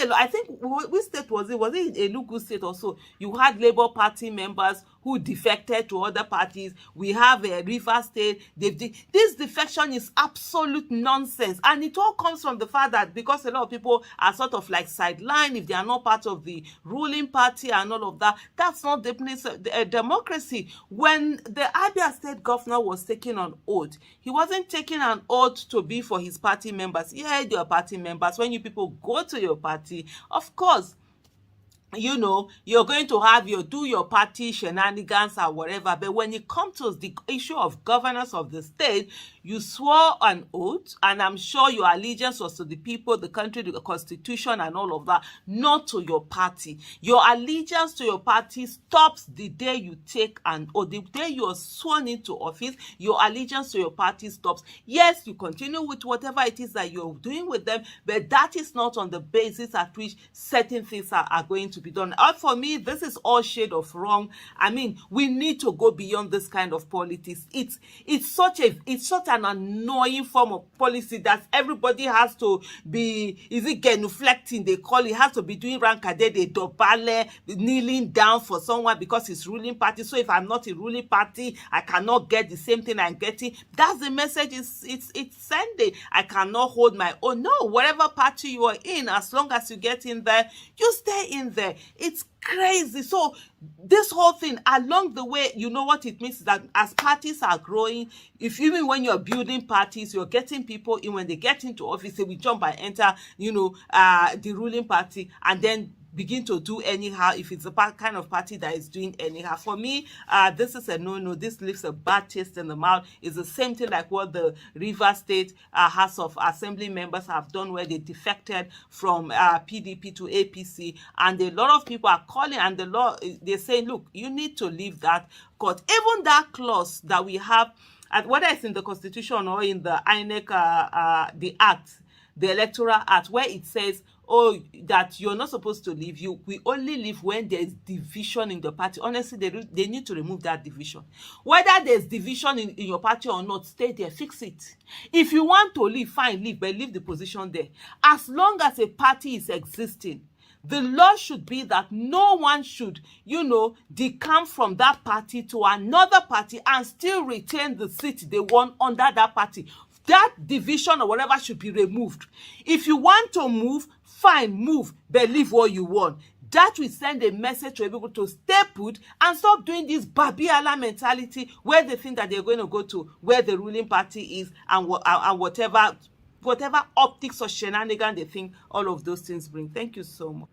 a lot. I think which state was it? Was it in Enugu state also? You had Labour Party members who defected to other parties. We have a River State. This defection is absolute nonsense, and it all comes from the fact that because a lot of people are sort of like sidelined if they are not part of the ruling party and all of that. That's not the democracy. When the Abia State governor was taking an oath, he wasn't taking an oath to be for his party members. Yeah, your party members. When you people go to your party, of course, you know, you're going to have do your party shenanigans or whatever, but when it comes to the issue of governance of the state, you swore an oath, and I'm sure your allegiance was to the people, the country, the constitution, and all of that, not to your party. Your allegiance to your party stops the day you take or the day you are sworn into office. Your allegiance to your party stops. Yes, you continue with whatever it is that you're doing with them, but that is not on the basis at which certain things are going to be done. For me, this is all shade of wrong. I mean, we need to go beyond this kind of politics. It's such an annoying form of policy that everybody has to be, is it genuflecting they call it, has to be doing rankadede, dobale, kneeling down for someone because it's ruling party. So if I'm not a ruling party, I cannot get the same thing I'm getting. That's the message it's sending. I cannot hold my own. No, whatever party you are in, as long as you get in there, you stay in there. It's crazy. So this whole thing along the way, you know what it means is that as parties are growing, if even when you're building parties, you're getting people in, when they get into office, they will jump and enter, the ruling party, and then begin to do anyhow if it's a kind of party that is doing anyhow. For me, this is a no-no. This leaves a bad taste in the mouth. It's the same thing like what the River State House of Assembly members have done, where they defected from PDP to APC, and a lot of people are calling, and the law, they're saying, look, you need to leave that court. Even that clause that we have, whether it's in the Constitution or in the INEC, the Act, the Electoral Act, where it says, that you're not supposed to leave. We only leave when there's division in the party. Honestly, they need to remove that division. Whether there's division in your party or not, stay there, fix it. If you want to leave, fine, leave, but leave the position there. As long as a party is existing, the law should be that no one should, decamp from that party to another party and still retain the seat they won under that party. That division or whatever should be removed. If you want to move, fine, move, but leave what you want. That will send a message to people to stay put and stop doing this Babiala mentality where they think that they're going to go to where the ruling party is and whatever optics or shenanigans they think all of those things bring. Thank you so much.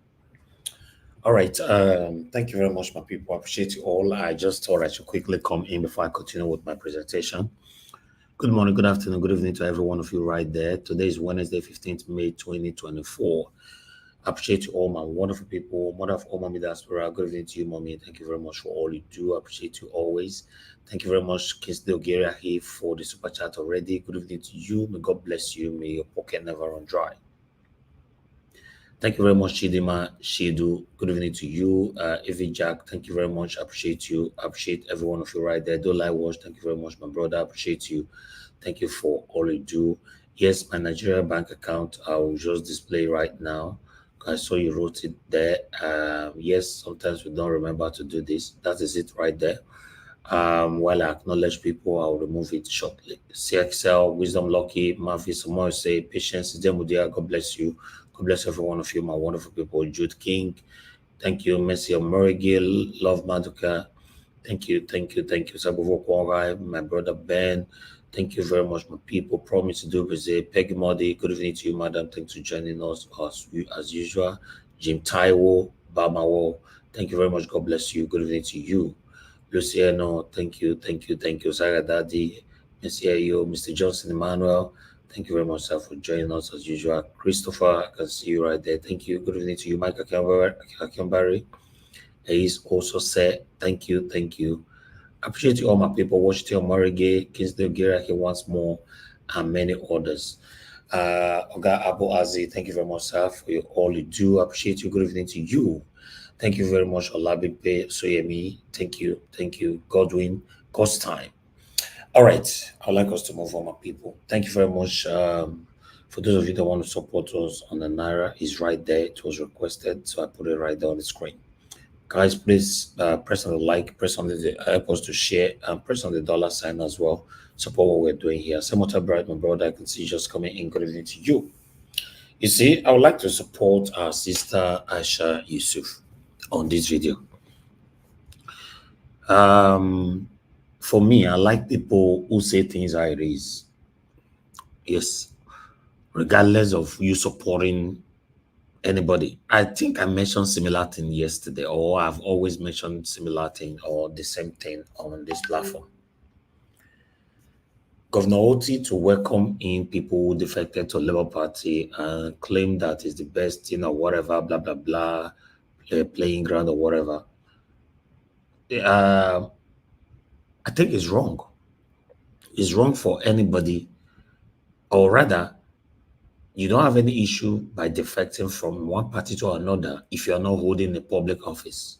All right. Thank you very much, my people. I appreciate you all. I just thought I should quickly come in before I continue with my presentation. Good morning, good afternoon, good evening to every one of you right there. Today is Wednesday, 15th May 2024. I appreciate you all, my wonderful people. Mother of all Mommy Diaspora, good evening to you, Mommy. Thank you very much for all you do. I appreciate you always. Thank you very much, Kinsdale Gerahi, for the super chat already. Good evening to you. May God bless you. May your pocket never run dry. Thank you very much, Chidima Shidu. Good evening to you. Evie Jack, thank you very much. I appreciate you. I appreciate every one of you right there. Do like watch. Thank you very much, my brother. I appreciate you. Thank you for all you do. Yes, my Nigeria bank account, I will just display right now. I saw you wrote it there. Yes, sometimes we don't remember to do this. That is it right there. While I acknowledge people, I'll remove it shortly. CXL, Wisdom Lucky, Mavi Samoy say, Patience, Demudia, God bless you. God bless every one of you, my wonderful people. Jude King, thank you. Messi Murigil, Love Maduka, thank you. Sabuvo Kwarai, my brother Ben, thank you very much, my people. Promise to do visit. Peggy Modi, good evening to you, madam. Thanks for joining us as usual. Jim Taiwo, Bamawo, thank you very much. God bless you. Good evening to you. Luciano, thank you. Sarah Daddy, Mr. Johnson Emmanuel, thank you very much, sir, for joining us as usual. Christopher, I can see you right there. Thank you. Good evening to you, Mike Akambari. He's also said, thank you. I appreciate you all, my people. Washington Morige, Kinsdale Geraki once more, and many others. Oga Abu Azi, thank you very much, sir, for all you do. I appreciate you. Good evening to you. Thank you very much, Olabipe Soyemi. Thank you. Godwin, God's time. All right, I'd like us to move on, my people. Thank you very much For those of you that want to support us on the Naira, is right there. It was requested, so I put it right there on the screen. Guys, please press on the like, press on the help us to share, and press on the dollar sign as well. Support what we're doing here. Samota Bright, my brother, I can see you just coming in. Good evening to you. You see, I would like to support our sister Aisha Yusuf on this video. For me, I like people who say things how it is. Yes, regardless of you supporting anybody. I think I mentioned similar thing yesterday, or I've always mentioned similar thing or the same thing on this platform. Governor Oti to welcome in people who defected to Labour Party and claim that is the best thing or whatever, blah blah blah, playing ground or whatever. I think it's wrong. It's wrong for anybody, or rather, you don't have any issue by defecting from one party to another if you are not holding a public office.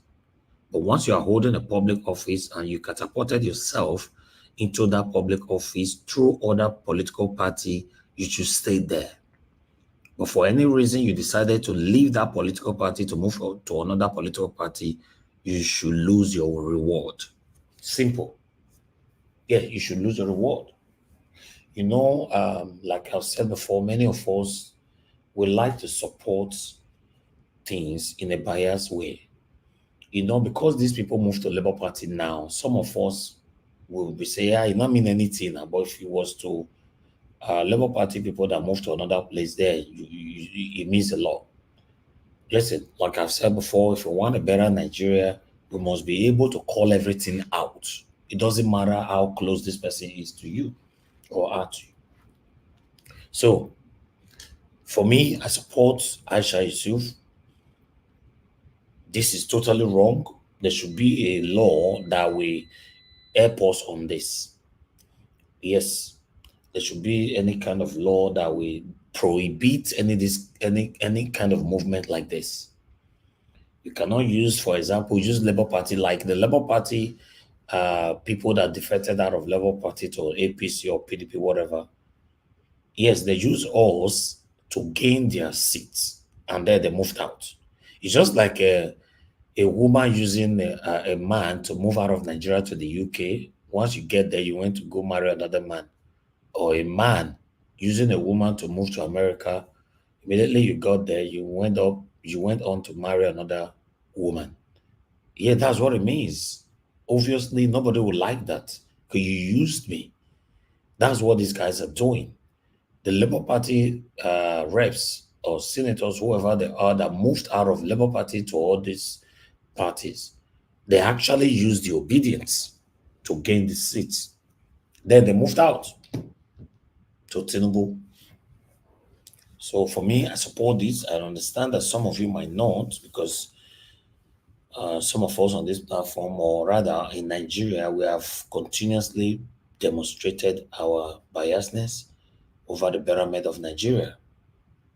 But once you are holding a public office and you catapulted yourself into that public office through other political party, you should stay there. But for any reason you decided to leave that political party to move to another political party, you should lose your reward. Simple. Yeah, you should lose your reward. You know, like I've said before, many of us would like to support things in a biased way. You know, because these people move to Labour Party now, some of us will be saying, yeah, it not mean anything. But if it was to Labour Party people that move to another place there, it means a lot. Listen, like I've said before, if we want a better Nigeria, we must be able to call everything out. It doesn't matter how close this person is to you or are to you. So, for me, I support Aisha Yusuf. This is totally wrong. There should be a law that will help us on this. Yes, there should be any kind of law that will prohibit any kind of movement like this. You cannot use, for example, use Labour Party, like the Labour Party, people that defected out of Labour Party to APC or PDP, whatever. Yes, they use us to gain their seats, and then they moved out. It's just like a woman using a man to move out of Nigeria to the UK. Once you get there, you went to go marry another man. Or a man using a woman to move to America. Immediately you got there, you went on to marry another woman. Yeah, that's what it means. Obviously, nobody would like that because you used me. That's what these guys are doing. The Labour Party reps or senators, whoever they are, that moved out of Labour Party to all these parties, they actually used the obedience to gain the seats. Then they moved out to Tinubu. So for me, I support this. I understand that some of you might not, because some of us on this platform, or rather in Nigeria, we have continuously demonstrated our biasness over the betterment of Nigeria.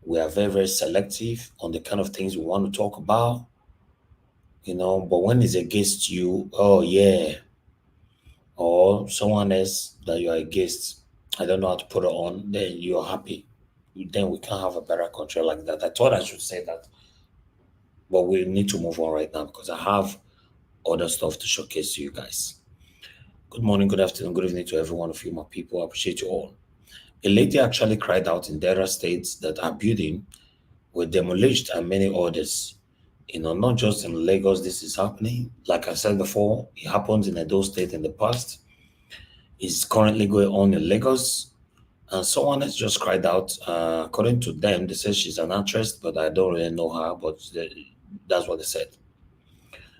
We are very, very selective on the kind of things we want to talk about, you know, but when it's against you, oh yeah, or someone else that you are against, I don't know how to put it on, then you're happy. Then we can't have a better country like that. I thought I should say that, but we need to move on right now because I have other stuff to showcase to you guys. Good morning, good afternoon, good evening to every one of you, my people. I appreciate you all. A lady actually cried out in Delta states that her building were demolished and many others. You know, not just in Lagos, this is happening. Like I said before, it happened in Edo State in the past. It's currently going on in Lagos. And someone has just cried out. According to them, they said she's an actress, but I don't really know her, but that's what they said.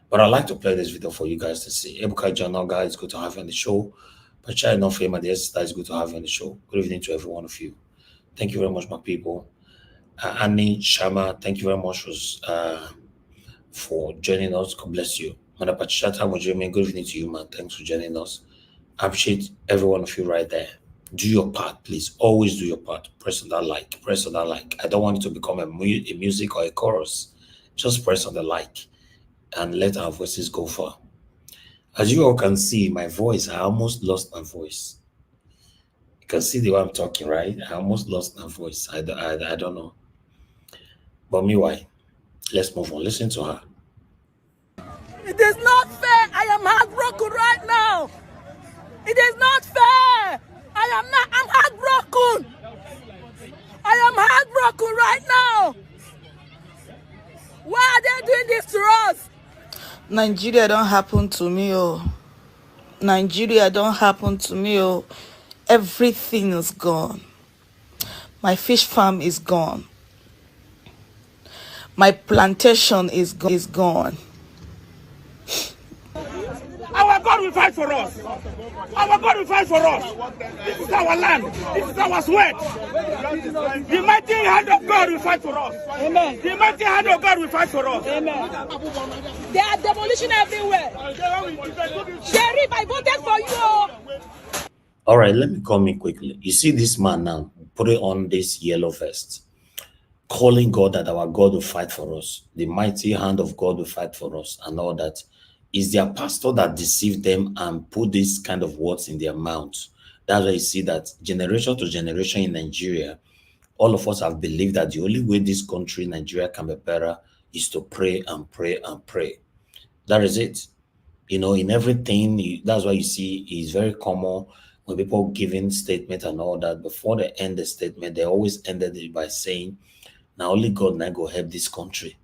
But I'd like to play this video for you guys to see. Ebuka Janoga, it's good to have you on the show. Pachai Nofema, the sister, it's good to have you on the show. Good evening to every one of you. Thank you very much, my people. Annie Shama, thank you very much for joining us. God bless you. Manapachata Mujime, good evening to you, man. Thanks for joining us. I appreciate every one of you right there. Do your part, please. Always do your part. Press on that like. Press on that like. I don't want it to become a music or a chorus. Just press on the like and let our voices go far. As you all can see, my voice, I almost lost my voice. You can see the way I'm talking, right? I almost lost my voice. I don't know. But meanwhile, let's move on. Listen to her. It is not fair. I am heartbroken right now. It is not fair. I'm heartbroken. I am heartbroken right now. Why are they doing this to us? Nigeria don't happen to me, oh. Nigeria don't happen to me, oh. Everything is gone. My fish farm is gone. My plantation is gone. Our God will fight for us. Our God will fight for us. This is our land. This is our sweat. The mighty hand of God will fight for us. Amen. The mighty hand of God will fight for us. Amen. There are demolition everywhere. Sheriff, I voted for you. All right, let me come in quickly. You see this man now, put it on this yellow vest, calling God that our God will fight for us. The mighty hand of God will fight for us and all that. Is their pastor that deceived them and put these kind of words in their mouths. That's why you see that generation to generation in Nigeria, all of us have believed that the only way this country, Nigeria, can be better is to pray and pray and pray. That is it. You know, in everything, that's why you see it's very common when people giving statement and all that. Before they end the statement, they always ended it by saying, now only God now go help this country.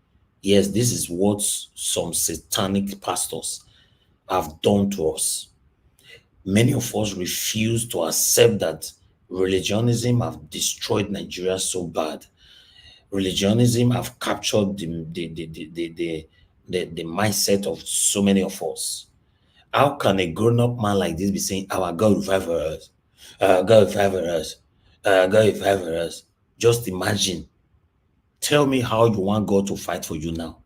Yes, this is what some satanic pastors have done to us. Many of us refuse to accept that religionism have destroyed Nigeria so bad. Religionism have captured the mindset of so many of us. How can a grown-up man like this be saying, our God will fight for us? God will fight for us. God will fight for us. Just imagine. Tell me how you want God to fight for you now.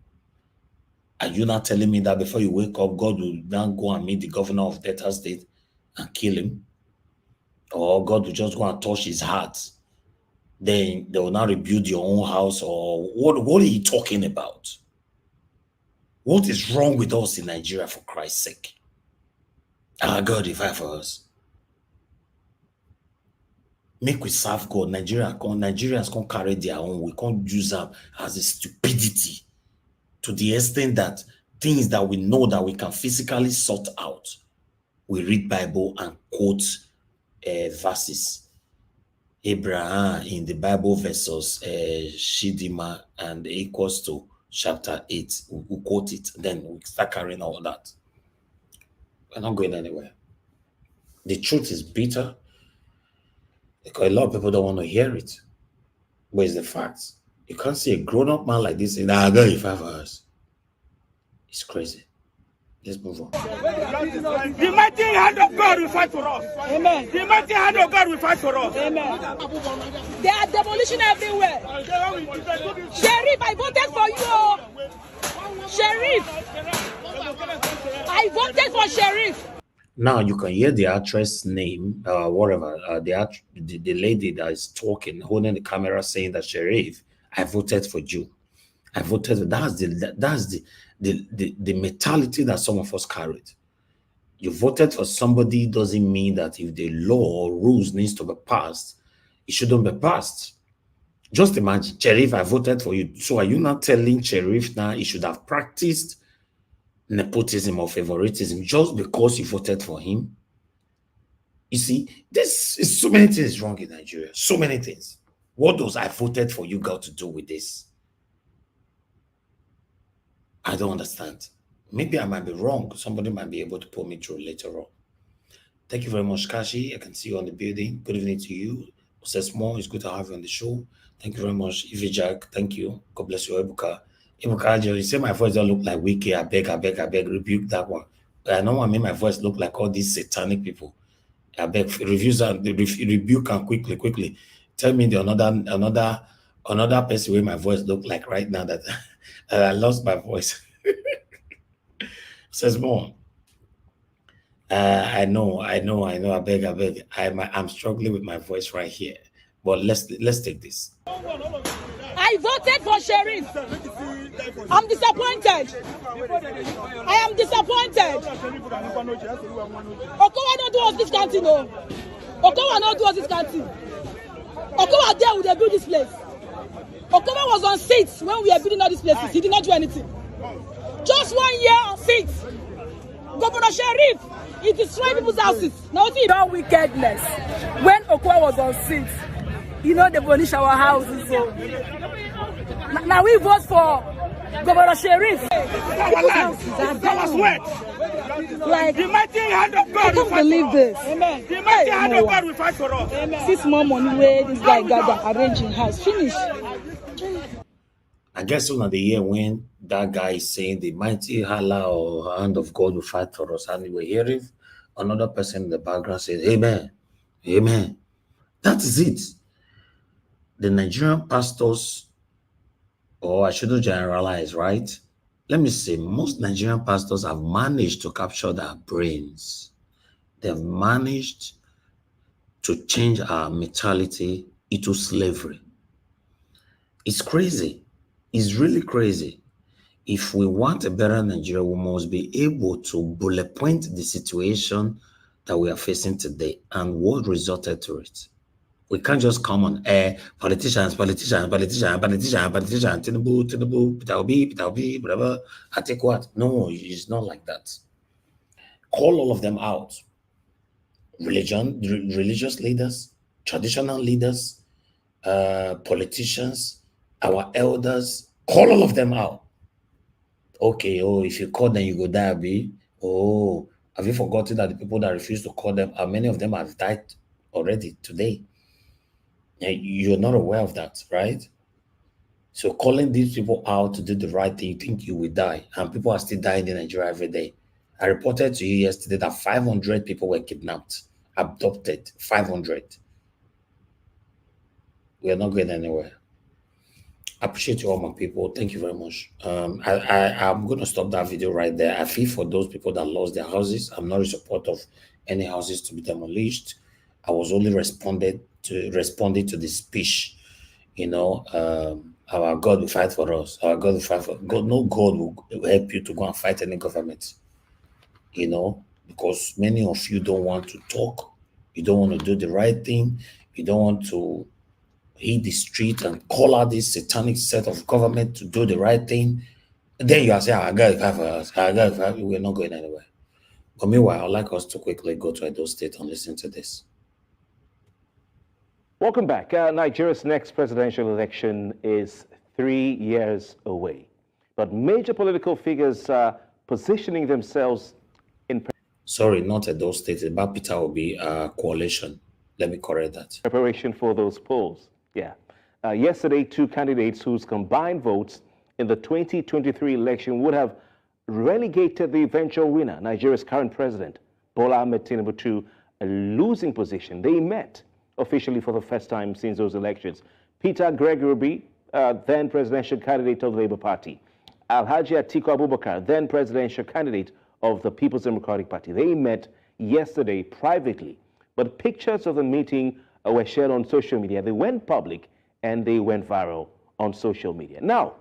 Are you not telling me that before you wake up, God will now go and meet the governor of Delta State and kill him? Or God will just go and touch his heart? Then they will now rebuild your own house? Or what are you talking about? What is wrong with us in Nigeria, for Christ's sake? Our God will fight for us. Make we serve God. Nigerians can't carry their own. We can't use them as a stupidity to the extent that things that we know that we can physically sort out, we read Bible and quote verses. Abraham in the Bible versus Shidima and equals to chapter 8. We quote it, then we start carrying all that. We're not going anywhere. The truth is bitter because a lot of people don't want to hear it. But it's the facts. You can't see a grown-up man like this saying, God will fight for us. It's crazy. Let's move on. The mighty hand of God will fight for us. Amen. The mighty hand of God will fight for us. Amen. There are demolition everywhere. Sheriff, I voted for you. Sheriff. I voted for Sheriff. Now you can hear the actress name, whatever, the lady that is talking, holding the camera, saying that Sheriff, I voted for you. I voted for that's the mentality that some of us carried. You voted for somebody doesn't mean that if the law or rules needs to be passed, it shouldn't be passed. Just imagine, Sheriff, I voted for you. So are you not telling Sheriff now he should have practiced nepotism or favoritism just because you voted for him? You see, this is so many things wrong in Nigeria. So many things. What does I voted for you got to do with this? I don't understand. Maybe I might be wrong. Somebody might be able to pull me through later on. Thank you very much, Kashi. I can see you on the building. Good evening to you. Osesmo, it's good to have you on the show. Thank you very much. Ivy Jack, thank you. God bless you, Ebuka. Ebuka, you say my voice don't look like Wiki. I beg, rebuke that one. But I know I mean my voice look like all these satanic people. I beg, reviews and rebuke and quickly. Tell me the another person where my voice look like right now that I lost my voice. Says more. I know. I beg. I'm struggling with my voice right here. But let's take this. I voted for Sheriff. I'm disappointed. I am disappointed. Okowa don't do us this country, no. Okowa not do all this kind of thing. Okowa there would have built this place. Okowa was on seats when we were building all these places. He did not do anything. Just 1 year on seats. Governor Sheriff, he destroyed people's houses. Now see no wickedness. When Okowa was on seats, you know they demolish our houses. So now we vote for Governor Sheriff. Our land, our sweat. Like The mighty hand of God will I can't fight believe for us. this. Amen. The mighty hand of God will fight for us. 6 more money where this guy gather arranging house. Finish. I guess one of the year when that guy is saying the mighty Allah or hand of God will fight for us, and we were hearing another person in the background saying, Amen, Amen. That is it. The Nigerian pastors, or I shouldn't generalize, right? Let me say, most Nigerian pastors have managed to capture their brains. They've managed to change our mentality into slavery. It's crazy. It's really crazy. If we want a better Nigeria, we must be able to bullet point the situation that we are facing today and what resulted to it. We can't just come on air, politicians, Tinubu, Peter Obi, whatever. I take what? No, it's not like that. Call all of them out. Religious leaders, traditional leaders, politicians, our elders, call all of them out. Okay, oh, if you call them, you go die, Abi. Oh, have you forgotten that the people that refuse to call them, many of them have died already today? You're not aware of that, right? So calling these people out to do the right thing, you think you will die, and people are still dying in Nigeria every day. I reported to you yesterday that 500 people were kidnapped, abducted, 500. We are not going anywhere. I appreciate you all, my people. Thank you very much. I'm going to stop that video right there. I feel for those people that lost their houses. I'm not in support of any houses to be demolished. I was only responding to the speech. You know, our God will fight for us. Our God will fight for God. No God will help you to go and fight any government. You know, because many of you don't want to talk. You don't want to do the right thing. You don't want to hit the street and call out this satanic set of government to do the right thing. And then you are saying, I got to fight for us. I got to fight. We're not going anywhere. But meanwhile, I'd like us to quickly go to Edo State and listen to this. Welcome back. Nigeria's next presidential election is 3 years away. But major political figures are positioning themselves in Sorry, not Edo State. About Peter Obi coalition. Let me correct that. preparation for those polls. Yeah. Yesterday, 2 candidates whose combined votes in the 2023 election would have relegated the eventual winner, Nigeria's current president, Bola Ahmed Tinubu, to a losing position. They met officially for the first time since those elections. Peter Gregory, then presidential candidate of the Labour Party. Alhaji Atiku Abubakar, then presidential candidate of the People's Democratic Party. They met yesterday privately, but pictures of the meeting were shared on social media. They went public and they went viral on social media. Now,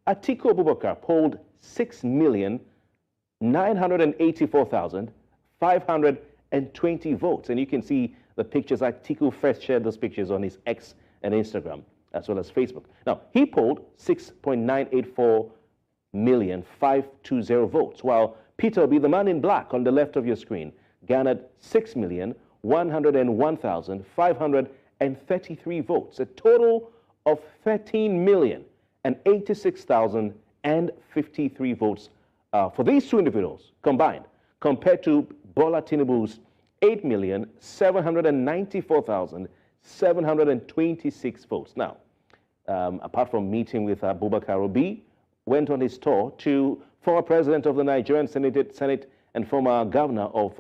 Atiku Abubakar polled 6,984,520 votes. And you can see the pictures. Atiku first shared those pictures on his X and Instagram, as well as Facebook. Now, he polled 6,984,520 votes, while Peter Obi, the man in black on the left of your screen, garnered 6,101,533 votes, a total of 13,086,053 votes for these two individuals combined, compared to Bola Tinubu's 8,794,726 votes. Now, apart from meeting with Abubakar, Obi went on his tour to former president of the Nigerian Senate and former governor of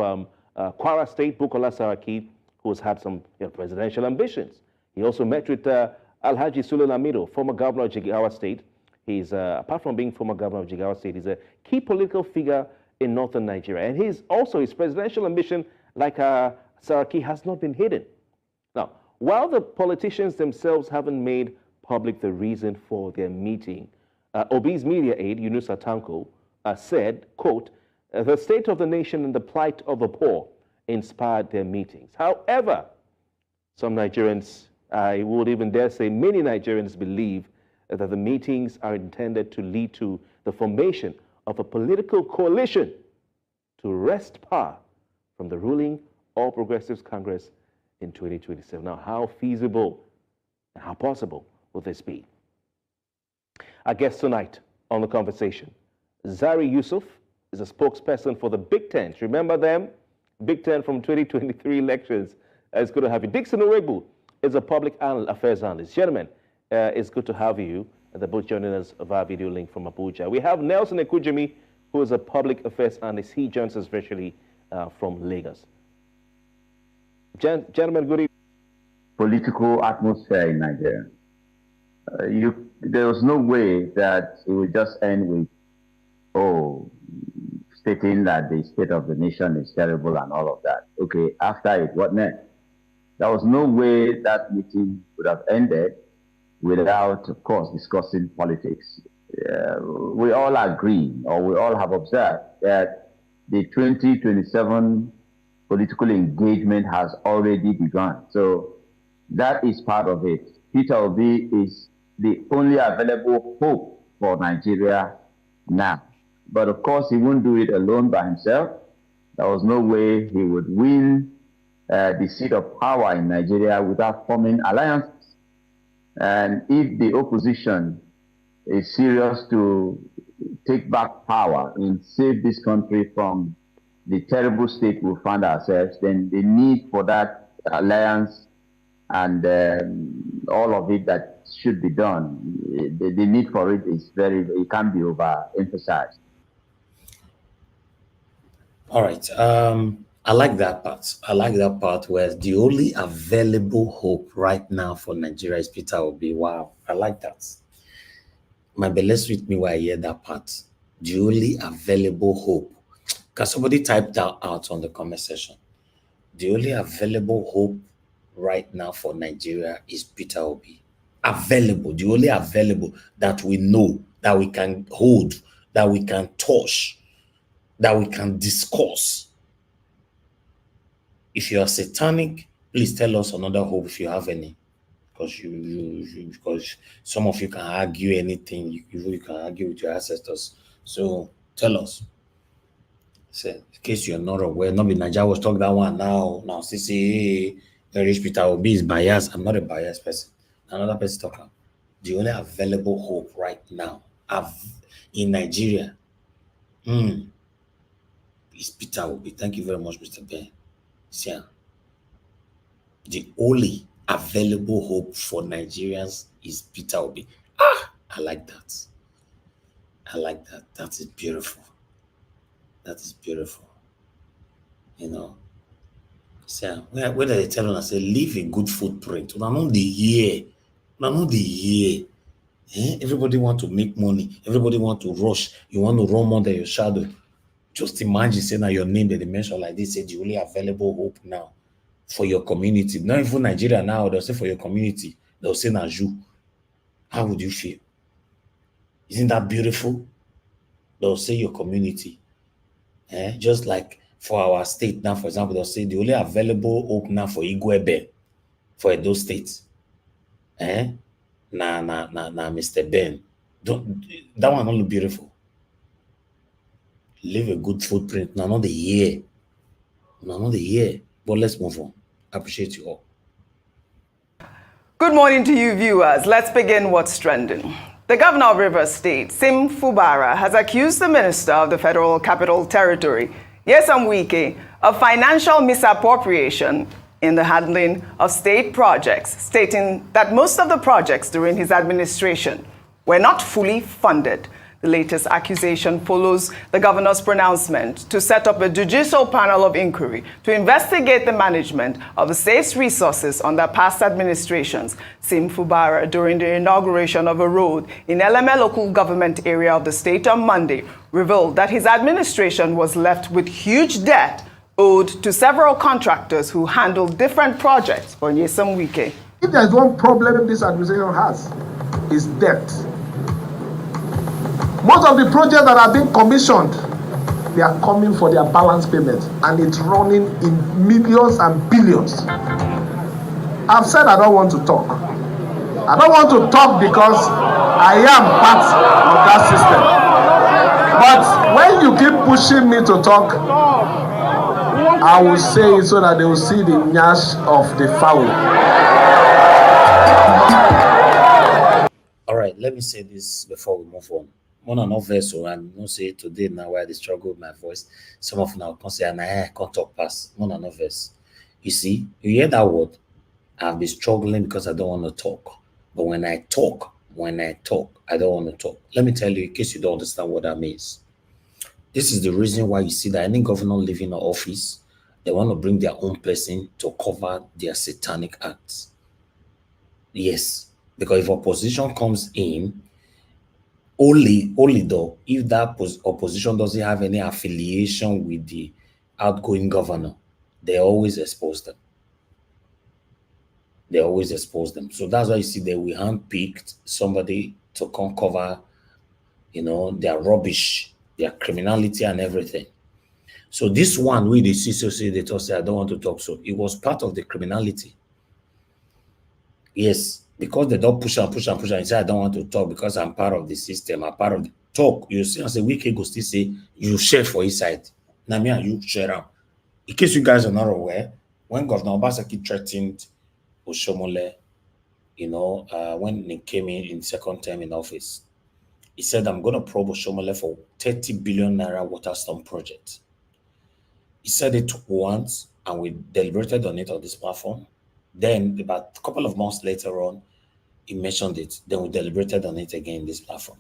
Kwara State, Bukola Saraki, who has had some presidential ambitions. He also met with Alhaji Sule Lamido, former governor of Jigawa State. He's, apart from being former governor of Jigawa State, he's a key political figure in northern Nigeria. And his presidential ambition, like Saraki, has not been hidden. Now, while the politicians themselves haven't made public the reason for their meeting, Obi's media aide, Yunusa Tanko, said, quote, the state of the nation and the plight of the poor inspired their meetings. However, Some Nigerians, I would even dare say many Nigerians, believe that the meetings are intended to lead to the formation of a political coalition to wrest power from the ruling All Progressives Congress in 2027. Now, how feasible and how possible will this be? Our guest tonight on The Conversation, Zari Yusuf, is a spokesperson for the Big Tent. Remember them? Big Tent from 2023 elections. It's good to have you. Dixon Uregbu is a public affairs analyst. Gentlemen, it's good to have you. They're both joining us via video link from Abuja. We have Nelson Ekujimi, who is a public affairs analyst. He joins us virtually from Lagos. Gentlemen, good evening. Political atmosphere in Nigeria. There was no way that it would just end with, stating that the state of the nation is terrible and all of that. Okay, after it, what next? There was no way that meeting would have ended without, of course, discussing politics. We all agree, or we all have observed, that the 2027 political engagement has already begun. So that is part of it. Peter Obi is the only available hope for Nigeria now. But of course, he won't do it alone by himself. There was no way he would win the seat of power in Nigeria without forming alliances. And if the opposition is serious to take back power and save this country from the terrible state we find ourselves, then the need for that alliance and all of it that should be done, the need for it is it can't be overemphasized. All right. I like that part. I like that part where the only available hope right now for Nigeria is Peter Obi. Wow. I like that. My bellets with me while I hear that part. The only available hope. Can somebody type that out on the comment section? The only available hope right now for Nigeria is Peter Obi. Available. The only available that we know, that we can hold, that we can touch, that we can discuss. If you are satanic, please tell us another hope if you have any, because because some of you can argue anything. You can argue with your ancestors. So tell us. So, in case you're not aware, not be Nigeria was talking that one now. Now, see, rich Peter Obi is biased. I'm not a biased person. Another person talking. The only available hope right now in Nigeria is Peter Obi. Thank you very much, Mr. Ben. See, the only available hope for Nigerians is Peter Obi. I like that. I like that. That is beautiful. That is beautiful. You know. See, whether they tell us, say, leave a good footprint. Not the year. Not the year. Everybody want to make money. Everybody want to rush. You want to run under your shadow. Just imagine saying that your name that they mention like this, say the only available hope now for your community. Not even Nigeria now, they'll say for your community. They'll say Naju. How would you feel? Isn't that beautiful? They'll say your community. Just like for our state now, for example, they'll say the only available hope now for Igwebe, for Edo State. Mr. Ben. That one only beautiful. Leave a good footprint. Not the year. Not the year. But let's move on. I appreciate you all. Good morning to you viewers. Let's begin what's trending. The governor of Rivers State, Sim Fubara, has accused the minister of the Federal Capital Territory, Nyesom Wike, of financial misappropriation in the handling of state projects, stating that most of the projects during his administration were not fully funded. The latest accusation follows the governor's pronouncement to set up a judicial panel of inquiry to investigate the management of the state's resources under past administrations. Sim Fubara, during the inauguration of a road in Eleme local government area of the state on Monday, revealed that his administration was left with huge debt owed to several contractors who handled different projects for Nyesom Wike. If there's one problem this administration has, is debt. Most of the projects that are being commissioned, they are coming for their balance payment, and it's running in millions and billions. I've said I don't want to talk. I don't want to talk because I am part of that system. But when you keep pushing me to talk, I will say it so that they will see the nyash of the fowl. All right, let me say this before we move on. One and not vessel, and not say today now why they struggle with my voice. Some of now can say, and I can't talk past. One and not verse. You see, you hear that word? I've been struggling because I don't want to talk. But when I talk, I don't want to talk. Let me tell you, in case you don't understand what that means. This is the reason why you see that any governor leaving the office, they want to bring their own person to cover their satanic acts. Yes, because if opposition comes in, only though, if that opposition doesn't have any affiliation with the outgoing governor, they always expose them. They always expose them. So that's why you see that we handpicked somebody to come cover, their rubbish, their criminality and everything. So this one, we the CCC, they told say, I don't want to talk. So it was part of the criminality. Yes, because they don't push and say, I don't want to talk because I'm part of the system, I'm part of the talk. You see, I say, we can go still say, you share for his side. Now me and you share them. In case you guys are not aware, when Governor Obaseki threatened Oshomole, when he came in second term in office, he said, I'm going to probe Oshomole for 30 billion naira water storm project. He said it once, and we deliberated on it on this platform. Then, about a couple of months later on, he mentioned it. Then we deliberated on it again in this platform.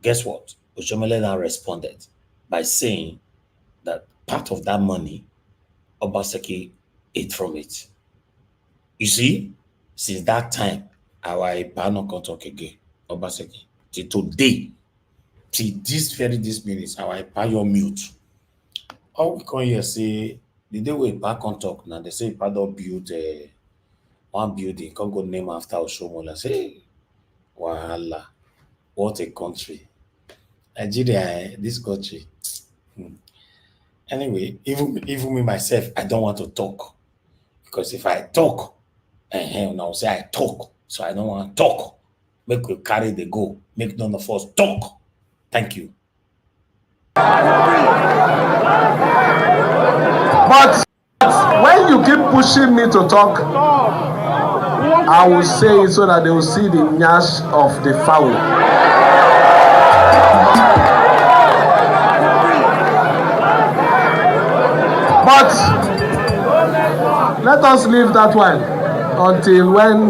Guess what? Oshomole now responded by saying that part of that money, Obaseki ate from it. You see, since that time, our panel can't talk again. Obaseki, till today, till this minutes, our your mute. All we can hear say the day we back on talk now, they say Pado build one building, can't go name after Oshomola. Say, Wahala, what a country. Nigeria, this country. Anyway, even me myself, I don't want to talk. Because if I talk, now say I talk, so I don't want to talk. Make we carry the go. Make none of us talk. Thank you. But when you keep pushing me to talk, I will say it so that they will see the nyash of the fowl. But let us leave that one until when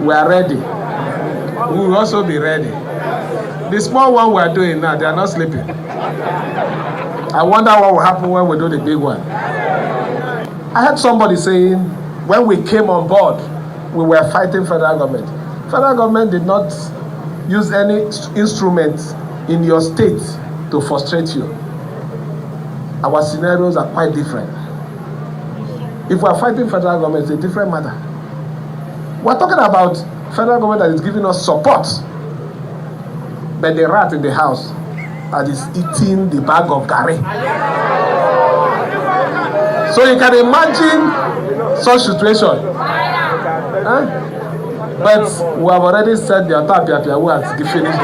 we are ready. We will also be ready. The small one we are doing now, they are not sleeping. I wonder what will happen when we do the big one. I heard somebody saying, when we came on board, we were fighting federal government. Federal government did not use any instrument in your state to frustrate you. Our scenarios are quite different. If we are fighting federal government, it's a different matter. We're talking about federal government that is giving us support, but the rat in the house that is eating the bag of curry. So you can imagine such situation. But we have already said the Otapia words, the finish.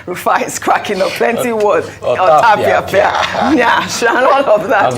Rufai is cracking up plenty words. Otapia, Nyash, and all of that.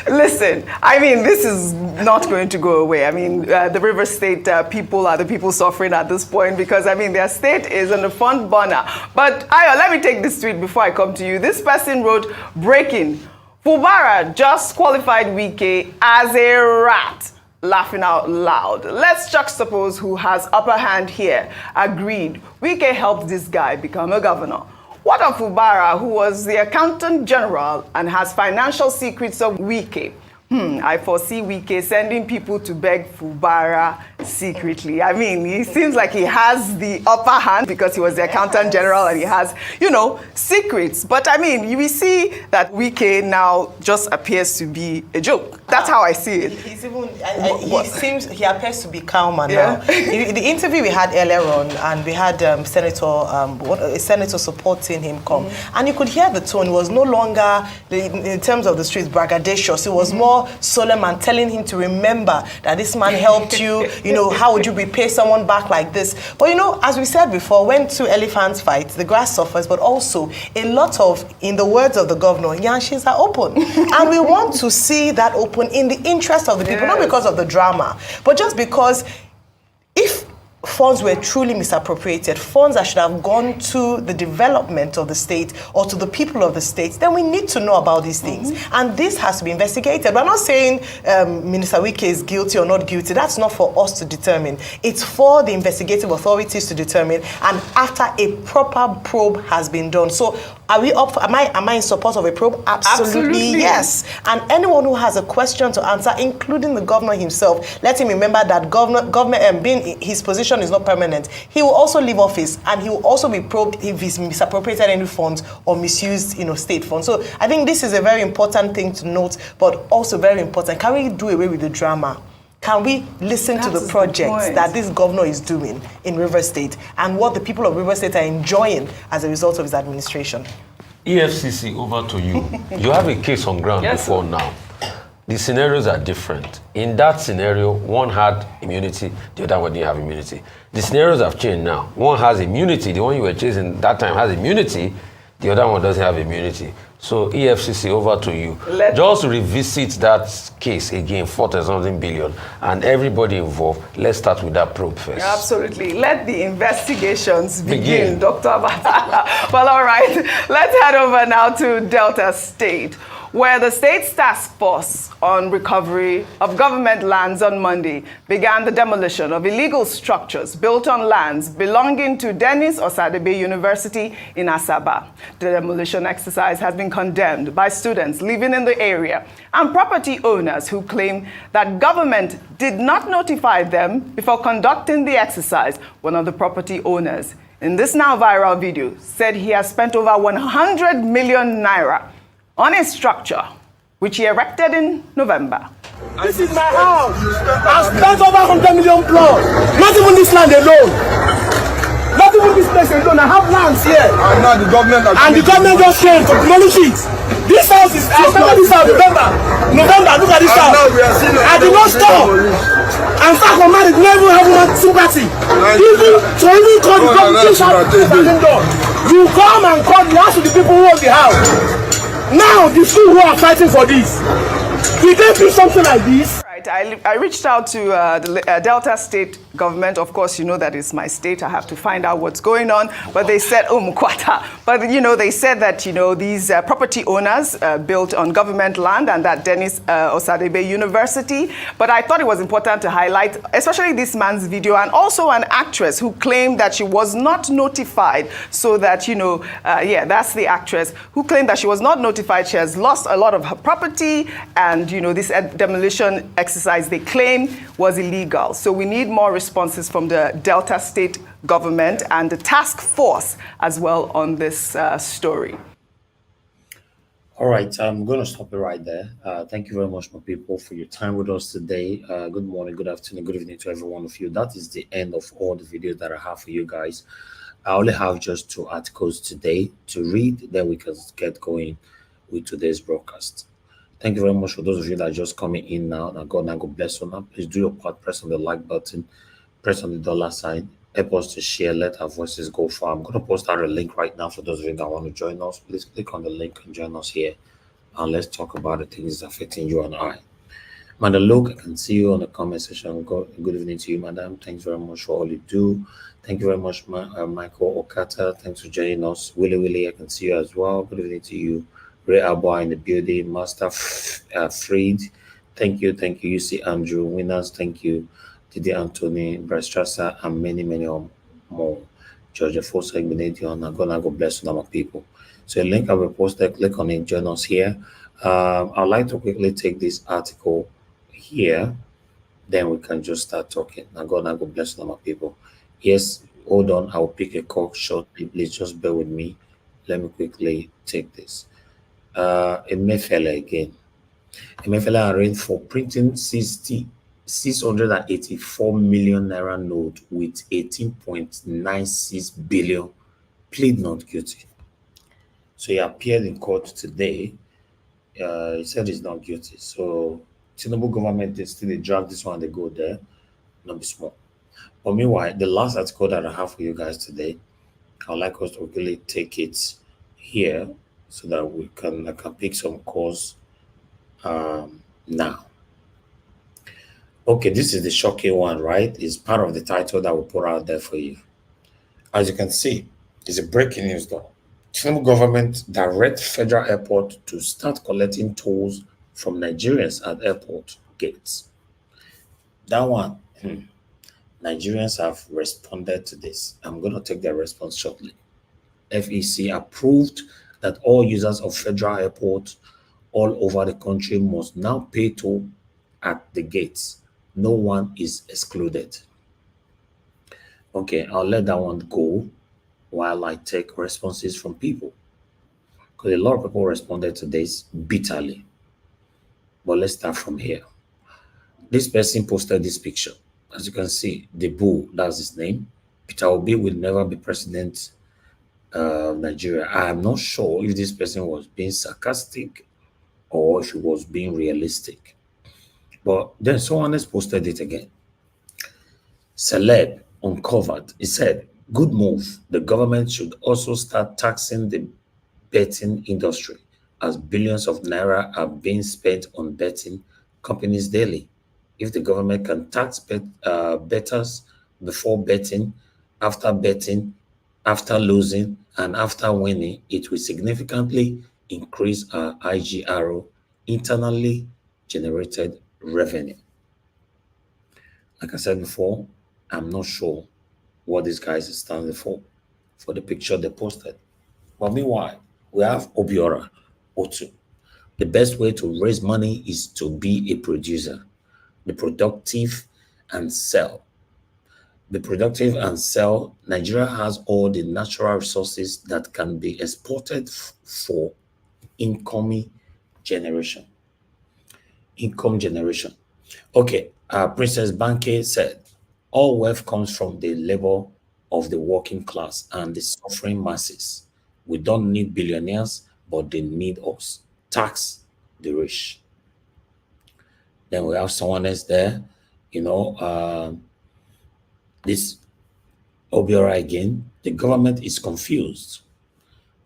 But listen, I mean, this is not going to go away. I mean, the River State people are the people suffering at this point because, I mean, their state is on the front burner. But Ayo, let me take this tweet before I come to you. This person wrote, breaking, Fubara just qualified Wike as a rat. Laughing out loud. Let's juxtapose who has upper hand here. Agreed. Wike helped this guy become a governor. What of Fubara, who was the accountant general and has financial secrets of Wike? I foresee Wike sending people to beg Fubara secretly? I mean, he seems like he has the upper hand because he was the accountant general and he has, you know, secrets. But I mean, we see that Wike now just appears to be a joke. That's how I see it. He's even, he appears to be calmer now. The interview we had earlier on, and we had a senator supporting him come, and you could hear the tone. It was no longer, in terms of the streets, braggadocious. It was more solemn and telling him to remember that this man helped you. You know, how would you repay someone back like this? But you know, as we said before, when two elephants fight, the grass suffers, but also a lot of, in the words of the governor, yanshis are open. And we want to see that open in the interest of the people, not because of the drama, but just because if funds were truly misappropriated, funds that should have gone to the development of the state or to the people of the state, then we need to know about these things. And this has to be investigated. We're not saying Minister Wike is guilty or not guilty. That's not for us to determine. It's for the investigative authorities to determine, and after a proper probe has been done. So are we up for, am I in support of a probe? Absolutely, yes. And anyone who has a question to answer, including the governor himself, let him remember that government being his position is not permanent. He will also leave office, and he will also be probed if he's misappropriated any funds or misused, you know, state funds. So I think this is a very important thing to note, but also very important. Can we do away with the drama? Can we listen to the projects that this governor is doing in Rivers State and what the people of Rivers State are enjoying as a result of his administration? EFCC, over to you. You have a case on ground before now. The scenarios are different. In that scenario, one had immunity, the other one didn't have immunity. The scenarios have changed now. One has immunity, the one you were chasing that time has immunity, the other one doesn't have immunity. So EFCC, over to you. Just revisit that case again, 40-something billion, and everybody involved. Let's start with that probe first. Absolutely. Let the investigations begin. Dr. Abata. Well, all right. Let's head over now to Delta State, where the state's task force on recovery of government lands on Monday began the demolition of illegal structures built on lands belonging to Dennis Osadebe University in Asaba. The demolition exercise has been condemned by students living in the area and property owners who claim that government did not notify them before conducting the exercise. One of the property owners in this now viral video said he has spent over 100 million naira on a structure which he erected in November. This is my house. I've spent over 100 million plus. Not even this land alone. Not even this place alone. I have lands here. And now the government just came to demolish it. This house is, I remember this house, November, look at this house. I did not stop. And fact of man, it never have one sympathy. Even call the government, you come and call the house to the people who own the house. Now, the few who are fighting for this, we can do something like this. Right, I reached out to the Delta State government. Of course, you know that it's my state. I have to find out what's going on. But they said, Mukwata. But, you know, they said that, you know, these property owners built on government land and that Dennis Osadebe University. But I thought it was important to highlight, especially this man's video, and also an actress who claimed that she was not notified. So that, you know, that's the actress who claimed that she was not notified. She has lost a lot of her property, and, you know, this demolition exercise they claim was illegal. So we need more responses from the Delta State government and the task force as well on this story. All right, I'm going to stop it right there. Thank you very much, my people, for your time with us today. Good morning, good afternoon, good evening to every one of you. That is the end of all the videos that I have for you guys. I only have just 2 articles today to read, then we can get going with today's broadcast. Thank you very much for those of you that are just coming in now. Now God bless you. Now, please do your part. Press on the like button. Press on the $sign. Help us to share. Let our voices go far. I'm going to post out a link right now for those of you that want to join us. Please click on the link and join us here. And let's talk about the things affecting you and I. Madam Luke, I can see you on the comment section. Good evening to you, madam. Thanks very much for all you do. Thank you very much, Michael Okata. Thanks for joining us. Willie, I can see you as well. Good evening to you. Ray Alba in the building, Master Fried, thank you, UC Andrew, Winners, thank you, Didi Anthony, Brastrasa, and many more. Georgia Fosa, Benedion, and God bless you, my people. So a link I will post there, click on it, join us here. I'd like to quickly take this article here then we can just start talking. And God bless all my people. Yes, hold on. I'll pick a call shortly. Please just bear with me. Let me quickly take this. Emefiele again. Emefiele arranged for printing 684 million naira note with 18.96 billion. Plead not guilty. So he appeared in court today. He said he's not guilty. So Tinubu government is still they drag this one, they go there. Not be small. But meanwhile, the last article that I have for you guys today, I'd like us to really take it here so that I can pick some calls now. Okay, this is the shocking one, right? It's part of the title that we put out there for you. As you can see, it's a breaking news though. Tinubu government direct federal airport to start collecting tolls from Nigerians at airport gates. That one, Nigerians have responded to this. I'm going to take their response shortly. FEC approved that all users of federal airports all over the country must now pay toll at the gates. No one is excluded. Okay, I'll let that one go while I take responses from people. Because a lot of people responded to this bitterly. But let's start from here. This person posted this picture. As you can see, the bull, that's his name. Peter Obi will never be president of Nigeria. I am not sure if this person was being sarcastic or if he was being realistic. But then someone else posted it again. Celeb uncovered. He said, good move. The government should also start taxing the betting industry as billions of naira are being spent on betting companies daily. If the government can tax bettors before betting, after losing, and after winning, it will significantly increase our IGRO, internally generated revenue. Like I said before, I'm not sure what these guys are standing for the picture they posted. But meanwhile, we have Obiora Otu. The best way to raise money is to be a producer. Be productive and sell. Be productive and sell. Nigeria has all the natural resources that can be exported for income generation. Okay, Princess Banke said, all wealth comes from the labor of the working class and the suffering masses. We don't need billionaires, but they need us. Tax the rich. Then we have someone else there, this Obiora again. The government is confused,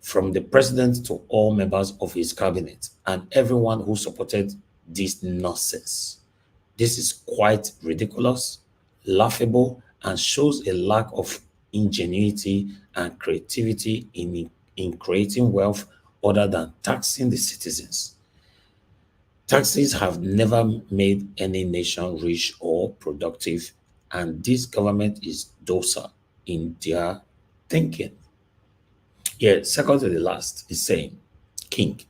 from the president to all members of his cabinet and everyone who supported this nonsense. This is quite ridiculous, laughable, and shows a lack of ingenuity and creativity in creating wealth other than taxing the citizens. Taxes have never made any nation rich or productive, and this government is docile in their thinking. Yeah, second to the last is saying, King.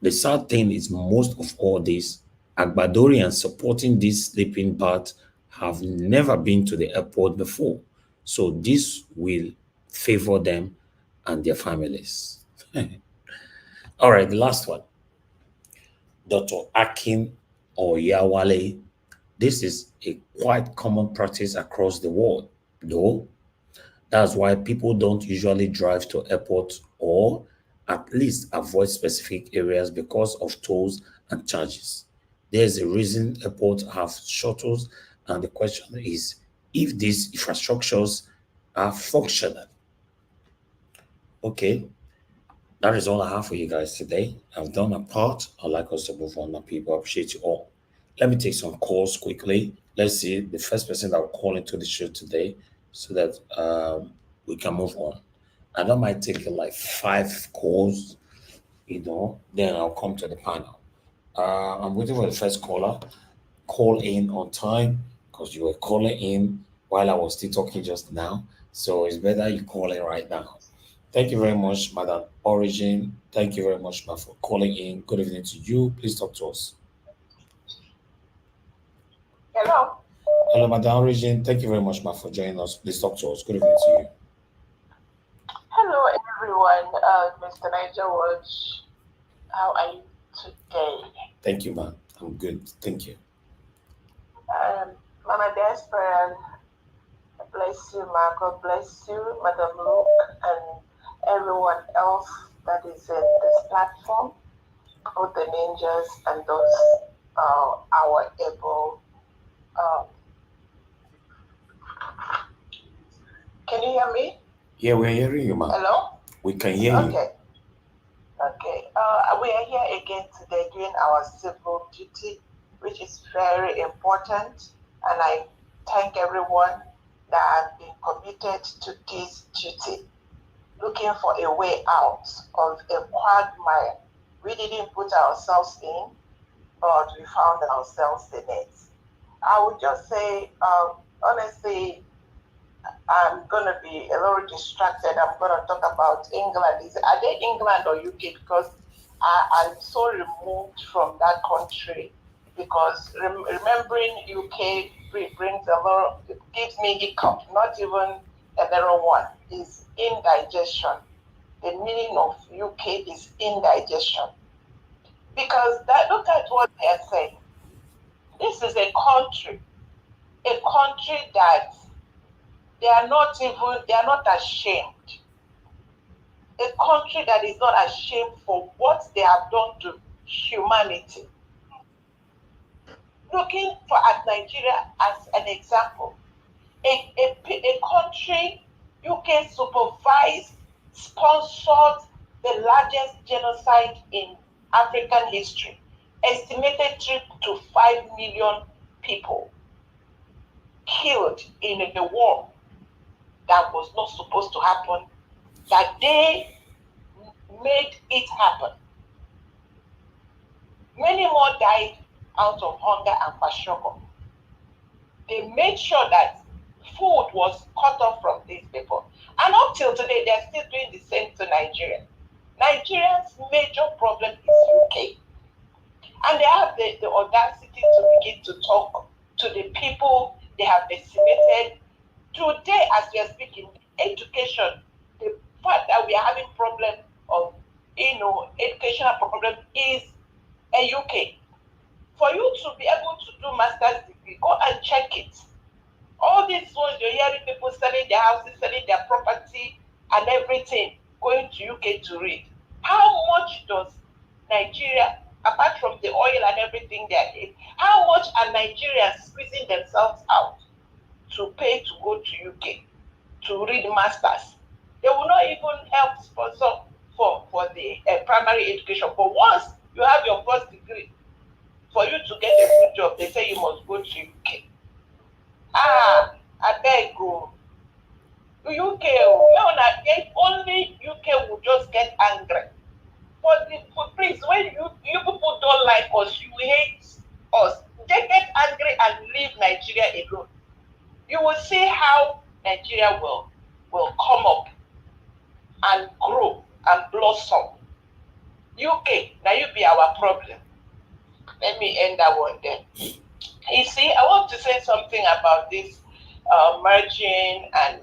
The sad thing is most of all this, Agbadorians supporting this sleeping part have never been to the airport before. So this will favor them and their families. All right, the last one. Dr. Akin Oyawale. This is a quite common practice across the world, though. That's why people don't usually drive to airports or at least avoid specific areas because of tolls and charges. There's a reason airports have shuttles, and the question is if these infrastructures are functional. Okay, that is all I have for you guys today. I've done a part. I'd like us to move on, and people appreciate you all. Let me take some calls quickly. Let's see the first person that will call into the show today so that we can move on. I don't mind taking like 5 calls, then I'll come to the panel. I'm waiting for the first caller. Call in on time because you were calling in while I was still talking just now. So it's better you call in right now. Thank you very much, Madam Origin. Thank you very much, for calling in. Good evening to you. Please talk to us. Hello. Hello, Madam Origin. Thank you very much, ma, for joining us. Please talk to us. Good evening to you. Hello, everyone. Mr. Niger Watch, how are you today? Thank you, ma. I'm good. Thank you. Mama Desperan, bless you, ma. God bless you, Madam Luke, and everyone else that is in this platform, both the ninjas and those our able. Can you hear me? Yeah, we're hearing you, ma. Hello? We can hear you. Okay. Okay. We are here again today doing our civil duty, which is very important. And I thank everyone that has been committed to this duty, looking for a way out of a quagmire we didn't put ourselves in, but we found ourselves in it. I would just say, honestly, I'm going to be a little distracted. I'm going to talk about England. Are they England or UK? Because I'm so removed from that country. Because remembering UK brings a lot, it gives me hiccup, not even a little one, is indigestion. The meaning of UK is indigestion. Because look at what they are saying. This is a country that they are not ashamed. A country that is not ashamed for what they have done to humanity. Looking at Nigeria as an example, a country UK supervised, sponsored the largest genocide in African history, estimated 3 to 5 million people killed in a war that was not supposed to happen, that they made it happen. Many more died out of hunger and kwashiorkor. They made sure that food was cut off from these people. And up till today, they're still doing the same to Nigeria. Nigerians' major problem is UK. And they have the audacity to begin to talk to the people they have decimated. Today, as we are speaking, education, the fact that we are having problem of, educational problem is a UK. For you to be able to do master's degree, go and check it. All these ones, you're hearing people selling their houses, selling their property and everything, going to UK to read. How much does Nigeria, apart from the oil and everything they are in, how much are Nigerians squeezing themselves out to pay to go to UK to read masters? They will not even help sponsor for the primary education. But once you have your first degree, for you to get a good job, they say you must go to UK. I beg you. UK, if only UK would just get angry. But please, when you people don't like us, you hate us, they get angry and leave Nigeria alone. You will see how Nigeria will come up and grow and blossom. UK, now you be our problem. Let me end that one there. You see, I want to say something about this merging and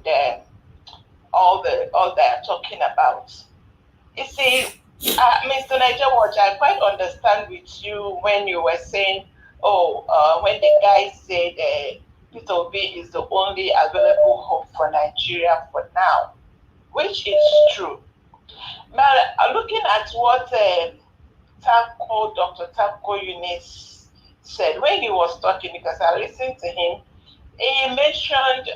all they are talking about. You see, Mr. Niger Watch, I quite understand with you when you were saying, when the guy said Peter Obi is the only available hope for Nigeria for now, which is true. Now, looking at what Dr. Tanko Yunis said when he was talking, because I listened to him, he mentioned,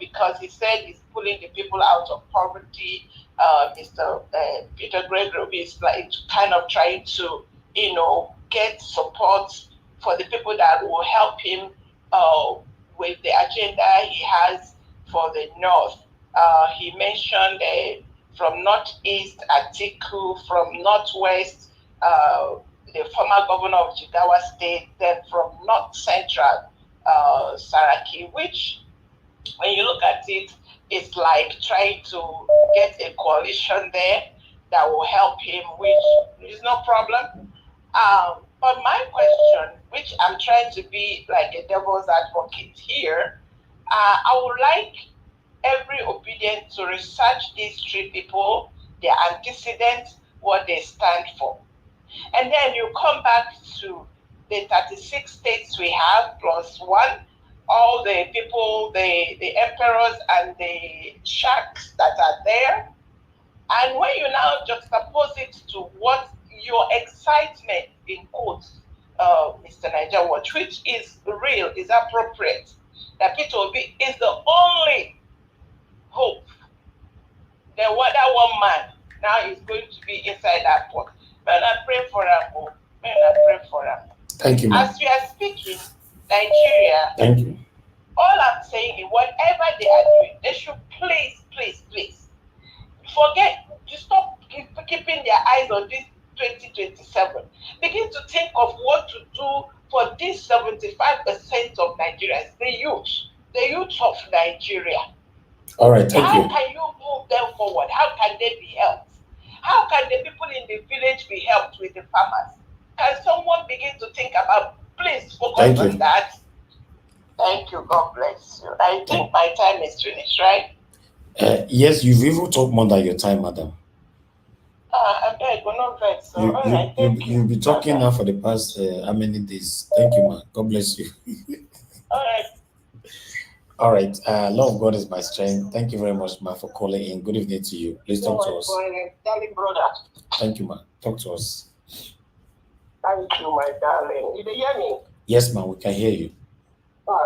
because he said he's pulling the people out of poverty, Mr. Peter Gregory is like kind of trying to, get support for the people that will help him with the agenda he has for the North. He mentioned from Northeast Atiku, from Northwest, the former governor of Jigawa State, then from North Central, Saraki, which, when you look at it, it's like trying to get a coalition there that will help him, which is no problem. But my question which I'm trying to be like a devil's advocate here, I would like every obedient to research these three people, their antecedents, what they stand for. And then you come back to the 36 states we have, plus one, all the people, the emperors and the shacks that are there. And when you now juxtapose it to what your excitement, in quotes, Mr. Niger Watch, which is real, is appropriate, that Peter Obi is the only hope. Then what that one man now is going to be inside that pot. Man, I pray for him. Man, I pray for him. Thank you, ma'am. As we are speaking, Nigeria, Thank you. all I'm saying is whatever they are doing, they should please forget to stop keeping their eyes on this 2027. Begin to think of what to do for this 75% of Nigerians, the youth of Nigeria. All right, thank How you. can you move them forward? How can they be helped? How can the people in the village be helped with the farmers? Can someone begin to think about, please focus on that? Thank you, God bless you. I think my time is finished, right? Yes, you've even talked more than your time, madam. I beg, we're not vex. So, all right, thank you. You'll be talking now for the past how many days? Thank you, man. God bless you. All right. All right. Love of God is my strength. Thank you very much, ma, for calling in. Good evening to you. Please talk to us. Darling brother. Thank you, ma. Talk to us. Thank you, my darling. Did you hear me? Yes, ma. We can hear you.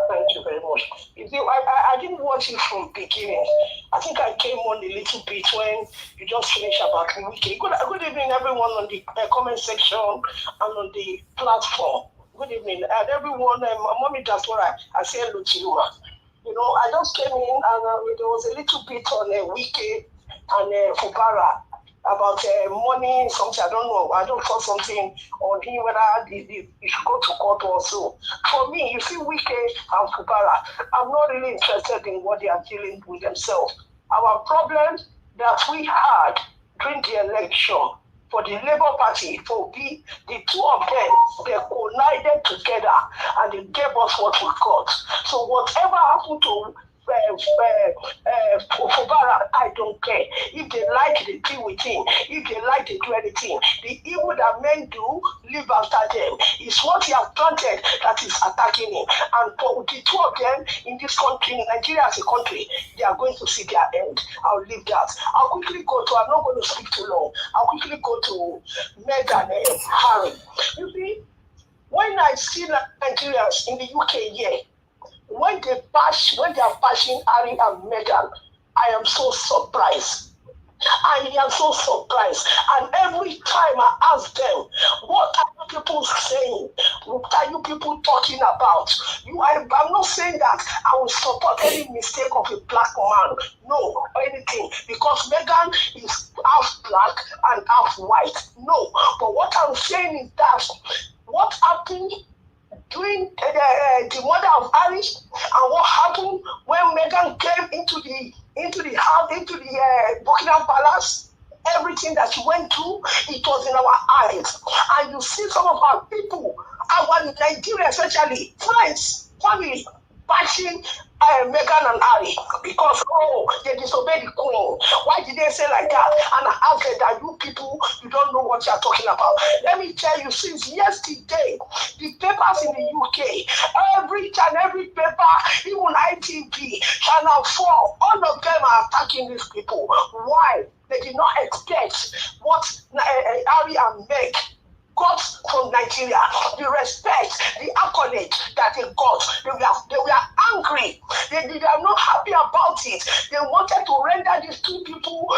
Thank you very much. I didn't watch it from beginning. I think I came on a little bit when you just finished about the weekend. Good evening, everyone on the comment section and on the platform. Good evening, and everyone. Mommy, that's what I say hello to you, ma. You know, I just came in and there was a little bit on Wiki and Fubara about money, something, I don't know. I don't saw something on him whether he should go to court or so. For me, you see Wiki and Fubara, I'm not really interested in what they are dealing with themselves. Our problem that we had during the election for the Labour Party, for the two of them, they collided together and they gave us what we got. So whatever happened to Fubara, I don't care. If they like, they deal with him. If they like, they do anything. The evil that men do, live after them. It's what he has planted that is attacking him. And for the two of them in this country, Nigeria as a country, they are going to see their end. I'll leave that. I'll quickly go to, I'm not going to speak too long. I'll quickly go to Meghan and Harry. You see, when I see Nigerians in the UK here, when they are bashing Harry and Meghan, I am so surprised. I am so surprised. And every time I ask them, what are you people saying? What are you people talking about? I'm not saying that I will support any mistake of a black man. No, or anything. Because Meghan is half black and half white. No. But what I'm saying is that what happened during the murder of Harry and what happened when Meghan came into the house, into the Buckingham Palace, everything that she went through, it was in our eyes. And you see some of our people, our Nigeria especially, friends, family, bashing Meghan and Harry because they disobeyed the queen. Why did they say like that? And I asked them that you people, you don't know what you are talking about. Let me tell you, since yesterday, the papers in the UK, every paper, even ITV, Channel 4, all of them are attacking these people. Why? They did not expect what Harry and Meg got from Nigeria, the respect, the accolade that they got. They were angry. They are not happy about it. They wanted to render these two people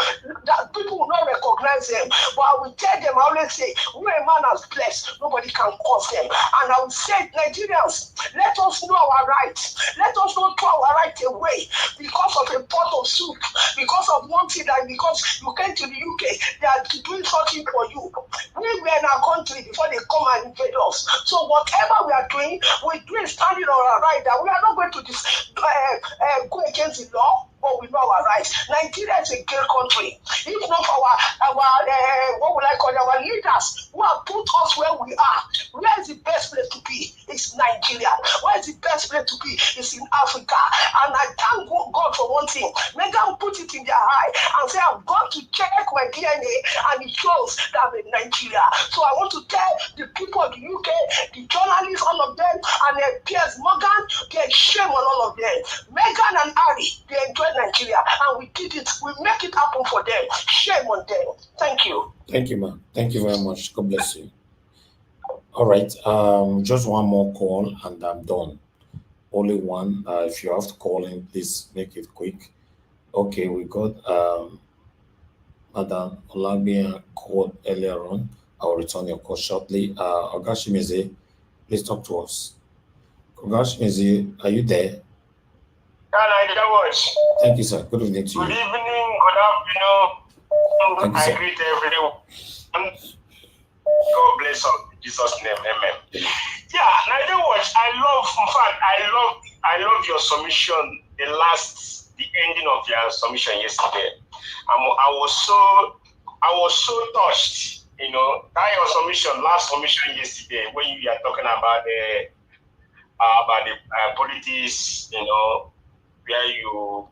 that people will not recognize them. But I will tell them, I always say, where a man has blessed, nobody can curse them. And I will say, Nigerians, let us know our rights. Let us not throw our rights away because of a pot of soup, because of one thing that because you came to the UK, they are doing something for you. We were in our country before they come and invade us. So whatever we are doing, we do it standing on our right. That we are not going to go against the law, but but we know our rights. Nigeria is a great country. If not for our what would I call it, our leaders who have put us where we are, where is the best place to be? It's Nigeria. Where is the best place to be? It's in Africa. And I thank God for one thing. Megan put it in their eye and say, I've gone to check my DNA and it shows that I'm in Nigeria. So I want to tell the people of the UK, the journalists, all of them, and Piers Morgan, there's shame on all of them. Megan and Harry, they enjoy Nigeria, and we did it. We make it happen for them. Shame on them. Thank you. Thank you, ma'am. Thank you very much. God bless you. All right. Just one more call and I'm done. Only one. If you have to call in, please make it quick. Okay, we got Madam Olabia called earlier on. I'll return your call shortly. Ogashimize, please talk to us. Ogashimize, are you there? Thank you, sir. Good evening to you. Good evening, good afternoon. Thank you, sir. I greet everyone. God bless us in Jesus' name, amen. Yeah, Nigeria Watch, I love your submission, the ending of your submission yesterday. I was so touched, that your submission, last submission yesterday, when you are talking about the politics, where you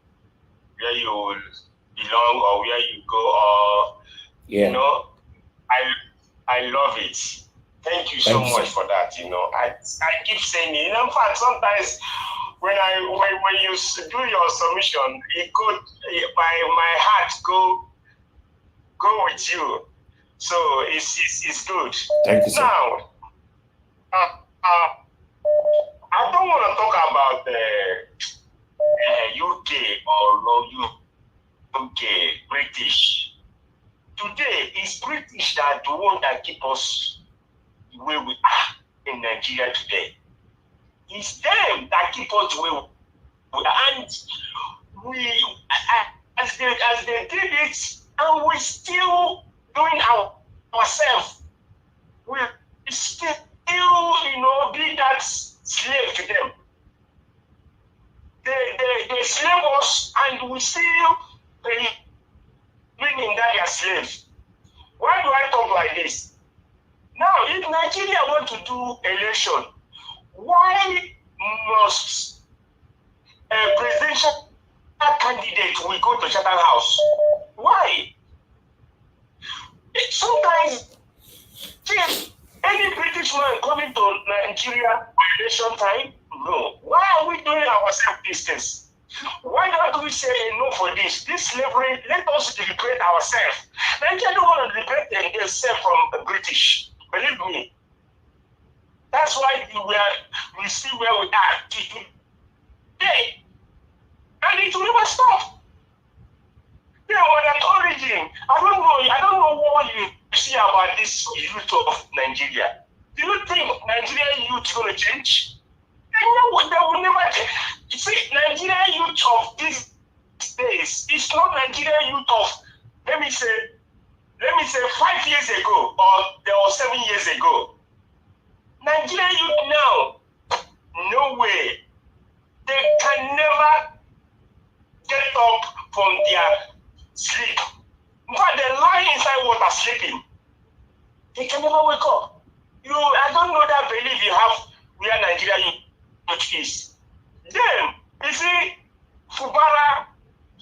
belong or where you go, or I love it. Thank you so much for that. I keep saying it. In fact, sometimes when you do your submission, it could my heart go with you. So it's good. Thank you, sir. Now, I don't want to talk about UK or UK, British. Today, it's British that the one that keep us the way we are in Nigeria today. It's them that keep us the way we are. And as they did it, and we're still doing ourselves. We still, be that slave to them. They slave us, and we still meaning that they are slaves. Why do I talk like this? Now, if Nigeria want to do election, why must a presidential candidate will go to Chatham House? Why? Sometimes, any British man coming to Nigeria by election time? No. Why are we doing ourselves these things? Why don't we say no for this? This slavery, let us liberate ourselves. Nigeria don't want to liberate themselves from the British. Believe me. That's why we see where we are today. And it will never stop. When that origin, I don't know what you see about this youth of Nigeria. Do you think Nigerian youth is going to change? They will never. You see, Nigerian youth of these days is not Nigerian youth of, let me say 5 years ago or 7 years ago. Nigerian youth now, no way. They can never get up from their sleep. In fact, they lie inside water sleeping. They can never wake up. I don't know that belief you have where Nigeria youth is. Then, you see, Fubara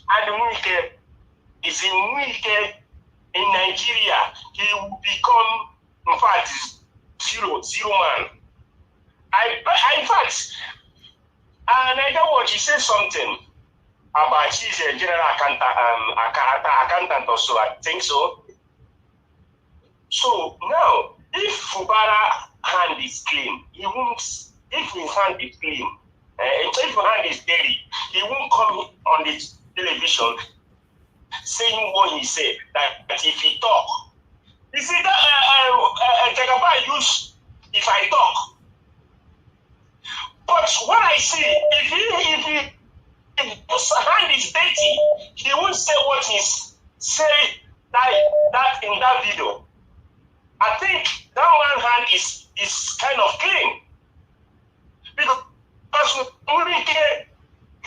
and Mwike is in Mwike in Nigeria. He will become, in fact, zero man. In fact, Nigeria Watch, he said something about he's a general accountant or so, I think so. So now, if Fubara hand is clean, he won't. If his hand is clean, if his hand is dirty, he won't come on the television saying what he said. That if he talk, you see that Jagaba use if I talk. But what I see, if his hand is dirty, he won't say what he say that in that video. I think that one hand is kind of clean. Because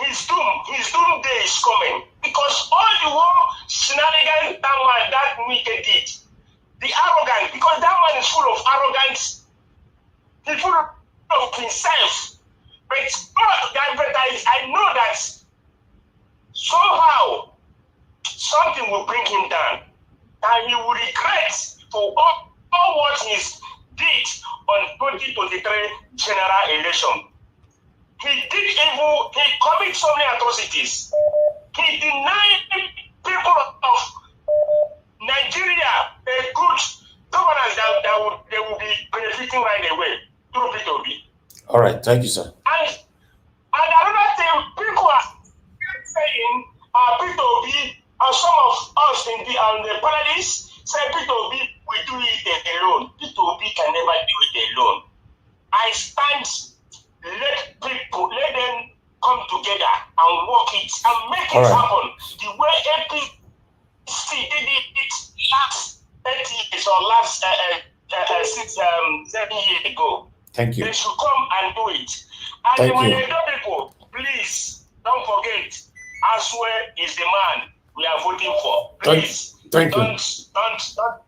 his doomsday is coming. Because all the whole shenanigans that Wike did, the arrogance, because that man is full of arrogance, he's full of himself. But I know that somehow something will bring him down, and he will regret for all what he did on 2023 general election. He did evil, he committed so many atrocities. He denied people of Nigeria a good governance that they will be benefiting right away through P2B. All right, thank you, sir. And another thing, people are saying P2B, and some of us in the panelists say P2B will do it alone. P2B can never do it alone. I stand, let them come together and work it and make it happen the way APC did it last 8 years or last 7 years ago. Thank you. They should come and do it. And when they do people, please don't forget, Aswe is the man we are voting for. Please. Thank you. Don't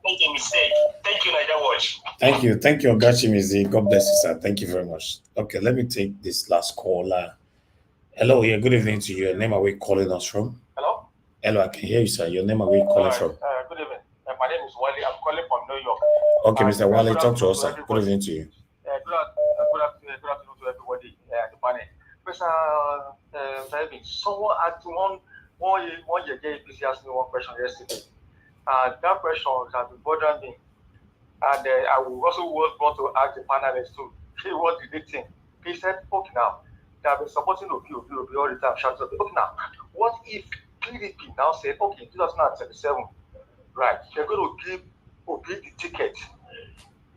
make a mistake. Thank you, Niger Watch. Thank you, Ogachimizi. God bless you, sir. Thank you very much. Okay, let me take this last caller. Hello, yeah, good evening to you. Your name, are we calling us from? Hello? Hello, I can hear you, sir. Your name, are we calling from? Good evening. My name is Wale. I'm calling from New York. Okay, Mr. Wale, talk to us, sir. Good evening to you. Good afternoon to everybody the panel. Mr. David, someone asked one year APC asked me one question yesterday. That question has been bothering me. And I will also want to ask the panelists too. What did they think? He said, okay, now, they have been supporting Obi all the time, shouting, okay, now, what if PDP now said, okay, in 2027, right, they're going to give Obi the ticket.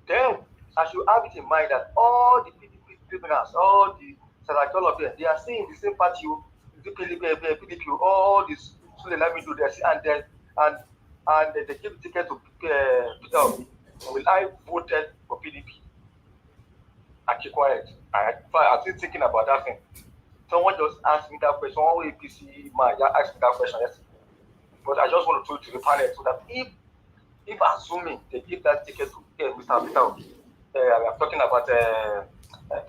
Then, I should have it in mind that all the PDP criminals, all of them, they are still in the same party, the PDP, all this, so they let me do this, and they give the ticket to Peter Obi. Will I voted for PDP? I keep quiet. I'm still thinking about that thing. Someone just asked me that question. One APC man asked me that question yesterday. But I just want to talk to the panel so that if assuming they give that ticket to Mr. Peter Obi, I'm talking about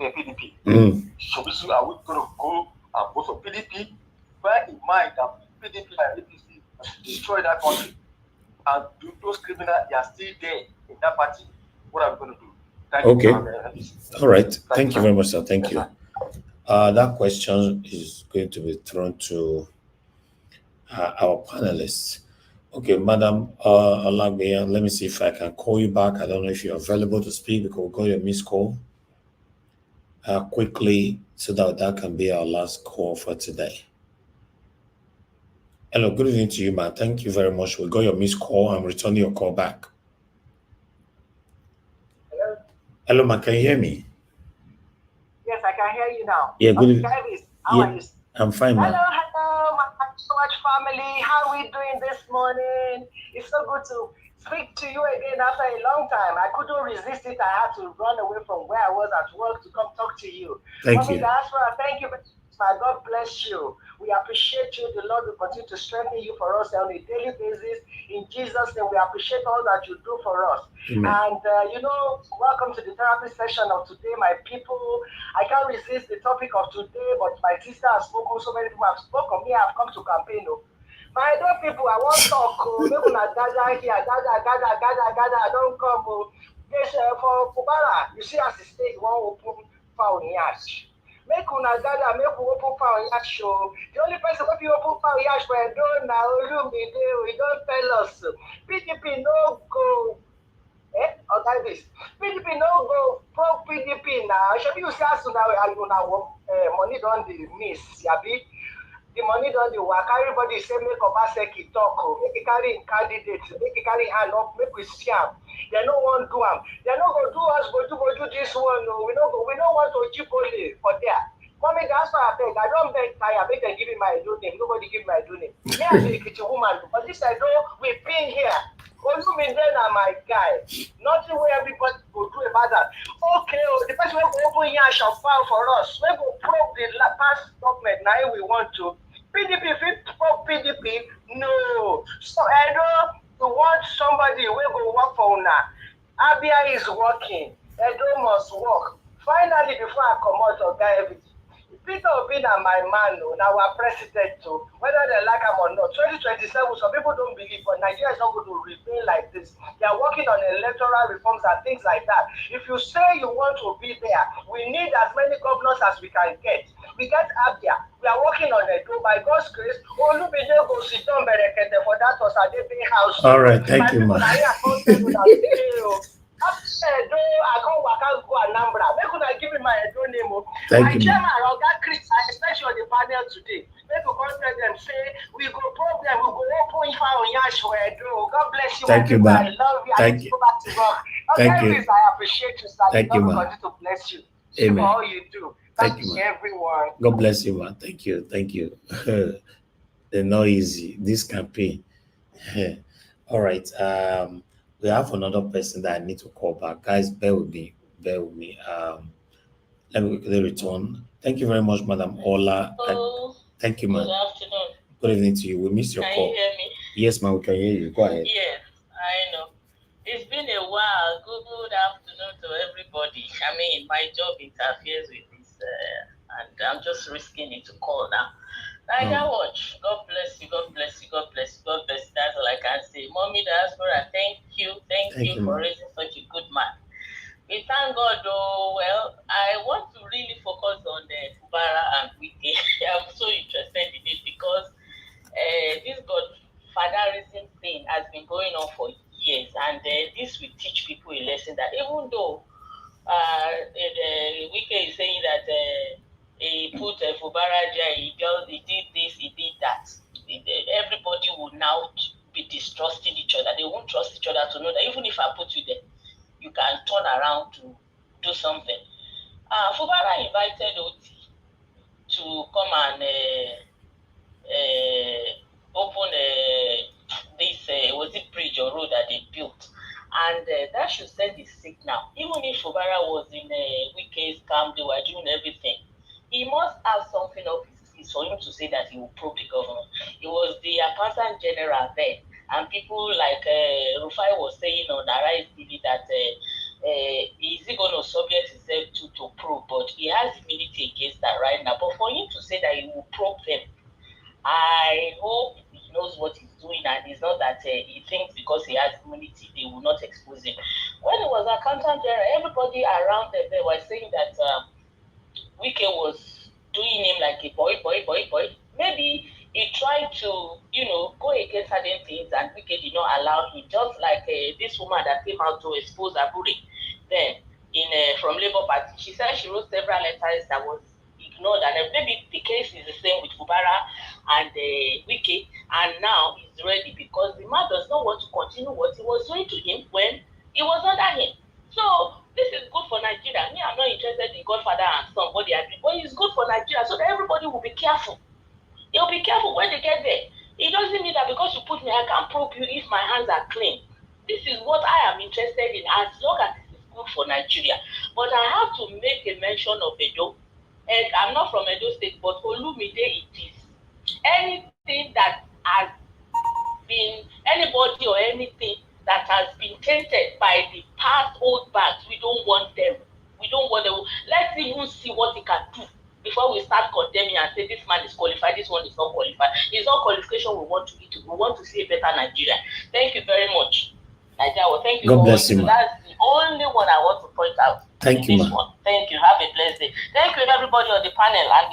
PDP. Are we going to go and vote for PDP? Bear in mind that PDP and APC destroy that country, and those criminals they are still there in that party. What are we going to do? Thank you. All right. Thank you very much, sir. Thank you. That question is going to be thrown to our panelists. Okay, Madam Olagbeya, let me see if I can call you back. I don't know if you're available to speak because we'll call your missed call quickly so that can be our last call for today. Hello, good evening to you, man. Thank you very much. We got your missed call. I'm returning your call back. Hello, man. Can you hear me? Yes, I can hear you now. Yeah, good evening. How are you? I'm fine, man. Hello, my so much family. How are we doing this morning? It's so good to speak to you again after a long time. I couldn't resist it. I had to run away from where I was at work to come talk to you. Thank you. Diaspora, thank you. God bless you. We appreciate you. The Lord will continue to strengthen you for us on a daily basis. In Jesus' name, we appreciate all that you do for us. Amen. And, welcome to the therapy session of today, my people. I can't resist the topic of today, but my sister has spoken, so many people have spoken. Me, I've come to campaign. My dear people, I want to talk. Maybe not gather here, gather. I don't come. Yes, for Kubara, you see, as the state, one open for Niash. Make una gather, make we open for Yash show. The only person who open for Yash for don't now, we don't tell us. PDP no go. Okay, this. PDP no go. Pro PDP now. Should you say as now, money don't miss, yabi. The money don't do work. Everybody say make Obaseki talk, make it carry candidates, make it carry hand up, make we see them. They no want to do them. They no go do us, go do this one. We don't want to cheap only for there. Mommy, that's why I beg. I don't beg tire. Make them give me my do name. Nobody give my do name. Me as a kitchen woman, but this I know we pin here. Olumide na my guy. Nothing where everybody go do about that. Okay, the person will open here shall file for us. We go probe the past government. Now we want to. PDP, if it probe PDP, no. So Edo, you want somebody will go work for una. Abia is working. Edo must work. Finally, before I come out of that everything. Peter Obi na my man, now our president too. Whether they like him or not, 2027, some people don't believe, but Nigeria is not going to remain like this. They are working on electoral reforms and things like that. If you say you want to be there, we need as many governors as we can get. We get Abia. We are working on it. By God's grace, Olumide go sit down for that was a day house. All right, thank you, man. I can't work out go Anambra. Make una give me my Edo name. Thank you, chairman, Oga Chris, I expect you on the panel today. Make you contact them, say we go problem, we go open fire on Yash Edo. God bless you. Thank you, man. I love you. Thank I you. go back to work. Thank you. Chris, I appreciate you, sir. Thank you, man. God to bless you. Amen. For all you do. Thank you, man. Everyone. God bless you, man. Thank you. Thank you. They're not easy, this campaign. All right. We have another person that I need to call back. Guys, bear with me. Bear with me. Let me quickly return. Thank you very much, Madam Ola. Thank you, man. Good afternoon. Good evening to you. We missed your Can call. you hear me? Yes, ma'am, we can hear you. Go ahead. Yes, I know. It's been a while. Good afternoon to everybody. I mean, my job interferes with this, and I'm just risking it to call now. Niger Watch, God bless you, God bless you, God bless you, God bless you. That's all I can say. Mommy Diaspora, thank you for raising such a good man. We thank God, though. Well, I want to really focus on the Fubara and Wike. I'm so interested in it because this godfatherism thing has been going on for years, and this will teach people a lesson that even though Wike is saying that he put Fubara there, he did this, he did that. Everybody will now be distrusting each other. They won't trust each other to know that even if I put you there, you can turn around to do something. Fubara invited Oti to come and open this was it bridge or road that they built, and that should send the signal. Even if Fubara was in Wike's camp, they were doing everything. He must have something up his sleeve for him to say that he will probe the government. He was the accountant general there, and people like Rufai was saying on Arise TV that is he going to subject himself to probe, but he has immunity against that right now. But for him to say that he will probe them, I hope he knows what he's doing, and it's not that he thinks because he has immunity they will not expose him. When he was accountant general, everybody around them they were saying that Wike was doing him like a boy. Maybe he tried to, go against certain things, and Wike did not allow him. Just like this woman that came out to expose Abure then from Labour Party. She said she wrote several letters that was ignored, and maybe the case is the same with Fubara and Wike, and now he's ready because the man does not want to continue what he was doing to him when he was under him. So this is good for Nigeria. Me, I'm not interested in Godfather and son, what they are doing, but it's good for Nigeria so that everybody will be careful. They'll be careful when they get there. It doesn't mean that because you put me, I can't probe you if my hands are clean. This is what I am interested in as long as it is good for Nigeria. But I have to make a mention of Edo. And I'm not from Edo State, but Olumide it is. Anything that has been, anybody or anything that has been tainted by the past old bags, we don't want them. We don't want them. Let's even see what he can do before we start condemning and say this man is qualified, this one is not qualified. It's not qualification we want to get to. We want to see a better Nigeria. Thank you very much. Nigeria, thank you. God bless you, man. That's the only one I want to point out. Thank you, man. Thank you. Have a blessed day. Thank you, everybody on the panel and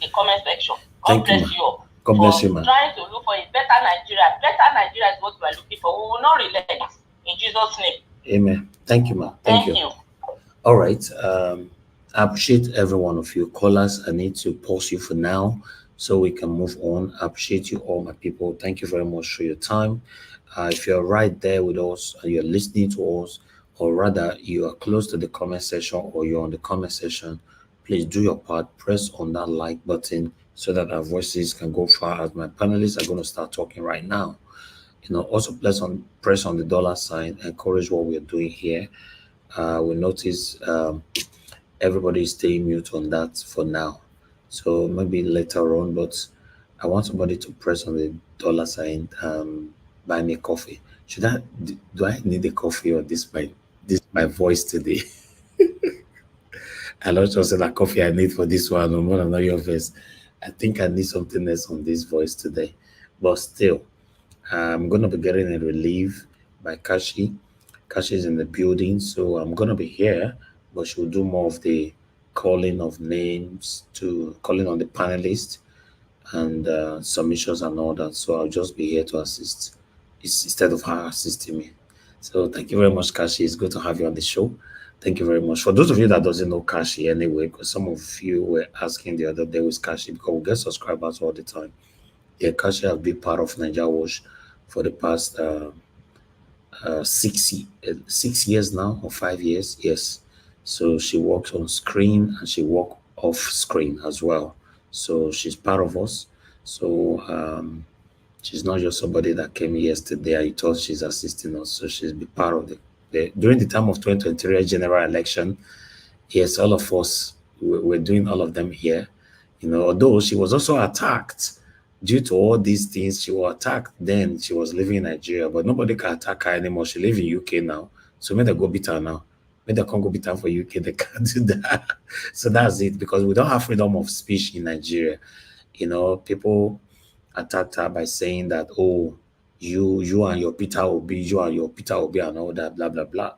the comment section. God bless you all. God bless you, man. Trying to look for a better Nigeria. Better Nigeria is what we are looking for. We will not relent. In Jesus' name. Amen. Thank you, man. Thank you. All right. I appreciate every one of you. Callers, I need to pause you for now so we can move on. I appreciate you all, my people. Thank you very much for your time. If you're right there with us and you're listening to us, or rather you are close to the comment section or you're on the comment section, please do your part. Press on that like button so that our voices can go far as my panelists are going to start talking right now. Also press on the dollar sign, encourage what we're doing here. We notice everybody is staying mute on that for now. So maybe later on, but I want somebody to press on the dollar sign, buy me coffee. Do I need a coffee, or this my voice today? I not just say that coffee I need for this one, or more than your face. I think I need something else on this voice today. But still, I'm gonna be getting a relief by Kashi. Kashi is in the building, so I'm gonna be here, but she'll do more of the calling of names, to calling on the panelists, and submissions and all that. So I'll just be here to assist, instead of her assisting me. So thank you very much, Kashi. It's good to have you on the show. Thank you very much. For those of you that doesn't know Kashi anyway, because some of you were asking the other day with Kashi, because we get subscribers all the time. Yeah, Kashi have been part of Nigeria Watch for the past 6 years now, or 5 years. Yes. So she works on screen and she works off screen as well. So she's part of us. So she's not just somebody that came yesterday and you thought she's assisting us. So she's been part of during the time of 2023 general election. Yes, all of us, we're doing all of them here. Although she was also attacked due to all these things. She was attacked then. She was living in Nigeria, but nobody can attack her anymore. She lives in UK now. So maybe they go beat her now. Maybe they can't go beat her for UK. They can't do that. So that's it, because we don't have freedom of speech in Nigeria. People attacked her by saying that, oh, you and your Peter Obi, and all that, blah, blah, blah.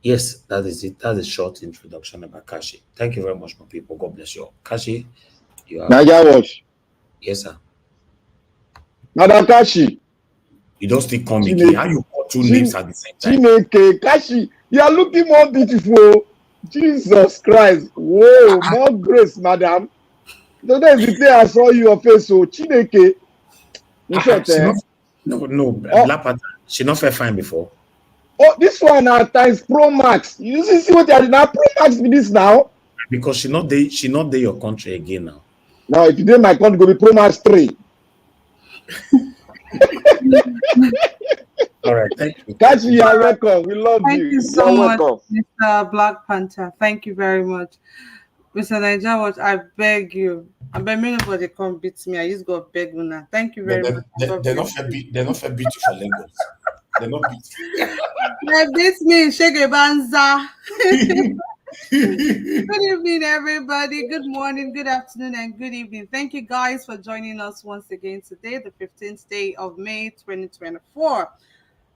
Yes, that is it. That's a short introduction about Kashi. Thank you very much, my people. God bless you all. Kashi, you are... Nigeria Watch. Yes, sir. Madam Kashi. You don't still come again. How you call two names at the same time? Chineke, Kashi, you are looking more beautiful. Jesus Christ. Whoa, more grace, madam. Today is the day I saw your face, so Chineke. No, Black Panther. She not fair fine before. Oh, this one at times Pro Max. You see what I did now? Pro Max with this now. Because she not there your country again now. Now, if you did my country, go be Pro Max 3. All right, thank you. Kashi, you are welcome. We love you. Thank you so much, Mr. Black Panther. Thank you very much. Mr. Nigeria Watch, I beg you. I beg nobody come beat me. I just go beg una. Thank you very much. They're not fair beat you for Lagos. They're not beat you. They beat me, Shege Banza. Good evening, everybody. Good morning, good afternoon, and good evening. Thank you guys for joining us once again today, the 15th day of May 2024.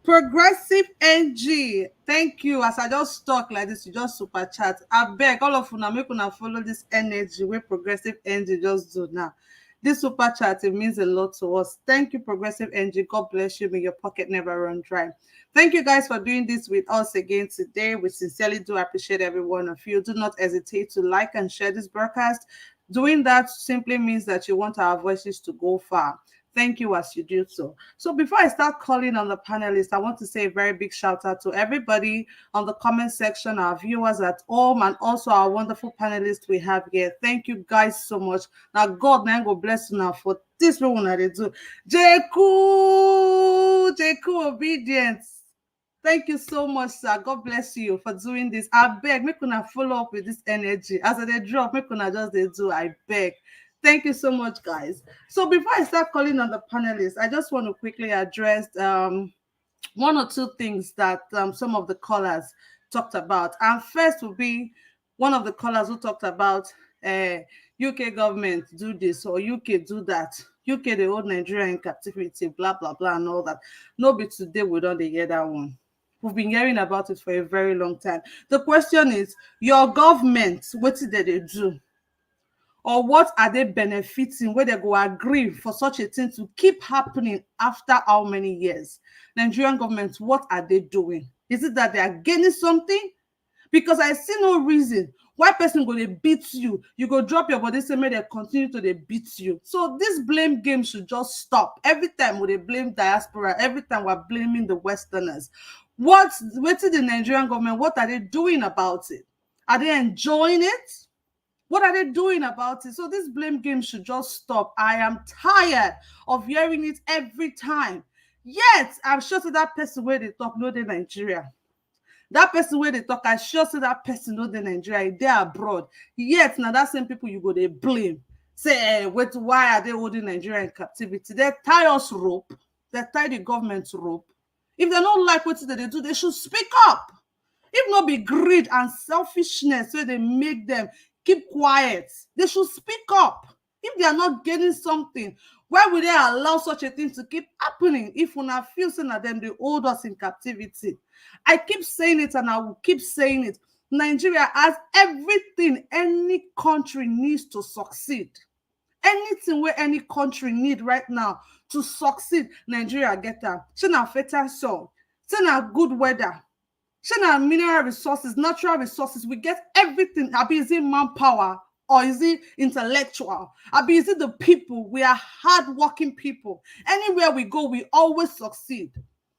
Progressive NG, thank you. As I just talk like this, you just super chat. I beg all of you now, make una follow this energy where Progressive NG just do now. This super chat, it means a lot to us. Thank you, Progressive NG. God bless you. May your pocket never run dry. Thank you guys for doing this with us again today. We sincerely do appreciate every one of you. Do not hesitate to like and share this broadcast. Doing that simply means that you want our voices to go far. Thank you as you do so. So before I start calling on the panelists, I want to say a very big shout out to everybody on the comment section, our viewers at home, and also our wonderful panelists we have here. Thank you guys so much. Now God now go bless you now for this one that they do. Jeku obedience. Thank you so much, sir. God bless you for doing this. I beg, make una follow up with this energy. As they drop, make una just they do. I beg. Thank you so much, guys. So before I start calling on the panelists, I just want to quickly address one or two things that some of the callers talked about. And first will be one of the callers who talked about UK government do this or UK do that. UK, they hold Nigeria in captivity, blah, blah, blah, and all that. No, but today we don't hear that one. We've been hearing about it for a very long time. The question is, your government, what did they do? Or what are they benefiting where they go agree for such a thing to keep happening after how many years? Nigerian government, what are they doing? Is it that they are gaining something? Because I see no reason why person go to beat you. You go drop your body, say, may they continue to they beat you. So this blame game should just stop. Every time we they blame diaspora, every time we're blaming the Westerners. What's the Nigerian government? What are they doing about it? Are they enjoying it? What are they doing about it? So this blame game should just stop. I am tired of hearing it every time. Yet, I'm sure say that person where they talk, no, they Nigeria. That person where they talk, I sure say that person no, they Nigeria, they are abroad. Yet, now that same people you go, they blame. Say, wait, why are they holding Nigeria in captivity? They tie us rope. They tie the government rope. If they don't like what they do, they should speak up. If not be greed and selfishness where they make them keep quiet, they should speak up. If they are not getting something, why would they allow such a thing to keep happening? If una feel saying that them they hold us in captivity, I keep saying it and I will keep saying it. Nigeria has everything any country needs to succeed. Anything where any country need right now to succeed, Nigeria get that. Say na fertile soil, say na good weather, say na mineral resources, natural resources. We get everything. Abi, is it manpower or is it intellectual? Abi, is it the people? We are hardworking people. Anywhere we go, we always succeed.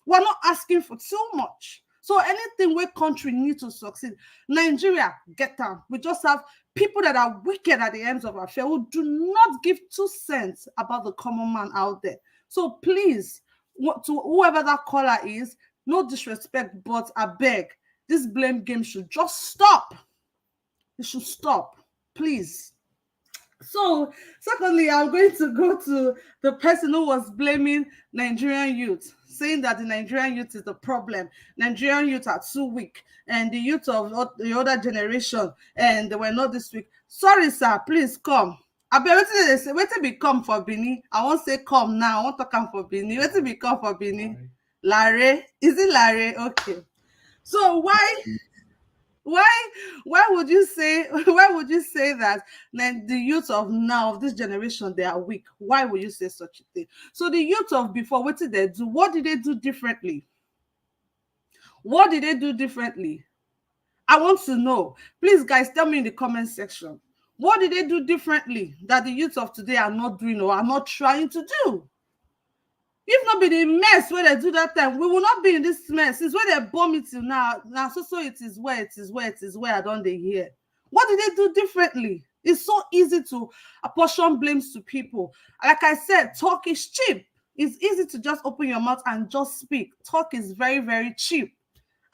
We're not asking for too much. So anything where country need to succeed, Nigeria get them. We just have people that are wicked at the ends of our affair who do not give 2 cents about the common man out there. So please, to whoever that caller is, no disrespect, but I beg, this blame game should just stop. It should stop, please. So, secondly, I'm going to go to the person who was blaming Nigerian youth, saying that the Nigerian youth is the problem. Nigerian youth are too weak, and the youth of the other generation, and they were not this weak. Sorry, sir, please come. I be waiting. They say, waiting be come for Bini. I won't say come now. I want to come for Bini. Waiting be come for Bini. Larry, is it Larry? Okay. So why would you say that the youth of now, of this generation, they are weak? Why would you say such a thing? So the youth of before, what did they do? What did they do differently? What did they do differently? I want to know. Please, guys, tell me in the comment section. What did they do differently that the youth of today are not doing or are not trying to do? If not be the mess where they do that time, we will not be in this mess. Since where they bomb it till now, so it is where I don't hear. What did they do differently? It's so easy to apportion blames to people. Like I said, talk is cheap. It's easy to just open your mouth and just speak. Talk is very, very cheap.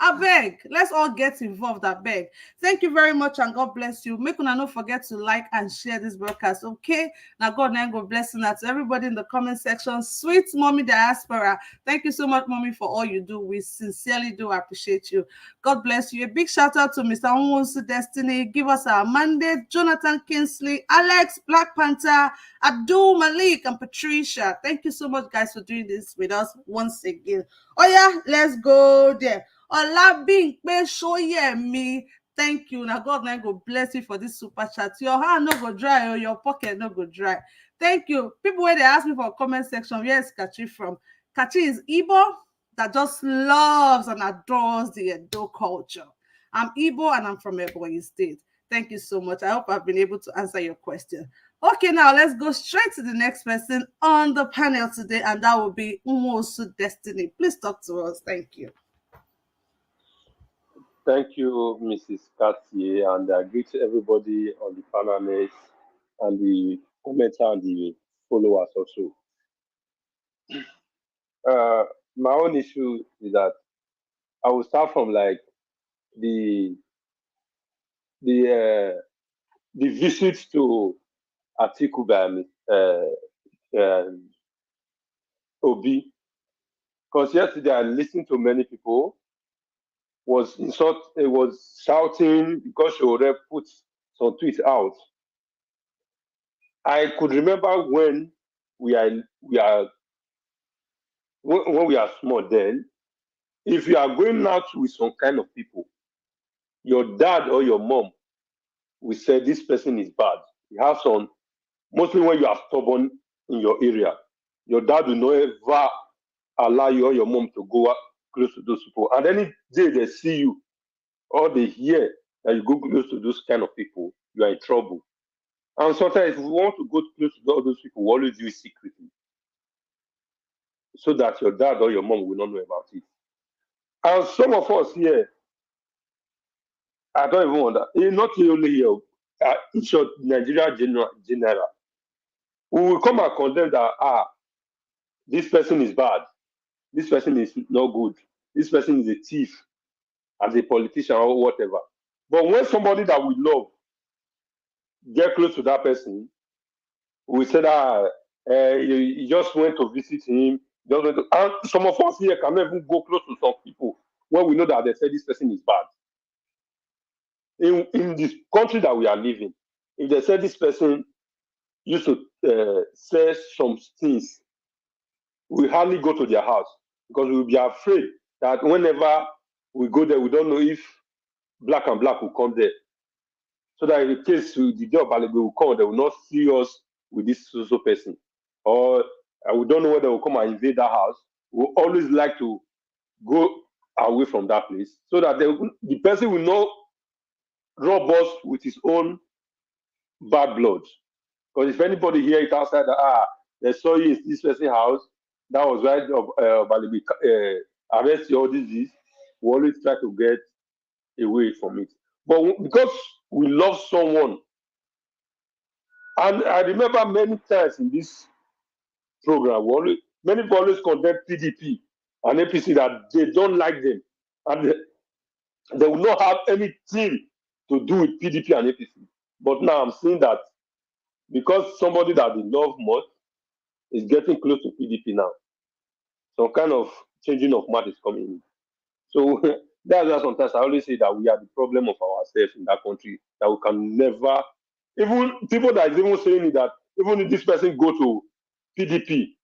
I beg, let's all get involved. I beg. Thank you very much and God bless you. Make una not forget to like and share this broadcast, okay? Now God and God bless you. Now to everybody in the comment section, sweet mommy diaspora, thank you so much, mommy, for all you do. We sincerely do appreciate you. God bless you. A big shout out to Mr. Onwonsu Destiny. Give us our mandate. Jonathan Kinsley, Alex, Black Panther, Abdul Malik, and Patricia. Thank you so much, guys, for doing this with us once again. Oh yeah, let's go there. Olabimpe Shoyemi, thank you. Now God now go bless you for this super chat. Your hand no go dry or your pocket no go dry. Thank you. People when they ask me for a comment section, where is Kachi from? Kachi is Igbo that just loves and adores the Edo culture. I'm Igbo and I'm from Ebonyi State. Thank you so much. I hope I've been able to answer your question. Okay, now let's go straight to the next person on the panel today, and that will be Umosu Destiny. Please talk to us. Thank you. Thank you, Mrs. Cartier, and I greet everybody on the panelists and the commenter and the followers also. My own issue is that I will start from like the visit to Atiku by Obi, because yesterday I listened to many people was shouting because she already put some tweets out. I could remember when we are small then, if you are going out with some kind of people, your dad or your mom will say this person is bad. You have some, mostly when you are stubborn in your area, your dad will not ever allow you or your mom to go close to those people. And any day they see you or they hear that you go close to those kind of people, you are in trouble. And sometimes if you want to go close to all those people, always do it secretly, so that your dad or your mom will not know about it. And some of us here, I don't even wonder, not only here, each of Nigeria general, we will come and condemn that, this person is bad. this person is not good, this person is a thief, as a politician or whatever. But when somebody that we love get close to that person, we say that you just went to visit him. Just went to, and some of us here cannot even go close to some people when we know that they say this person is bad. In this country that we are living, if they say this person used to say some things, we hardly go to their house because we will be afraid that whenever we go there, we don't know if black and black will come there. So that in case the day of Balebe will come, they will not see us with this social person. Or we don't know whether they will come and invade that house. We always like to go away from that place so that the person will not rob us with his own bad blood. Because if anybody hear it outside that, they saw you in this person's house, that was right Balebe arrest you, all this, we always try to get away from it. But because we love someone, and I remember many times in this program, many people always condemn PDP and APC that they don't like them, and they will not have anything to do with PDP and APC. But now I'm seeing that because somebody that they love much is getting close to PDP now, some kind of changing of mind is coming in. So that's why sometimes I always say that we are the problem of ourselves in that country, that we can never, even people that is even saying it, that even if this person go to PDP,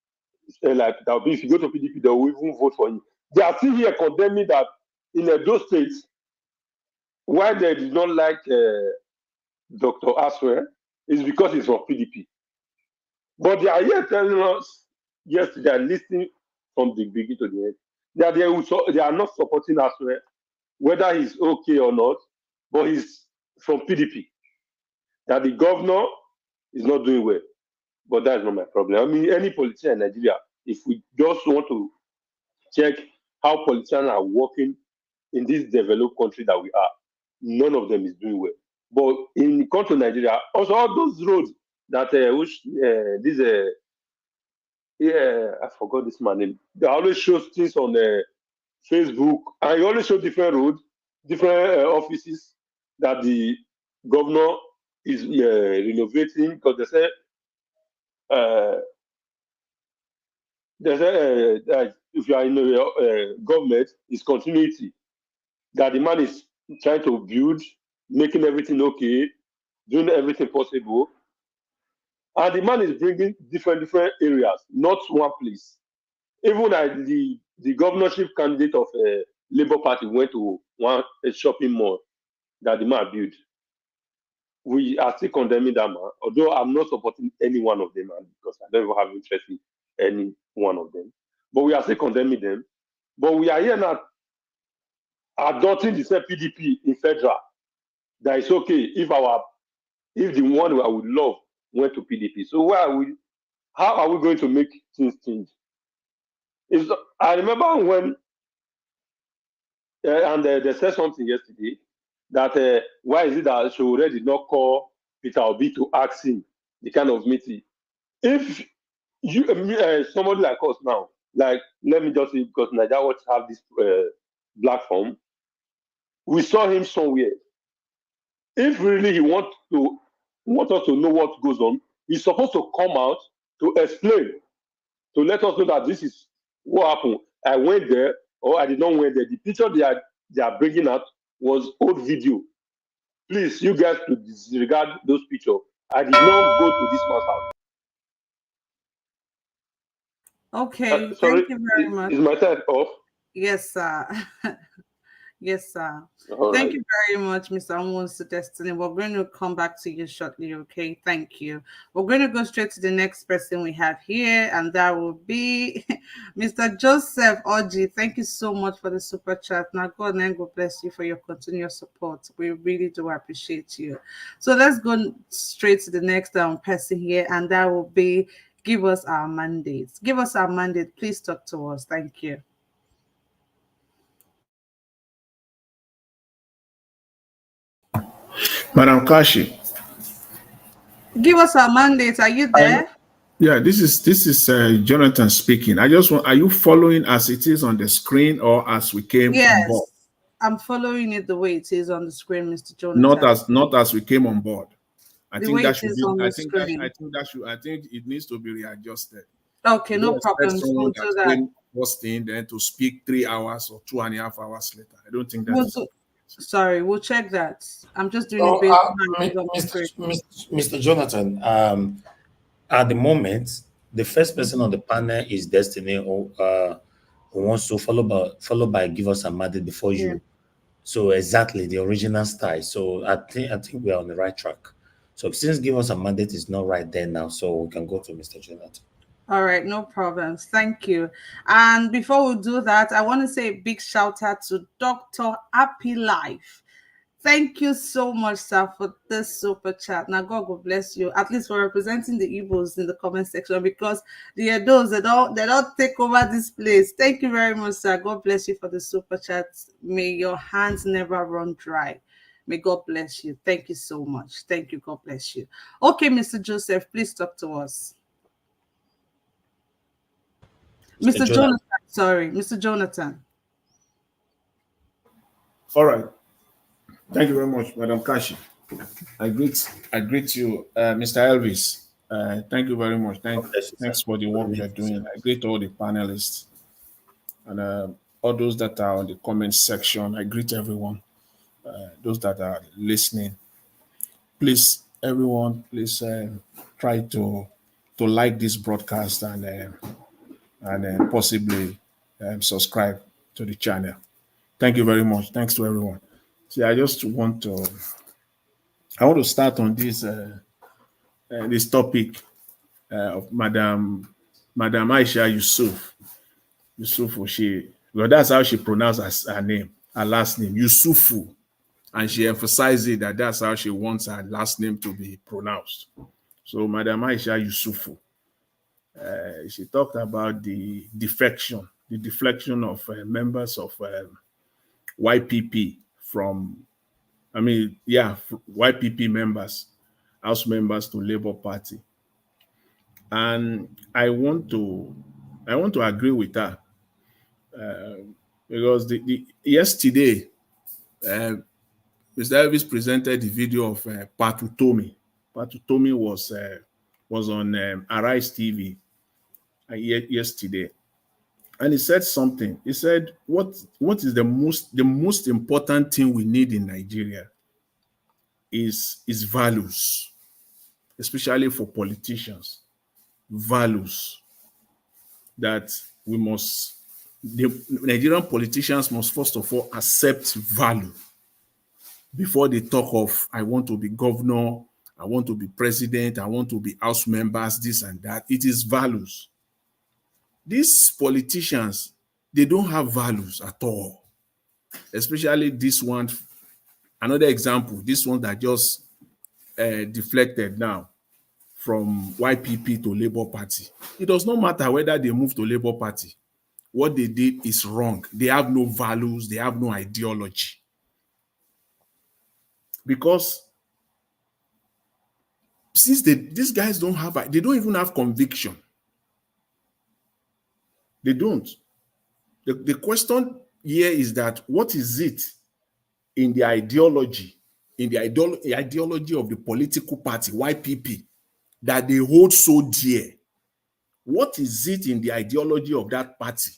like that, if you go to PDP, they will even vote for him. They are still here condemning that in those states, why they did not like Dr. Aswer is because he's from PDP. But they are here telling us, yes, they are listening from the beginning to the end, that they are not supporting Aswer, whether he's okay or not, but he's from PDP. That the governor is not doing well. But that's not my problem. I mean, any politician in Nigeria, if we just want to check how politicians are working in this developed country that we are, none of them is doing well. But in the country of Nigeria, also all those roads that I forgot this man name. They always show things on Facebook, and you always show different roads, different offices that the governor is renovating, because they say that if you are in the government, it's continuity. That the man is trying to build, making everything okay, doing everything possible, and the man is bringing different areas, not one place. Even the governorship candidate of Labour Party went to a shopping mall that the man built. We are still condemning that man, although I'm not supporting any one of them, because I don't even have interest in any one of them. But we are still condemning them. But we are here now adopting the same PDP in federal. That it's okay if the one I would love went to PDP. So how are we going to make things change? I remember when they said something yesterday that why is it that Showore did not call Peter Obi to ask him the kind of meeting? If somebody like us now, like let me just say, because Nigeria Watch have this platform, we saw him somewhere. If really he want us to know what goes on, he's supposed to come out to explain, to let us know that this is what happened. I went there, or I did not went there. The picture they are bringing out was old video. Please, you guys, to disregard those pictures. I did not go to this man's house. Okay, sorry, thank you very much. Is my time off? Yes, sir. Yes, sir. All Thank right. you very much, Mr. Wons to Destiny. We're going to come back to you shortly, okay? Thank you. We're going to go straight to the next person we have here, and that will be Mr. Joseph Oji. Thank you so much for the super chat. Now, God and God bless you for your continuous support. We really do appreciate you. So let's go straight to the next person here, and that will be Give Us Our Mandates. Give us our mandate. Please talk to us. Thank you. Madam Kashi. Give us our mandate. Are you there? Yeah, this is Jonathan speaking. I just want, are you following as it is on the screen or as we came on board? Yes, I'm following it the way it is on the screen, Mr. Not Jonathan. as we came on board. I The think way that it should is be. on I the think that. I screen. think that should. I think it needs to be readjusted. Okay, You no don't expect problems. someone We'll that do that. came first thing then to speak 3 hours or 2.5 hours later. I don't think that We'll is. do, sorry, we'll check that. I'm just doing it So, based on how it is on the screen. Mr. Jonathan, at the moment, the first person on the panel is Destiny, who wants to followed by Give Us a Mandate before Yeah. you. So exactly the original style. So I think we are on the right track. So since Give Us a Mandate is not right there now, so we can go to Mr. Jonathan. All right, no problems. Thank you. And before we do that, I want to say a big shout out to Dr. Happy Life. Thank you so much, sir, for this super chat. Now, God will bless you, at least for representing the Igbos in the comment section, because the Edos, they don't take over this place. Thank you very much, sir. God bless you for the super chat. May your hands never run dry. May God bless you. Thank you so much. Thank you. God bless you. Okay, Mr. Joseph, please talk to us. Mr. Jonathan, sorry, Mr. Jonathan. All right. Thank you very much, Madam Kashi. I greet you, Mr. Elvis. Thank you very much. Thanks for the work you're doing. I greet all the panelists and all those that are on the comment section. I greet everyone. Those that are listening. Please, everyone, please try to like this broadcast and possibly subscribe to the channel. Thank you very much. Thanks to everyone. See, I want to start on this topic of Madam Aisha Yusufu. Well, that's how she pronounced her name, her last name, Yusufu, and she emphasized that that's how she wants her last name to be pronounced. So, Madam Aisha Yusufu, she talked about the defection of members of YPP YPP members, House members to Labour Party, and I want to agree with her because yesterday, Mr. Elvis presented the video of Patutomi. Patutomi was on Arise TV yesterday, and he said something. He said, "What is the most important thing we need in Nigeria is values, especially for politicians. Values that the Nigerian politicians must first of all accept value before they talk of, I want to be governor, I want to be president, I want to be house members, this and that. It is values. These politicians, they don't have values at all. Especially this one, another example, this one that just deflected now from YPP to Labour Party. It does not matter whether they move to Labour Party. What they did is wrong. They have no values, they have no ideology. Because since these guys they don't even have conviction. They don't. The question here is that what is it in the ideology, ideology of the political party, YPP, that they hold so dear? What is it in the ideology of that party,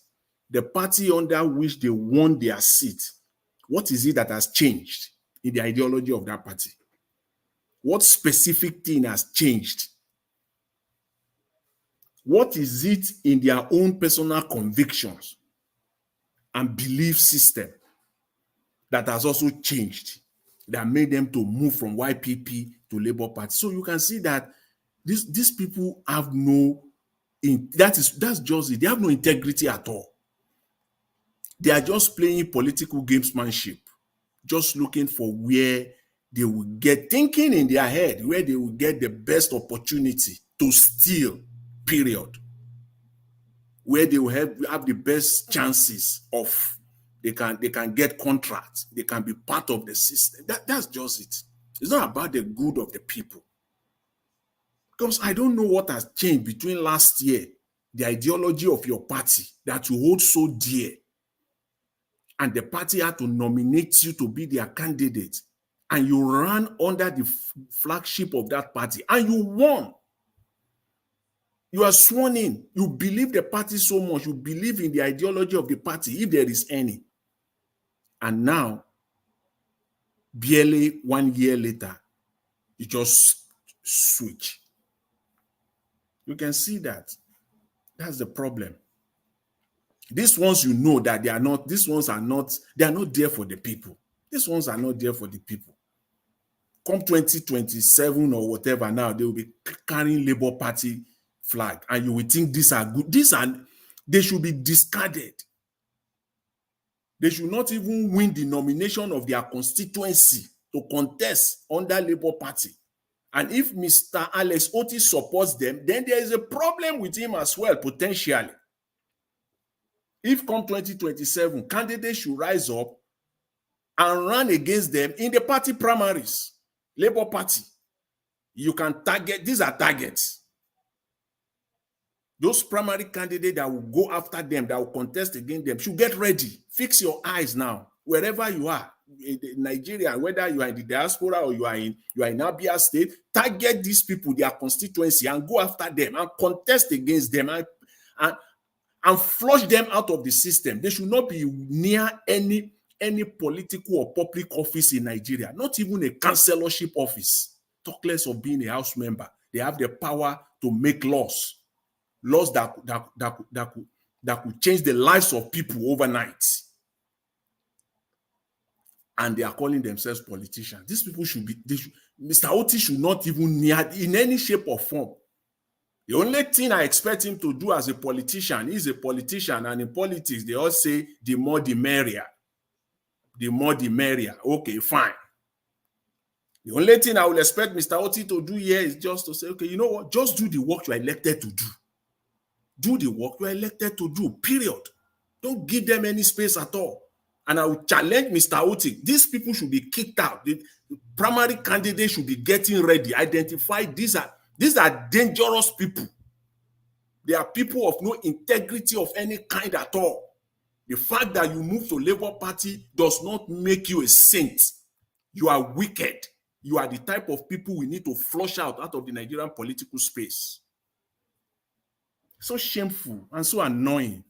the party under which they won their seat? What is it that has changed in the ideology of that party? What specific thing has changed? What is it in their own personal convictions and belief system that has also changed, that made them to move from YPP to Labour Party? So you can see that these people have that's just it. They have no integrity at all. They are just playing political gamesmanship, just looking for where they will get, thinking in their head where they will get the best opportunity to steal, period. Where they will have the best chances of they can get contracts, they can be part of the system. That's just it. It's not about the good of the people. Because I don't know what has changed between last year, the ideology of your party that you hold so dear, and the party had to nominate you to be their candidate, and you ran under the flagship of that party, and you won. You are sworn in. You believe the party so much. You believe in the ideology of the party, if there is any. And now, barely 1 year later, you just switch. You can see that. That's the problem. These ones, you know that they are not, these ones are not, they are not there for the people. These ones are not there for the people. Come 2027 or whatever, now they will be carrying Labour Party flag, and you will think these are good. They should be discarded. They should not even win the nomination of their constituency to contest under Labour Party. And if Mr. Alex Otis supports them, then there is a problem with him as well, potentially. If come 2027, candidates should rise up and run against them in the party primaries, Labour Party. You can target, these are targets. Those primary candidates that will go after them, that will contest against them, should get ready. Fix your eyes now, wherever you are, in Nigeria, whether you are in the diaspora or you are in Abia State, target these people, their constituency, and go after them and contest against them and flush them out of the system. They should not be near any political or public office in Nigeria, not even a councillorship office. Talk less of being a house member. They have the power to make laws that could change the lives of people overnight. And they are calling themselves politicians. These people should be, Mr. Otis should not even near in any shape or form. The only thing I expect him to do as a politician, he's a politician, and in politics, they all say the more the merrier. The more the merrier. Okay, fine. The only thing I will expect Mr. Otis to do here is just to say, okay, you know what? Just do the work you are elected to do. Do the work you are elected to do, period. Don't give them any space at all. And I will challenge Mr. Otis. These people should be kicked out. The primary candidates should be getting ready. Identify these are dangerous people. They are people of no integrity of any kind at all. The fact that you move to Labour Party does not make you a saint. You are wicked. You are the type of people we need to flush out of the Nigerian political space. So shameful and so annoying.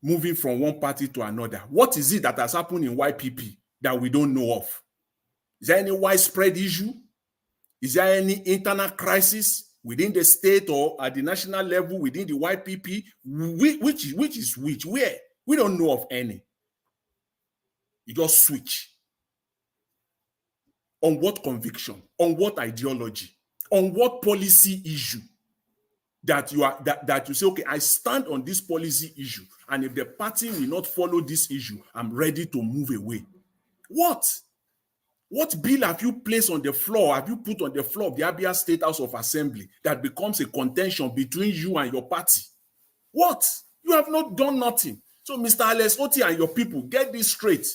Moving from one party to another. What is it that has happened in YPP that we don't know of? Is there any widespread issue? Is there any internal crisis within the state or at the national level within the YPP? Which is which? Where? We don't know of any. You just switch. On what conviction? On what ideology? On what policy issue? That you say, okay, I stand on this policy issue, and if the party will not follow this issue, I'm ready to move away. What bill have you placed on the floor, have you put on the floor of the Abia State House of Assembly that becomes a contention between you and your party? What? You have not done nothing. So Mr. Alex Otis and your people, get this straight.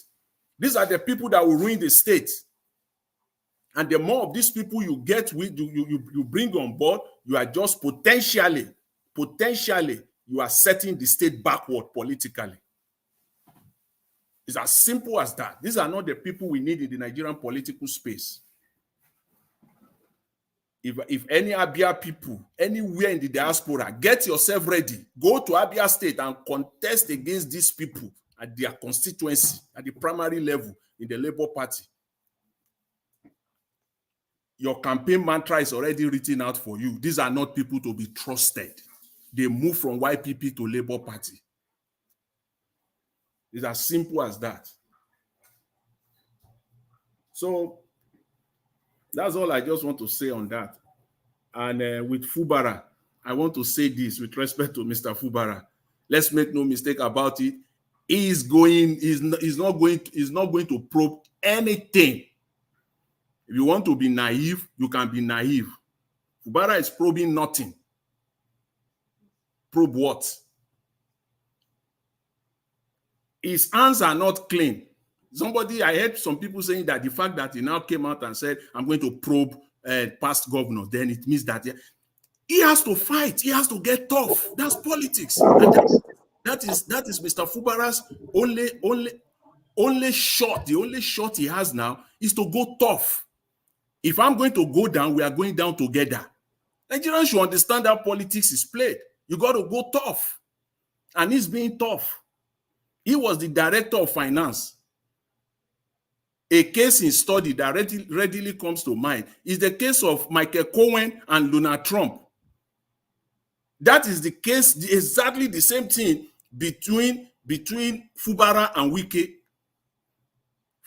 These are the people that will ruin the state. And the more of these people you get with, you bring on board, you are just potentially, you are setting the state backward politically. It's as simple as that. These are not the people we need in the Nigerian political space. If any Abia people, anywhere in the diaspora, get yourself ready. Go to Abia State and contest against these people at their constituency, at the primary level in the Labour Party. Your campaign mantra is already written out for you. These are not people to be trusted. They move from YPP to Labour Party. It's as simple as that. So that's all I just want to say on that. And with Fubara, I want to say this with respect to Mr. Fubara. Let's make no mistake about it. He's not going to probe anything. If you want to be naive, you can be naive. Fubara is probing nothing. Probe what? His hands are not clean. I heard some people saying that the fact that he now came out and said, I'm going to probe past governor, then it means that he has to fight. He has to get tough. That's politics. And that is Mr. Fubara's only shot. The only shot he has now is to go tough. If I'm going to go down, we are going down together. Nigerians should understand how politics is played. You got to go tough. And he's being tough. He was the director of finance. A case in study that readily comes to mind is the case of Michael Cohen and Luna Trump. That is the case, exactly the same thing between Fubara and Wike.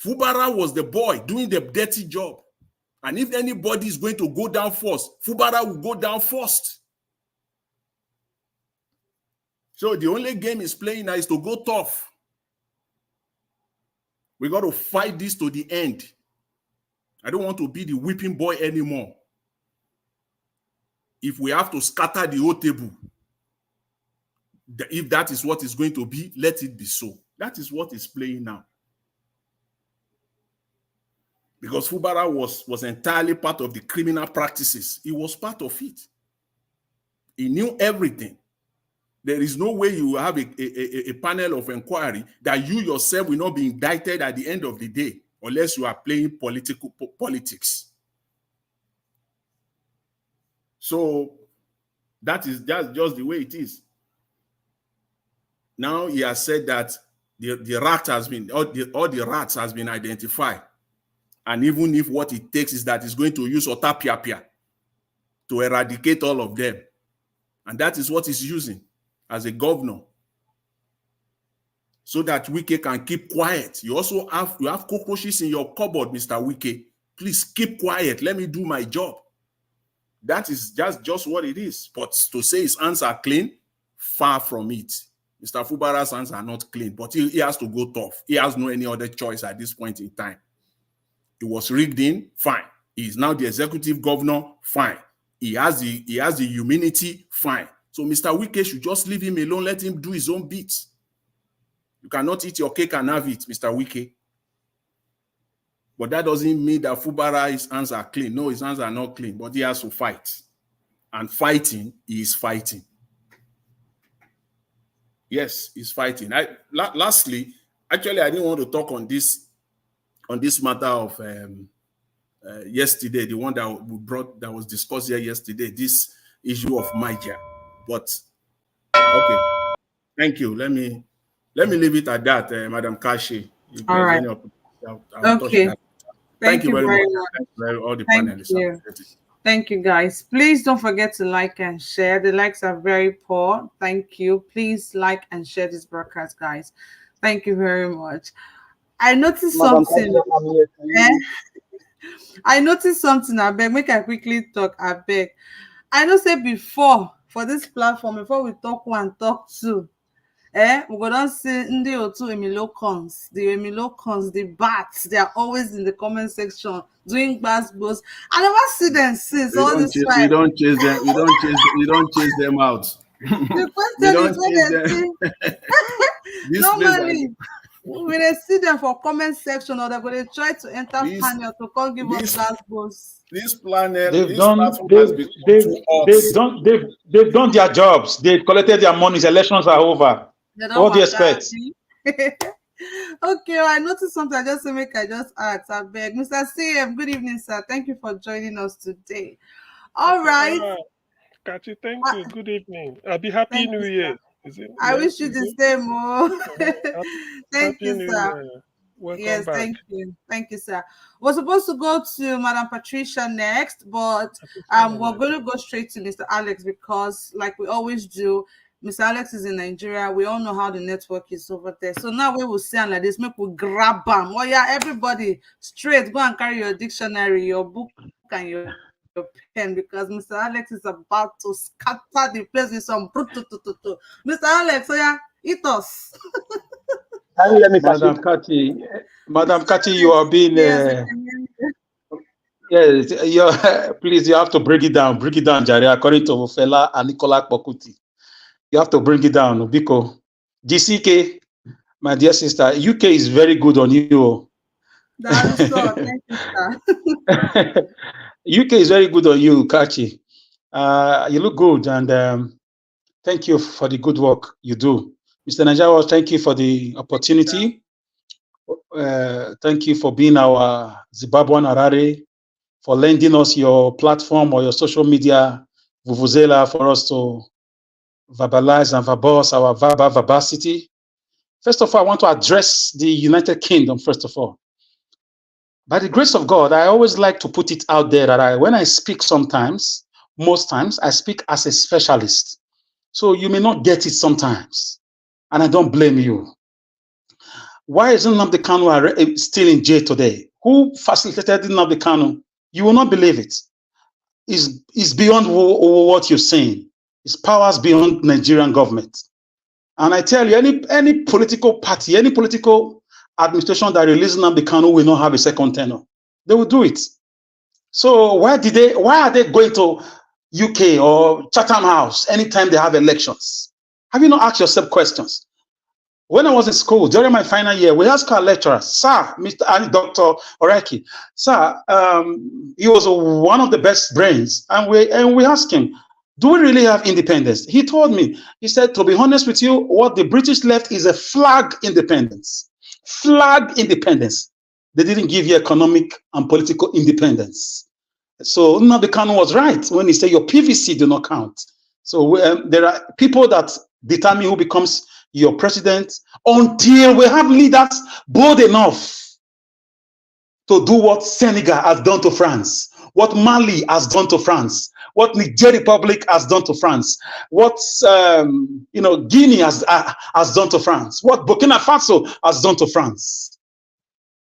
Fubara was the boy doing the dirty job. And if anybody is going to go down first, Fubara will go down first. So the only game he's playing now is to go tough. We got to fight this to the end. I don't want to be the whipping boy anymore. If we have to scatter the whole table, if that is what is going to be, let it be so. That is what is playing now. Because Fubara was entirely part of the criminal practices. He was part of it. He knew everything. There is no way you have a panel of inquiry that you yourself will not be indicted at the end of the day, unless you are playing politics. So that's just the way it is. Now he has said that the rat has been, all the rats has been identified. And even if what it takes is that he's going to use Otapiapia to eradicate all of them. And that is what he's using as a governor. So that Wike can keep quiet. You also have cockroaches in your cupboard, Mr. Wike. Please keep quiet. Let me do my job. That is just what it is. But to say his hands are clean, far from it. Mr. Fubara's hands are not clean, but he has to go tough. He has no any other choice at this point in time. It was rigged in, fine. He is now the executive governor, fine. He has the immunity, fine. So Mr. Wike should just leave him alone, let him do his own bits. You cannot eat your cake and have it, Mr. Wike. But that doesn't mean that Fubara's hands are clean. No, his hands are not clean, but he has to fight. And fighting, he is fighting. Yes, he's fighting. Lastly, actually, I didn't want to talk on this matter of yesterday, the one that we brought, that was discussed here yesterday, this issue of Niger. But okay, thank you. Let me leave it at that, Madam Kashi. All right. Okay. Thank you very much. All the panelists. Thank you, guys. Please don't forget to like and share. The likes are very poor. Thank you. Please like and share this broadcast, guys. Thank you very much. I noticed something. I noticed something. I beg, make I quickly talk. I beg. I know say before for this platform, before we talk one, talk two. We go down see the Emilocons, the bats. They are always in the comment section doing basketballs. I never see them since all this time. We don't chase them. We don't chase them out. The question is normally when they see them for comment section or they're going to try to enter panel to come give us basketballs. This planet, they've done their jobs. They've collected their monies. Elections are over. What do you expect? Okay, I noticed something. I just asked. I beg, Mr. CM. Good evening, sir. Thank you for joining us today. All right, Kachi, thank you. Good evening. I'll be happy New Year. I wish you the same. Thank happy you, sir. Welcome back. Thank you, sir. We're supposed to go to Madam Patricia next, but we're going to go straight to Mr. Alex because, like we always do, Mr. Alex is in Nigeria. We all know how the network is over there. So now we will say like this, make we grab them. Oh yeah, everybody, straight, go and carry your dictionary, your book, and your pen because Mr. Alex is about to scatter the place with some Mr. Alex, oh yeah, eat us. Madam Kati, you are being please, you have to break it down, Jare, according to Fela and Nicola Pokuti. You have to bring it down because GCK, my dear sister, UK is very good on you. That is so. Thank you, sir. UK is very good on you, Kachi. You look good, and thank you for the good work you do. Mr. Najawa, thank you for the opportunity. Thank you for being our Zimbabwean Harare, for lending us your platform or your social media vuvuzela for us to verbalize and verbose our verbosity. First of all, I want to address the United Kingdom, first of all. By the grace of God, I always like to put it out there that when I speak sometimes, most times, I speak as a specialist. So you may not get it sometimes, and I don't blame you. Why is Nnamdi Kanu still in jail today? Who facilitated Nnamdi Kanu? You will not believe it. It's beyond what you're saying. It's powers beyond Nigerian government. And I tell you, any political party, any political administration that releases Nnamdi Kanu will not have a second tenure. They will do it. So why are they going to UK or Chatham House anytime they have elections? Have you not asked yourself questions? When I was in school, during my final year, we asked our lecturer, sir, Dr. Oreki, sir, he was one of the best brains, and we asked him, do we really have independence? He told me, he said, to be honest with you, what the British left is a flag independence. Flag independence. They didn't give you economic and political independence. So Nnamdi Kanu was right when he said your PVC do not count. So there are people that determine who becomes your president until we have leaders bold enough to do what Senegal has done to France, what Mali has done to France, what Niger Republic has done to France, what Guinea has done to France, what Burkina Faso has done to France.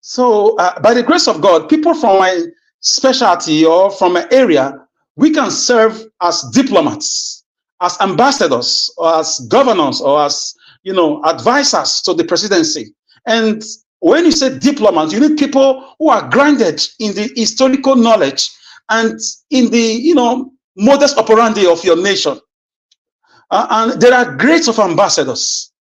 So by the grace of God, people from my specialty or from an area, we can serve as diplomats, as ambassadors, or as governors, or as advisors to the presidency. And when you say diplomats, you need people who are grounded in the historical knowledge and in the modus operandi of your nation. And there are grades of ambassadors.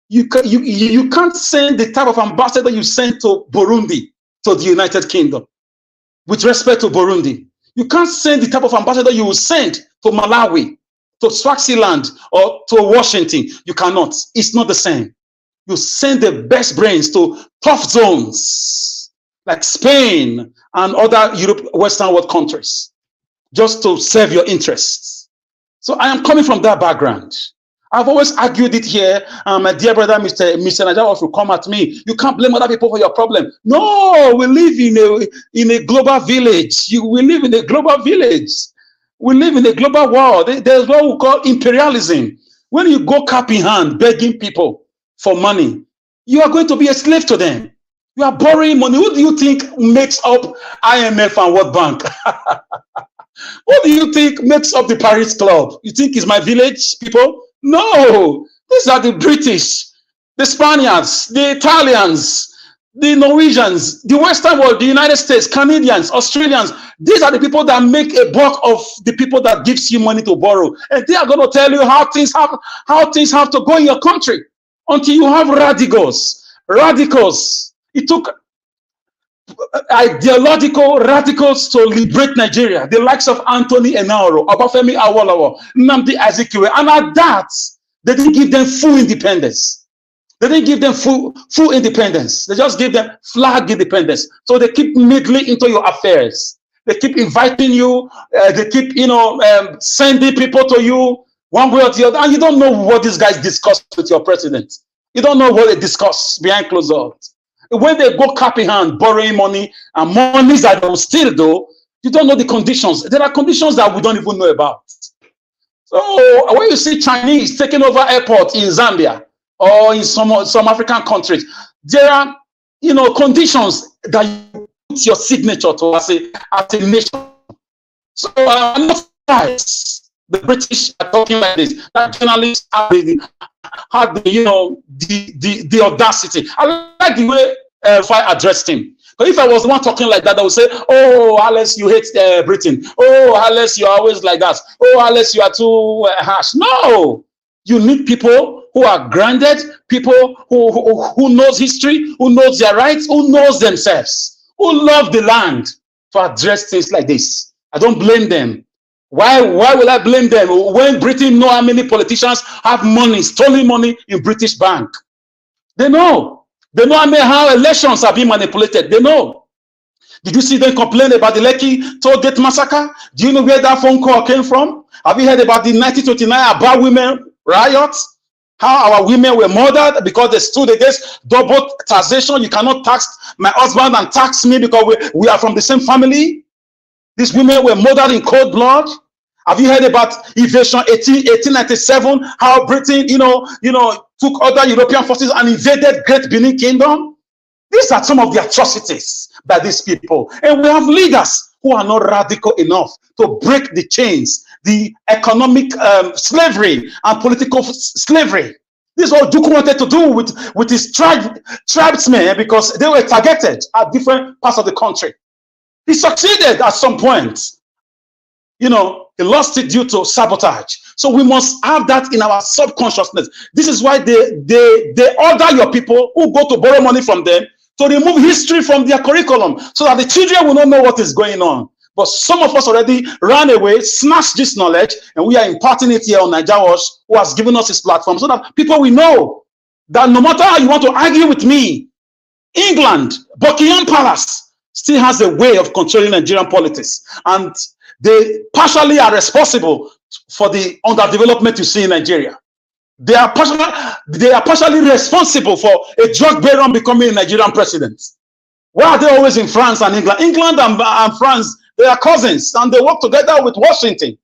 You can't send the type of ambassador you send to Burundi to the United Kingdom. With respect to Burundi, you can't send the type of ambassador you will send to Malawi, to Swaziland, or to Washington. You cannot. It's not the same. You send the best brains to tough zones like Spain and other Western world countries just to serve your interests. So I am coming from that background. I've always argued it here. My dear brother, Mr. Najawa, will come at me. You can't blame other people for your problem. No, we live in a global village. We live in a global village. We live in a global world. There's what we call imperialism. When you go cap in hand begging people for money, you are going to be a slave to them. You are borrowing money. Who do you think makes up IMF and World Bank? What do you think makes up the Paris Club? You think it's my village people? No, these are the British, the Spaniards, the Italians, the Norwegians, the Western world, the United States, Canadians, Australians. These are the people that make a bulk of the people that gives you money to borrow. And they are going to tell you how things have to go in your country until you have radicals. Radicals. It took ideological radicals to liberate Nigeria, the likes of Anthony Enaro, Obafemi Awolowo, Nnamdi Azikiwe, and at that, they didn't give them full independence. They didn't give them full independence. They just gave them flag independence. So they keep meddling into your affairs. They keep inviting you. They keep, sending people to you one way or the other, and you don't know what these guys discuss with your president. You don't know what they discuss behind closed doors. When they go cap in hand, borrowing money, and monies that they will still do, you don't know the conditions. There are conditions that we don't even know about. So when you see Chinese taking over airports in Zambia or in some African countries, there are conditions that you put your signature to as a nation. So I'm not surprised the British are talking like this. That journalists had the audacity. I like the way if I addressed him. But if I was the one talking like that, I would say, "Oh, Alex, you hate Britain. Oh, Alex, you're always like that. Oh, Alex, you are too harsh." No, you need people who are grounded, people who knows history, who knows their rights, who knows themselves, who love the land to address things like this. I don't blame them. Why will I blame them when Britain know how many politicians have money, stolen money in British bank? They know. They know how elections are being manipulated. They know. Did you see them complain about the Lekki toll gate massacre? Do you know where that phone call came from? Have you heard about the 1929 about women riots? How our women were murdered because they stood against double taxation. You cannot tax my husband and tax me because we are from the same family. These women were murdered in cold blood. Have you heard about invasion 1897? How Britain, took other European forces and invaded Great Benin Kingdom? These are some of the atrocities by these people. And we have leaders who are not radical enough to break the chains, the economic slavery and political slavery. This is what Duku wanted to do with his tribesmen because they were targeted at different parts of the country. He succeeded at some point. He lost it due to sabotage. So we must have that in our subconsciousness. This is why they order your people who go to borrow money from them to remove history from their curriculum so that the children will not know what is going on. But some of us already ran away, snatched this knowledge, and we are imparting it here on Nigeria, who has given us his platform so that people will know that no matter how you want to argue with me, England, Buckingham Palace still has a way of controlling Nigerian politics. And they partially are responsible for the underdevelopment you see in Nigeria. They are partially responsible for a drug baron becoming a Nigerian president. Why are they always in France and England? England and France, they are cousins and they work together with Washington.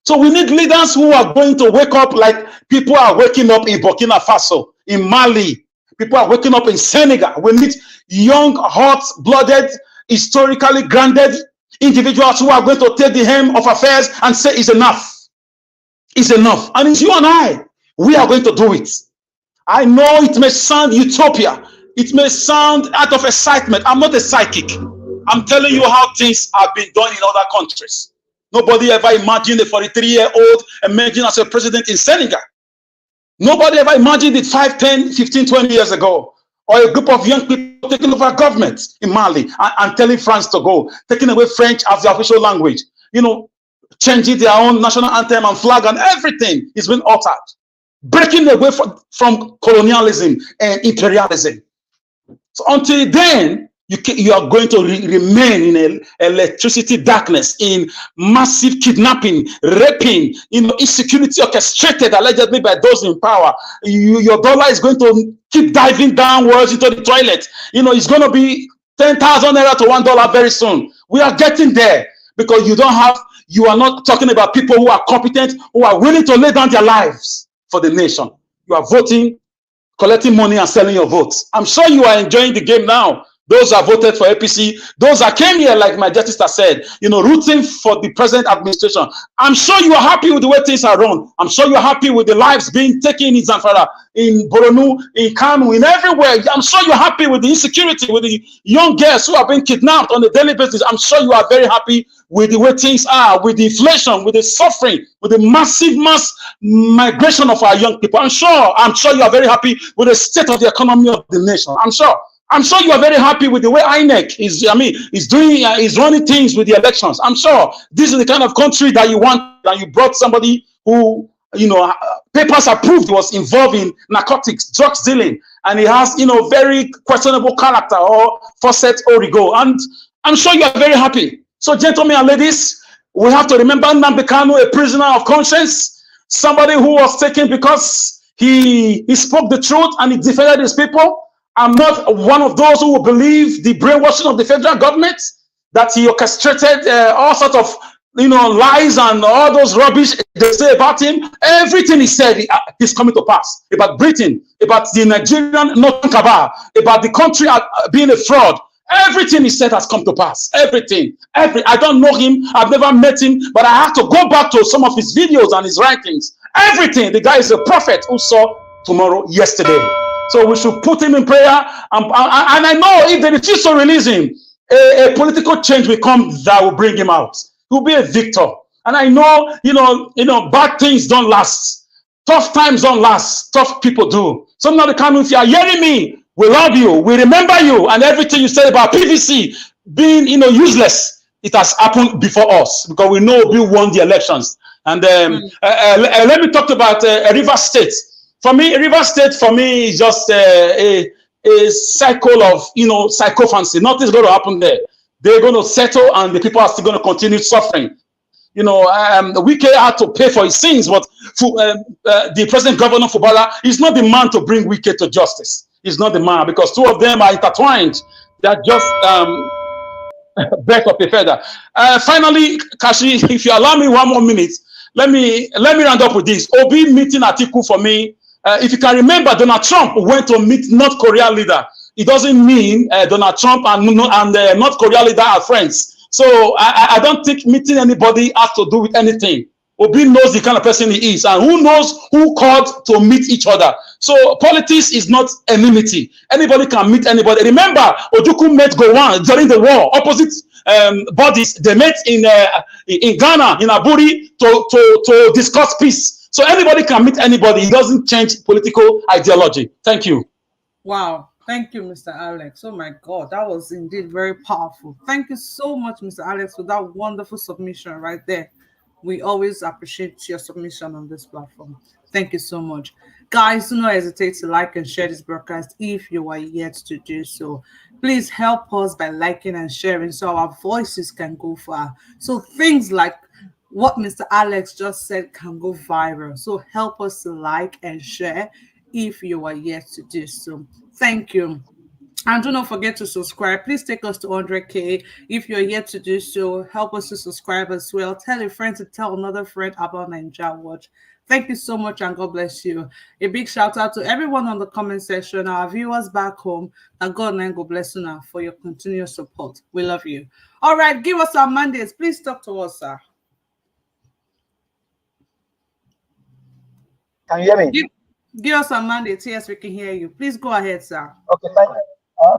So we need leaders who are going to wake up like people are waking up in Burkina Faso, in Mali. People are waking up in Senegal. We need young, hot-blooded, historically grounded individuals who are going to take the helm of affairs and say it's enough. It's enough. And it's you and I. We are going to do it. I know it may sound utopia. It may sound out of excitement. I'm not a psychic. I'm telling you how things have been done in other countries. Nobody ever imagined a 43-year-old emerging as a president in Senegal. Nobody ever imagined it 5, 10, 15, 20 years ago. Or a group of young people taking over government in Mali and telling France to go, taking away French as the official language, changing their own national anthem and flag and everything is being altered. Breaking away from colonialism and imperialism. So until then, you are going to remain in electricity darkness, in massive kidnapping, raping, insecurity orchestrated allegedly by those in power. Your dollar is going to keep diving downwards into the toilet. It's going to be 10,000 naira to $1 very soon. We are getting there because you are not talking about people who are competent, who are willing to lay down their lives for the nation. You are voting, collecting money and selling your votes. I'm sure you are enjoying the game now. Those that voted for APC, those that came here, like my justice said, rooting for the present administration. I'm sure you are happy with the way things are run. I'm sure you are happy with the lives being taken in Zamfara, in Borno, in Kanu, in everywhere. I'm sure you're happy with the insecurity, with the young girls who are being kidnapped on a daily basis. I'm sure you are very happy with the way things are, with the inflation, with the suffering, with the mass migration of our young people. I'm sure you are very happy with the state of the economy of the nation. I'm sure you are very happy with the way INEC is running things with the elections. I'm sure this is the kind of country that you want, and you brought somebody who, papers approved was involved in narcotics, drugs dealing, and he has, very questionable character or facet origo. And I'm sure you are very happy. So, gentlemen and ladies, we have to remember Nnamdi Kanu, a prisoner of conscience, somebody who was taken because he spoke the truth and he defended his people. I'm not one of those who will believe the brainwashing of the federal government, that he orchestrated all sorts of lies and all those rubbish they say about him. Everything he said is coming to pass about Britain, about the Nigerian Northern Cabal, about the country being a fraud. Everything he said has come to pass. Everything. I don't know him. I've never met him, but I have to go back to some of his videos and his writings. Everything. The guy is a prophet who saw tomorrow yesterday. So we should put him in prayer. And I know if they refuse to release him, a political change will come that will bring him out. He'll be a victor. And I know, bad things don't last. Tough times don't last. Tough people do. So now if you are hearing me, we love you. We remember you and everything you said about PVC being, useless. it has happened before us because we know Obi won the elections. And let me talk about Rivers State. For me, Rivers State is just a cycle of psychophancy. Nothing's going to happen there. They're going to settle, and the people are still going to continue suffering. Wike had to pay for his sins, but the present governor Fubara is not the man to bring Wike to justice. He's not the man because two of them are intertwined. They are just birth of a feather. Finally, Kashi, if you allow me 1 more minute, let me round up with this. Obi meeting Atiku for me. If you can remember, Donald Trump went to meet North Korea leader. It doesn't mean Donald Trump and North Korea leader are friends. So I don't think meeting anybody has to do with anything. Obi knows the kind of person he is, and who knows who called to meet each other. So politics is not enmity. Anybody can meet anybody. Remember, Ojukwu met Gowon during the war. Opposite bodies, they met in Ghana, in Aburi, to discuss peace. So anybody can meet anybody. It doesn't change political ideology. Thank you. Wow. Thank you, Mr. Alex. Oh my God, that was indeed very powerful. Thank you so much, Mr. Alex, for that wonderful submission right there. We always appreciate your submission on this platform. Thank you so much. Guys, do not hesitate to like and share this broadcast if you are yet to do so. Please help us by liking and sharing so our voices can go far. So things like what Mr. Alex just said can go viral. So help us to like and share if you are yet to do so. Thank you. And do not forget to subscribe. Please take us to 100K. If you're yet to do so, help us to subscribe as well. Tell a friend to tell another friend about Ninja Watch. Thank you so much and God bless you. A big shout out to everyone on the comment section, our viewers back home. And God and God bless you now for your continuous support. We love you. All right, give us our mandates. Please talk to us, sir. Can you hear me? Give us a mandate. Yes, we can hear you. Please go ahead, sir. Okay,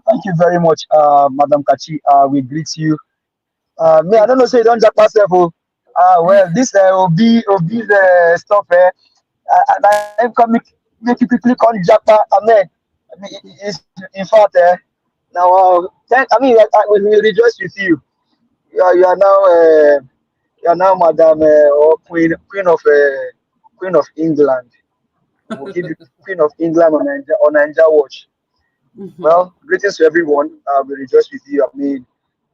thank you very much, Madam Kachi. We greet you. Me, I don't know, say you don't just pass level. Well, this will be the stuff. And I can make you quickly on Japa. Amen. In fact, now, we rejoice with you. You are now Madam or Queen of England. We'll give you Queen of England on Ninja Watch. Well, greetings to everyone. We rejoice with you. I mean,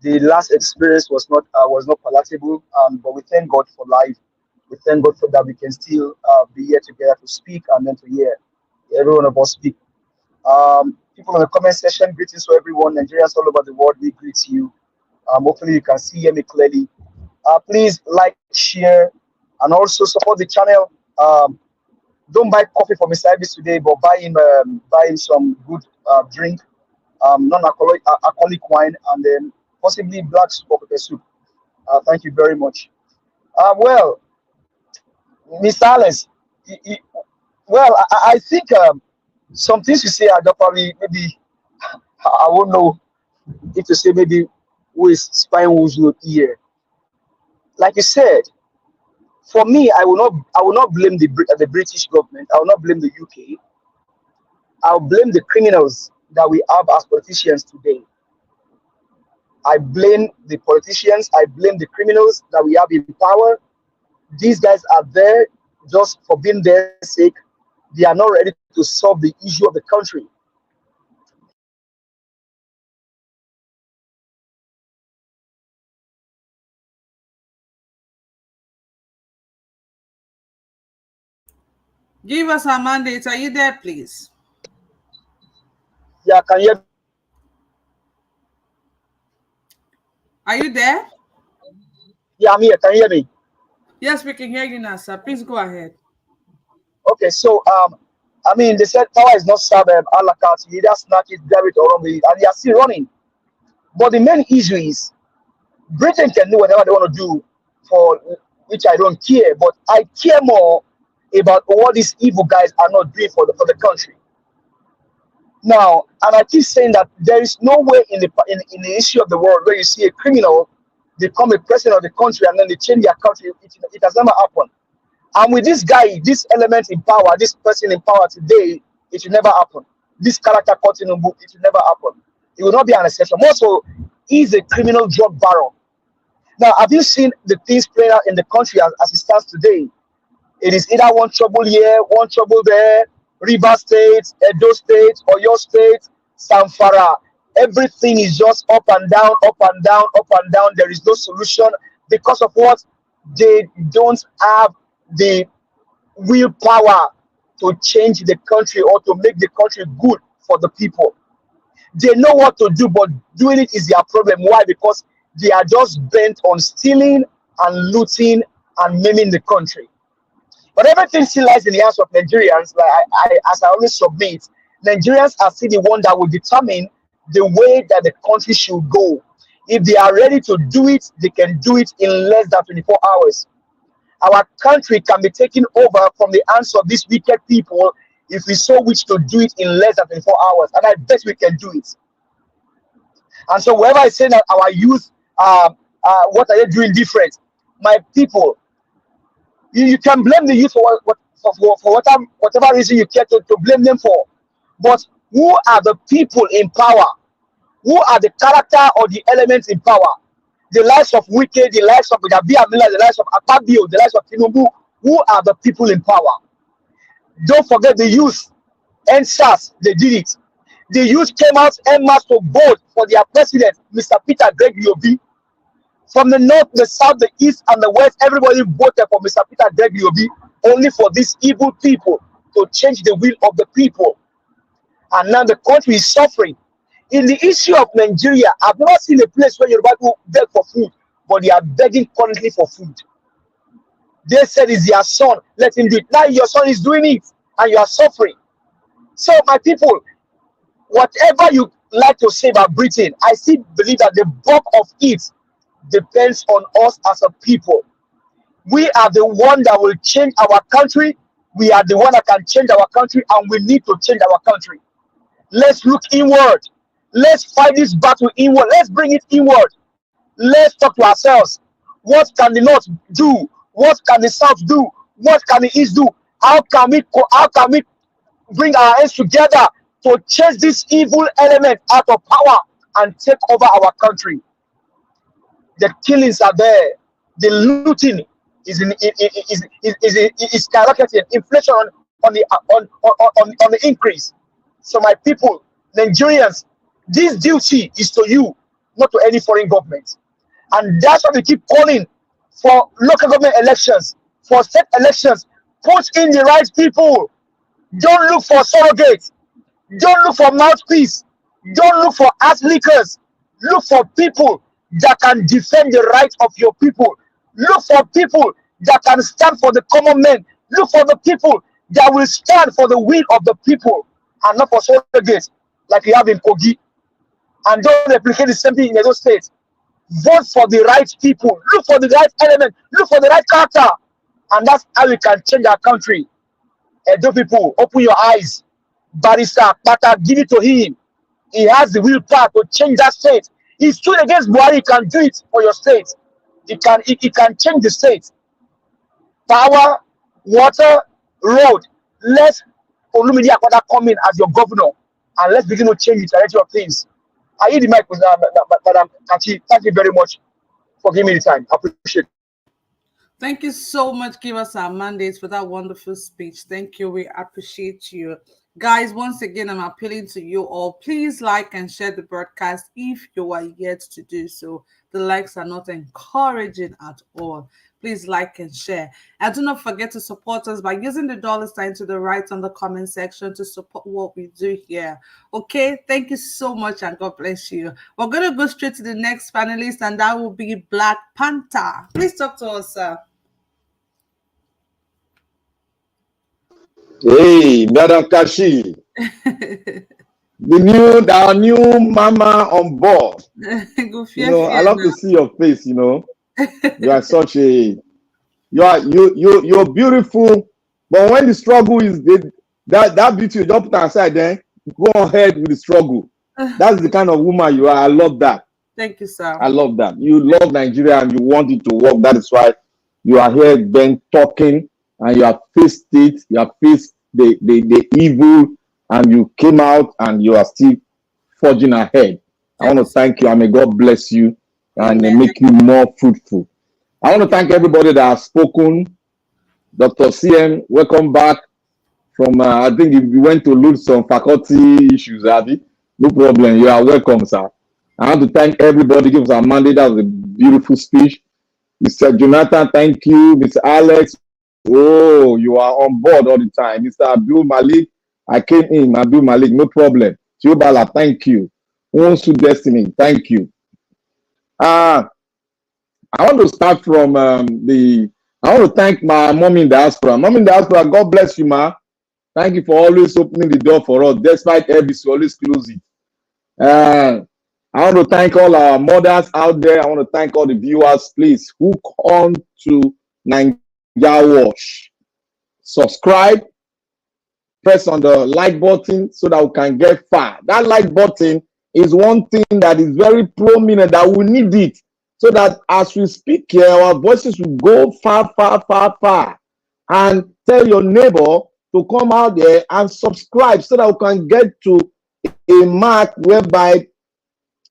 the last experience was not palatable, but we thank God for life. We thank God for that we can still be here together to speak and then to hear every one of us speak. People in the comment section, greetings to everyone. Nigerians all over the world, we greet you. Hopefully you can hear me clearly. Please like, share, and also support the channel. Don't buy coffee for Mr. Ibis today, but buy him some good drink, non-alcoholic wine, and then possibly black soup or pepper soup. Thank you very much. Well, Mr. Alex, I think some things you say are probably maybe I won't know if to say maybe who is spying who's not here. Like you said, for me, I will not blame the British government. I will not blame the UK. I'll blame the criminals that we have as politicians today. I blame the politicians. I blame the criminals that we have in power. These guys are there just for being their sake. They are not ready to solve the issue of the country. Give us our mandate. Are you there, please? Yeah, can you hear me? Are you there? Yeah, I'm here. Can you hear me? Yes, we can hear you now, sir. Please go ahead. Okay, so I mean, they said power is not served a la carte. You either snatch it, grab it, or run with it, and they are still running. But the main issue is Britain can do whatever they want to do, for which I don't care. But I care more about what these evil guys are not doing for the country. Now, and I keep saying that there is no way in the issue of the world where you see a criminal become a president of the country and then they change their country. It has never happened. And with this guy, this element in power, this person in power today, it will never happen. This character called Tinubu, it will never happen. It will not be an exception. Also, he's a criminal drug baron. Now, have you seen the things playing out in the country as it stands today? It is either one trouble here, one trouble there, River State, Edo State, Oyo State, Samfara. Everything is just up and down, up and down, up and down. There is no solution because of what? They don't have the willpower to change the country or to make the country good for the people. They know what to do, but doing it is their problem. Why? Because they are just bent on stealing and looting and maiming the country. But everything still lies in the hands of Nigerians. Like as I always submit, Nigerians are still the one that will determine the way that the country should go. If they are ready to do it, they can do it in less than 24 hours. Our country can be taken over from the hands of these wicked people if we so wish to do it in less than 24 hours. And I bet we can do it. And so wherever I say that our youth, what are they doing different? My people, you can blame the youth for whatever reason you care to blame them for. But who are the people in power? Who are the character or the elements in power? The likes of Wike, the likes of Gabi Amila, the likes of Akpabio, the likes of Tinubu. Who are the people in power? Don't forget the youth. NSAS, they did it. The youth came out en masse to vote for their president, Mr. Peter Gregory Obi. From the north, the south, the east, and the west, everybody voted for Mr. Peter Gregory Obi, only for these evil people to change the will of the people. And now the country is suffering. In the issue of Nigeria, I've never seen a place where Yoruba people beg for food, but they are begging currently for food. They said it's their son, let him do it. Now your son is doing it, and you are suffering. So, my people, whatever you like to say about Britain, I still believe that the bulk of it depends on us as a people. We are the one that will change our country. We are the one that can change our country, and we need to change our country. Let's look inward. Let's fight this battle inward. Let's bring it inward. Let's talk to ourselves. What can the North do? What can the South do? What can the East do? How can we bring our hands together to chase this evil element out of power and take over our country? The killings are there. The looting is skyrocketing. Inflation on the increase. So my people, Nigerians, this duty is to you, not to any foreign government. And that's why we keep calling for local government elections, for state elections. Put in the right people. Don't look for surrogates. Don't look for mouthpiece. Don't look for ass lickers. Look for people that can defend the rights of your people. Look for people that can stand for the common men. Look for the people that will stand for the will of the people and not for surrogates like we have in Kogi. And don't replicate the same thing in Edo State. Vote for the right people. Look for the right element. Look for the right character. And that's how we can change our country. Edo people, open your eyes. Barrister, Pata, give it to him. He has the willpower to change that state. He stood against Buhari. He can do it for your state. He can change the state. Power, water, road. Let Olumide Akwada come in as your governor, and let's begin to change the direction of things. I hear the mic with Madam Kachi. Thank you very much for giving me the time. I appreciate it. Thank you so much, Give Us Our Mandates, for that wonderful speech. Thank you. We appreciate you. Guys, once again, I'm appealing to you all. Please like and share the broadcast if you are yet to do so. The likes are not encouraging at all. Please like and share. And do not forget to support us by using the $ to the right on the comment section to support what we do here. Okay, thank you so much and God bless you. We're going to go straight to the next panelist, and that will be Black Panther. Please talk to us, sir. Hey, Madam Kashi. Our new mama on board. I love to see your face, You are such a you're beautiful, but when the struggle is that beauty, you don't put aside, then go ahead with the struggle. That's the kind of woman you are. I love that. Thank you, sir. I love that. You love Nigeria and you want it to work. That is why you are here then talking, and you have faced it, you have faced the evil, and you came out and you are still forging ahead. I want to thank you, and may God bless you and make you more fruitful. I want to thank everybody that has spoken. Dr. CM, welcome back from, I think you went to lose some faculty issues, Abby. No problem. You are welcome, sir. I want to thank everybody. Give us a Monday. That was a beautiful speech. Mr. Jonathan, thank you. Mr. Alex, oh, you are on board all the time. Mr. Abdul Malik, I came in. Abdul Malik, no problem. Chiobala, thank you. Onsu Destiny, thank you. I want to start from I want to thank my mom in diaspora. Mom in diaspora, God bless you, ma. Thank you for always opening the door for us, despite everything, always close it. I want to thank all our mothers out there. I want to thank all the viewers. Please hook on to Nigeria Watch. Subscribe. Press on the like button so that we can get far. That like button is one thing that is very prominent, that we need it, so that as we speak here, our voices will go far, far, far, far. And tell your neighbor to come out there and subscribe so that we can get to a mark whereby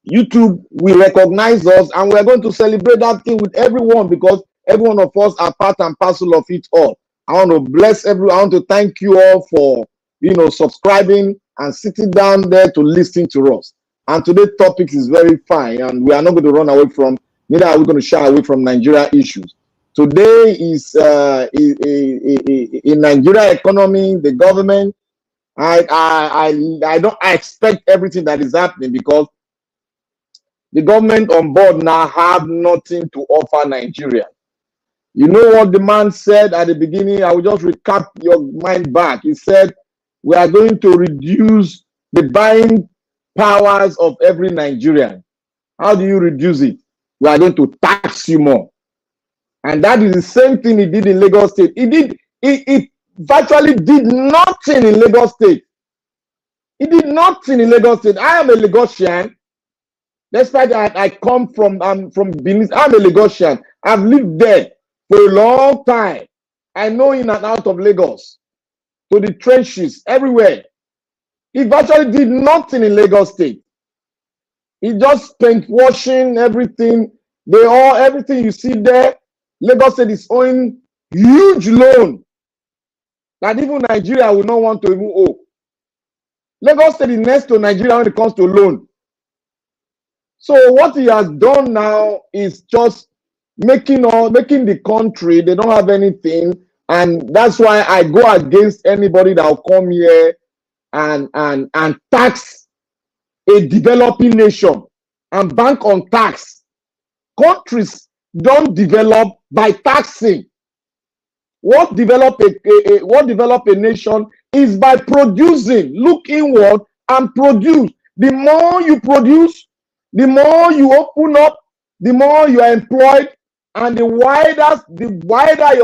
YouTube will recognize us, and we're going to celebrate that thing with everyone, because every one of us are part and parcel of it all. I want to bless everyone. I want to thank you all for, subscribing and sitting down there to listen to us. And today's topic is very fine, and we are not going to run away from, neither are we going to shy away from Nigeria issues. Today is in Nigeria economy, the government. I expect everything that is happening, because the government on board now have nothing to offer Nigeria. You know what the man said at the beginning? I will just recap your mind back. He said, we are going to reduce the buying powers of every Nigerian. How do you reduce it? We are going to tax you more. And that is the same thing he did in Lagos State. He virtually did nothing in Lagos State. He did nothing in Lagos State. I am a Lagosian. Despite I come from Benin, I'm a Lagosian. I've lived there for a long time. I know in and out of Lagos, to the trenches, everywhere. He virtually did nothing in Lagos State. He just paint washing everything. Everything you see there. Lagos State is owing huge loan that even Nigeria will not want to even owe. Lagos State is next to Nigeria when it comes to loan. So what he has done now is just making the country, they don't have anything, and that's why I go against anybody that will come here and tax a developing nation and bank on tax. Countries don't develop by taxing. What develop a nation is by producing. Look inward and produce. The more you produce, the more you open up, the more you are employed, and the wider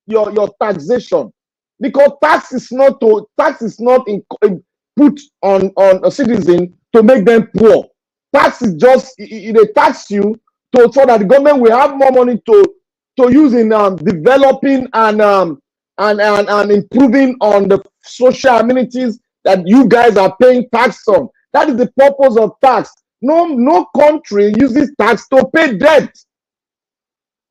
your taxation. Because tax is not put on a citizen to make them poor. Tax is just they tax you so that the government will have more money to use in developing and improving on the social amenities that you guys are paying tax on. That is the purpose of tax. No country uses tax to pay debt.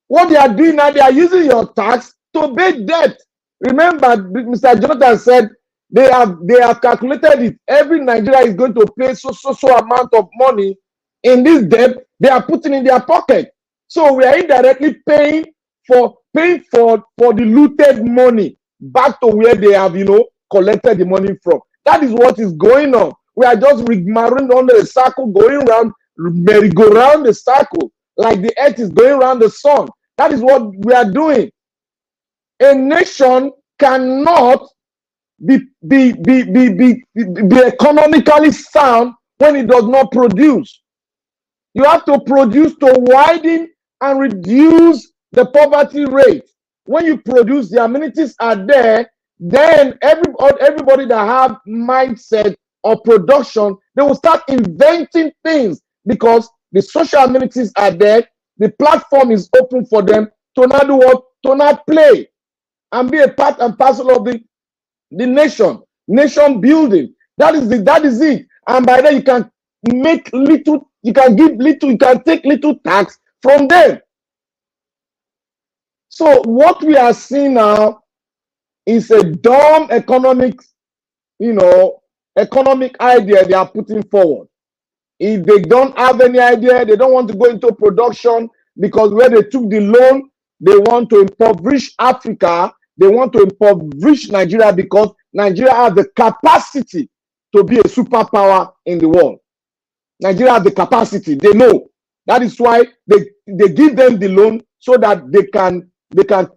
What they are doing now, they are using your tax to pay debt. Remember, Mr. Jonathan said they have calculated it. Every Nigeria is going to pay so amount of money in this debt they are putting in their pocket. So we are indirectly paying for the looted money back to where they have collected the money from. That is what is going on. We are just marooned under a circle, going around, merry-go-round the circle, like the earth is going around the sun. That is what we are doing. A nation cannot be economically sound when it does not produce. You have to produce to widen and reduce the poverty rate. When you produce, the amenities are there, then everybody that have mindset of production, they will start inventing things, because the social amenities are there. The platform is open for them to not do what? To not play and be a part and parcel of the nation building. That is it. And by then you can make little, you can give little, you can take little tax from them. So what we are seeing now is a dumb economic, economic idea they are putting forward. If they don't have any idea, they don't want to go into production, because where they took the loan, they want to impoverish Africa. They want to impoverish Nigeria, because Nigeria has the capacity to be a superpower in the world. Nigeria has the capacity. They know. That is why they give them the loan, so that they can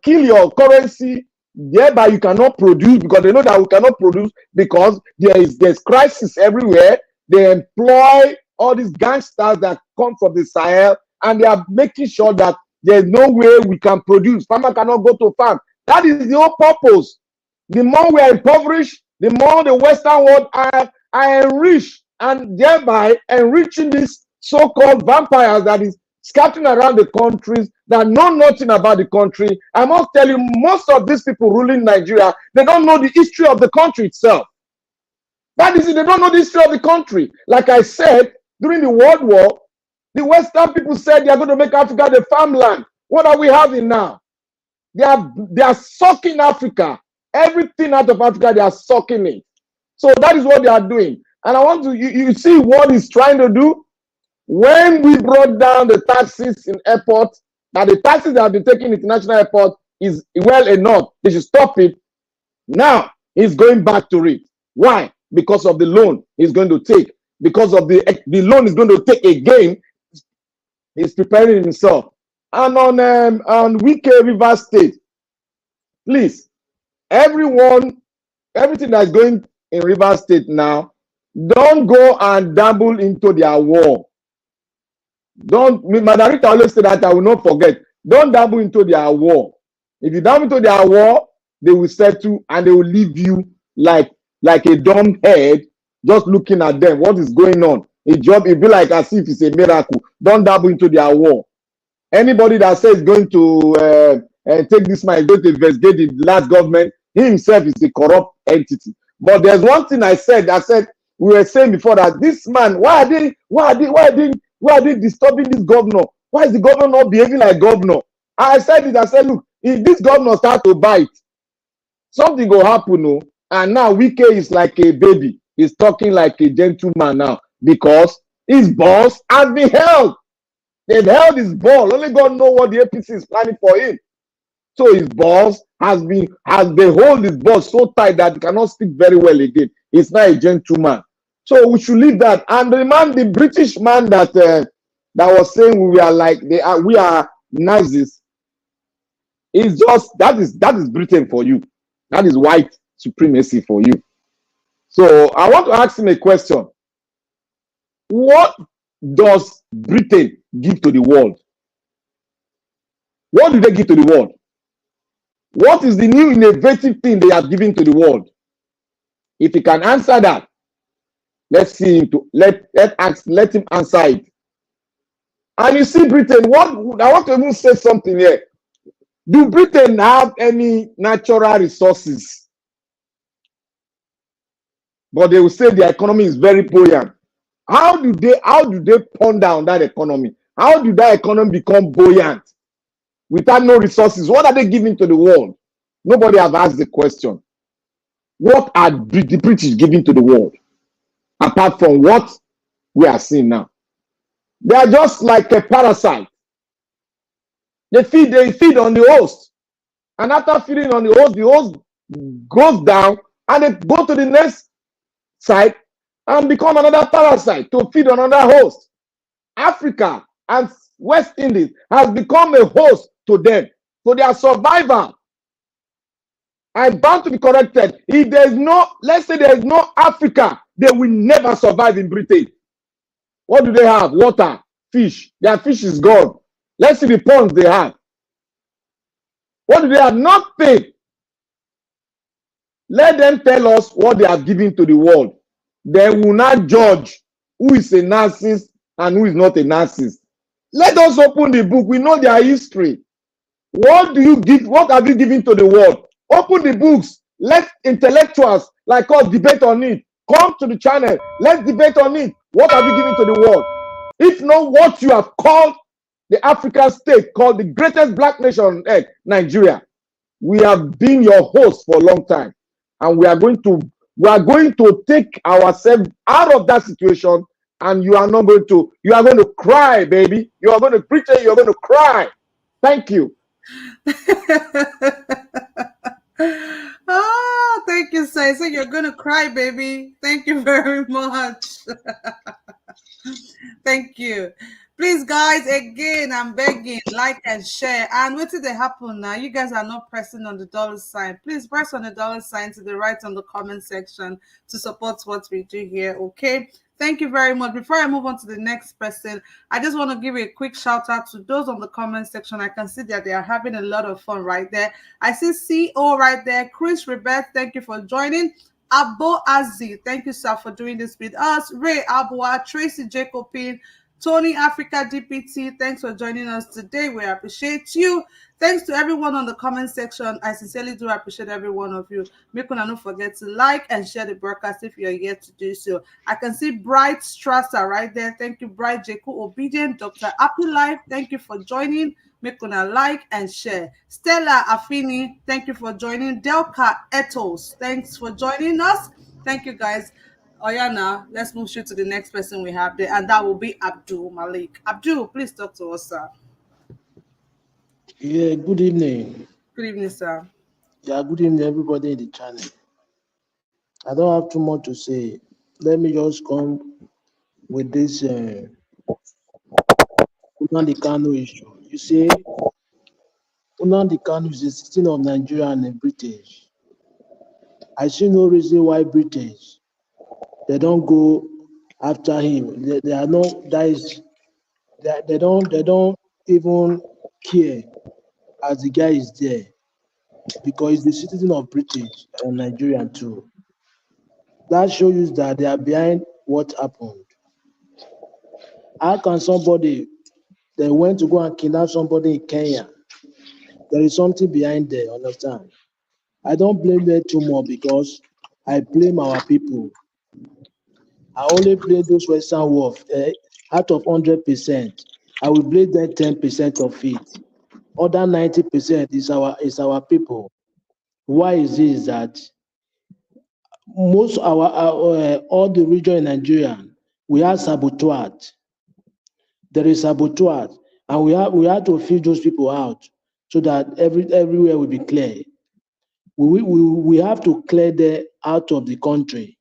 kill your currency. Thereby you cannot produce, because they know that we cannot produce, because there's crisis everywhere. They employ all these gangsters that come from the Sahel, and they are making sure that there's no way we can produce. Farmer cannot go to farm. That is the whole purpose. The more we are impoverished, the more the Western world are enriched, and thereby enriching these so-called vampires that is scattering around the countries that know nothing about the country. I must tell you, most of these people ruling Nigeria, they don't know the history of the country itself. That is it, they don't know the history of the country. Like I said, during the World War, the Western people said they are going to make Africa the farmland. What are we having now? They are sucking Africa. Everything out of Africa, they are sucking it. So that is what they are doing. And I want to, you see what he's trying to do? When we brought down the taxes in airports, that the taxes that have been taken in international airport is well enough, they should stop it. Now he's going back to it. Why? Because of the loan he's going to take. Because of the loan he's going to take again, he's preparing himself. And on Wike River State, please, everything that's going in River State now, don't go and dabble into their war. Madam Rita always say that, I will not forget. Don't dabble into their war. If you dabble into their war, they will settle and they will leave you like a dumb head, just looking at them. What is going on? It be like as if it's a miracle. Don't dabble into their war. Anybody that says going to take this man, is going to investigate the last government, he himself is a corrupt entity. But there's one thing I said we were saying before, that this man, why are they disturbing this governor? Why is the governor not behaving like governor? I said it, look, if this governor start to bite, something will happen, no? And now Wike is like a baby. He's talking like a gentleman now, because his boss has been held. They've held his ball. Only God knows what the APC is planning for him. So his boss they hold his ball so tight that he cannot speak very well again. He's not a gentleman. So we should leave that. And the British man that was saying we are Nazis, is just that is Britain for you. That is white supremacy for you. So I want to ask him a question. What does Britain give to the world? What do they give to the world? What is the new innovative thing they have given to the world? If he can answer that, let's see him let him answer it. And you see, Britain, I want to even say something here. Do Britain have any natural resources? But they will say the economy is very buoyant. How do they ponder on that economy? How do that economy become buoyant without no resources? What are they giving to the world? Nobody have asked the question. What are the British giving to the world? Apart from what we are seeing now. They are just like a parasite. They feed on the host. And after feeding on the host goes down and they go to the next side and become another parasite to feed on another host. Africa and West Indies has become a host to them, to their survival. I'm bound to be corrected. If there is no, let's say there is no Africa, they will never survive in Britain. What do they have? Water, fish. Their fish is gone. Let's see the ponds they have. What do they have? Nothing. Let them tell us what they are giving to the world. They will not judge who is a narcissist and who is not a narcissist. Let us open the book. We know their history. What do you give? What have you given to the world? Open the books. Let intellectuals like us debate on it. Come to the channel. Let's debate on it. What have you given to the world? If not what you have called the African state called the greatest black nation on earth, Nigeria. We have been your host for a long time, and we are going to take ourselves out of that situation. And you are going to cry, baby. You are going to preach it. You are going to cry. Thank you. Oh, thank you, sir. So you're gonna cry, baby. Thank you very much. Thank you. Please, guys, again, I'm begging, like and share. And what did they happen now? You guys are not pressing on the $sign. Please press on the $sign to the right on the comment section to support what we do here, okay? Thank you very much. Before I move on to the next person, I just want to give a quick shout out to those on the comment section. I can see that they are having a lot of fun right there. I see CO right there. Chris Rebeth, thank you for joining. Abo Azi, thank you, sir, for doing this with us. Ray Abua, Tracy Jacobin, Tony Africa DPT, thanks for joining us today. We appreciate you. Thanks to everyone on the comment section. I sincerely do appreciate every one of you. Make sure don't forget to like and share the broadcast if you're yet to do so. I can see Bright Strasser right there. Thank you, Bright Jeku Obedient, Dr. Happy Life. Thank you for joining. Make sure like and share. Stella Afini, thank you for joining. Delka Etos, thanks for joining us. Thank you, guys. Oh yeah, now let's move straight to the next person we have there, and that will be Abdul Malik. Abdul, please talk to us, sir. Yeah, good evening. Good evening, sir. Yeah, good evening, everybody in the channel. I don't have too much to say. Let me just come with this Nnamdi Kanu issue. You see, Nnamdi Kanu is a citizen of Nigeria and a British. I see no reason why British they don't go after him. They are not that is they don't even care as the guy is there because he's the citizen of British and Nigerian too. That shows you that they are behind what happened. How can somebody they went to go and kidnap somebody in Kenya? There is something behind there, understand? I don't blame them too much because I blame our people. I only blame those Western wolves. Out of 100%, I will blame them 10% of it. Other 90% is our people. Why is this that most all the region in Nigeria we have sabotage. There is sabotage, and we have to feed those people out so that everywhere will be clear. We have to clear them out of the country.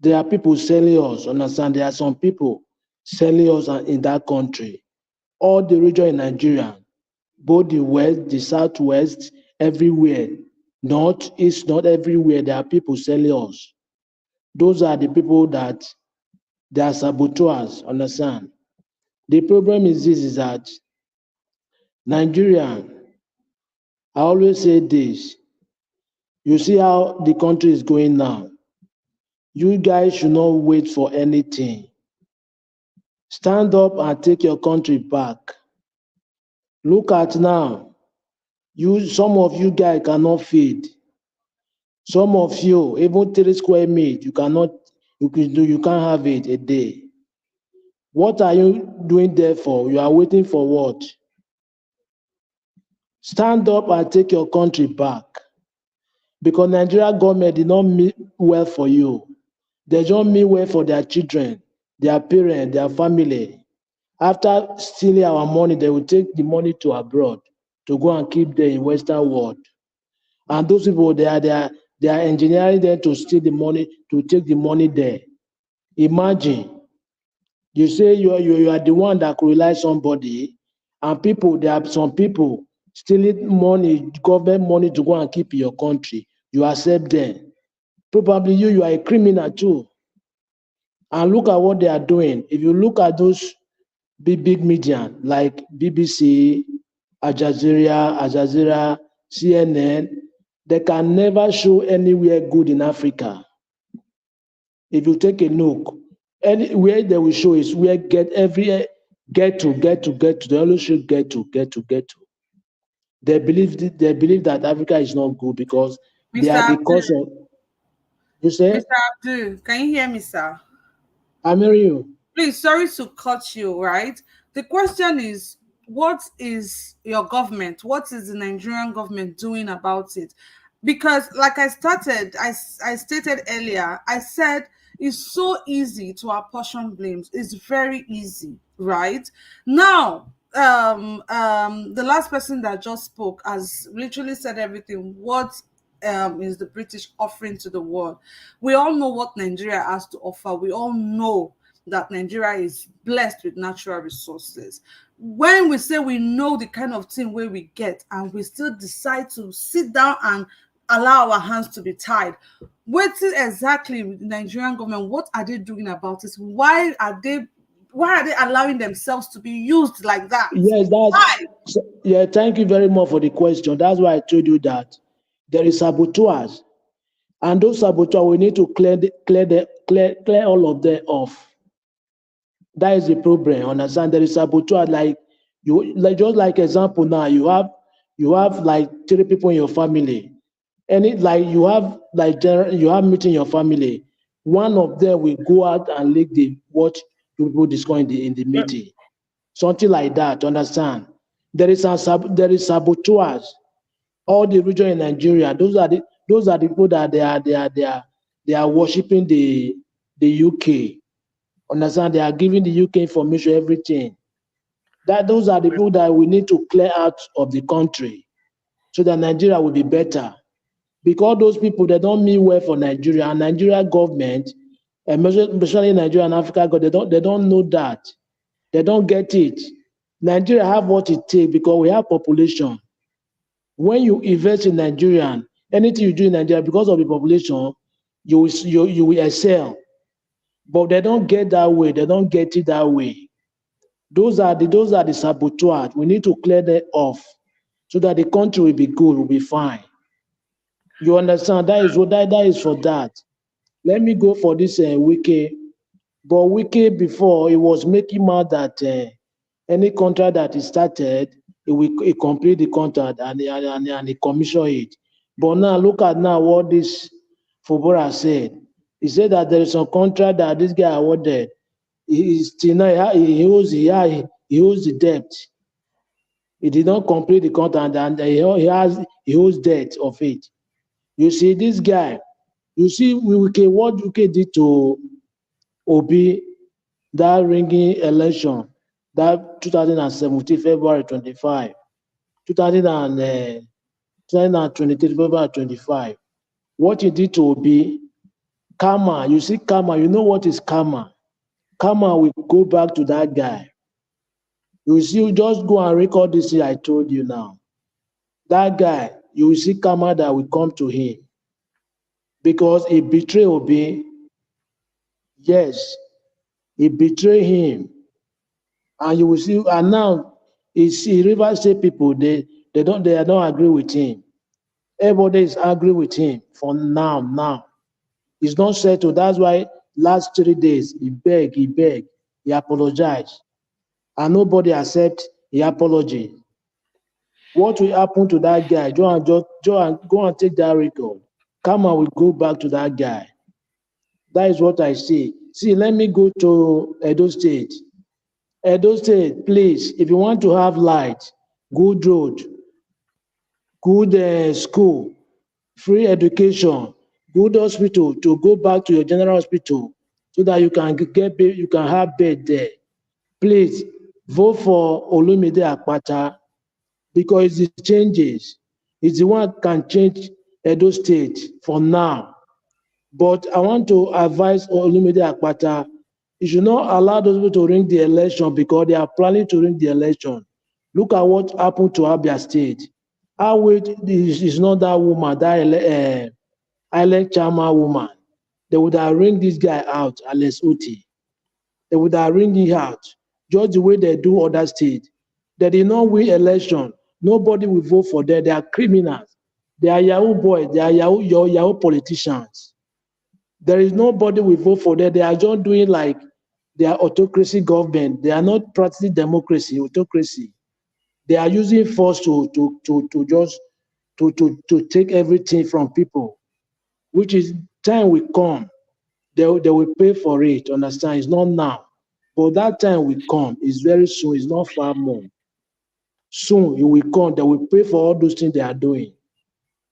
There are people selling us, understand? There are some people selling us in that country. All the region in Nigeria, both the west, the southwest, everywhere, north, east, not everywhere, there are people selling us. Those are the people that they are saboteurs, understand? The problem is this, is that Nigeria, I always say this, you see how the country is going now. You guys should not wait for anything. Stand up and take your country back. Look at now, some of you guys cannot feed. Some of you, even 3 square meat, you can't have it a day. What are you doing there for? You are waiting for what? Stand up and take your country back. Because Nigeria government did not mean well for you. They don't mean well for their children, their parents, their family. After stealing our money, they will take the money to abroad to go and keep them in Western world. And those people, they are engineering them to steal the money, to take the money there. Imagine, you say you are the one that could rely somebody, and there are some people stealing money, government money to go and keep in your country. You accept them. Probably you are a criminal too. And look at what they are doing. If you look at those big media like BBC, Al Jazeera, CNN, they can never show anywhere good in Africa. If you take a look, anywhere they will show is where get to. They always show get to. They believe that Africa is not good because they are the cause of. You say? Mr. Abdul, can you hear me, sir? I'm hearing you. Please, sorry to cut you, right? The question is, what is your government, what is the Nigerian government doing about it? Because like I stated earlier, I said it's so easy to apportion blames. It's very easy, right? Now, the last person that just spoke has literally said everything. What is the British offering to the world? We all know what Nigeria has to offer. We all know that Nigeria is blessed with natural resources. When we say we know the kind of thing where we get, and we still decide to sit down and allow our hands to be tied, what is exactly with the Nigerian government? What are they doing about it? Why are they allowing themselves to be used like that? Yes, yeah. Thank you very much for the question. That's why I told you that there is saboteurs, and those saboteurs we need to clear all of them off. That is the problem. Understand? There is saboteur, like just like example now. You have like 3 people in your family. You have meeting in your family. One of them will go out and leak what people discuss in the meeting. Something like that. Understand? There is saboteurs. All the region in Nigeria. Those are the people that they are worshiping the UK. Understand? They are giving the UK information, everything. Those are the people that we need to clear out of the country so that Nigeria will be better. Because those people, they don't mean well for Nigeria. And Nigeria government, especially Nigeria and Africa, they don't know that. They don't get it. Nigeria have what it takes because we have population. When you invest in Nigeria, anything you do in Nigeria, because of the population, you will excel. But they don't get that way. They don't get it that way. Those are the saboteurs. We need to clear them off so that the country will be good, will be fine. You understand? That is for that. Let me go for this Wike. But Wike before, it was making out that any contract that he started, he complete the contract and he commission it. But now look at now what this Fubora said. He said that there is some contract that this guy awarded. He owes the debt. He did not complete the contract and he owes debt of it. You see this guy. You see what UK did to Obi, that ringing election, that 2017 February 25, 2023 February 25. What he did to Obi, karma. You see karma. You know what is karma? Karma will go back to that guy. You see, just go and record this thing I told you now. That guy, you will see karma that will come to him. Because he betrayed Obi. Yes, he betrayed him. And you will see, and now you see Rivers State people, they don't agree with him. Everybody is angry with him for now. It's not settled. That's why last 3 days he begged, he apologized. And nobody accept the apology. What will happen to that guy? Go and take that record. Karma will go back to that guy. That is what I see. See, let me go to Edo State. Edo State, please, if you want to have light, good road, good school, free education, good hospital, to go back to your general hospital so that you can have bed there. Please vote for Olumide Akpata because it changes. It's the one can change Edo State for now. But I want to advise Olumide Akpata, you should not allow those people to ring the election because they are planning to ring the election. Look at what happened to Abia State. Is not that woman, that island chairman woman. They would have ring this guy out, Alex Uti. They would have ring him out, just the way they do other states. They did not win election. Nobody will vote for them. They are criminals. They are Yahoo boys. They are Yahoo politicians. There is nobody will vote for them. They are just doing like they are autocracy government. They are not practicing democracy, autocracy. They are using force to take everything from people, which is time will come. They will pay for it. Understand? It's not now, but that time will come. It's very soon. It's not far more. Soon it will come. They will pay for all those things they are doing.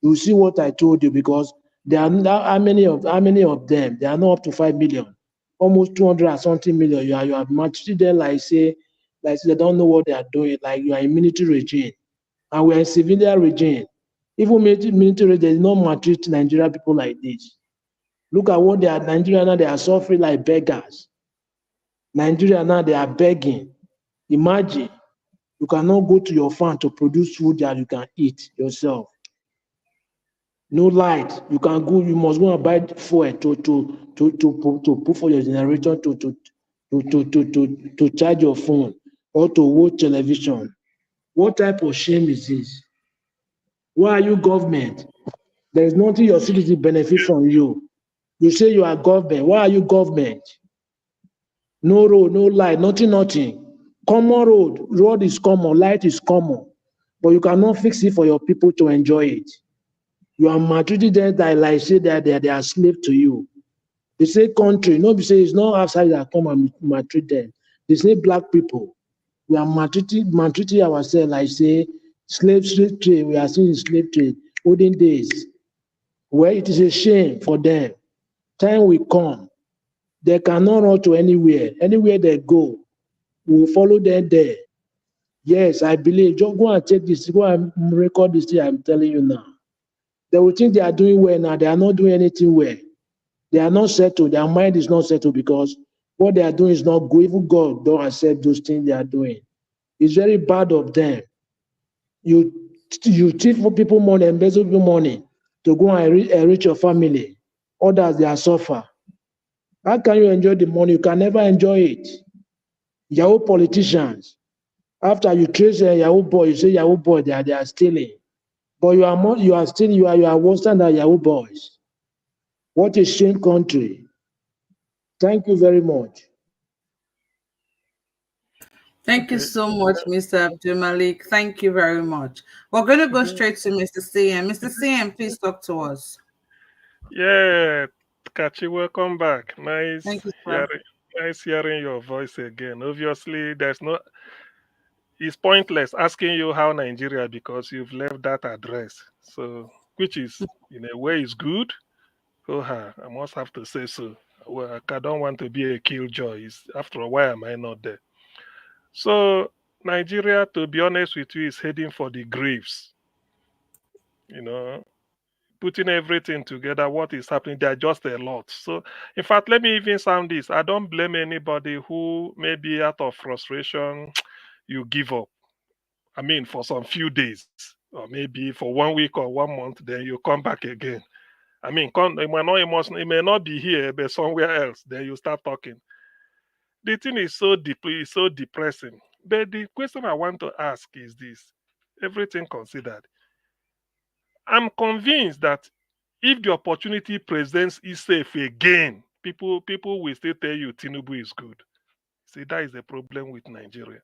You see what I told you, because there are how many of them? They are not up to 5 million, almost 200 and something million. You are matching them like say they don't know what they are doing. Like you are in military regime, and we are in civilian regime. Even military, they did not maltreat Nigerian people like this. Look at what they are. Nigeria now, they are suffering like beggars. Nigeria now, they are begging. Imagine, you cannot go to your farm to produce food that you can eat yourself. No light. You can go. You must go and buy fuel to put for your generator to charge your phone or to watch television. What type of shame is this? Why are you government? There is nothing your citizens benefit from you. You say you are government. Why are you government? No road, no light, nothing. Common road is common, light is common, but you cannot fix it for your people to enjoy it. You are maltreating them like say they are slave to you. They say country, no be say it's not outside that come and maltreat them. They say black people, we are maltreating ourselves like say slave trade. We are still in slave trade, olden days, where it is a shame for them. Time will come. They cannot run to anywhere. Anywhere they go, we will follow them there. Yes, I believe. Just go and take this, go and record this thing I'm telling you now. They will think they are doing well now. They are not doing anything well. They are not settled. Their mind is not settled because what they are doing is not good. Even God don't accept those things they are doing. It's very bad of them. You thief for people money, embezzle people money to go and enrich your family. Others, they are suffer. How can you enjoy the money? You can never enjoy it. Yahoo politicians. After you trace a Yahoo boy, you say Yahoo boy, they are stealing. But you are worse than the Yahoo boys. What a shame country. Thank you very much. Thank you so much, Mr. Abdul Malik. Thank you very much. We're going to go straight to Mr. CM. Mr. CM, please talk to us. Yeah, Kachi, welcome back. Thank you, sir. Nice hearing your voice again. Obviously, it's pointless asking you how Nigeria because you've left that address. So, which is in a way is good. I must have to say so. Well, I don't want to be a killjoy. After a while, am I not there? So Nigeria, to be honest with you, is heading for the graves. Putting everything together, what is happening, there are just a lot. So, in fact, let me even sound this. I don't blame anybody who maybe out of frustration, you give up. I mean, for some few days, or maybe for 1 week or 1 month, then you come back again. I mean, it may not be here, but somewhere else. Then you start talking. The thing is so depressing. But the question I want to ask is this: everything considered, I'm convinced that if the opportunity presents itself again, people will still tell you Tinubu is good. See, that is the problem with Nigeria.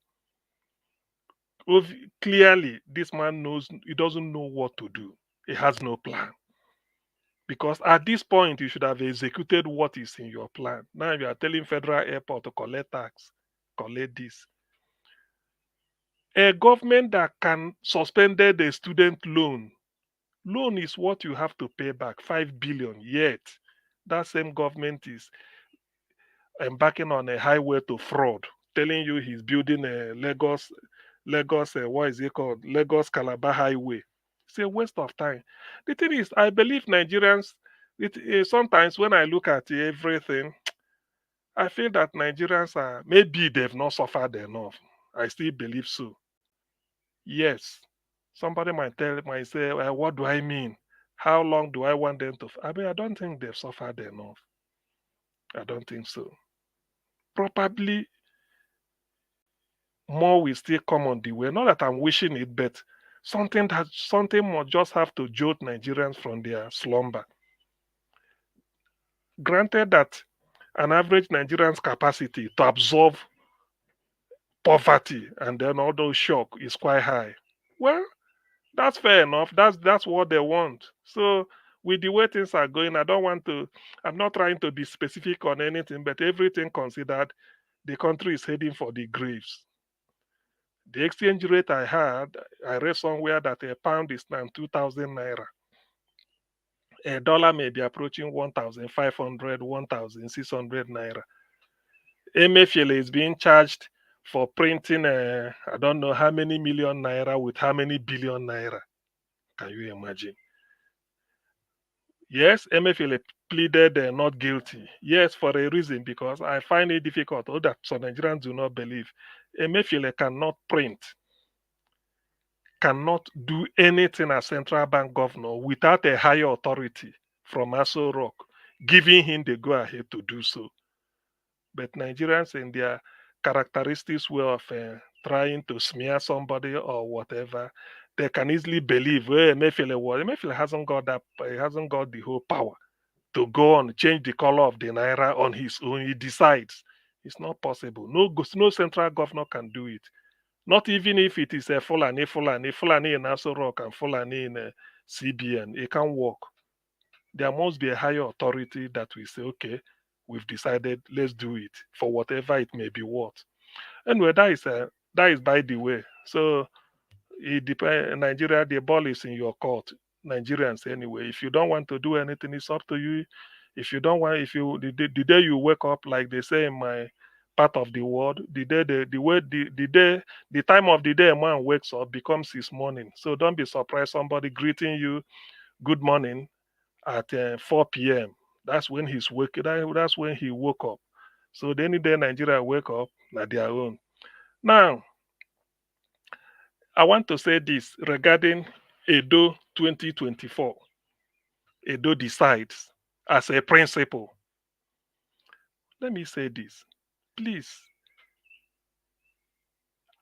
Clearly, this man knows he doesn't know what to do. He has no plan. Because at this point, you should have executed what is in your plan. Now you are telling Federal Airport to collect tax, collect this. A government that can suspended a student loan is what you have to pay back, 5 billion. Yet, that same government is embarking on a highway to fraud, telling you he's building a Lagos, what is it called? Lagos Calabar Highway. It's a waste of time. The thing is, I believe Nigerians, sometimes when I look at everything, I feel that Nigerians maybe they've not suffered enough. I still believe so. Yes. Somebody might say, what do I mean? How long do I want them to? I mean, I don't think they've suffered enough. I don't think so. Probably more will still come on the way. Not that I'm wishing it, but something must just have to jolt Nigerians from their slumber. Granted that an average Nigerian's capacity to absorb poverty and then all those shock is quite high. Well, that's fair enough. That's what they want. So with the way things are going, I'm not trying to be specific on anything, but everything considered, the country is heading for the graves. The exchange rate I read somewhere that a pound is now 2,000 naira. A dollar may be approaching 1,500, 1,600 naira. Emefiele is being charged for printing, I don't know how many million naira with how many billion naira. Can you imagine? Yes, Emefiele pleaded not guilty. Yes, for a reason, because I find it difficult, or that some Nigerians do not believe. Emefiele cannot print, cannot do anything as central bank governor without a higher authority from Aso Rock giving him the go-ahead to do so. But Nigerians, in their characteristics way of trying to smear somebody or whatever, they can easily believe where Emefiele hasn't got that. He hasn't got the whole power to go on change the color of the naira on his own. He decides. It's not possible. No central governor can do it. Not even if it is a Fulani in Aso Rock and Fulani in CBN. It can't work. There must be a higher authority that will say, okay, we've decided, let's do it for whatever it may be worth. Anyway, that is by the way. So it depends. Nigeria, the ball is in your court. Nigerians, anyway. If you don't want to do anything, it's up to you. If you don't want, the day you wake up, like they say in my part of the world, the time of the day a man wakes up becomes his morning. So don't be surprised somebody greeting you, good morning, at 4 p.m. That's when he's waking. That's when he woke up. So any day Nigeria wake up, na their own. Now, I want to say this regarding Edo 2024. Edo decides as a principle. Let me say this. Please,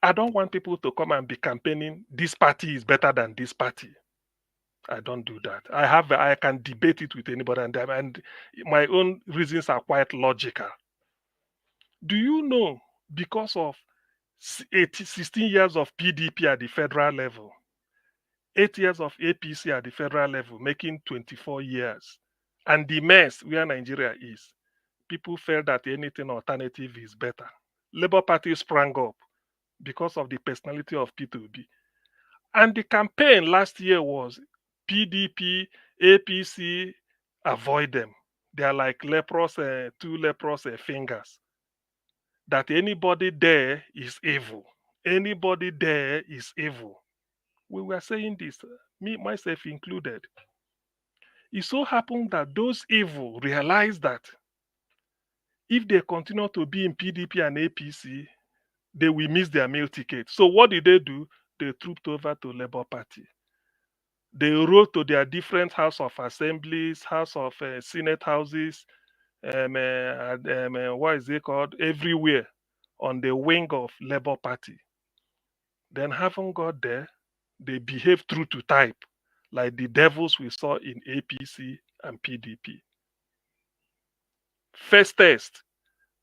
I don't want people to come and be campaigning, this party is better than this party. I don't do that. I can debate it with anybody, and my own reasons are quite logical. Do you know, because of 16 years of PDP at the federal level, 8 years of APC at the federal level, making 24 years, and the mess where Nigeria is, people felt that anything alternative is better. Labour Party sprang up because of the personality of P2B. And the campaign last year was PDP, APC, avoid them. They are like leprous, two leprous fingers. That anybody there is evil. Anybody there is evil. We were saying this, me, myself included. It so happened that those evil realized that if they continue to be in PDP and APC, they will miss their meal ticket. So what did they do? They trooped over to Labour Party. They wrote to their different House of Assemblies, House of Senate houses, what is it called? Everywhere on the wing of Labour Party. Then having got there, they behaved true to type, like the devils we saw in APC and PDP. First test,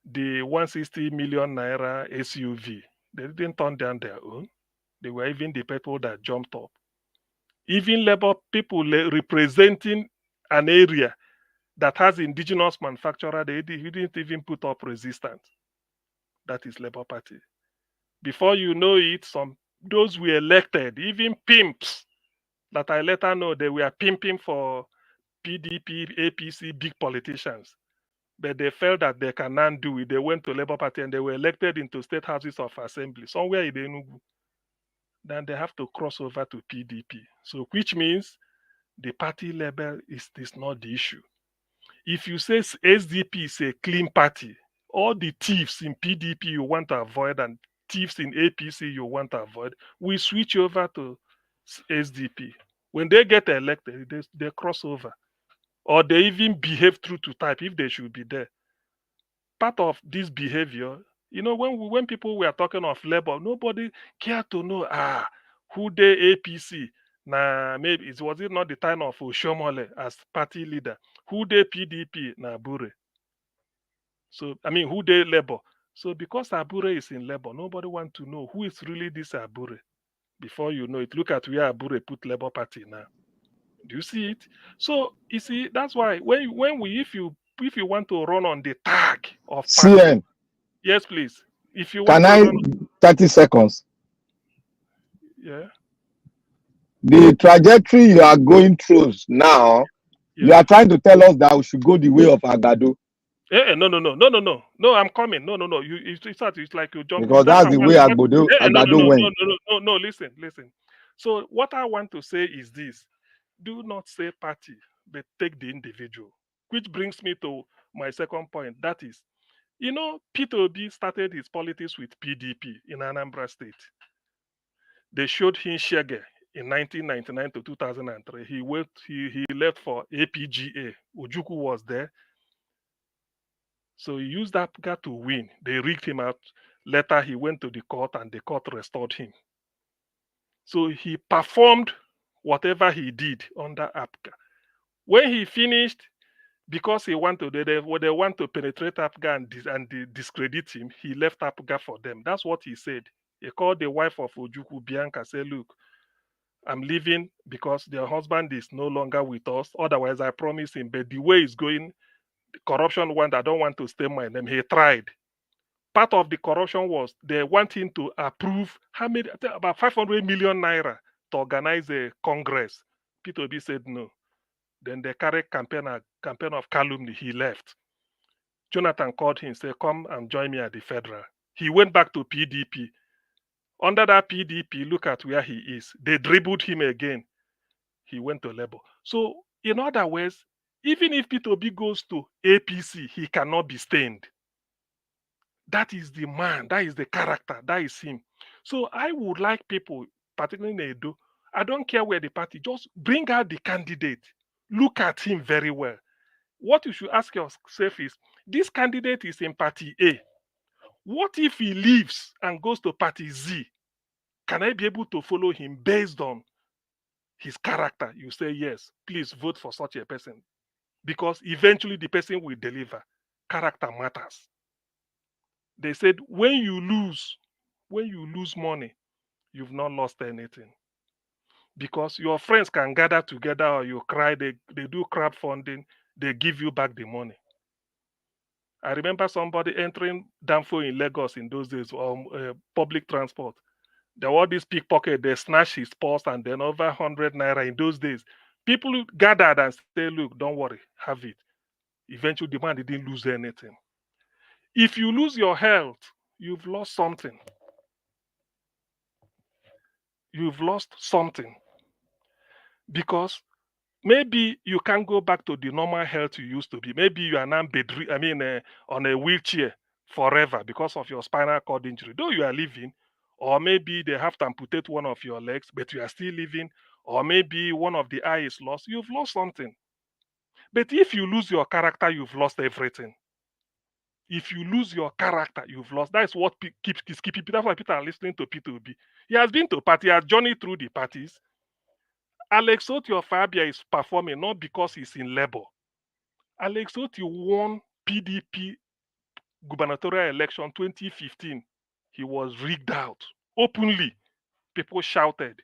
the 160 million naira SUV. They didn't turn down their own. They were even the people that jumped up. Even Labour people representing an area that has indigenous manufacturer, they didn't even put up resistance. That is Labour Party. Before you know it, those were elected, even pimps that I later know they were pimping for PDP, APC, big politicians. But they felt that they cannot do it. They went to Labour Party and they were elected into state houses of assembly, somewhere in Enugu. Then they have to cross over to PDP. So which means the party label is not the issue. If you say SDP is a clean party, all the thieves in PDP you want to avoid and thieves in APC you want to avoid, we switch over to SDP. When they get elected, they cross over. Or they even behave true to type if they should be there. Part of this behavior, you know, when people were talking of labor, nobody cared to know who the APC. Nah, maybe was it not the time of Oshomole as party leader? Who the PDP na Abure? So I mean, who the labor? So because Abure is in labor, nobody want to know who is really this Abure. Before you know it, look at where Abure put Labour Party now. Do you see it? So you see, that's why if you want to run on the tag of party, CN, yes, please. If you want can to I run 30 seconds? Yeah. The trajectory you are going through now, you are trying to tell us that we should go the way of Agado. No, I'm coming. No. It's like you jump. Because That's that's the why way Agado went. No. Listen. So what I want to say is this: do not say party, but take the individual. Which brings me to my second point. That is, Peter Obi started his politics with PDP in Anambra State. They showed him Shege in 1999 to 2003. He left for APGA. Ojukwu was there. So he used that guy to win. They rigged him out. Later, he went to the court and the court restored him. So he performed whatever he did under APGA. When he finished, because they want to penetrate APGA and discredit him, he left APGA for them. That's what he said. He called the wife of Ojukwu, Bianca, said, look, I'm leaving because their husband is no longer with us. Otherwise, I promise him. But the way it's going, the corruption went, I don't want to stay my name. He tried. Part of the corruption was they want him to approve about 500 million naira to organize a congress. Peter Obi said no. Then they carried campaign of calumny. He left. Jonathan called him, said, come and join me at the federal. He went back to PDP. Under that PDP, look at where he is. They dribbled him again. He went to Labour. So, in other words, even if Peter Obi goes to APC, he cannot be stained. That is the man. That is the character. That is him. So I would like people, particularly in Edo, I don't care where the party, just bring out the candidate. Look at him very well. What you should ask yourself is, this candidate is in party A. What if he leaves and goes to party Z? Can I be able to follow him based on his character? You say, yes, please vote for such a person. Because eventually the person will deliver. Character matters. They said, when you lose money, you've not lost anything. Because your friends can gather together or you cry, they do crowdfunding, they give you back the money. I remember somebody entering Danfo in Lagos in those days, public transport. There were this pickpocket, they snatched his purse and then over 100 naira in those days. People gathered and said, look, don't worry, have it. Eventually, the man didn't lose anything. If you lose your health, you've lost something. You've lost something. Because maybe you can't go back to the normal health you used to be. Maybe you are now on a wheelchair forever because of your spinal cord injury. Though you are living, or maybe they have to amputate one of your legs, but you are still living, or maybe one of the eye is lost. You've lost something. But if you lose your character, you've lost everything. If you lose your character, you've lost. That's what keeps people. That's why people are listening to Peter Obi. He has been to party, he has journeyed through the parties. Alex Otti of Abia is performing not because he's in Labour. Alex Otti won PDP gubernatorial election 2015. He was rigged out openly. People shouted.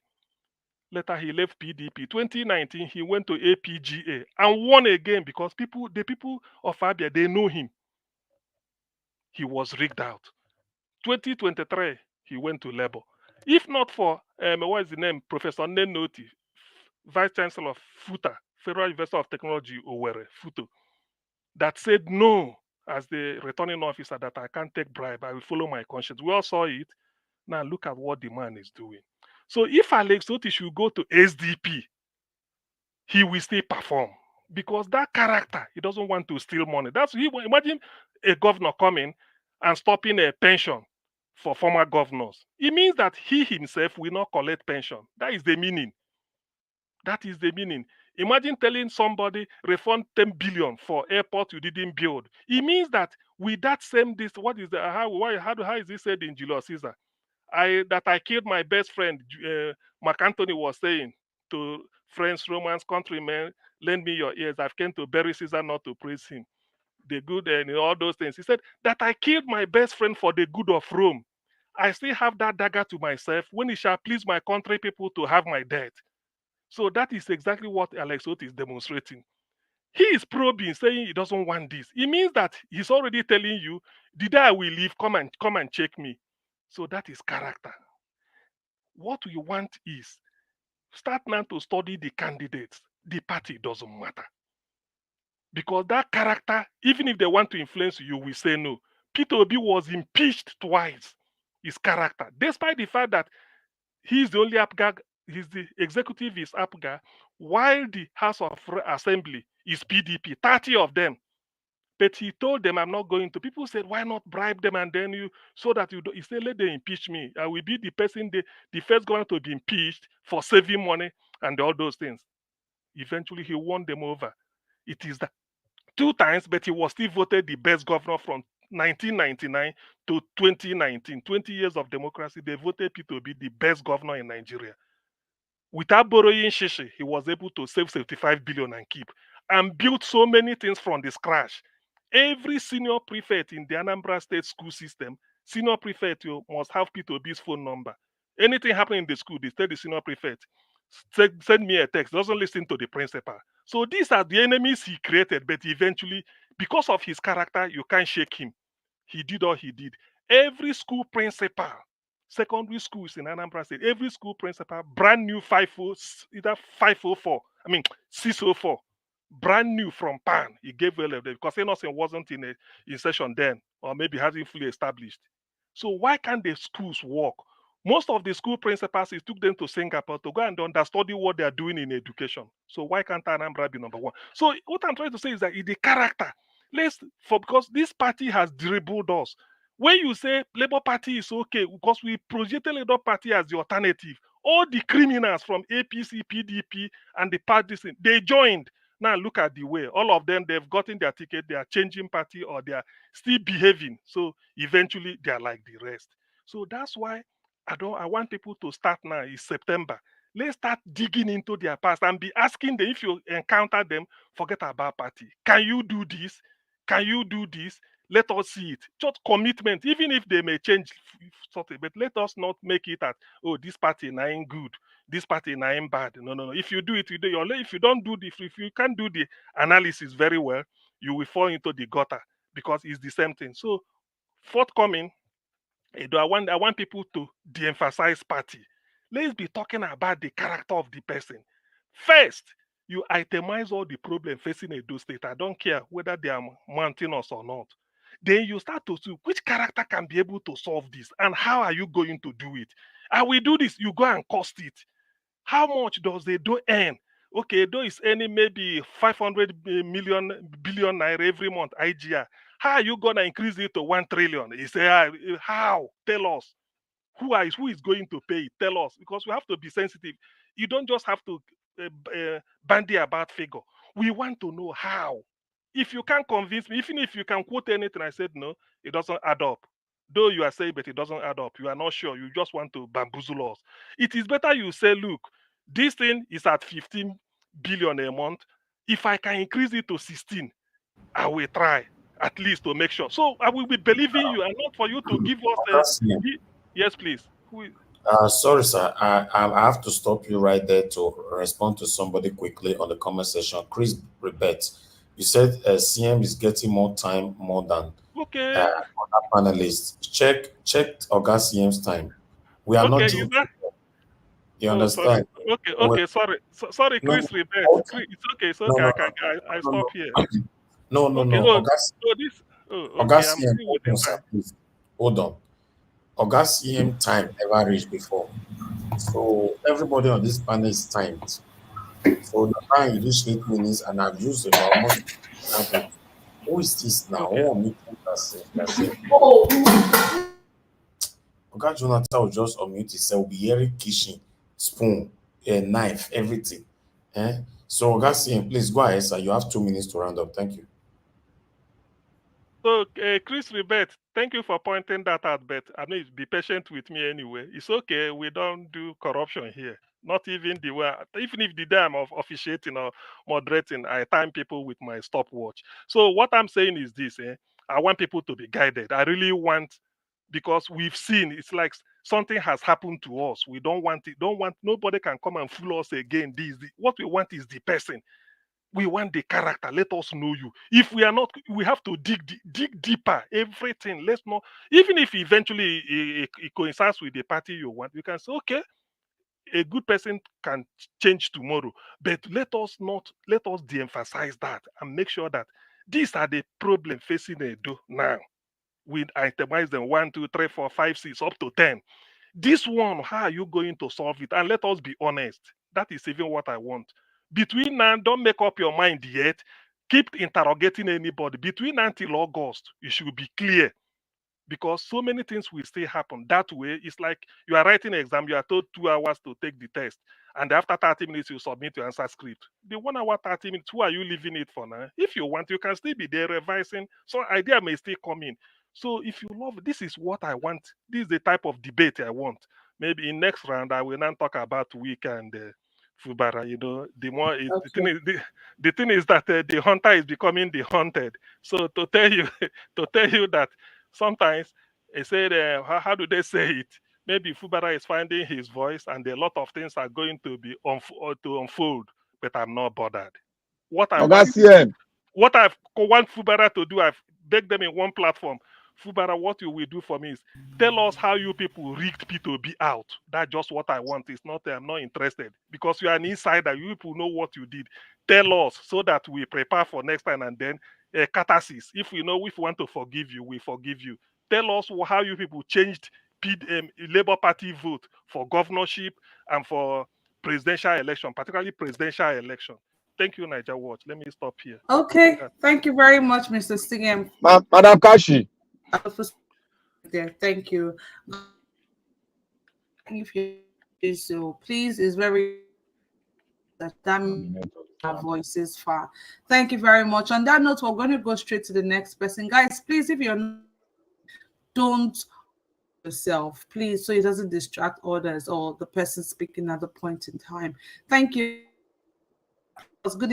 Later, he left PDP. 2019, he went to APGA and won again because the people of Abia, they know him. He was rigged out. 2023, he went to Labour. If not for, what is the name? Professor Nenoti, Vice Chancellor of FUTA, Federal University of Technology, Owerri, FUTO, that said no as the returning officer that I can't take bribe, I will follow my conscience. We all saw it. Now look at what the man is doing. So if Alex Otti should go to SDP, he will still perform because that character, he doesn't want to steal money. Imagine a governor coming and stopping a pension for former governors. It means that he himself will not collect pension. That is the meaning. That is the meaning. Imagine telling somebody refund 10 billion for airport you didn't build. It means that with that same what is the how is this said in Julius Caesar? I killed my best friend. Mark Antony was saying to friends, Romans, countrymen, lend me your ears. I've come to bury Caesar, not to praise him. The good and all those things. He said that I killed my best friend for the good of Rome. I still have that dagger to myself when it shall please my country people to have my death. So that is exactly what Alex Otti is demonstrating. He is probing, saying he doesn't want this. It means that he's already telling you, the day I will leave, come and check me. So that is character. what we want is start now to study the candidates. The party doesn't matter. Because that character, even if they want to influence you, we say no. Peter Obi was impeached twice. His character, despite the fact that he's the only APGA, he's the executive is APGA, while the House of Assembly is PDP, 30 of them. But he told them, I'm not going to. People said, why not bribe them and then you, so that you do. He said, let them impeach me. I will be the person, the first governor to be impeached for saving money and all those things. Eventually, he won them over. It is that 2 times, but he was still voted the best governor from 1999 to 2019. 20 years of democracy, they voted Peter Obi the best governor in Nigeria. Without borrowing shishi, he was able to save 75 billion and keep, and built so many things from the scratch. Every senior prefect in the Anambra State school system, senior prefect, you must have Peter Obi's phone number. Anything happening in the school, they tell the senior prefect, send me a text, doesn't listen to the principal. So these are the enemies he created, but eventually, because of his character, you can't shake him. He did all he did. Every school principal, secondary schools in Anambra State, every school principal, brand new 504, 604, brand new from PAN. He gave all of them because Innocent wasn't in session then, or maybe hasn't fully established. So why can't the schools work? Most of the school principals, it took them to Singapore to go and understudy what they are doing in education. So why can't Anambra be number one? So what I'm trying to say is that it's the character. Because this party has dribbled us. When you say Labour Party is okay, because we projected Labour Party as the alternative, all the criminals from APC, PDP, and the parties, they joined. Now look at the way. All of them, they've gotten their ticket, they are changing party, or they are still behaving. So eventually, they are like the rest. So that's why I want people to start now. It's September. Let's start digging into their past and be asking them, if you encounter them, forget about party. Can you do this? Can you do this? Let us see it. Just commitment, even if they may change something, but let us not make it at, oh, this party ain't good, this party ain't bad. No. If you do it, you do your. If you don't do if you can't do the analysis very well, you will fall into the gutter because it's the same thing. So, forthcoming, I want people to de-emphasize party. Let's be talking about the character of the person. First, you itemize all the problems facing Edo State. I don't care whether they are mountainous or not. Then you start to see which character can be able to solve this and how are you going to do it. I will do this. You go and cost it. How much does Edo earn? Okay, Edo is earning maybe 500 billion naira every month, IGR. How are you going to increase it to 1 trillion? You say, how? Tell us. Who is going to pay it? Tell us. Because we have to be sensitive. You don't just have to bandy about figure. We want to know how. If you can't convince me, even if you can quote anything, I said, no, it doesn't add up. Though you are saying, but it doesn't add up. You are not sure. You just want to bamboozle us. It is better you say, look, this thing is at 15 billion a month. If I can increase it to 16, I will try at least to make sure. So I will be believing you and not for you to give us a... Yes, please. Sorry, sir. I have to stop you right there to respond to somebody quickly on the comment section. Chris Rebet, you said CM is getting more time more than other panelists. Check Oga CM's time. We are not joking. You understand? Okay. Sorry, Chris Rebet. It's okay. I stop here. No. Oga CM, please. Hold on. Oga CM time never reached before. So everybody on this panel is timed. So the time you reach 8 minutes and I've used it almost average. Who is this now? Okay. Oga Jonathan will just unmute himself, will be hearing kitchen, spoon, a knife, everything. So Oga CM, please go ahead, sir. You have 2 minutes to round up. Thank you. So, Chris Rebet, thank you for pointing that out, but be patient with me anyway. It's okay. We don't do corruption here. Not even the way, even if the day I'm officiating or moderating, I time people with my stopwatch. So what I'm saying is this, I want people to be guided. I really want, because we've seen, it's like something has happened to us. We don't want it. Nobody can come and fool us again. What we want is the person. We want the character. Let us know you. If we are not, we have to dig deeper. Everything. Let's know. Even if eventually it coincides with the party you want, you can say, okay, a good person can change tomorrow, but let us de-emphasize that and make sure that these are the problems facing Edo now. We itemize them 1, 2, 3, 4, 5, 6, up to 10. This one, how are you going to solve it? And let us be honest. That is even what I want. Between now, don't make up your mind yet. Keep interrogating anybody. Between now until August, you should be clear. Because so many things will still happen. That way, it's like you are writing an exam, you are told 2 hours to take the test. And after 30 minutes, you submit your answer script. The 1 hour, 30 minutes, who are you leaving it for now? If you want, you can still be there revising. So idea may still come in. So if you love, this is what I want. This is the type of debate I want. Maybe in next round, I will not talk about Week and Fubara. You know, the more is, Okay. the thing is that the hunter is becoming the hunted. So to tell you that sometimes they said, how do they say it? Maybe Fubara is finding his voice, and a lot of things are going to be to unfold. But I'm not bothered. What I want Fubara to do, I've begged them in one platform. Fubara, what you will do for me is tell us how you people rigged P2B out. That's just what I want. It's not, I'm not interested. Because you are an insider, you people know what you did. Tell us so that we prepare for next time, and then catharsis. If we want to forgive you, we forgive you. Tell us how you people changed Labour Party vote for governorship and for presidential election, particularly presidential election. Thank you, Niger Watch. Let me stop here. Okay, thank you very much, Mr. Singem. Madam Kashi. Thank you. If you so, please, is very that our voice is far. Thank you very much. On that note, we're going to go straight to the next person, guys. Please, if you're not, don't yourself, please, so it doesn't distract others or the person speaking at the point in time. Thank you. It was good.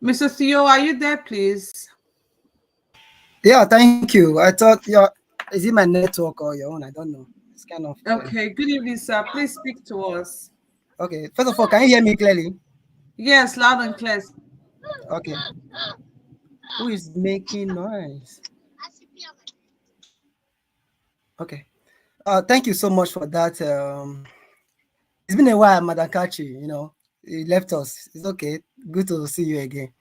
Mr. Theo, are you there, please? Yeah, thank you. I thought, is it my network or your own? I don't know. It's kind of okay. Good evening, sir. Please speak to us. Okay. First of all, can you hear me clearly? Yes, loud and clear. Okay. Who is making noise? Okay. Thank you so much for that. It's been a while, Madam Kachi. You know, you left us. It's okay. Good to see you again.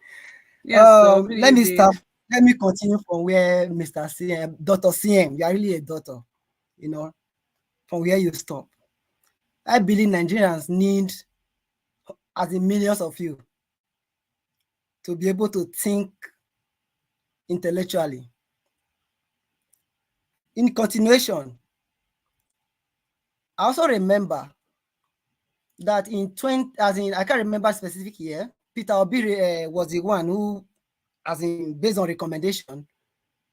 Yes, so let me start. Let me continue from where Mr. CM, Dr. CM, you are really a doctor, you know, from where you stop. I believe Nigerians need, as in millions of you, to be able to think intellectually. In continuation, I also remember that in I can't remember specific year, Peter Obi was the one who, based on recommendation,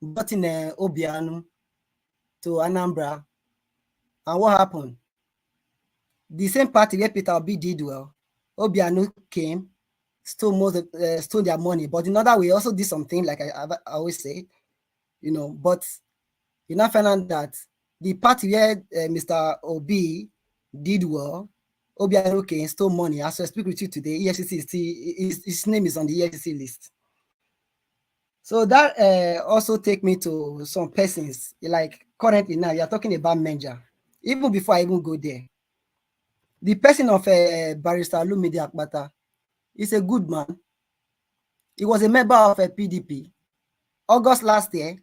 brought in Obianu to Anambra. And what happened? The same party where Peter Obi did well, Obianu came, stole their money. But in other way, also did something, like I always say, you know. But you now find out that the party where Mr. Obi did well, Obianu came, stole money. As I speak with you today, EFCC is still, his name is on the EFCC list. So that also take me to some persons, like currently now, you are talking about Menja. Even before I even go there, the person of Barrister Lumide Akpata is a good man. He was a member of a PDP. August last year,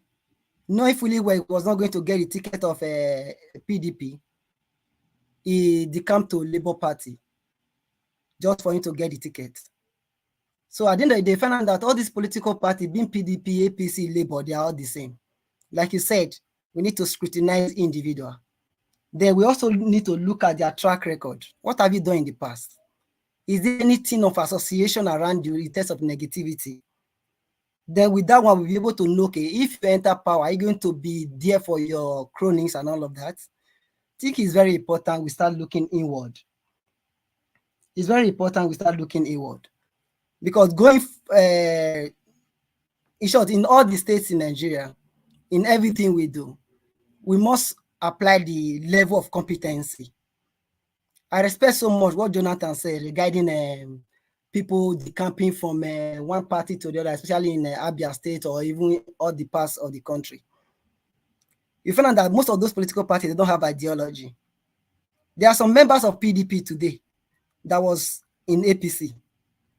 knowing fully well he was not going to get the ticket of a PDP, he decamped to Labour Party just for him to get the ticket. So at the end of the day, they found out that all these political parties, being PDP, APC, Labour, they are all the same. Like you said, we need to scrutinize individual. Then we also need to look at their track record. What have you done in the past? Is there anything of association around you in terms of negativity? Then with that one, we'll be able to know, okay, if you enter power, are you going to be there for your cronies and all of that? I think it's very important we start looking inward. It's very important we start looking inward. Because going, in short, in all the states in Nigeria, in everything we do, we must apply the level of competency. I respect so much what Jonathan said regarding people decamping from one party to the other, especially in Abia State or even all the parts of the country. you find out that most of those political parties, they don't have ideology. There are some members of PDP today that was in APC.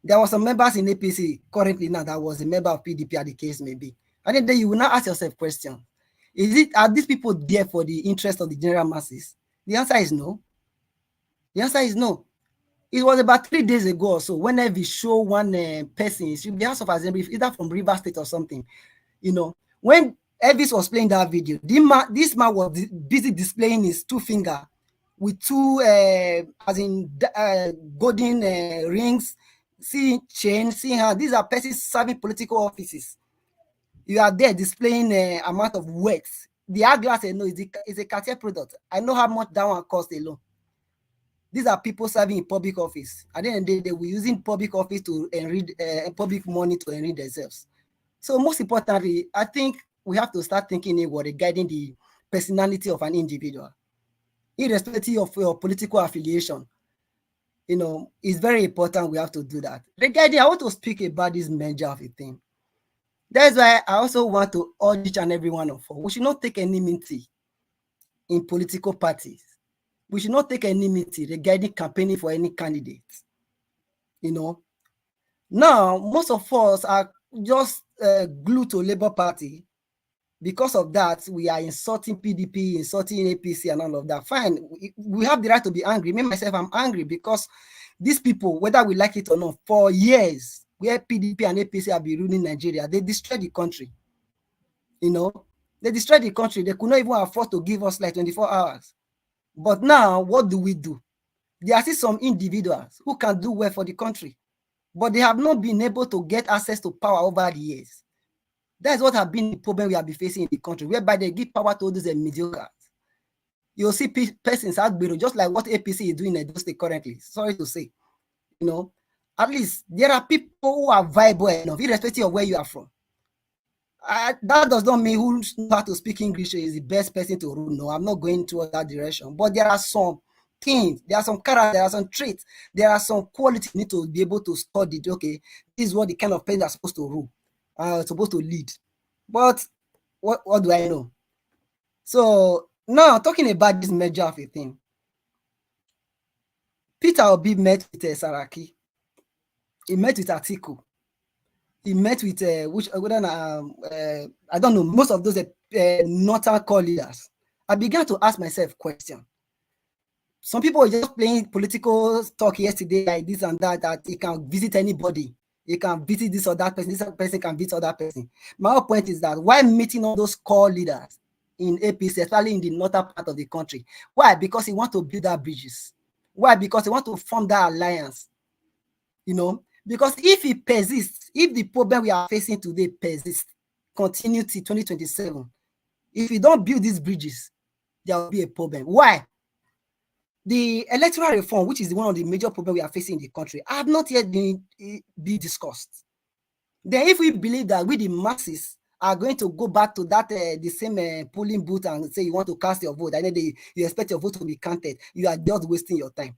There were some members in APC currently now that was a member of PDP, as the case may be. And then you will now ask yourself question. Are these people there for the interest of the general masses? The answer is no. The answer is no. It was about 3 days ago or so whenever we show one person, it should be House of Assembly, either from River State or something. You know, when Elvis was playing that video, this man was busy displaying his 2 fingers with 2 golden rings, seeing chain, seeing how these are persons serving political offices. You are there displaying amount of wealth. The eyeglass, I know, is a Cartier product. I know how much that one costs alone. These are people serving in public office. At the end of the day, they were using public office to enrich public money to enrich themselves. So most importantly, I think we have to start thinking regarding the personality of an individual, irrespective of your political affiliation. You know, it's very important we have to do that. Regarding, I want to speak about this merger of a thing. That's why I also want to urge each and every one of us. We should not take enmity in political parties. We should not take enmity regarding campaigning for any candidate. You know, now most of us are just glued to Labour Party. Because of that, we are insulting PDP, insulting APC, and all of that. Fine, we have the right to be angry. Me myself, I'm angry because these people, whether we like it or not, for years, where PDP and APC have been ruling Nigeria, they destroyed the country. You know, they destroyed the country. They could not even afford to give us like 24 hours. But now, what do? There are still some individuals who can do well for the country, but they have not been able to get access to power over the years. That's what has been the problem we have been facing in the country, whereby they give power to those mediocre. You'll see persons out below, just like what APC is doing in Edo State currently. Sorry to say. You know, at least there are people who are viable enough, irrespective of where you are from. That does not mean who knows how to speak English is the best person to rule. No, I'm not going toward that direction. But there are some things, there are some character, there are some traits, there are some qualities you need to be able to study. Okay, this is what the kind of person that's supposed to rule, supposed to lead. But what do I know? So now talking about this merger of a thing, Peter Obi met with Saraki. He met with Atiku. He met with I don't know, most of those northern core leaders. I began to ask myself questions. Some people were just playing political talk yesterday, like this and that he can visit anybody. He can visit this or that person. This person can visit other person. My whole point is that why meeting all those core leaders in APC, especially in the northern part of the country? Why? Because he wants to build that bridges. Why? Because he wants to form that alliance. You know, because if it persists, if the problem we are facing today persists, continue till 2027, if we don't build these bridges, there will be a problem. Why? The electoral reform, which is one of the major problems we are facing in the country, have not yet been discussed. Then if we believe that we, the masses, are going to go back to that the same polling booth and say you want to cast your vote, and then you expect your vote to be counted, you are just wasting your time.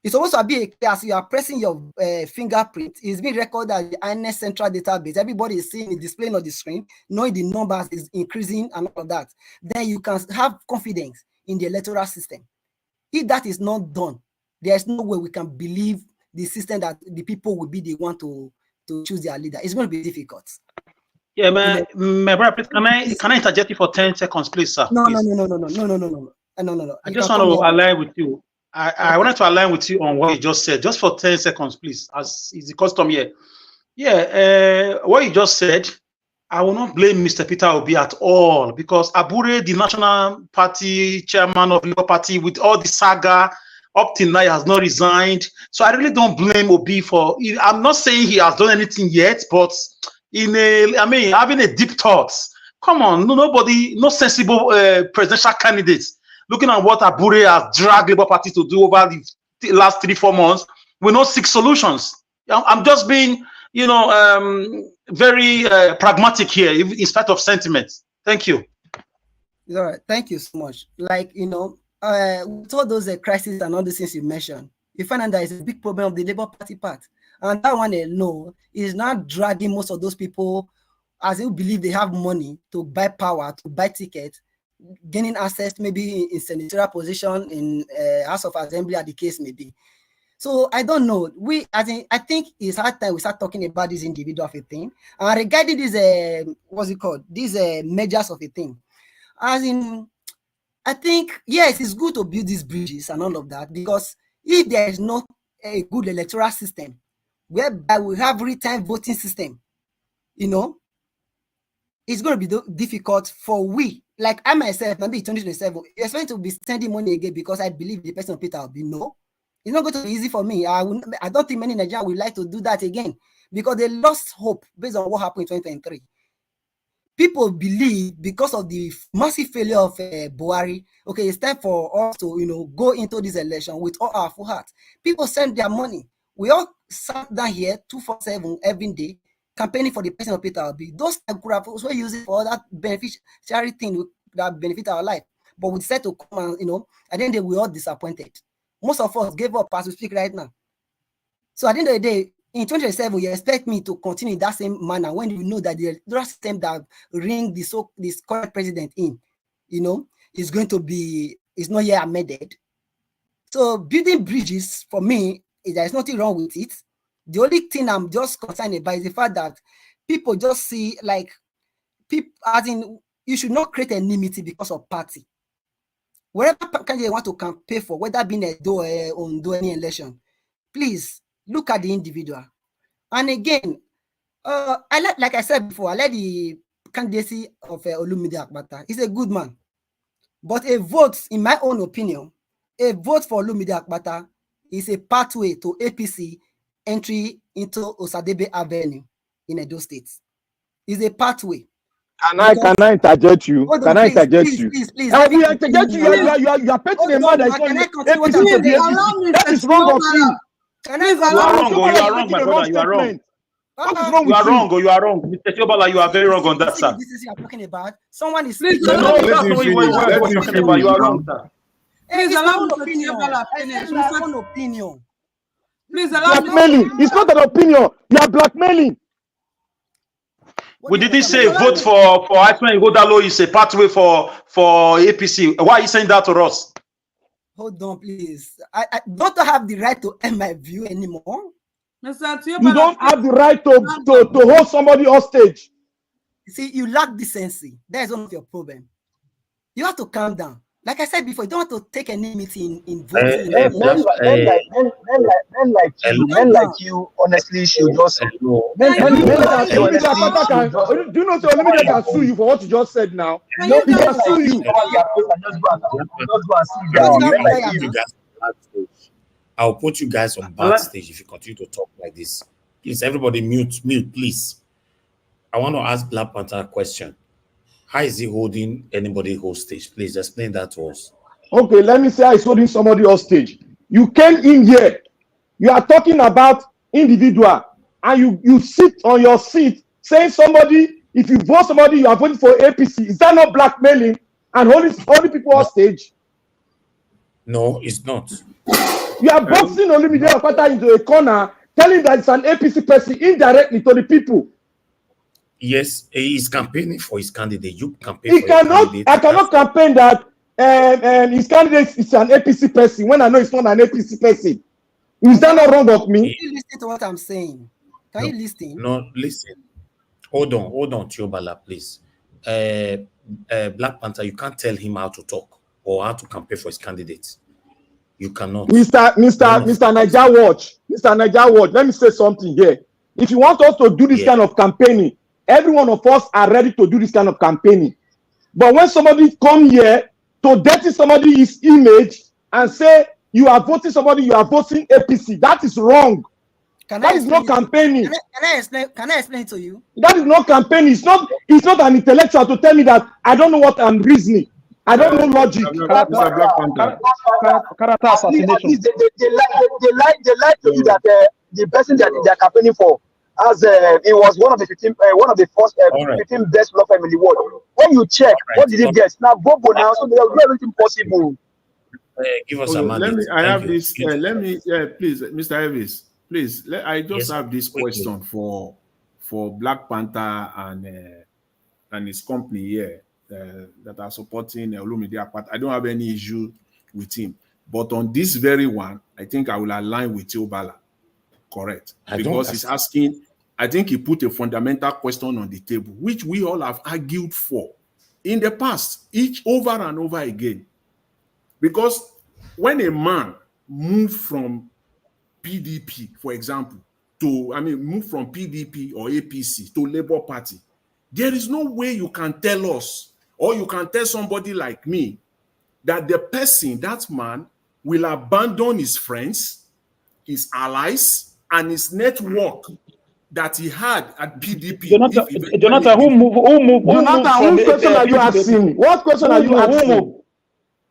It's supposed to be as you are pressing your fingerprint, it's being recorded at the INES central database. Everybody is seeing it displaying on the screen, knowing the numbers is increasing and all of that. Then you can have confidence in the electoral system. If that is not done, there's no way we can believe the system that the people will be the one to choose their leader. It's going to be difficult. Yeah, my brother, please, can I interject you for 10 seconds, please, sir? No. I just want to align with you. I wanted to align with you on what you just said, just for 10 seconds, please, as is the custom here. Yeah, what you just said, I will not blame Mr. Peter Obi at all, because Abure, the National Party chairman of Labour Party, with all the saga up till now, has not resigned. So I really don't blame Obi for. I'm not saying he has done anything yet, but having a deep thoughts. Come on, no sensible presidential candidates looking at what Abure has dragged Labour Party to do over the last 3-4 months will not seek solutions. I'm just being, very pragmatic here, in spite of sentiment. Thank you. All right, thank you so much. Like, with all those crises and all the things you mentioned, you find out there is a big problem of the Labour Party part. And that one alone is not dragging most of those people as who believe they have money to buy power, to buy tickets, gaining access maybe in senatorial position, in House of Assembly, as the case may be. So I don't know. I think it's hard time we start talking about this individual of a thing. And regarding this, what's it called? These measures of a thing. As in, I think, yes, it's good to build these bridges and all of that, because if there is not a good electoral system, whereby we have real-time voting system, you know, it's going to be difficult for we, like I myself, maybe 2027, it's going to be sending money again because I believe the person Peter will be no. It's not going to be easy for me. I don't think many Nigerians would like to do that again because they lost hope based on what happened in 2023. People believe because of the massive failure of Buhari, okay, it's time for us to, you know, go into this election with all our full heart. People send their money. We all sat down here 247 every day campaigning for the person of Peter Obi. Those could have also used it for that beneficiary thing that benefit our life. But we decided to come and, you know, at the end of the day, we all disappointed. Most of us gave up as we speak right now. So at the end of the day, in 2027, you expect me to continue in that same manner when you know that the electoral system that ring this current president in, you know, is going to be, is not yet amended. So building bridges, for me, there is nothing wrong with it. The only thing I'm just concerned about is the fact that people just see, like, people, as in, you should not create enmity because of party. Whatever candidate want to campaign for, whether being a do or any election, please look at the individual. And again, like I said before, I like the candidacy of Olumide Akpata. He's a good man. But a vote, in my own opinion, a vote for Olumide Akpata is a pathway to APC entry into Osadebe Avenue in Edo State. It's a pathway. Can I interject you? Can I interject you? Please. We interject you. You are painting a man that is not APC to the APC. That is wrong of you. You are wrong, or you are wrong, my brother. You are wrong. What is wrong You with are wrong, or you are wrong. Mr. Chobala, you are very wrong on that, sir. This is what you're talking about. Someone is No, that's not what you are talking about. You are wrong, sir. Please allow me to finish. My own opinion. Please allow me. Blackmailing. It's not an opinion. You are blackmailing. We didn't say vote for Iceman Igodalo is a pathway for APC. Why are you saying that to us? Hold on, please. I don't have the right to end my view anymore. You don't have the right to hold somebody hostage. See, you lack decency. That is one of your problems. You have to calm down. Like I said before, you don't have to take any meeting in voting. Men like you, honestly, should just. Do you know Olumide can sue you for what you just said now? No, he can sue you. I'll put you guys on backstage if you continue to talk like this. Please, everybody mute, please. I want to ask Black Panther a question. How is he holding anybody hostage? Please explain that to us. Okay, let me say he's holding somebody hostage. You came in here. You are talking about individual, and you sit on your seat saying somebody, if you vote somebody, you are voting for APC. Is that not blackmailing and holding people hostage? No, it's not. You are boxing Olumide Akpata into a corner, telling that it's an APC person indirectly to the people. Yes, he is campaigning for his candidate. You campaign for your candidate. I cannot campaign that his candidate is an APC person when I know it's not an APC person. Is that not wrong of me? Can you listen to what I'm saying? Can you listen? No, listen. Hold on, Tiobala, please. Black Panther, you can't tell him how to talk or how to campaign for his candidate. You cannot. Mr. Niger Watch. Mr. Niger Watch, let me say something here. If you want us to do this kind of campaigning, every one of us are ready to do this kind of campaigning. But when somebody come here to dirty somebody's image and say you are voting somebody, you are voting APC, that is wrong. That is not campaigning. Can I explain to you? That is not campaigning. It's not an intellectual to tell me that I don't know what I'm reasoning. I don't know logic. Character assassination. They lie to you that the person that they are campaigning for, as it was one of the 15 first 15 best law firm in the world. When you check, what did it get? Now Bobo now, so they will do everything possible. Give us a mandate. Please, Mr. Elvis, please. I just have this question for for Black Panther and his company here that are supporting Olumide Akpata. I don't have any issue with him. But on this very one, I think I will align with Tiobala. Correct. Because he's asking, I think he put a fundamental question on the table, which we all have argued for in the past, over and over again. Because when a man moved from PDP, for example, move from PDP or APC to Labour Party, there is no way you can tell us, or you can tell somebody like me, that that man, will abandon his friends, his allies, and his network that he had at PDP. Jonathan, who moved whose question are you asking? What question are you asking?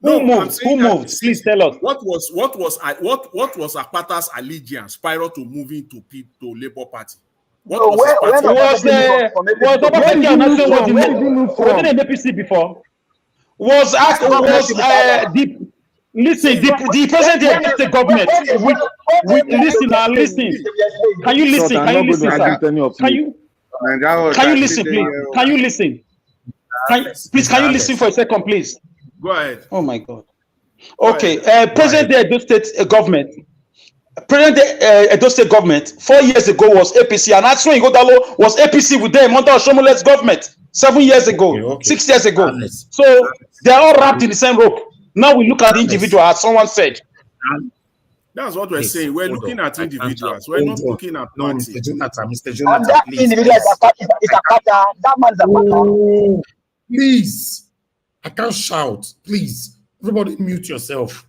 Who moved? Please tell us. What was Akpata's allegiance prior to moving to Labour Party? What was his party? Was an APC before? The president of the government listen. Can you listen? Can you listen, sir? Can you listen, please? Can you listen? Can you listen for a second, please? Go ahead. Oh my God. Okay, President Edo State government. President Edo State government 4 years ago was APC, and Aswan Igodalo was APC with them under Oshomole's government 7 years ago, 6 years ago. So they are all wrapped in the same rope. Now we look at the individual, as someone said. That's what we're saying. We're looking at individuals. We're not looking at parties. Mr. Jonathan, And that individual is a Akpata. That man's a Akpata. Please. I can't shout. Please. Everybody mute yourself.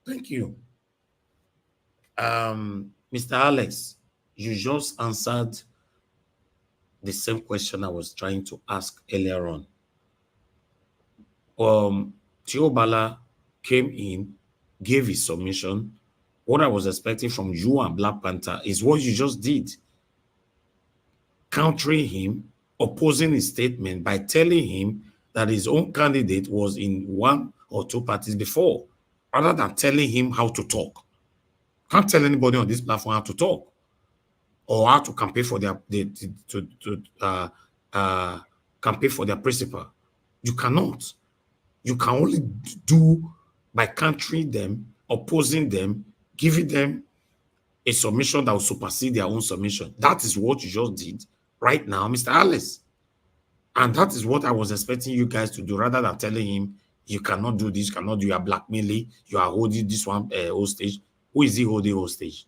Thank you. Mr. Alex, you just answered the same question I was trying to ask earlier on. Tiobala came in, gave his submission. What I was expecting from you and Black Panther is what you just did. Countering him, opposing his statement by telling him that his own candidate was in 1 or 2 parties before, rather than telling him how to talk. Can't tell anybody on this platform how to talk or how to campaign for their campaign for their principle. You cannot. You can only do by countering them, opposing them, giving them a submission that will supersede their own submission. That is what you just did right now, Mr. Alice. And that is what I was expecting you guys to do, rather than telling him, you cannot do this, you cannot do, you are blackmailing, you are holding this one hostage. Who is he holding hostage?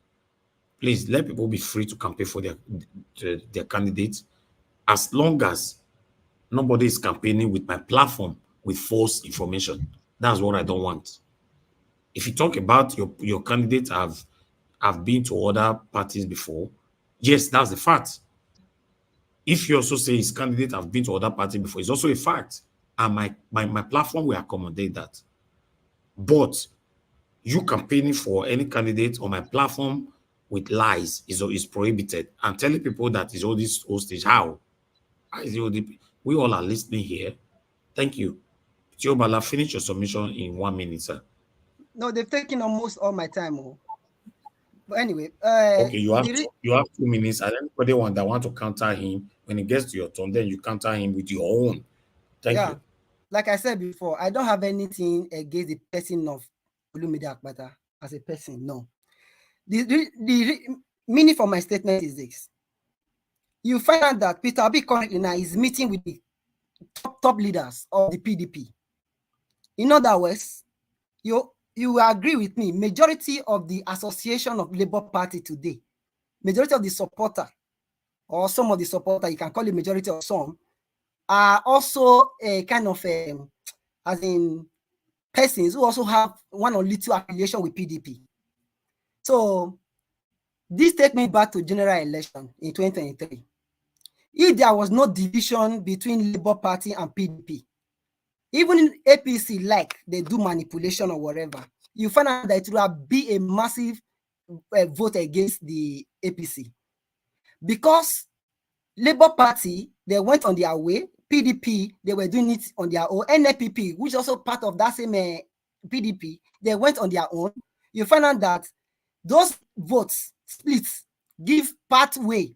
Please let people be free to campaign for their candidates, as long as nobody is campaigning with my platform with false information. That's what I don't want. If you talk about your candidates have been to other parties before, yes, that's the fact. If you also say his candidate have been to other parties before, it's also a fact. And my platform will accommodate that. But you campaigning for any candidate on my platform with lies is prohibited. And telling people that is all this hostage. How is it all we all are listening here. Thank you. Tiobala, finish your submission in 1 minute, sir. No, they've taken almost all my time. But anyway, okay, you have 2 minutes, and anybody that want to counter him, when it gets to your turn, then you counter him with your own. Thank you. Like I said before, I don't have anything against the person of Olumide Akpata as a person. No. The meaning for my statement is this: you find out that Peter Obi currently now is meeting with the top leaders of the PDP. In other words, you agree with me, majority of the association of Labour Party today, majority of the supporter, or some of the supporter, you can call it majority of some, are also a kind of as in persons who also have one or little affiliation with PDP. So this takes me back to general election in 2023. If there was no division between Labour Party and PDP, even in APC, like they do manipulation or whatever, you find out that it will be a massive vote against the APC. Because Labour Party, they went on their way. PDP, they were doing it on their own. NAPP, which is also part of that same PDP, they went on their own. You find out that those votes splits give pathway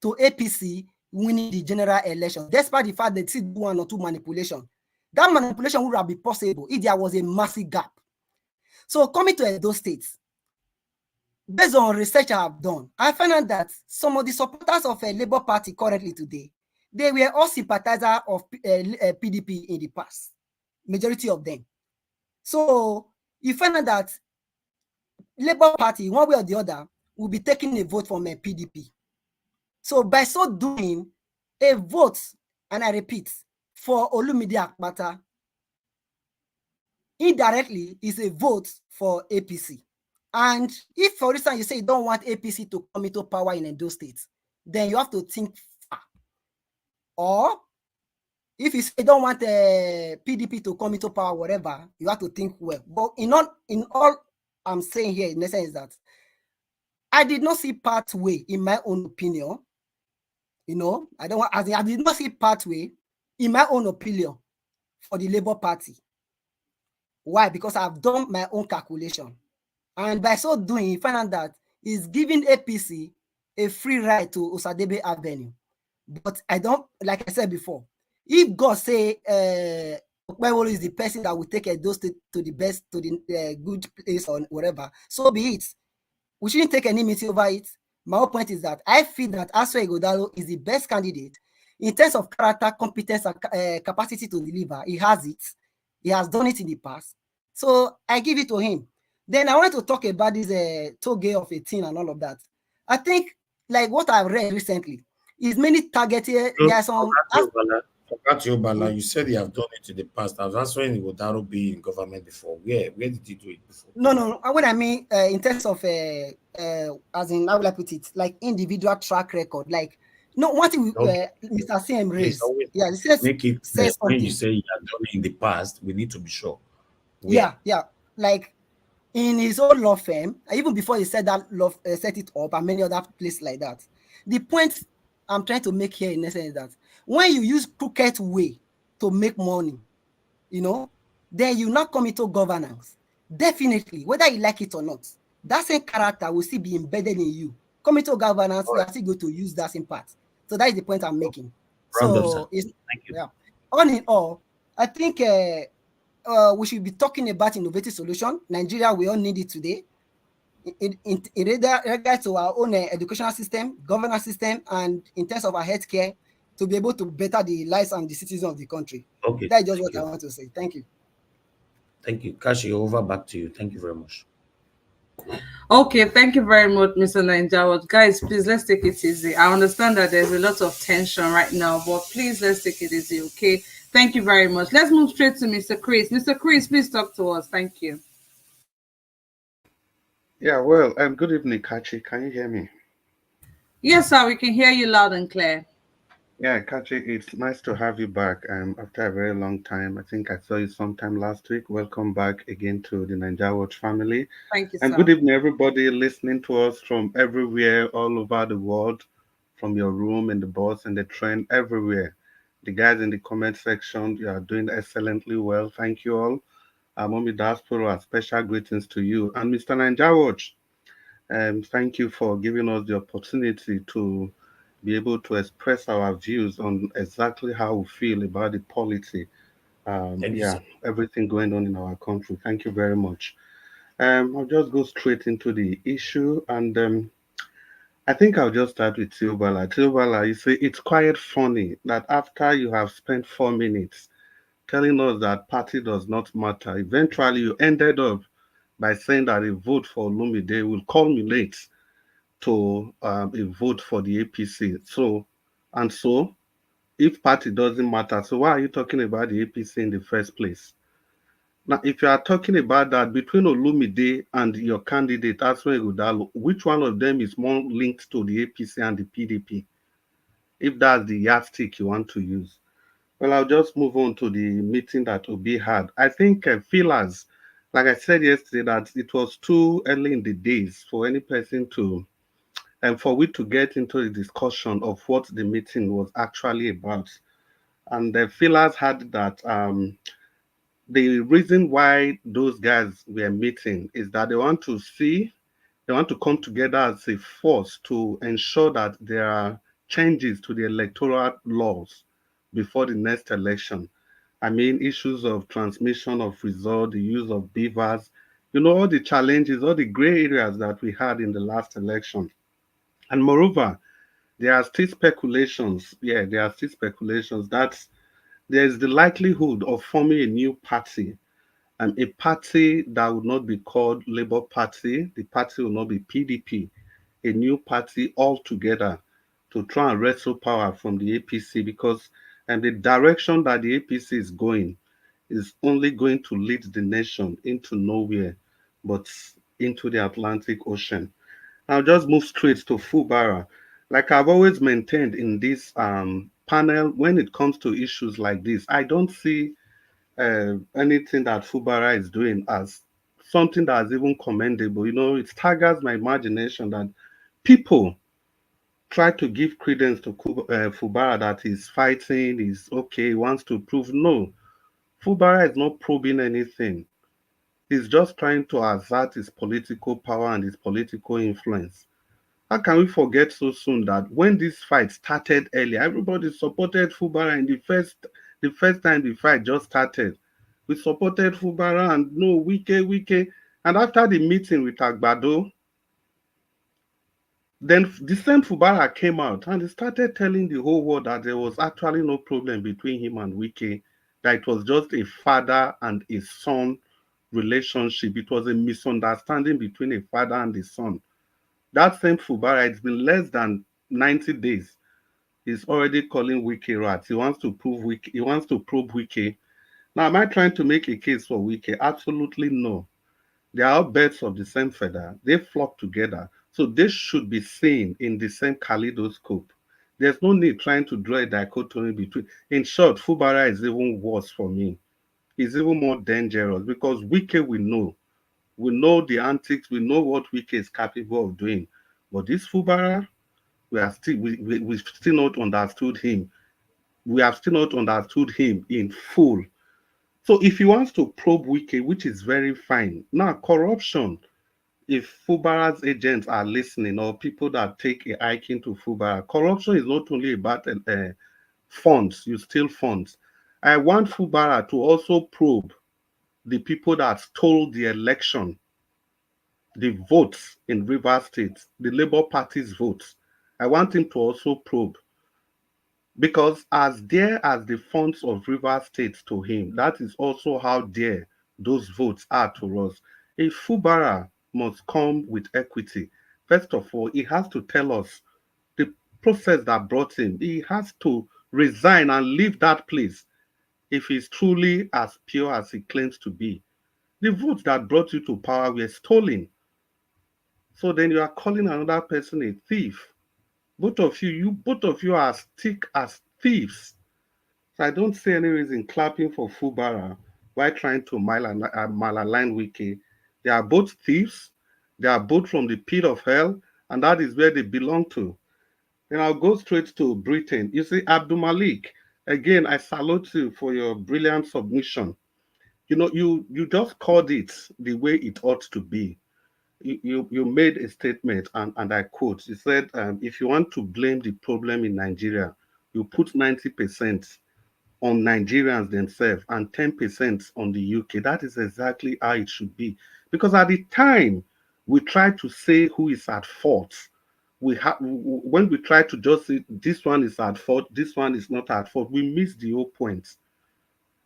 to APC winning the general election, despite the fact that they do one or two manipulation. That manipulation would have been possible if there was a massive gap. So coming to those states, based on research I have done, I found out that some of the supporters of a Labour Party currently today, they were all sympathizers of PDP in the past, majority of them. So you find out that Labour Party, one way or the other, will be taking a vote from a PDP. So by so doing, a vote, and I repeat, for Olumide Akpata indirectly is a vote for APC. And if, for instance, you say you don't want APC to come into power in those states, then you have to think far. Or if you say you don't want PDP to come into power, whatever, you have to think well. But in all I'm saying here, in essence, is that I did not see pathway, in my own opinion. You know, I did not see pathway, in my own opinion, for the Labour Party. Why? Because I've done my own calculation. And by so doing, you find out that it's giving APC a free ride to Osadebe Avenue. But I don't, like I said before, if God say Okpebholo is the person that will take those to the best, to the good place or whatever, so be it. We shouldn't take any meeting over it. My whole point is that I feel that Aswa Ighodalo is the best candidate in terms of character, competence, and capacity to deliver. He has it. He has done it in the past. So I give it to him. Then I want to talk about this toge of 18 and all of that. I think, like what I've read recently, is mainly targeted. There are some. Bala, you said you have done it in the past. I was answering Ighodalo be in government before. Where did you do it before? No. What I mean in terms of as in, how will I put it? Like individual track record. Like what Mr. CM raised. Yeah, make it clear. When you say you have done it in the past, we need to be sure. Yeah. Like in his own law firm, even before he set that law, set it up, and many other places like that. The point I'm trying to make here in essence is that when you use crooked way to make money, then you not come into governance. Definitely, whether you like it or not, that same character will still be embedded in you. Come into governance, you are still going to use that same part. So that is the point I'm making. So, thank you. Yeah. All in all, I think we should be talking about innovative solution. Nigeria, we all need it today. In regard to our own educational system, governance system, and in terms of our healthcare, to be able to better the lives and the citizens of the country. Okay. That's just what I want to say. Thank you. Thank you. Kashi, over back to you. Thank you very much. Okay, thank you very much, Mr. Nainjawat. Guys, please, let's take it easy. I understand that there's a lot of tension right now, but please, let's take it easy, okay? Thank you very much. Let's move straight to Mr. Chris. Mr. Chris, please talk to us. Thank you. Yeah, well, good evening, Kachi. Can you hear me? Yes, sir, we can hear you loud and clear. Yeah, Kachi, it's nice to have you back after a very long time. I think I saw you sometime last week. Welcome back again to the Nainjawat family. Thank you, and sir. Good evening, everybody listening to us from everywhere, all over the world, from your room, in the bus, in the train, everywhere. The guys in the comment section, you are doing excellently well. Thank you all. Mommy Diaspora, special greetings to you. And Mr. Nainjawat, thank you for giving us the opportunity to be able to express our views on exactly how we feel about the policy, everything going on in our country. Thank you very much. I'll just go straight into the issue, and I think I'll just start with Tiubala. Tiubala, you see, it's quite funny that after you have spent 4 minutes telling us that party does not matter, eventually you ended up by saying that a vote for Olumide will culminate to a vote for the APC. So, if party doesn't matter, so why are you talking about the APC in the first place? Now, if you are talking about that between Olumide and your candidate, Aswa Ighodalo, which one of them is more linked to the APC and the PDP? If that's the yardstick you want to use. Well, I'll just move on to the meeting that Obi had. I think feelers, like I said yesterday, that it was too early in the days for any person to and for we to get into the discussion of what the meeting was actually about. And the feelers had that the reason why those guys were meeting is that they want to see They want to come together as a force to ensure that there are changes to the electoral laws before the next election. I mean, issues of transmission of result, the use of beavers, all the challenges, all the gray areas that we had in the last election. And moreover, there are still speculations. Yeah, there are still speculations that there is the likelihood of forming a new party, and a party that would not be called Labour Party. The party will not be PDP, a new party altogether to try and wrestle power from the APC, because the direction that the APC is going is only going to lead the nation into nowhere but into the Atlantic Ocean. I'll just move straight to Fubara. Like I've always maintained in this panel, when it comes to issues like this, I don't see anything that Fubara is doing as something that is even commendable. It staggers my imagination that people try to give credence to Fubara, that he's fighting, he's okay, he wants to prove. No, Fubara is not probing anything. He's just trying to assert his political power and his political influence. How can we forget so soon that when this fight started earlier, everybody supported Fubara in the first time the fight just started. We supported Fubara and no, Wike. And after the meeting with Agbado, then the same Fubara came out and he started telling the whole world that there was actually no problem between him and Wike, that it was just a father and a son relationship. It was a misunderstanding between a father and a son. That same Fubara, it's been less than 90 days. He's already calling Wike rats. He wants to probe Wike. Now, am I trying to make a case for Wike? Absolutely no. They are all birds of the same feather. They flock together. So they should be seen in the same kaleidoscope. There's no need trying to draw a dichotomy between. In short, Fubara is even worse for me. He's even more dangerous because Wike we know. We know the antics. We know what Wike is capable of doing. But this Fubara, we've still not understood him. We have still not understood him in full. So if he wants to probe Wike, which is very fine. Now, corruption, if Fubara's agents are listening or people that take a hiking to Fubara, corruption is not only about funds, you steal funds. I want Fubara to also probe the people that stole the election, the votes in Rivers State, the Labour Party's votes. I want him to also probe, because as dear as the funds of Rivers State to him, that is also how dear those votes are to us. A Fubara must come with equity. First of all, he has to tell us the process that brought him. He has to resign and leave that place if he's truly as pure as he claims to be. The votes that brought you to power were stolen. So then you are calling another person a thief. Both of you are as thick as thieves. So I don't see any reason clapping for Fubara while trying to malalign Wike. They are both thieves. They are both from the pit of hell, and that is where they belong to. Then I'll go straight to Britain. You see, Abdul Malik, again, I salute you for your brilliant submission. You just called it the way it ought to be. You made a statement, and I quote, you said, if you want to blame the problem in Nigeria, you put 90% on Nigerians themselves and 10% on the UK. That is exactly how it should be. Because at the time we try to say who is at fault, when we try to just say this one is at fault, this one is not at fault, we miss the whole point.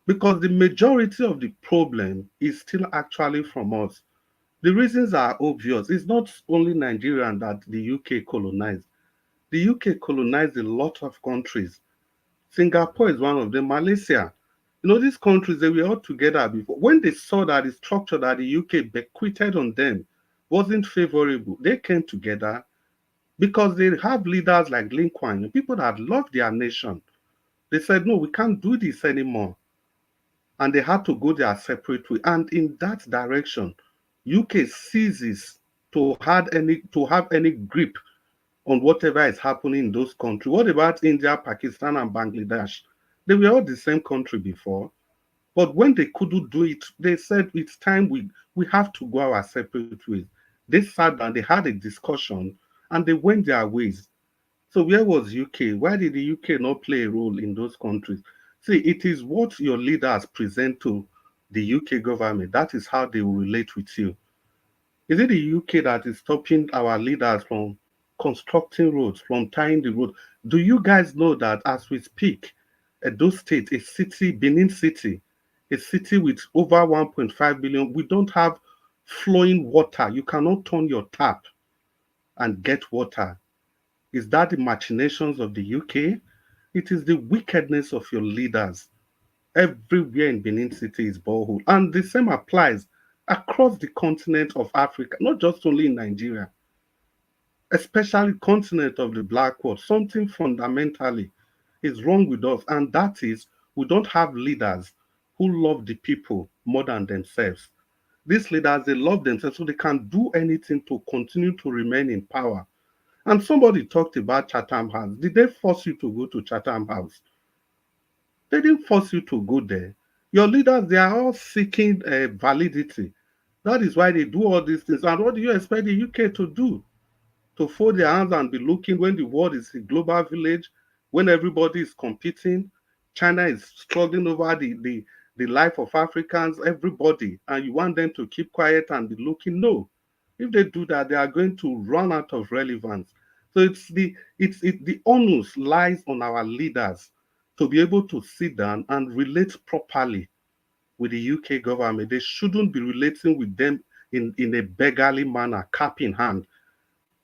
Because the majority of the problem is still actually from us. The reasons are obvious. It's not only Nigeria that the UK colonized. The UK colonized a lot of countries. Singapore is one of them, Malaysia. These countries, they were all together before. When they saw that the structure that the UK bequeathed on them wasn't favorable, they came together because they have leaders like Lincoln, people that love their nation. They said, no, we can't do this anymore. And they had to go their separate way. And in that direction, UK ceases to have any grip on whatever is happening in those countries. What about India, Pakistan, and Bangladesh? They were all the same country before. But when they couldn't do it, they said it's time we have to go our separate ways. They sat down, they had a discussion, and they went their ways. So where was UK? Why did the UK not play a role in those countries? See, it is what your leaders present to the UK government. That is how they will relate with you. Is it the UK that is stopping our leaders from constructing roads, from tying the road? Do you guys know that as we speak, Edo State, a city, Benin City, a city with over 1.5 billion, we don't have flowing water. You cannot turn your tap and get water. Is that the machinations of the UK? It is the wickedness of your leaders. Everywhere in Benin City is borehole. And the same applies across the continent of Africa, not just only in Nigeria, especially continent of the Black World. Something fundamentally is wrong with us, and that is we don't have leaders who love the people more than themselves. These leaders, they love themselves, so they can do anything to continue to remain in power. And somebody talked about Chatham House. Did they force you to go to Chatham House? They didn't force you to go there. Your leaders, they are all seeking validity. That is why they do all these things. And what do you expect the UK to do? To fold their hands and be looking when the world is a global village, when everybody is competing? China is struggling over the life of Africans, everybody, and you want them to keep quiet and be looking? No. If they do that, they are going to run out of relevance. So the onus lies on our leaders to be able to sit down and relate properly with the UK government. They shouldn't be relating with them in a beggarly manner, cap in hand.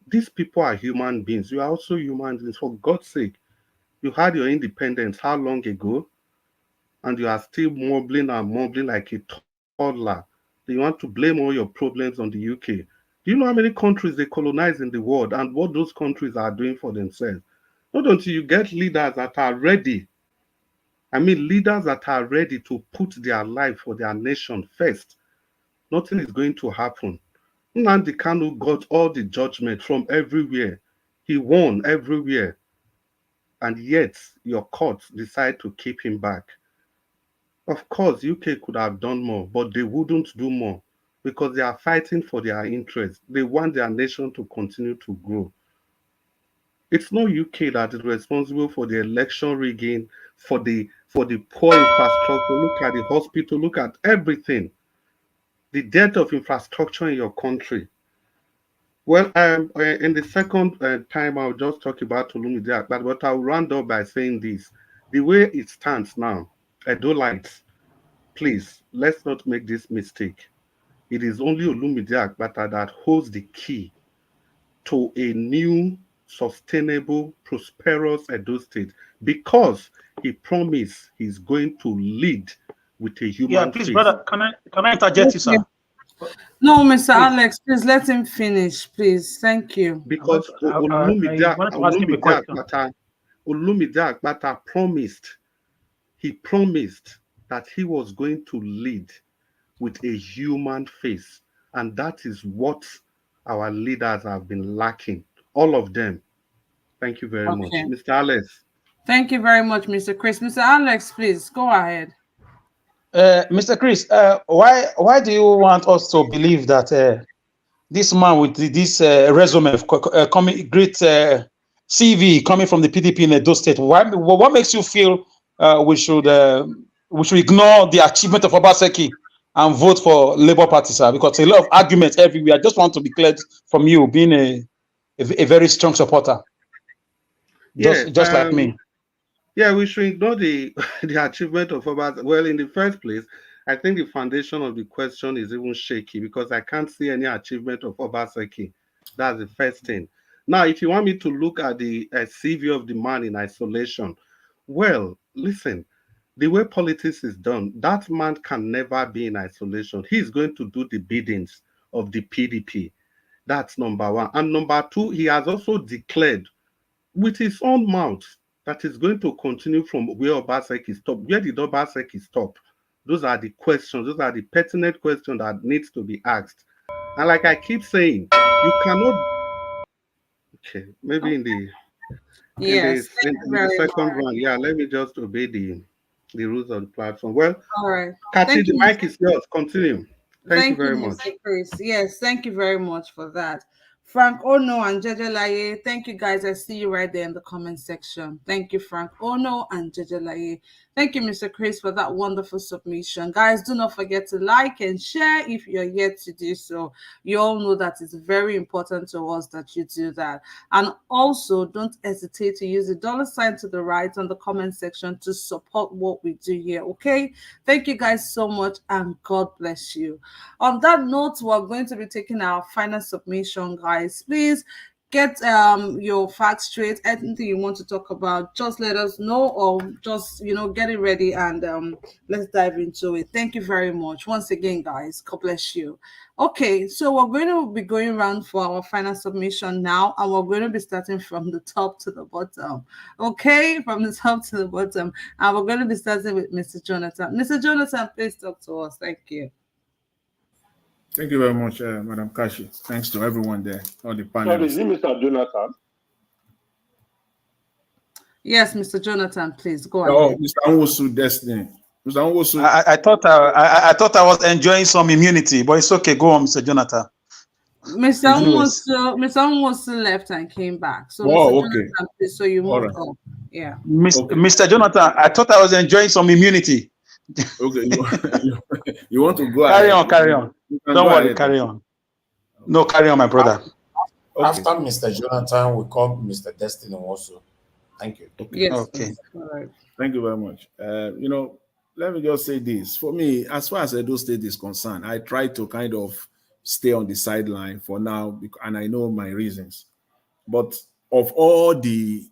These people are human beings. You are also human beings. For God's sake, you had your independence how long ago? And you are still mumbling and mumbling like a toddler. You want to blame all your problems on the UK. Do you know how many countries they colonize in the world and what those countries are doing for themselves? Not until you get leaders that are ready. I mean, leaders that are ready to put their life for their nation first. Nothing is going to happen. Nnamdi Kanu got all the judgment from everywhere. He won everywhere. And yet, your courts decide to keep him back. Of course, UK could have done more, but they wouldn't do more because they are fighting for their interests. They want their nation to continue to grow. It's not UK that is responsible for the election rigging, for the poor infrastructure. Look at the hospital, look at everything. The dearth of infrastructure in your country. Well, in the second time, I'll just talk about Olumide Akpata, but I'll round up by saying this. The way it stands now, Edolites, please, let's not make this mistake. It is only Olumide Akpata that holds the key to a new, sustainable, prosperous Edo State because he promised he's going to lead with a human please, face. brother, can I interject you, sir? No, Mr. Please. Alex, please let him finish, please. Thank you. Because I wanted to ask him a question. Olumide Akpata promised that he was going to lead with a human face. And that is what our leaders have been lacking. All of them. Thank you very much. Mr. Alex. Thank you very much, Mr. Chris. Mr. Alex, please go ahead. Mr. Chris, why do you want us to believe that this man with this resume of great CV coming from the PDP in Edo State, what makes you feel we should ignore the achievement of Obaseki and vote for Labour Party, sir? Because a lot of arguments everywhere. I just want to be clear from you, being a very strong supporter, just like me. Yeah, we should ignore the achievement of Obaseki. Well, in the first place, I think the foundation of the question is even shaky because I can't see any achievement of Obaseki. That's the first thing. Now, if you want me to look at the CV of the man in isolation, well, listen, the way politics is done, that man can never be in isolation. He's going to do the biddings of the PDP. That's number one. And number two, he has also declared with his own mouth that is going to continue from where Obaseki stopped. Where did Obaseki stop? Those are the questions. Those are the pertinent questions that needs to be asked. And like I keep saying, you cannot. Okay, maybe in the second round, yeah. Let me just obey the rules of the platform. Well, all right. Kathy, the mic is yours. Continue. Thank you very Mr. much. Chris. Yes, thank you very much for that. Frank Ono and Jejelaye, thank you guys. I see you right there in the comment section. Thank you, Frank Ono and Jejelaye. Thank you, Mr. Chris, for that wonderful submission. Guys, do not forget to like and share if you're yet to do so. You all know that it's very important to us that you do that. And also, don't hesitate to use the $ to the right on the comment section to support what we do here, okay? Thank you guys so much, and God bless you. On that note, we're going to be taking our final submission, guys. Please get your facts straight. Anything you want to talk about, just let us know, or just get it ready, and let's dive into it. Thank you very much once again, guys. God bless you. Okay, so we're going to be going around for our final submission now, and we're going to be starting from the top to the bottom. Okay, from the top to the bottom, and we're going to be starting with Mr. Jonathan. Mr. Jonathan, please talk to us. Thank you. Thank you very much, Madam Kashi. Thanks to everyone there, all the panelists. Sorry, is it Mr. Jonathan? Yes, Mr. Jonathan, please go ahead. Oh, Mr. Nwosu Destiny. Mr. Nwosu. I thought I was enjoying some immunity, but it's okay. Go on, Mr. Jonathan. Mr. Nwosu left and came back. So, oh, Mr. okay. Jonathan, please, so you moved up. Yeah. Mr. Jonathan, I thought I was enjoying some immunity. Okay, you want to go carry ahead? Carry on. Don't worry, ahead. Carry on. No, carry on, my brother. After Mr. Jonathan, we call Mr. Destiny also. Thank you. Yes. Okay. All right. Thank you very much. Let me just say this. For me, as far as Edo State is concerned, I try to kind of stay on the sideline for now, and I know my reasons. But of all the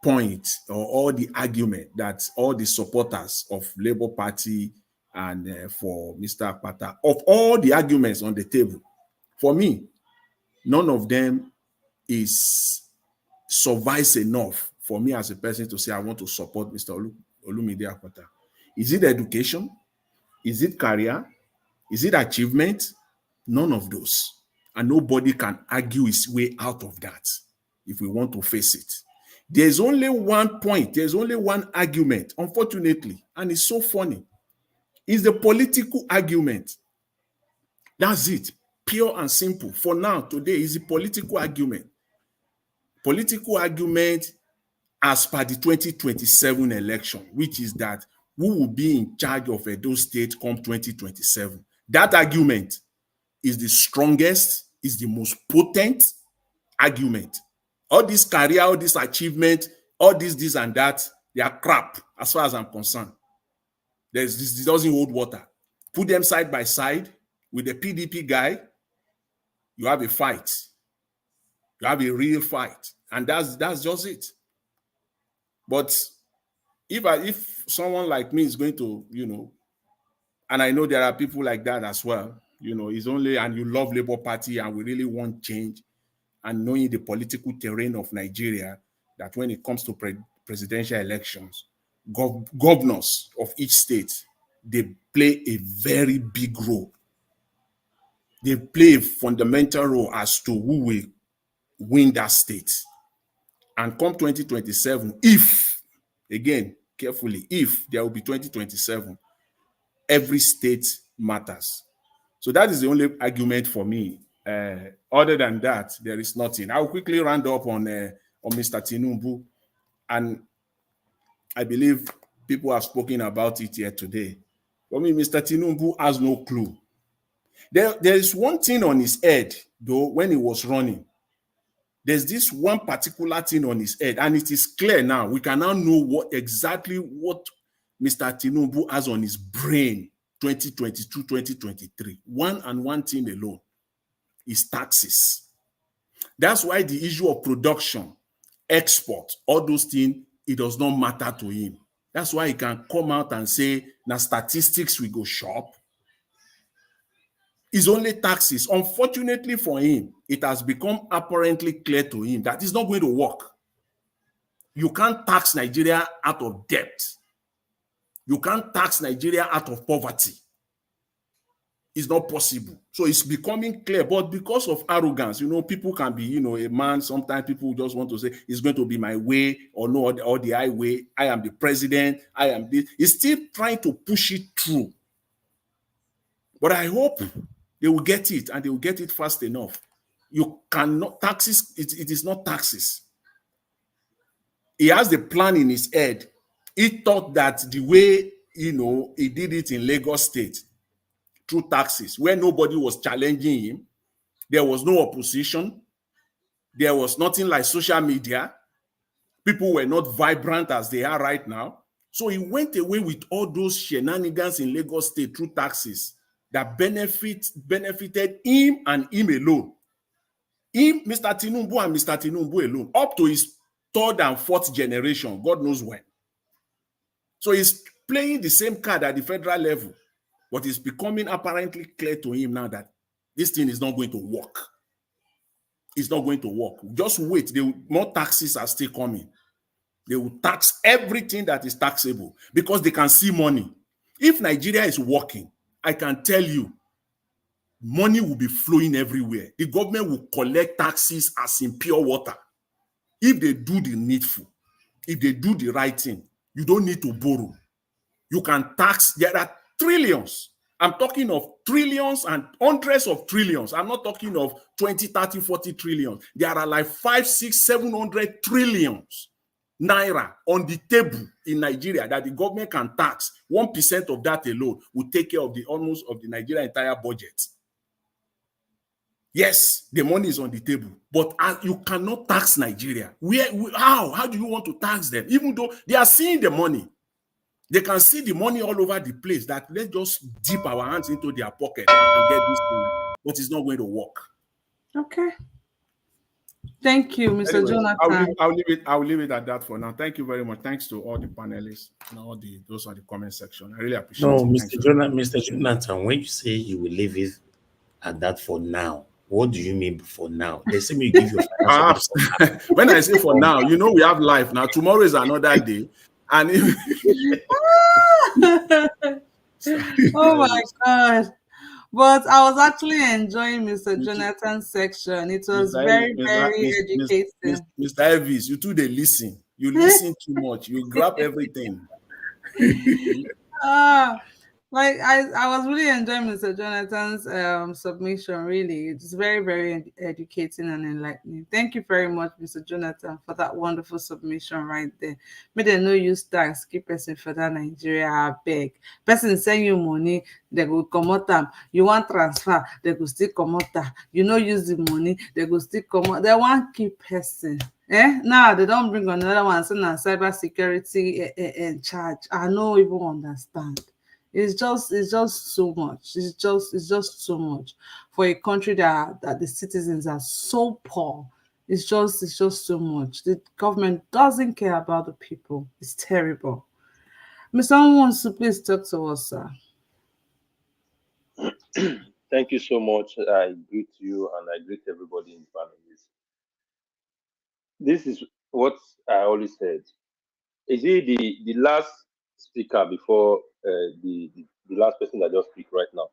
points or all the argument that all the supporters of Labour Party and for Mr. Akpata, of all the arguments on the table, for me, none of them is suffice enough for me as a person to say I want to support Mr. Olumide Akpata. Is it education? Is it career? Is it achievement? None of those. And nobody can argue his way out of that if we want to face it. There's only one point, there's only one argument, unfortunately, and it's so funny. It's the political argument. That's it. Pure and simple. For now, today, is a political argument. Political argument as per the 2027 election, which is that who will be in charge of Edo State come 2027. That argument is the strongest, is the most potent argument. All this career, all this achievement, all this and that, they are crap as far as I'm concerned. This doesn't hold water. Put them side by side with the PDP guy, you have a fight. You have a real fight. And that's just it. But if someone like me is going to, and I know there are people like that as well, it's only, and you love Labour Party and we really want change, and knowing the political terrain of Nigeria, that when it comes to presidential elections, governors of each state, they play a very big role. They play a fundamental role as to who will win that state. And come 2027, if, again, carefully, if there will be 2027, every state matters. So that is the only argument for me. Other than that, there is nothing. I'll quickly round up on Mr. Tinubu, and I believe people have spoken about it here today. For me, Mr. Tinubu has no clue. There is one thing on his head, though, when he was running. There's this one particular thing on his head, and it is clear now. We can now know exactly what Mr. Tinubu has on his brain 2022, 2023. One thing alone is taxes. That's why the issue of production, export, all those things, it does not matter to him. That's why he can come out and say, now statistics we go shop. It's only taxes. Unfortunately for him, it has become apparently clear to him that it's not going to work. You can't tax Nigeria out of debt. You can't tax Nigeria out of poverty. It's not possible. So it's becoming clear. But because of arrogance, people can be, a man. Sometimes people just want to say, it's going to be my way or no, or the highway. I am the president. I am this. He's still trying to push it through. But I hope they will get it, and they will get it fast enough. You cannot, taxes, it is not taxes. He has the plan in his head. He thought that the way, he did it in Lagos State, through taxes, where nobody was challenging him, there was no opposition, there was nothing like social media, people were not vibrant as they are right now. So he went away with all those shenanigans in Lagos State through taxes that benefited him and him alone. Him, Mr. Tinubu and Mr. Tinubu alone, up to his third and fourth generation, God knows when. So he's playing the same card at the federal level, but it's becoming apparently clear to him now that this thing is not going to work. It's not going to work. Just wait. More taxes are still coming. They will tax everything that is taxable because they can see money. If Nigeria is working, I can tell you, money will be flowing everywhere. The government will collect taxes as in pure water. If they do the needful, if they do the right thing, you don't need to borrow. You can tax. There are trillions. I'm talking of trillions and hundreds of trillions. I'm not talking of 20, 30, 40 trillions. There are like 5, 6, 700 trillions naira on the table in Nigeria that the government can tax. 1% of that alone will take care of almost of the Nigeria entire budget. Yes, the money is on the table, but you cannot tax Nigeria. How do you want to tax them? Even though they are seeing the money. They can see the money all over the place, that let's just dip our hands into their pocket and get this thing, but it's not going to work. Okay. Thank you, Mr. Anyways, Jonathan. I'll leave it at that for now. Thank you very much. Thanks to all the panelists and those on the comment section. I really appreciate it. Mr. Jonathan, when you say you will leave it at that for now, what do you mean for now? They say me give you financial. When I say for now, we have life now. Tomorrow is another day. And oh my God. But I was actually enjoying Mr. Jonathan's section. It was very educating. Mr. Elvis, you too, they listen. You listen too much. You grab everything. I was really enjoying Mr. Jonathan's submission. Really, it's very, very educating and enlightening. Thank you very much, Mr. Jonathan, for that wonderful submission right there. May they no use tax, keep person for that Nigeria, I beg. Person send you money, they go come out them. You want transfer, they go still come out them. You no use the money, they go still come out. They want keep person. Now they don't bring another one saying cyber security in charge. I don't even understand. It's just so much. It's just so much for a country that the citizens are so poor. It's just so much. The government doesn't care about the people. It's terrible. Mr. Onwonsu, please talk to us, sir. Thank you so much. I greet you and I greet everybody in the families. This is what I always said. Is it the last speaker before the last person that just speak right now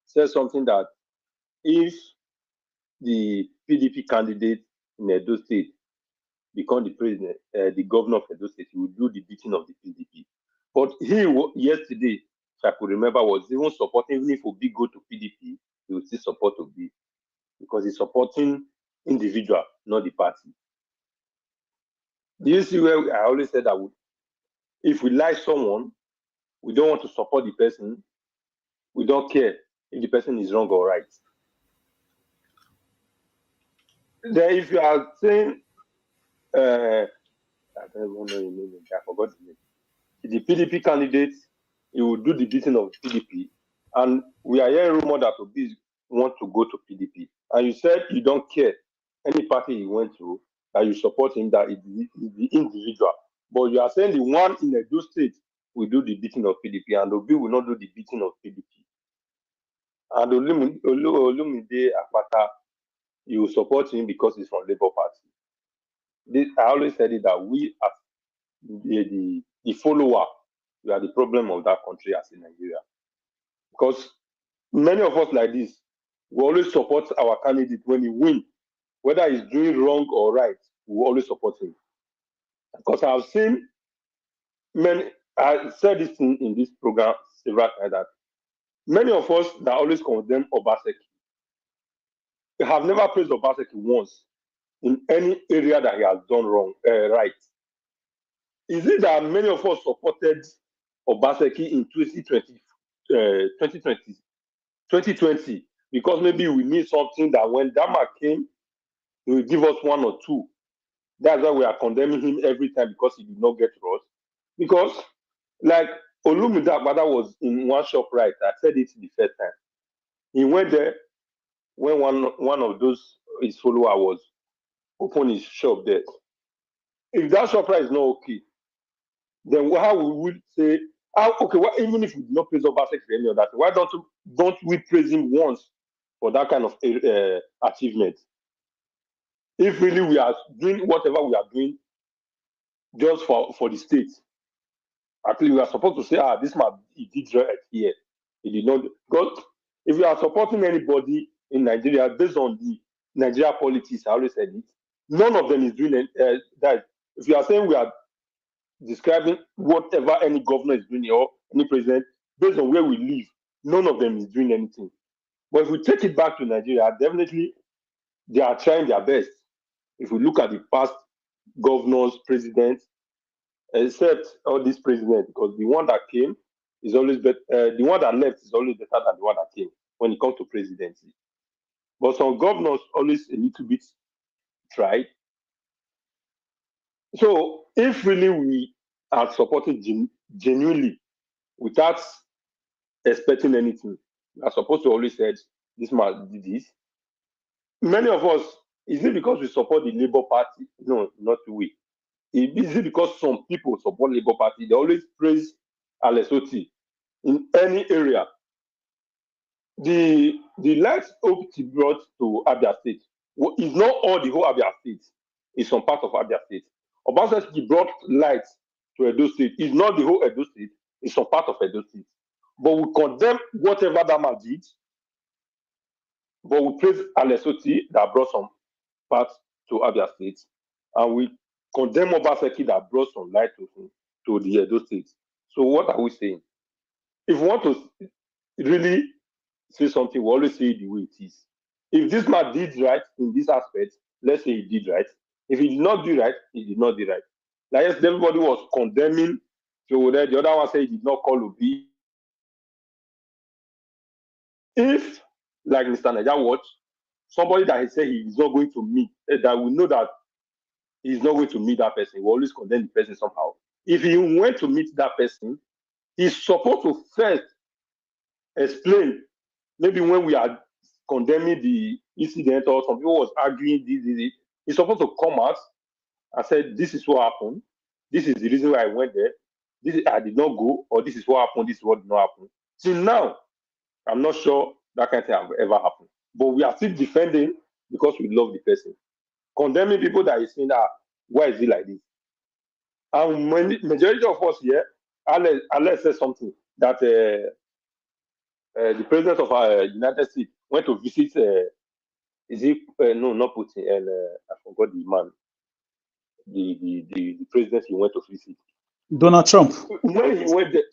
said something that if the PDP candidate in Edo State become the president, the governor of Edo State, he will do the beating of the PDP. But he yesterday, if I could remember, was even supporting, even if Obi go to PDP, he will still support Obi because he's supporting individual, not the party. Do you see where I always said that if we like someone, we don't want to support the person. We don't care if the person is wrong or right. Then if you are saying, I don't even know your name, I forgot the name. The PDP candidate, he will do the beating of PDP. And we are hearing rumor that Obi want to go to PDP. And you said you don't care any party he went to, that you support him, that it's the individual. But you are saying the one in Edo State will do the beating of PDP, and Obi will not do the beating of PDP. And Olumide Akpata, you will support him because he's from Labour Party. I always said it that we, as the follower, we are the problem of that country as in Nigeria. Because many of us like this, we always support our candidate when he wins. Whether he's doing wrong or right, we always support him. Because I've seen many, I said this in this program several times, that Many of us that always condemn Obaseki have never praised Obaseki once in any area that he has done wrong, right. Is it that many of us supported Obaseki in 2020 because maybe we need something that when Dama came, he will give us one or two? That's why we are condemning him every time because he did not get to us. Because, like Olumide Agbada was in one shop, right? I said it the first time. He went there when one of those his follower was open his shop there. If that shop is not okay, then how we would say, okay, well, even if we do not praise Obaseki for any of that, why don't we praise him once for that kind of achievement? If really we are doing whatever we are doing just for the state, actually we are supposed to say, this man, he did right here. He did not. Because if we are supporting anybody in Nigeria based on the Nigeria politics, I always said it, none of them is doing that. If you are saying we are describing whatever any governor is doing or any president based on where we live, none of them is doing anything. But if we take it back to Nigeria, definitely they are trying their best. If we look at the past governors, presidents, except all these presidents, because the one that came is always better. The one that left is always better than the one that came when it comes to presidency. But some governors always a little bit tried. So if really we are supporting genuinely without expecting anything, we are supposed to always say this man did this. Many of us, is it because we support the Labour Party? No, not we. Is it because some people support Labour Party? They always praise Alex Oti in any area. The light hope he brought to Abia State is not all the whole Abia State. It's some part of Abia State. Obaseki brought light to Edo State. It's not the whole Edo State. It's some part of Edo State. But we condemn whatever that man did. But we praise Alex Oti that brought some parts to Abia State. And we condemn Obaseki that brought some light to the Edo State. So what are we saying? If we want to really say something, we always say it the way it is. If this man did right in this aspect, let's say he did right. If he did not do right, he did not do right. Like yes, everybody was condemning Joe. The other one said he did not call Obi. If, like Mr. Naja Watch, somebody that he said he is not going to meet, that we know that he is not going to meet that person, we always condemn the person somehow. If he went to meet that person, he's supposed to first explain. Maybe when we are condemning the incident or some people was arguing this, he's supposed to come out and say, this is what happened. This is the reason why I went there. I did not go, or this is what happened. This is what did not happen. Till now, I'm not sure that kind of thing have ever happened. But we are still defending because we love the person. Condemning people that is saying, why is it like this? And majority of us here, Alex said something that the president of United States went to visit. No, not Putin, and I forgot the man. The president he went to visit. Donald Trump. When he went there,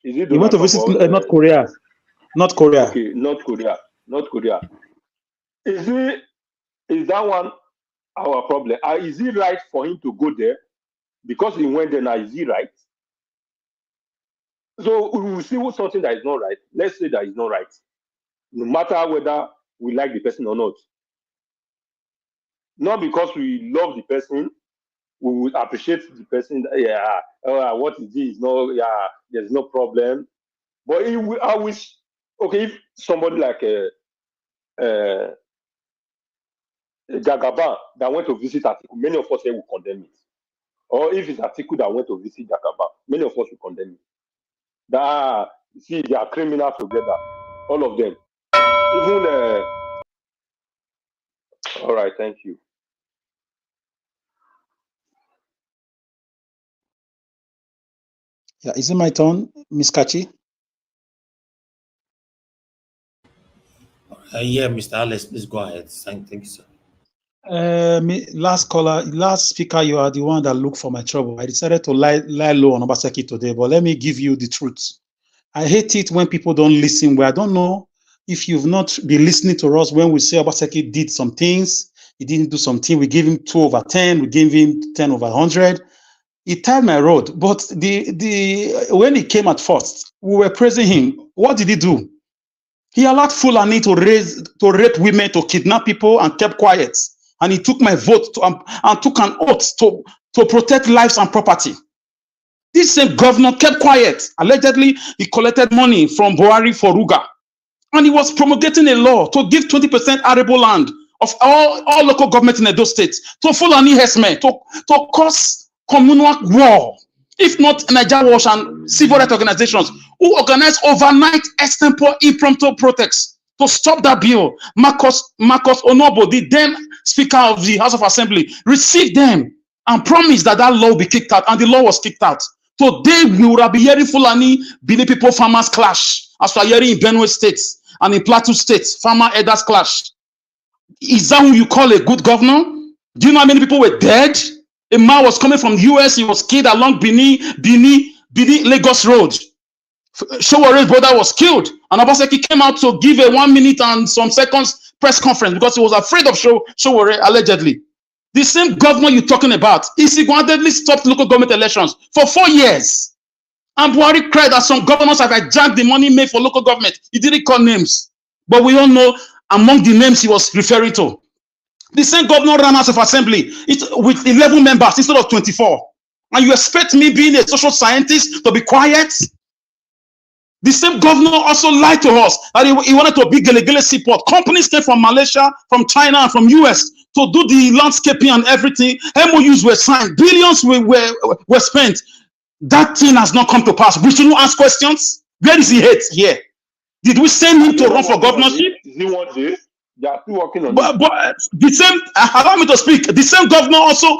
is it? He went to visit North Korea. North Korea. Okay, North Korea. North Korea. Is that one our problem? Is it right for him to go there because he went there? Now is he right? So we will see something that is not right. Let's say that is not right, no matter whether we like the person or not. Not because we love the person, we will appreciate the person. What is this? No, there's no problem. But I wish, okay, if somebody like Jagaba that went to visit Atiku, many of us here will condemn it. Or if it's Atiku that went to visit Jagaba, many of us will condemn it. That see, they are criminals together, all of them. Even all right, thank you. Yeah, is it my turn, Miss Kachi? Yeah, Mr. Alex, please go ahead. Thank you, sir. Last speaker, you are the one that looked for my trouble. I decided to lie low on Obaseki today, but let me give you the truth. I hate it when people don't listen. Well, I don't know if you've not been listening to us when we say Obaseki did some things, he didn't do something. We gave him 2/10, we gave him 10/100. He tied my road, but when he came at first, we were praising him. What did he do? He allowed Fulani to rape women, to kidnap people, and kept quiet. And he took my vote and took an oath to protect lives and property. This same governor kept quiet. Allegedly, he collected money from Buhari for Ruga. And he was promulgating a law to give 20% arable land of all local government in Edo State to Fulani herdsmen, to cause communal war. If not Nigeria Watch and civil rights organizations who organized overnight extempore impromptu protests to stop that bill. Marcus Onobo, the then Speaker of the House of Assembly, received them and promised that law will be kicked out, and the law was kicked out. Today, we will be hearing Fulani Bini people farmers clash, as we are hearing in Benue State and in Plateau State, farmer elders clash. Is that who you call a good governor? Do you know how many people were dead? A man was coming from the US, he was killed along Bini Lagos Road. Showore's brother was killed, and Obaseki came out to give a 1 minute and some seconds press conference because he was afraid of Showore, allegedly. The same governor you're talking about, he single-handedly stopped local government elections for 4 years. And Buhari cried that some governors have hijacked the money made for local government. He didn't call names, but we all know among the names he was referring to. The same governor ran House of Assembly with 11 members instead of 24. And you expect me, being a social scientist, to be quiet? The same governor also lied to us that he wanted to be Gelegele Seaport. Companies came from Malaysia, from China, and from US to do the landscaping and everything. MOUs were signed. Billions were spent. That thing has not come to pass. We shouldn't ask questions. Where is he hate here? Did we send him to run for governorship? Is he one day? They are still working on But the same, allow me to speak. The same governor also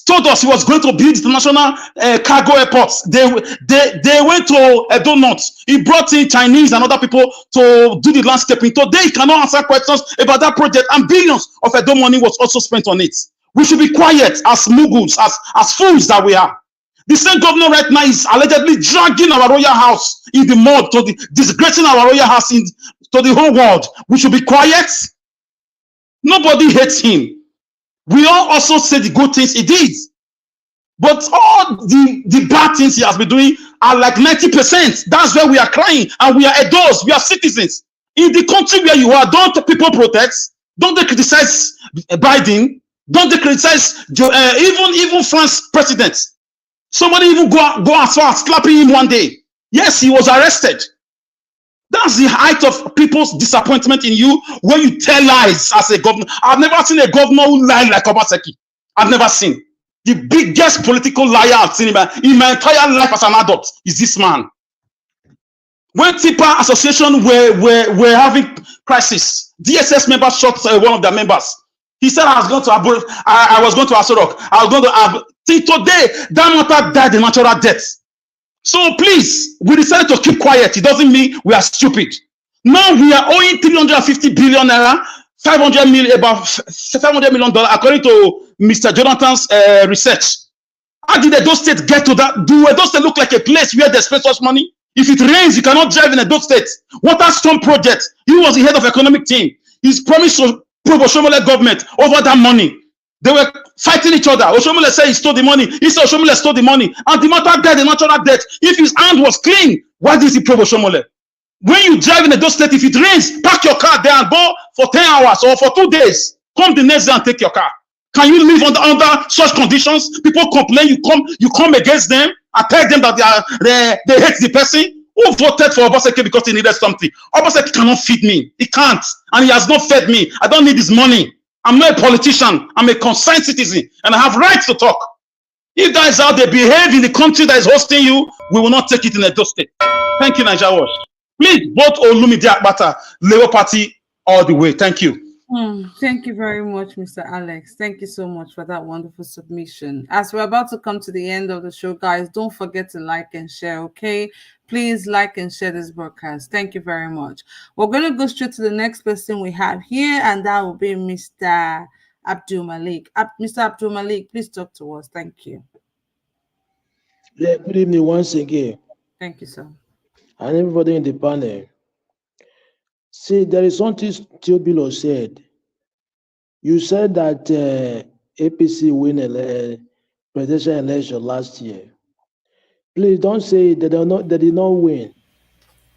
told us he was going to build international cargo airports. They went to Edo North. He brought in Chinese and other people to do the landscaping. Today, he cannot answer questions about that project, and billions of Edo money was also spent on it. We should be quiet as muggles, as fools that we are. The same governor right now is allegedly dragging our royal house in the mud, disgracing our royal house to the whole world. We should be quiet. Nobody hates him. We all also say the good things he did. But all the bad things he has been doing are like 90%. That's where we are crying. And we are adults. We are citizens. In the country where you are, don't people protest? Don't they criticize Biden? Don't they criticize even France president? Somebody even go as far as slapping him one day. Yes, he was arrested. That's the height of people's disappointment in you when you tell lies as a governor. I've never seen a governor who lied like Obaseki. I've never seen. The biggest political liar I've seen in my entire life as an adult is this man. When Tipa Association were having crisis, DSS members shot one of their members. He said, I was going to Asorok. I was going to till today, that matter died a natural death. So please, we decided to keep quiet. It doesn't mean we are stupid. Now we are owing 350 billion naira, about $500 million, according to Mr. Jonathan's research. How did Edo State get to that? Do Edo State look like a place where they spend such money? If it rains, you cannot drive in Edo State. Water Storm Project, he was the head of economic team. He's promised to probe Oshomole government over that money. They were fighting each other. Oshomole said he stole the money. He said Oshomole stole the money. And the matter died a natural death. If his hand was clean, why did he probe Oshomole? When you drive in Edo State, if it rains, park your car there and go for 10 hours or for 2 days. Come the next day and take your car. Can you live under such conditions? People complain, you come against them and tell them that they hate the person who voted for Obaseki because he needed something. Obaseki cannot feed me. He can't. And he has not fed me. I don't need his money. I'm not a politician. I'm a concerned citizen. And I have rights to talk. If guys out there behave in the country that is hosting you, we will not take it in Edo State. Thank you, Nigeria Watch. Please vote Olumide Akpata, Labour Party, all the way. Thank you. Thank you very much, Mr. Alex. Thank you so much for that wonderful submission. As we're about to come to the end of the show, guys, don't forget to like and share, okay? Please like and share this broadcast. Thank you very much. We're going to go straight to the next person we have here, and that will be Mr. Abdul Malik. Mr. Abdul Malik, please talk to us. Thank you. Yeah, good evening once again. Thank you, sir. and everybody in the panel. See, there is something Teobilo said. You said that APC win presidential election last year. Please don't say they did not win.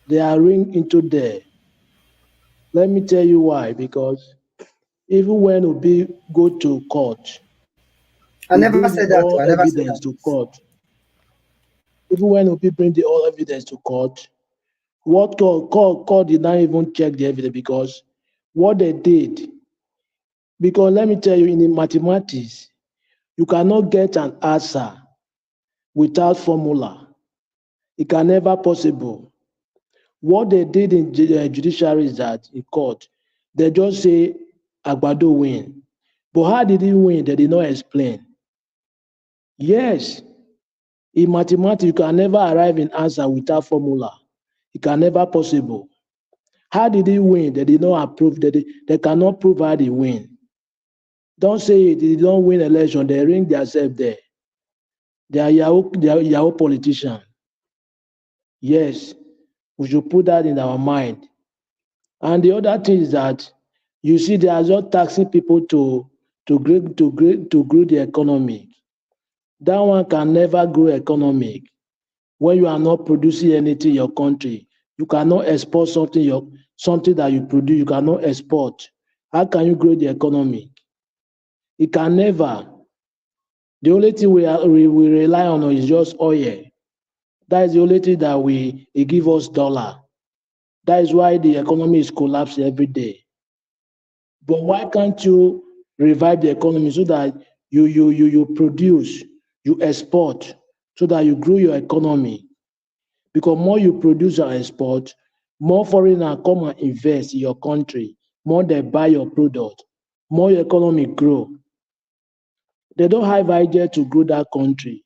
They are ring into there. Let me tell you why. Because even when Obi go to court, I never said that. all I never said evidence that. to court. Even when Obi bring the all evidence to court, what court did not even check the evidence because what they did. Because let me tell you, in the mathematics, you cannot get an answer without formula. It can never possible. What they did in judiciary is that in court, they just say Agbado win. But how did he win? They did not explain. Yes, in mathematics, you can never arrive in answer without formula. It can never possible. How did he win? They did not approve. They cannot prove how he win. Don't say they don't win election. They ring themselves there. They are Yahoo politicians. Yes, we should put that in our mind. And the other thing is that you see they are just taxing people to grow the economy. That one can never grow economic. When you are not producing anything in your country, you cannot export something that you produce, you cannot export. How can you grow the economy? It can never. The only thing we rely on is just oil. That is the only thing that it give us dollar. That is why the economy is collapsing every day. But why can't you revive the economy so that you produce, you export, so that you grow your economy? Because more you produce and export, more foreigners come and invest in your country, more they buy your product, more your economy grow. They don't have idea to grow that country.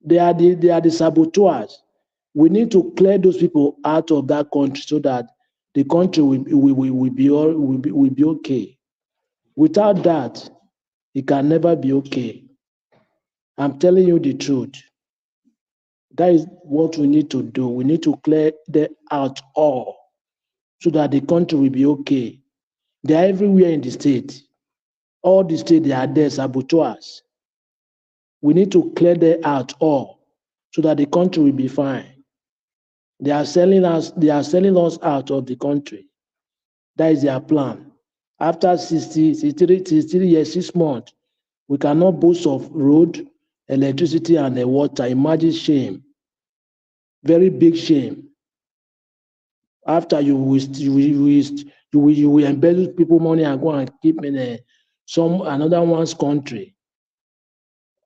They are the saboteurs. We need to clear those people out of that country so that the country will be okay. Without that, it can never be okay. I'm telling you the truth. That is what we need to do. We need to clear them out all so that the country will be okay. They are everywhere in the state. All the state, they are there, saboteurs. We need to clear them out all so that the country will be fine. They are selling us out of the country. That is their plan. After 63 years, 6 months, we cannot boast of road, electricity, and the water. Imagine shame. Very big shame. After you will embezzle people money and go and keep in another one's country.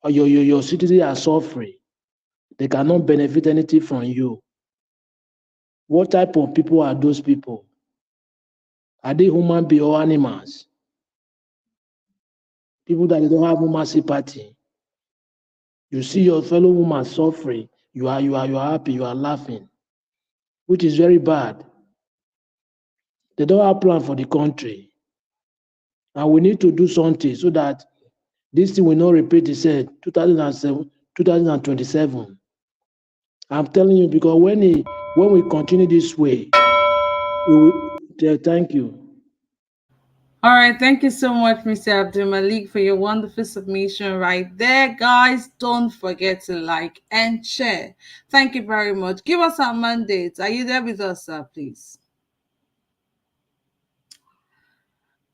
Or your citizens are suffering. They cannot benefit anything from you. What type of people are those people? Are they human beings or animals? People that don't have human sympathy. You see your fellow woman suffering, you are happy, you are laughing, which is very bad. They don't have plan for the country. And we need to do something so that this thing will not repeat itself 2027. I'm telling you, because when we continue this way, thank you. All right, thank you so much, Mr. Abdul Malik, for your wonderful submission right there. Guys, don't forget to like and share. Thank you very much. Give us our mandates. Are you there with us, sir, please?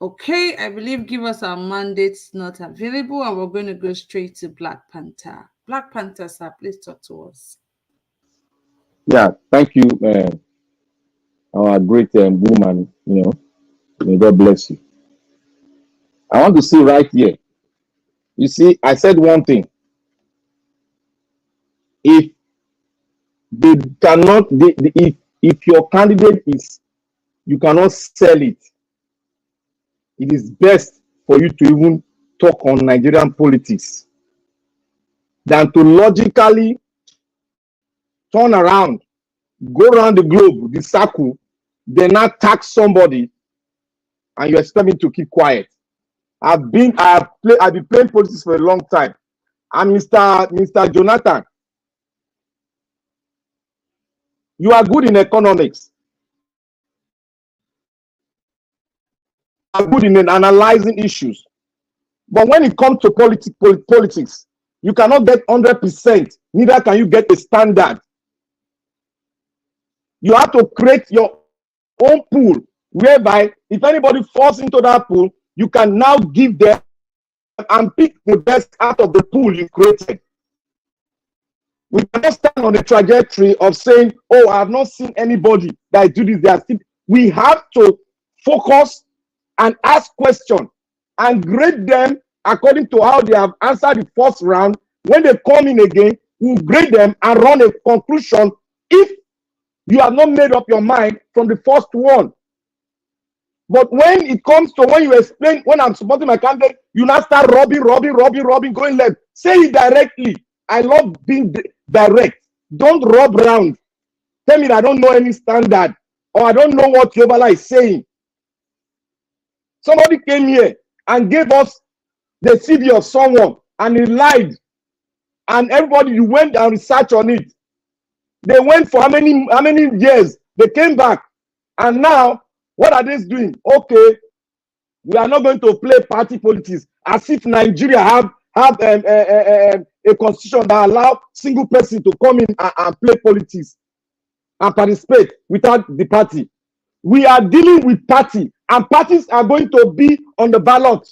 Okay, I believe give us our mandates not available, and we're going to go straight to Black Panther. Black Panther, sir, please talk to us. Yeah, thank you, our great woman. May God bless you. I want to say right here. You see, I said one thing. If they cannot, if your candidate you cannot sell it, it is best for you to even talk on Nigerian politics than to logically turn around, go around the globe, the circle, then not tax somebody, and you expect me to keep quiet. I've been playing politics for a long time. And Mr. Jonathan, You are good in economics. You are good in analyzing issues. But when it comes to politics, you cannot get 100%. Neither can you get a standard. You have to create your own pool, whereby if anybody falls into that pool, you can now give them and pick the best out of the pool you created. We cannot stand on the trajectory of saying, oh, I have not seen anybody that do this. They are still. We have to focus and ask questions and grade them according to how they have answered the first round. When they come in again, we'll grade them and run a conclusion if you have not made up your mind from the first one. But when it comes to when you explain, when I'm supporting my candidate, you now start robbing, going left. Say it directly. I love being direct. Don't rob around. Tell me that I don't know any standard or I don't know what Yobala is saying. Somebody came here and gave us the CD of someone and he lied. And everybody, you went and researched on it. They went for how many years? They came back. And now, what are they doing? Okay, we are not going to play party politics as if Nigeria have a constitution that allows single person to come in and play politics and participate without the party. We are dealing with party, and parties are going to be on the ballot.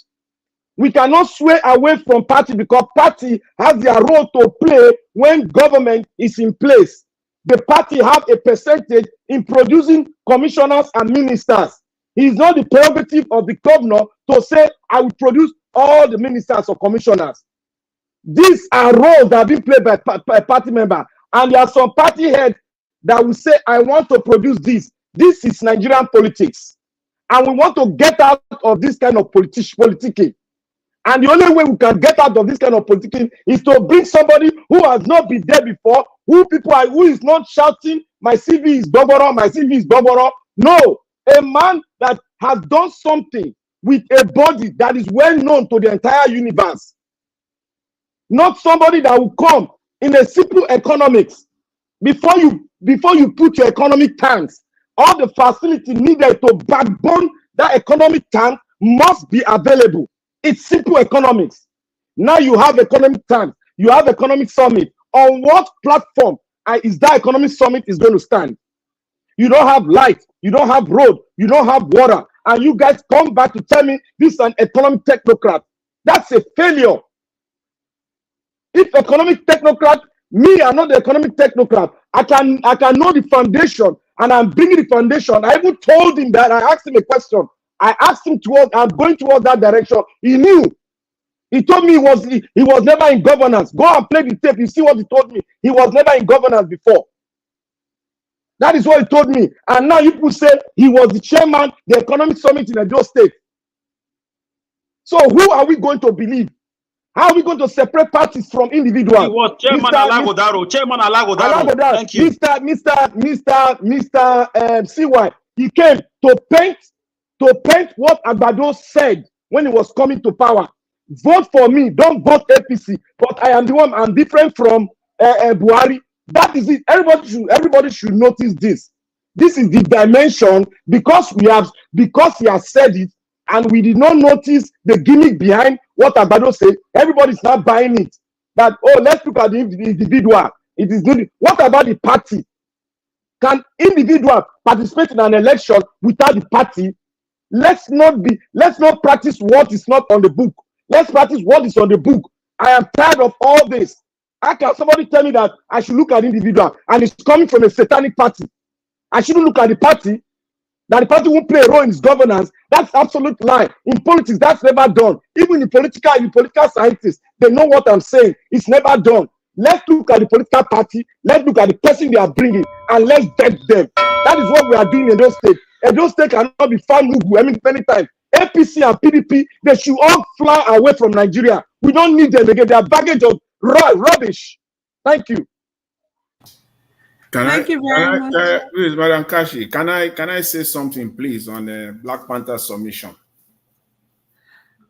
We cannot sway away from party because party has their role to play when government is in place. The party have a percentage in producing commissioners and ministers. It is not the prerogative of the governor to say, I will produce all the ministers or commissioners. These are roles that have been played by party member. And there are some party heads that will say, I want to produce this. This is Nigerian politics. And we want to get out of this kind of politicking. And the only way we can get out of this kind of politicking is to bring somebody who has not been there before, who is not shouting, my CV is Boboro, my CV is Boboro. No, a man that has done something with a body that is well known to the entire universe. Not somebody that will come in a simple economics. Before you put your economic tanks, all the facility needed to backbone that economic tank must be available. It's simple economics. Now you have economic tank, you have economic summit. On what platform is that economic summit is going to stand? You don't have light, you don't have road, you don't have water, and you guys come back to tell me this is an economic technocrat. That's a failure. If economic technocrat, me, I'm not the economic technocrat. I can know the foundation, and I'm bringing the foundation. I even told him that. I asked him a question. I asked him I'm going towards that direction. He knew. He told me he was never in governance. Go and play the tape. You see what he told me. He was never in governance before. That is what he told me. And now you people say he was the chairman, the economic summit in Edo State. So who are we going to believe? How are we going to separate parties from individuals? He was Chairman Alagodaro. Chairman Alagodaro. Thank you. Mr. CY. He came to paint what Agbado said when he was coming to power. Vote for me, don't vote APC. But I am the one, I'm different from Buhari. That is it. Everybody should notice this. This is the dimension because he has said it, and we did not notice the gimmick behind what Agbado said. Everybody's not buying it. That, oh, let's look at the individual. It is good. What about the party? Can individual participate in an election without the party? Let's not practice what is not on the book. Let's practice what is on the book. I am tired of all this. How can somebody tell me that I should look at individual and it's coming from a satanic party? I shouldn't look at the party, that the party won't play a role in its governance. That's absolute lie. In politics, that's never done. Even in political scientists, they know what I'm saying. It's never done. Let's look at the political party. Let's look at the person they are bringing, and let's vet them. That is what we are doing in those states. And those states cannot be found. Many times. APC and PDP, they should all fly away from Nigeria. We don't need them again. They are baggage of rubbish. Thank you. Thank you very much. Please, Madam Kashi, can I say something, please, on the Black Panther submission?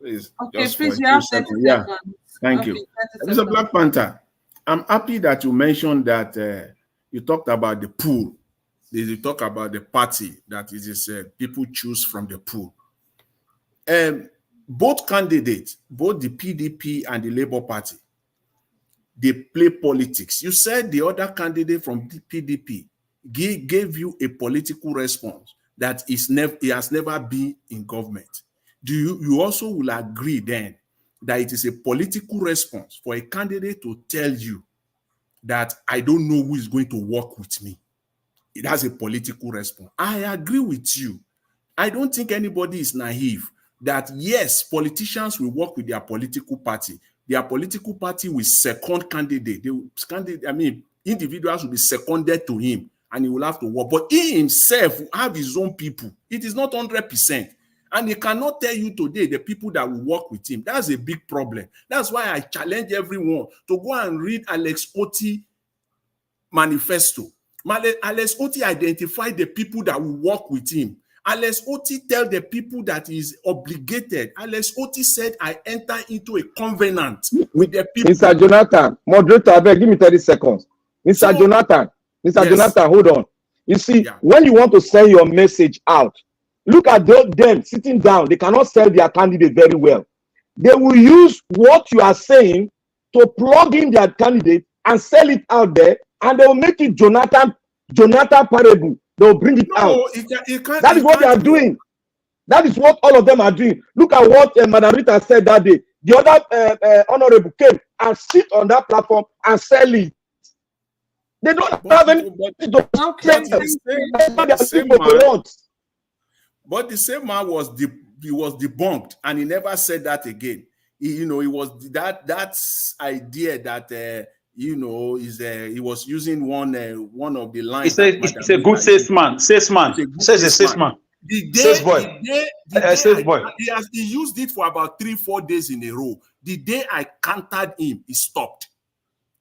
Please. Okay, please, you have 30 seconds. Yeah. Thank you. Mr. Black Panther, I'm happy that you mentioned that you talked about the pool they talk about the party that is people choose from the pool. Both candidates, both the PDP and the Labour Party, they play politics. You said the other candidate from the PDP gave you a political response that he has never been in government. You also will agree then that it is a political response for a candidate to tell you that I don't know who is going to work with me? It has a political response. I agree with you. I don't think anybody is naive that yes, politicians will work with their political party. Their political party will second candidate. Individuals will be seconded to him and he will have to work. But he himself will have his own people. It is not 100%. And he cannot tell you today the people that will work with him. That's a big problem. That's why I challenge everyone to go and read Alex Otti manifesto. Alex Otti identified the people that will work with him. Alex Otti tell the people that he is obligated. Alex Otti said, I enter into a covenant with the people. Mr. Jonathan, moderator, I beg, give me 30 seconds. Mr. Jonathan, hold on. You see, when you want to send your message out, look at them sitting down. They cannot sell their candidate very well. They will use what you are saying to plug in their candidate and sell it out there, and they will make it Jonathan parable. They will bring it out. That is what they are doing. That is what all of them are doing. Look at what Madam Rita said that day. The other honorable came and sit on that platform and sell it. They don't have anything to But the same man was debunked, and he never said that again. He was that idea that he was using one of the lines. It's a good salesman. Says a salesman. He used it for about 3-4 days in a row. The day I countered him, he stopped.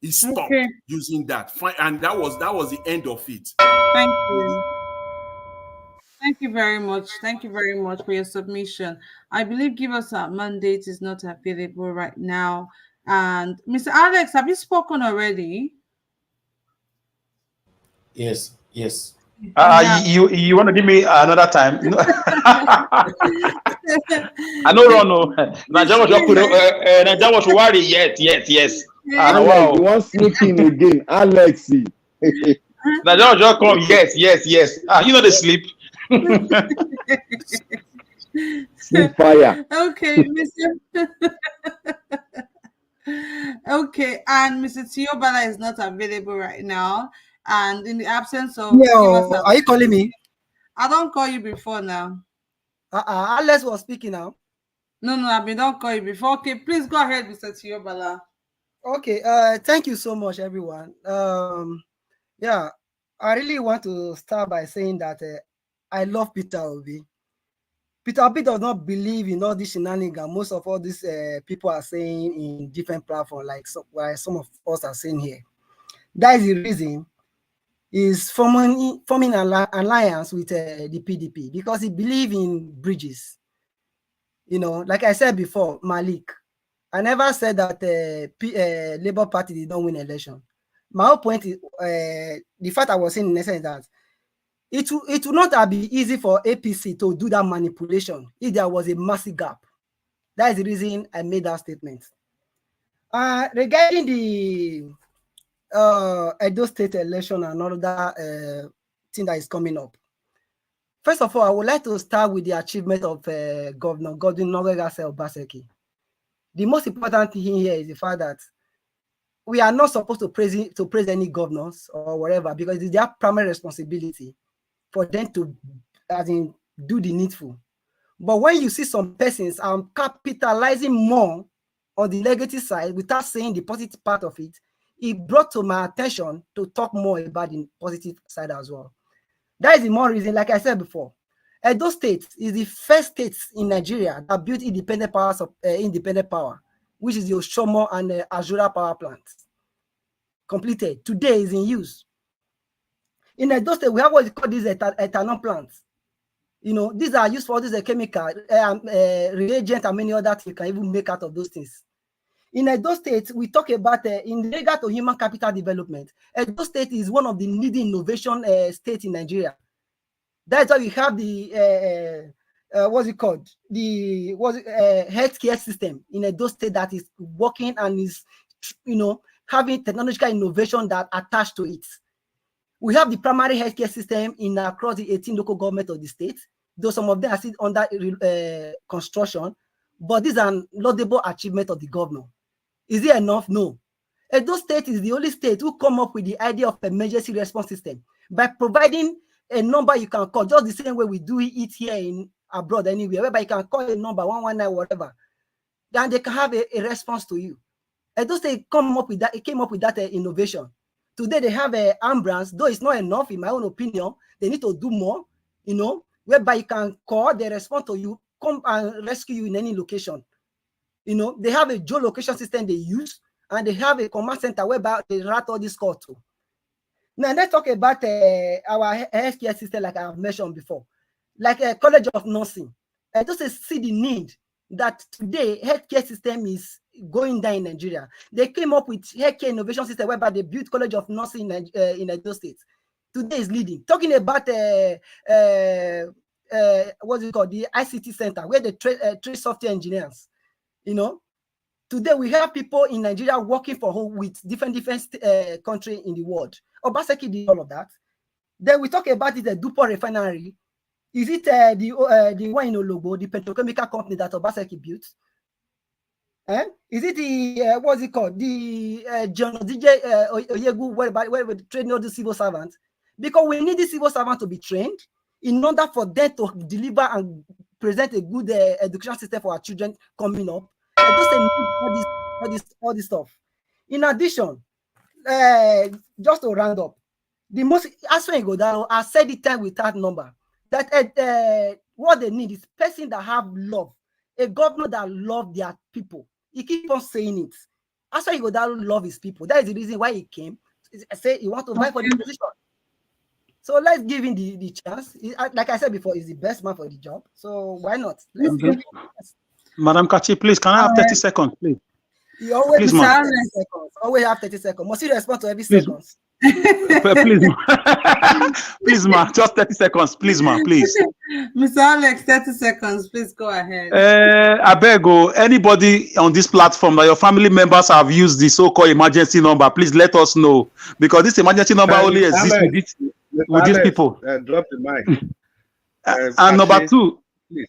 He stopped using that. And that was the end of it. Thank you. Thank you very much. Thank you very much for your submission. I believe Give Us Our Mandate is not available right now. And Mr. Alex, have you spoken already? Yes. You want to give me another time? I know, Rono. Nigeria was worried. Yes. Alex, you want sneaking again, Alex? Nigeria just come. Yes. You know they sleep. Sleep fire. Okay, Mr. Okay, and Mr. Tiobala is not available right now. And in the absence of... are you calling me? I don't call you before now. Alex was speaking now. No, I don't call you before. Okay, please go ahead, Mr. Tiobala. Okay, thank you so much, everyone. I really want to start by saying that I love Peter Obi. Peter Obi does not believe in all this shenanigans. Most of all these people are saying in different platforms, like some of us are saying here. That is the reason is forming an alliance with the PDP, because he believes in bridges. Like I said before, Malik, I never said that Labour Party did not win election. My whole point is the fact I was saying in essence that it would not be easy for APC to do that manipulation if there was a massive gap. That is the reason I made that statement. Regarding the Edo State election and another thing that is coming up. First of all, I would like to start with the achievement of Governor Godwin Obaseki. The most important thing here is the fact that we are not supposed to praise any governors or whatever, because it's their primary responsibility for them to do the needful. But when you see some persons capitalizing more on the negative side without saying the positive part of it, it brought to my attention to talk more about the positive side as well. That is the more reason, like I said before, Edo State is the first state in Nigeria that built independent power, which is the Oshomo and Azura power plants. Completed. Today is in use. In Edo State, we have what we call these ethanol plants. These are used for this chemical, reagent, and many other things you can even make out of those things. In Edo State, we talk about in regard to human capital development. Edo State is one of the leading innovation states in Nigeria. That's why we have the what's it called? The healthcare system in Edo State that is working and is, you know, having technological innovation that attached to it. We have the primary healthcare system in across the 18 local governments of the state, though some of them are still under construction. But this is an laudable achievement of the governor. Is it enough? No. Edo State is the only state who come up with the idea of emergency response system by providing a number you can call, just the same way we do it here in abroad anywhere, whereby you can call a number 119 whatever, then they can have a response to you. Edo State came up with that innovation. Today they have a ambulance, though it's not enough in my own opinion. They need to do more, you know, whereby you can call, they respond to you, come and rescue you in any location. You know, they have a geolocation system they use, and they have a command center whereby they route all these calls to. Now let's talk about our healthcare system, like I've mentioned before, like a College of Nursing. I just see the need that today healthcare system is going down in Nigeria. They came up with healthcare innovation system whereby they built College of Nursing in Edo State. Today is leading. Talking about what's it called? The ICT center where they train software engineers. You know, today we have people in Nigeria working for home with different countries in the world. Obaseki did all of that. Then we talk about the DuPont refinery. Is it the one in Ologbo, the petrochemical company that Obaseki built? Is it the what's it called? The John DJ Oyegu, where we train all the civil servants? Because we need the civil servants to be trained in order for them to deliver and present a good education system for our children coming up. All this stuff. In addition, just to round up, the most I said it time without number that what they need is person that have love, a governor that love their people. He keep on saying it. Aswain love his people. That is the reason why he came. I say he want to vie for the position. So let's give him the chance. Like I said before, he's the best man for the job. So why not? Let's give him the chance. Madam Kachi, please, can I have 30 seconds, please? You always Please, have 30 seconds. Always have 30 seconds. Must you respond to every second? Please, please, ma, just 30 seconds, please, ma, please. Mr. Alex, 30 seconds, please go ahead. I beg you, anybody on this platform that your family members have used the so-called emergency number, please let us know, because this emergency number only exists with these people. Drop the mic. And number two,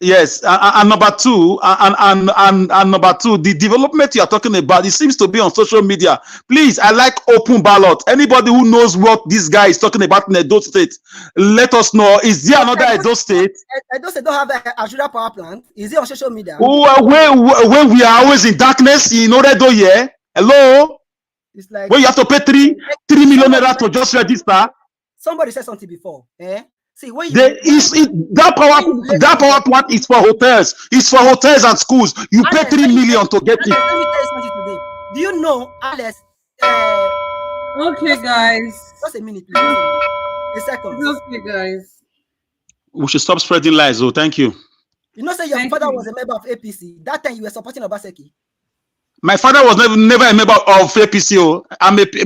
yes, and number two, and number two, the development you are talking about, it seems to be on social media. Please, I like open ballot. Anybody who knows what this guy is talking about in Edo State, let us know. Is there another Edo State? Edo State don't have a Ashura power plant. Is it on social media? When we are always in darkness, in Edo, yeah. Hello. It's like when you have to pay 3 million naira to just register. Somebody said something before. See, when you that power plant is for hotels. It's for hotels and schools. You pay 3 million to get it. Let me tell you something today. Do you know, Alex? Okay, guys. Just a minute, please. A second. Okay, guys. We should stop spreading lies, though. Thank you. You know, say your father was a member of APC. That time you were supporting Obaseki. My father was never a member of APC.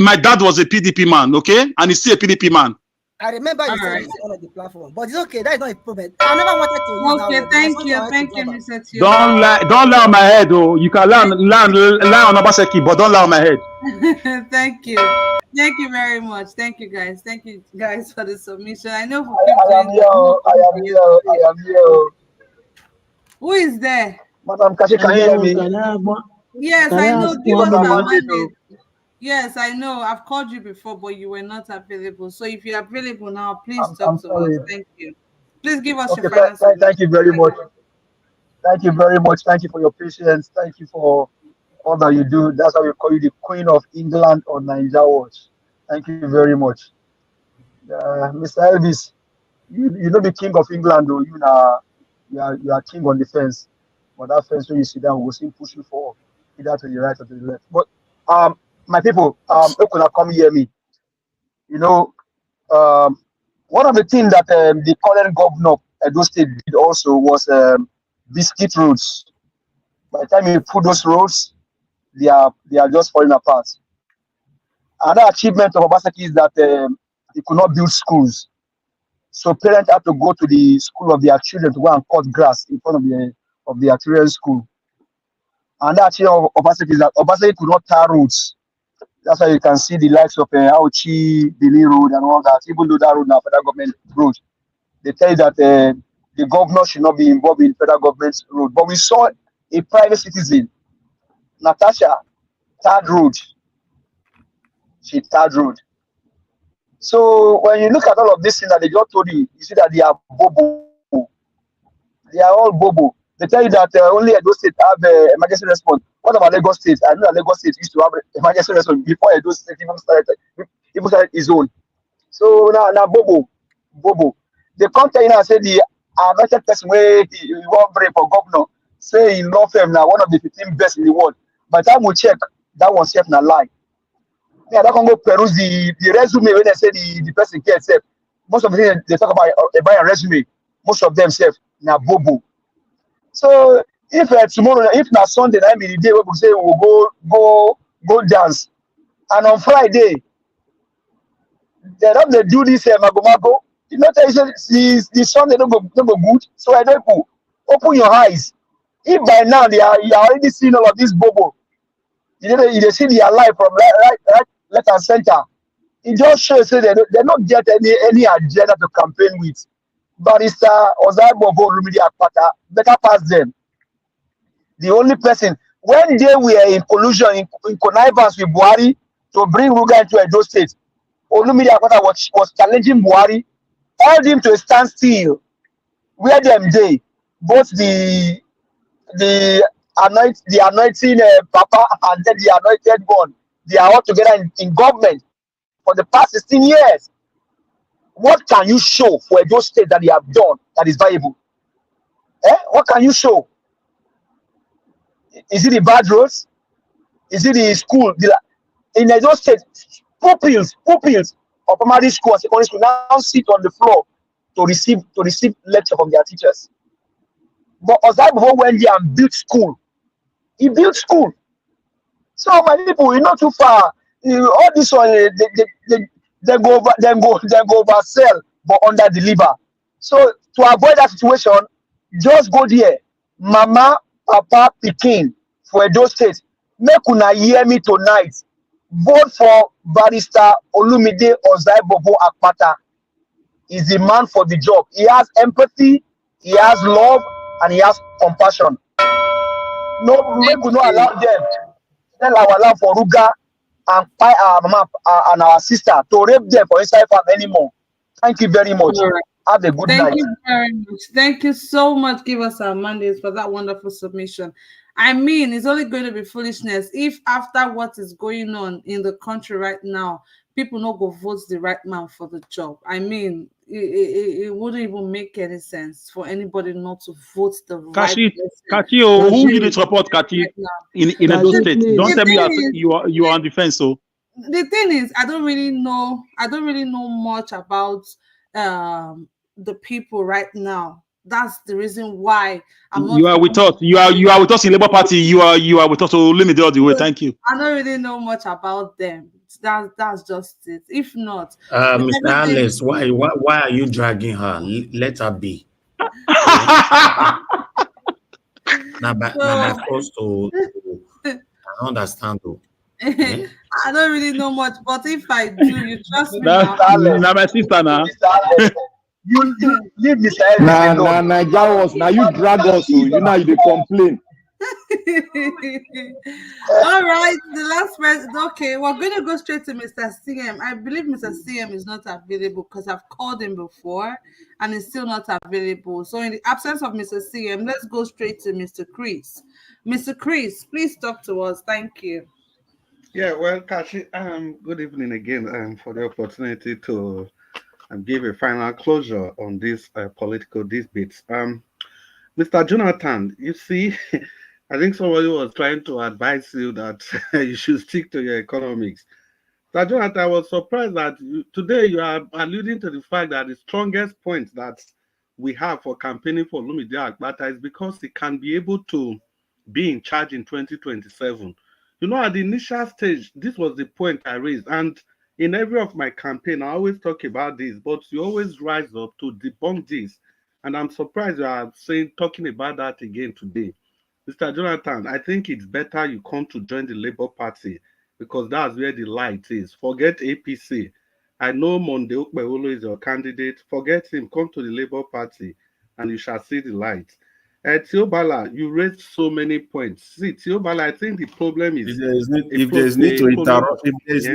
My dad was a PDP man, okay? And he's still a PDP man. I remember you said it's on the platform, but it's okay. That is not a problem. I never wanted to. Okay, thank you, Mr. Tio. Don't lie on my head, oh. You can lie on Obaseki, but don't lie on my head. Thank you very much. Thank you guys for the submission. I know I am here. Who is there? Madam Kashi, can you hear me? Yes, I know. Give us our mandate. Yes, I know. I've called you before, but you were not available. So if you're available now, please talk to us. Thank you. Please give us your financial. Thank you very much. Thank you very much. Thank you for your patience. Thank you for all that you do. That's why we call you the Queen of England on Nigeria Watch. Thank you very much. Mr. Elvis, you know the King of England, though. You are king on the fence. But that fence when you sit down, we'll see push you for either to the right or to the left. But my people, you could come hear me. You know, one of the things that the current governor of Edo State did also was biscuit roads. By the time you put those roads, they are just falling apart. Another achievement of Obaseki is that he could not build schools. So parents had to go to the school of their children to go and cut grass in front of their children's school. Another achievement of Obaseki is that Obaseki could not tar roads. That's why you can see the likes of Auchi, Billy Road, and all that. Even though that road now federal government road, they tell you that the governor should not be involved in federal government road. But we saw a private citizen, Natasha, tarred road. She tarred road. So when you look at all of these things that they just told you, you see that they are bobo. They are all bobo. They tell you that only Edo State have emergency response. What about Lagos State? I know that Lagos State used to have emergency response before Edo State even started his own. So now bobo. They come tell you now and say the anointed person where he won't pray for governor, say in law firm now one of the 15 best in the world. By the time we check, that one safe na lie. Yeah, that can go peruse the resume when they say the person gets safe. Most of the things they talk about buy a resume, most of them safe na bobo. So if tomorrow, if na Sunday night be the day where we say we'll go dance, and on Friday they don't they do this mago. You know, the Sunday don't go good. So I don't open your eyes. If by now you are already seeing all of this bobo, you see their life from right, left and center. It just shows that they don't get any agenda to campaign with. Barrister Ozaibobo Olumide Akpata better pass them. The only person when they were in collusion in connivance with Buhari to bring Ruga into Edo State, Olumide Akpata was challenging Buhari, held him to a standstill. Where them they both the anointing Papa and then the anointed one, they are all together in government for the past 16 years. What can you show for Edo State that they have done that is valuable? What can you show? Is it the bad roads? Is it the school? In Edo State, pupils of primary school and secondary school now sit on the floor to receive lecture from their teachers. But Ozaibobo went there and built school. He built school. So my people, you're not too far. All this one, they go oversell, but under deliver. So to avoid that situation, just go there, Mama, Papa, Pikin for Edo State. Make una hear me tonight. Vote for Barrister Olumide Ozaibobo Akpata. He's the man for the job. He has empathy, he has love, and he has compassion. No, we could not allow them sell our land for Ruga and buy our mama and our sister to rape them for inside farm anymore. Thank you very much. Right. Have a good night. Thank you very much. Thank you so much, Give Us Our Mondays, for that wonderful submission. I mean, it's only going to be foolishness if after what is going on in the country right now, people not go vote the right man for the job. I mean, it wouldn't even make any sense for anybody not to vote the right person. Kachi, who did it report Kachi in Edo State? Don't tell me you are on defense. So the thing is, I don't really know much about the people right now. That's the reason why I'm not. You are with us. You are with us in Labour Party. You are with us. So limit all the way. Thank you. I don't really know much about them. That's just it. If not, Mr. Alice, why are you dragging her? Let her be. Now, by force to I understand though. I don't really know much, but if I do, you trust me. Now my sister now. You leave Mr. Ellis alone. Now you drag us, so you know you complain. All right, the last person. Okay, we're going to go straight to Mr. CM. I believe Mr. CM is not available because I've called him before and he's still not available. So in the absence of Mr. CM, let's go straight to Mr. Chris. Mr. Chris, please talk to us. Thank you. Yeah, well, Kashi, good evening again for the opportunity to give a final closure on this political disputes. Mr. Jonathan, you see, I think somebody was trying to advise you that you should stick to your economics. Mr. Jonathan, I was surprised that today you are alluding to the fact that the strongest point that we have for campaigning for Olumide Akpata is because he can be able to be in charge in 2027. You know, at the initial stage, this was the point I raised. And in every of my campaign, I always talk about this, but you always rise up to debunk this. And I'm surprised you are talking about that again today. Mr. Jonathan, I think it's better you come to join the Labour Party because that's where the light is. Forget APC. I know Monde Okpebholo is your candidate. Forget him. Come to the Labour Party and you shall see the light. Tiobala, you raised so many points. See, Tiobala, I think the problem is if there's need to interrupt, if there's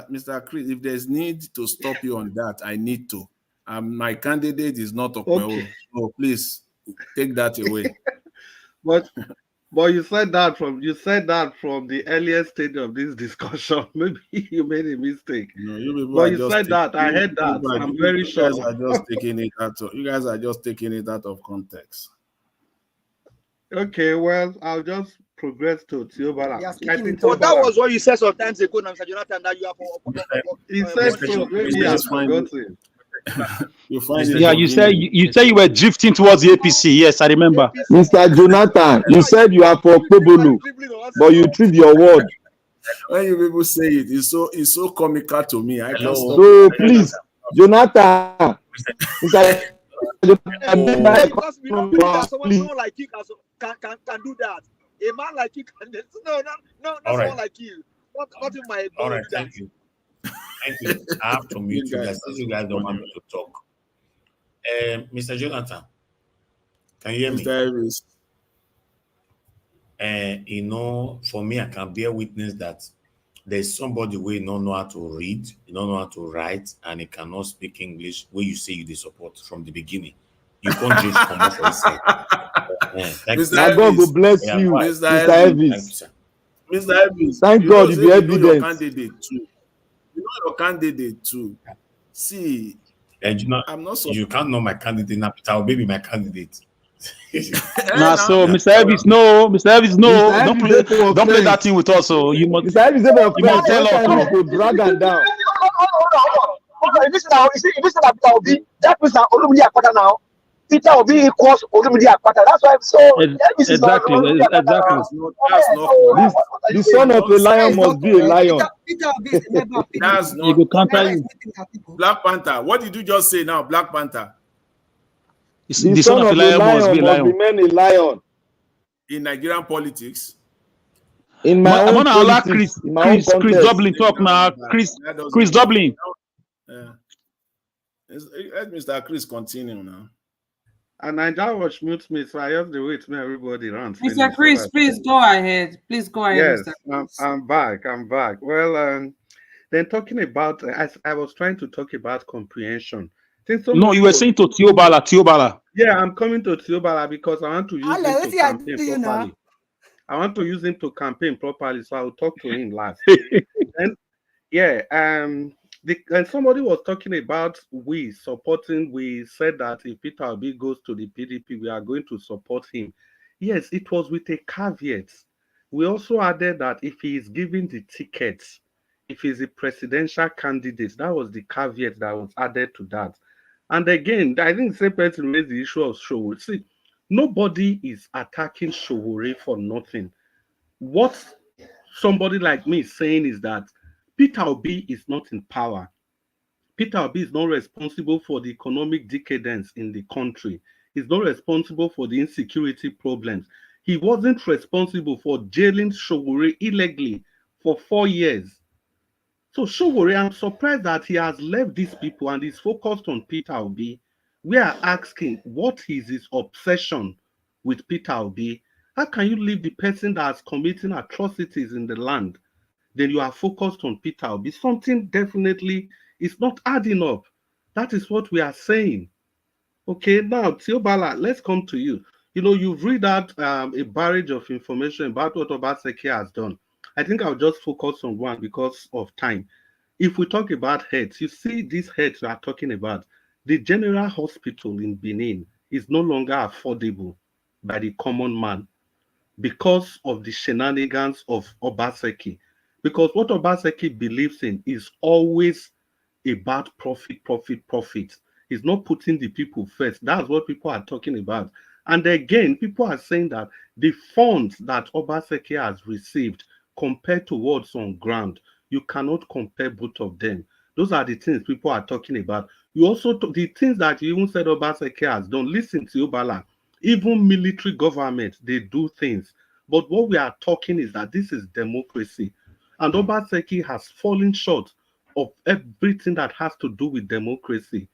Mr. Chris, if there's need to stop you on that, I need to. My candidate is not Okpebholo, okay. So please take that away. But you said that from the earliest stage of this discussion. Maybe you made a mistake. No, you people but are you just said that. I heard that. I'm very sure. You guys are just taking it out. You guys are just taking it out of context. Okay, well, I'll just progress to Tiobala. But that was what you said some times ago, Mr. Jonathan, that you have. He said so. Maybe I forgot it. Yeah, you said you were drifting towards the APC. Yes, I remember. Mr. Jonathan, you said you are for Okpebholo, but you treat your word. When you people say it, it's so comical to me. I can't stop. So please, Jonathan, Mr. Because we don't believe that someone like you can do that. A man like you can. No, not someone like you. Not in my. All right, thank you. Thank you. I have to mute you guys since you guys don't want me to talk. Mr. Jonathan, can you hear me? Mr. You know, for me, I can bear witness that there's somebody who don't know how to read, you don't know how to write, and he cannot speak English where you say you support from the beginning. You can't just come off and say. Mr. God will bless you, Mr. Elvis. Mr. Elvis, thank God you be evidence. Candidate too. You know your candidate too. See, and I'm not so. You can't know my candidate now. Peter Obi be my candidate. Nah, so Mr. Elvis, no, Mr. Elvis, no, don't play that thing with us. So you must. Mr. Elvis, you must tell us to drag and down. If this is Peter Obi, that means that Olumide Akpata now. Peter Obi equals Olumide Akpata. That's why. So exactly. The son of a lion must be a lion. Peter Obi is a member of That's not. You go counter you. Black Panther. What did you just say now, Black Panther? The son of a lion must remain a lion. In Nigerian politics. In my own politics, Chris Dublin talk now. Chris Dublin. Let Mr. Chris continue now. And I just watch mute me, so I have to wait till everybody runs. Mr. Chris, please go ahead. Please go ahead, yes, Mr. Chris. I'm back. Well, then talking about, I was trying to talk about comprehension. No, you were saying to Tiobala. Yeah, I'm coming to Tiobala because I want to use him to campaign properly. I want to use him to campaign properly, so I will talk to him last. And yeah, and somebody was talking about we said that if Peter Obi goes to the PDP, we are going to support him. Yes, it was with a caveat. We also added that if he is given the tickets, if he's a presidential candidate, that was the caveat that was added to that. And again, I think the same person raised the issue of Sowore. See, nobody is attacking Sowore for nothing. What somebody like me is saying is that Peter Obi is not in power. Peter Obi is not responsible for the economic decadence in the country. He's not responsible for the insecurity problems. He wasn't responsible for jailing Sowore illegally for 4 years. So Sowore, I'm surprised that he has left these people and is focused on Peter Obi. We are asking, what is his obsession with Peter Obi? How can you leave the person that's committing atrocities in the land? Then you are focused on Peter Obi. Something definitely is not adding up. That is what we are saying. Okay, now, Tiobala, let's come to you. You know, you've read out a barrage of information about what Obaseki has done. I think I'll just focus on one because of time. If we talk about heads, you see these heads we are talking about. The general hospital in Benin is no longer affordable by the common man because of the shenanigans of Obaseki. Because what Obaseki believes in is always about profit. He's not putting the people first. That's what people are talking about. And again, people are saying that the funds that Obaseki has received compared to what's on ground, you cannot compare both of them. Those are the things people are talking about. You also, the things that you even said Obaseki has done, listen to Obala, even military government, they do things. But what we are talking is that this is democracy. And Obaseki has fallen short of everything that has to do with democracy.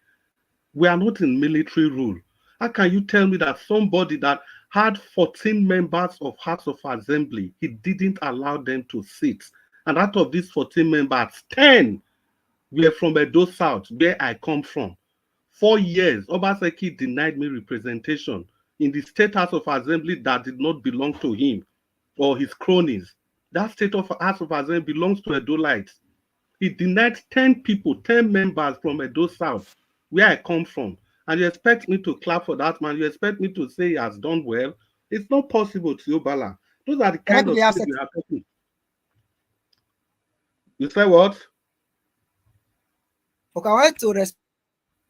We are not in military rule. How can you tell me that somebody that had 14 members of House of Assembly, he didn't allow them to sit? And out of these 14 members, 10 were from Edo South, where I come from. 4 years, Obaseki denied me representation in the State House of Assembly that did not belong to him or his cronies. That State House of Assembly belongs to Edolites. He denied 10 people, 10 members from Edo South, where I come from. And you expect me to clap for that man? You expect me to say he has done well? It's not possible, Tiobala. Those are the kind of things we are talking. You say what? Okay, I want to respond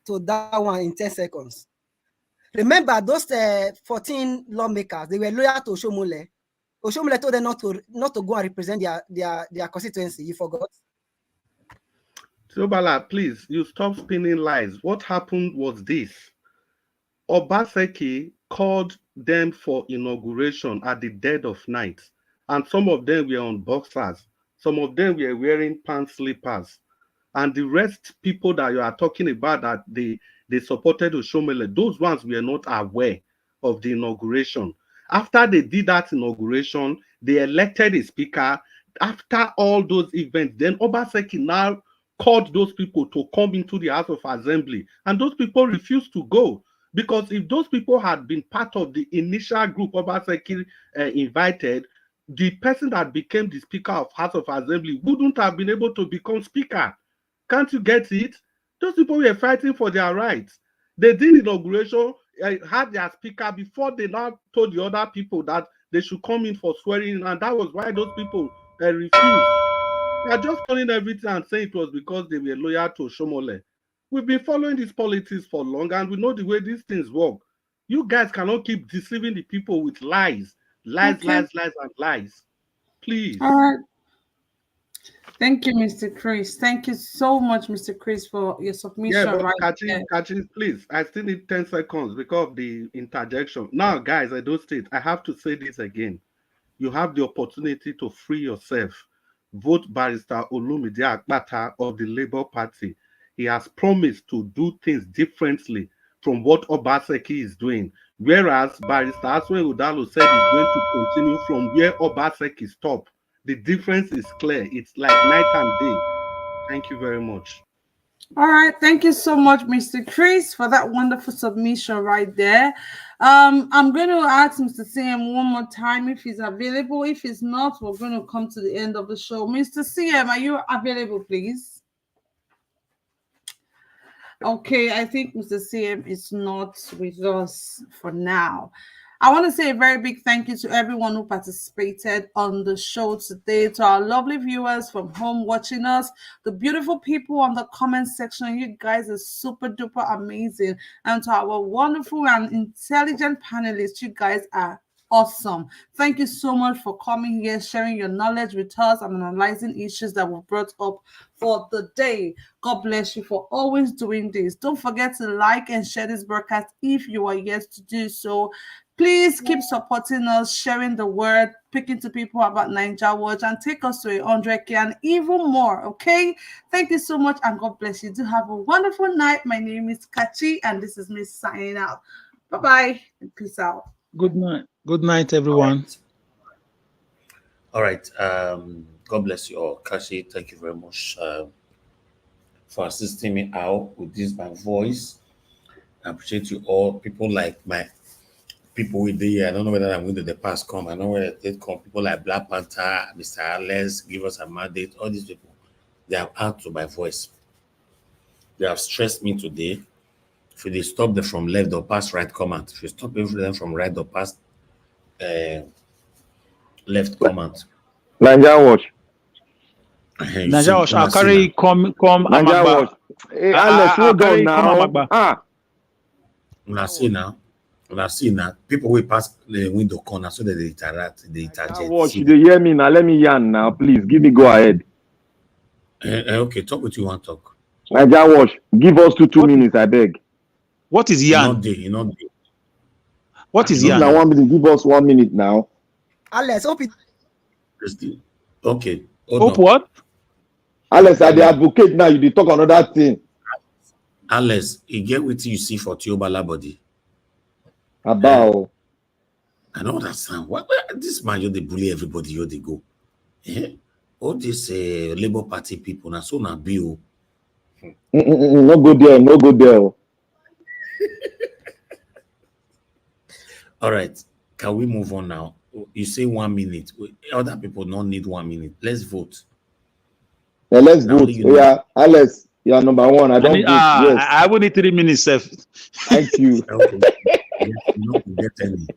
to that one in 10 seconds. Remember, those 14 lawmakers, they were loyal to Oshomole. Oshomole told them not to go and represent their constituency. You forgot? Tiobala, please, you stop spinning lies. What happened was this. Obaseki called them for inauguration at the dead of night. And some of them were on boxers. Some of them were wearing pants slippers. And the rest people that you are talking about that they supported Oshomole, those ones were not aware of the inauguration. After they did that inauguration, they elected a speaker. After all those events, then Obaseki now called those people to come into the House of Assembly. And those people refused to go. Because if those people had been part of the initial group Obaseki invited, the person that became the Speaker of House of Assembly wouldn't have been able to become Speaker. Can't you get it? Those people were fighting for their rights. They did inauguration, had their speaker before they now told the other people that they should come in for swearing in, and that was why those people refused. They are just turning everything and saying it was because they were loyal to Oshomole. We've been following this politics for long, and we know the way these things work. You guys cannot keep deceiving the people with lies, lies, and lies. Please. All right. Thank you, Mr. Chris. Thank you so much, Mr. Chris, for your submission. Yeah, but Kachi, please, I still need 10 seconds because of the interjection. Now, guys, I don't state, I have to say this again. You have the opportunity to free yourself. Vote Barrister Olumide Akpata of the Labour Party. He has promised to do things differently from what Obaseki is doing. Whereas Barrister Aswe Udalo said he's going to continue from where Obaseki stopped. The difference is clear. It's like night and day. Thank you very much. All right. Thank you so much, Mr. Chris, for that wonderful submission right there. I'm going to ask Mr. CM one more time if he's available. If he's not, we're going to come to the end of the show. Mr. CM, are you available, please? Okay, I think Mr. CM is not with us for now. I want to say a very big thank you to everyone who participated on the show today, to our lovely viewers from home watching us, the beautiful people on the comment section. You guys are super duper amazing. And to our wonderful and intelligent panelists, you guys are awesome. Thank you so much for coming here, sharing your knowledge with us and analyzing issues that were brought up for the day. God bless you for always doing this. Don't forget to like and share this broadcast if you are yet to do so. Please keep supporting us, sharing the word, speaking to people about Niger Watch, and take us to 100K and even more, okay? Thank you so much, and God bless you. Do have a wonderful night. My name is Kachi, and this is me signing out. Bye-bye, and peace out. Good night. Good night, everyone. All right. God bless you all. Kachi, thank you very much for assisting me out with this, my voice. I appreciate you all. People like people with I don't know whether I'm going to the past come. I know where they come. People like Black Panther, Mr. Alex, give us a mandate. All these people, they have added to my voice. They have stressed me today. If they stop them from left or past right comment, if you stop them from right or past left comment. Niger Watch. Niger Watch. I'll carry come Niger Watch. Hey, Alex, hold on now. Now see now. And I've seen that people will pass the window corner so that they interact, they interject. Watch, you hear me now? Let me yarn now, please. Give me go ahead. Okay, talk what you want to talk. Naija Watch, give us two minutes, I beg. What is yarn? Not day. What is yarn? yarn? Now 1 minute, give us 1 minute now. Alex, hope it. Okay. Hope what? Alex, I the advocate now. You dey talk another thing. Alex, you get what you see for Tiobala body. About. I don't understand. What this man, you they bully everybody, you they go. All these Labour Party people, now so now bill. No go there, no go there. All right, can we move on now? You say 1 minute. Other people don't need 1 minute. Let's vote. Yeah, let's vote. Yeah, Alex, you are number one. I don't vote. Yes. I will need 3 minutes, Seth. Thank you. Okay. You don't get any.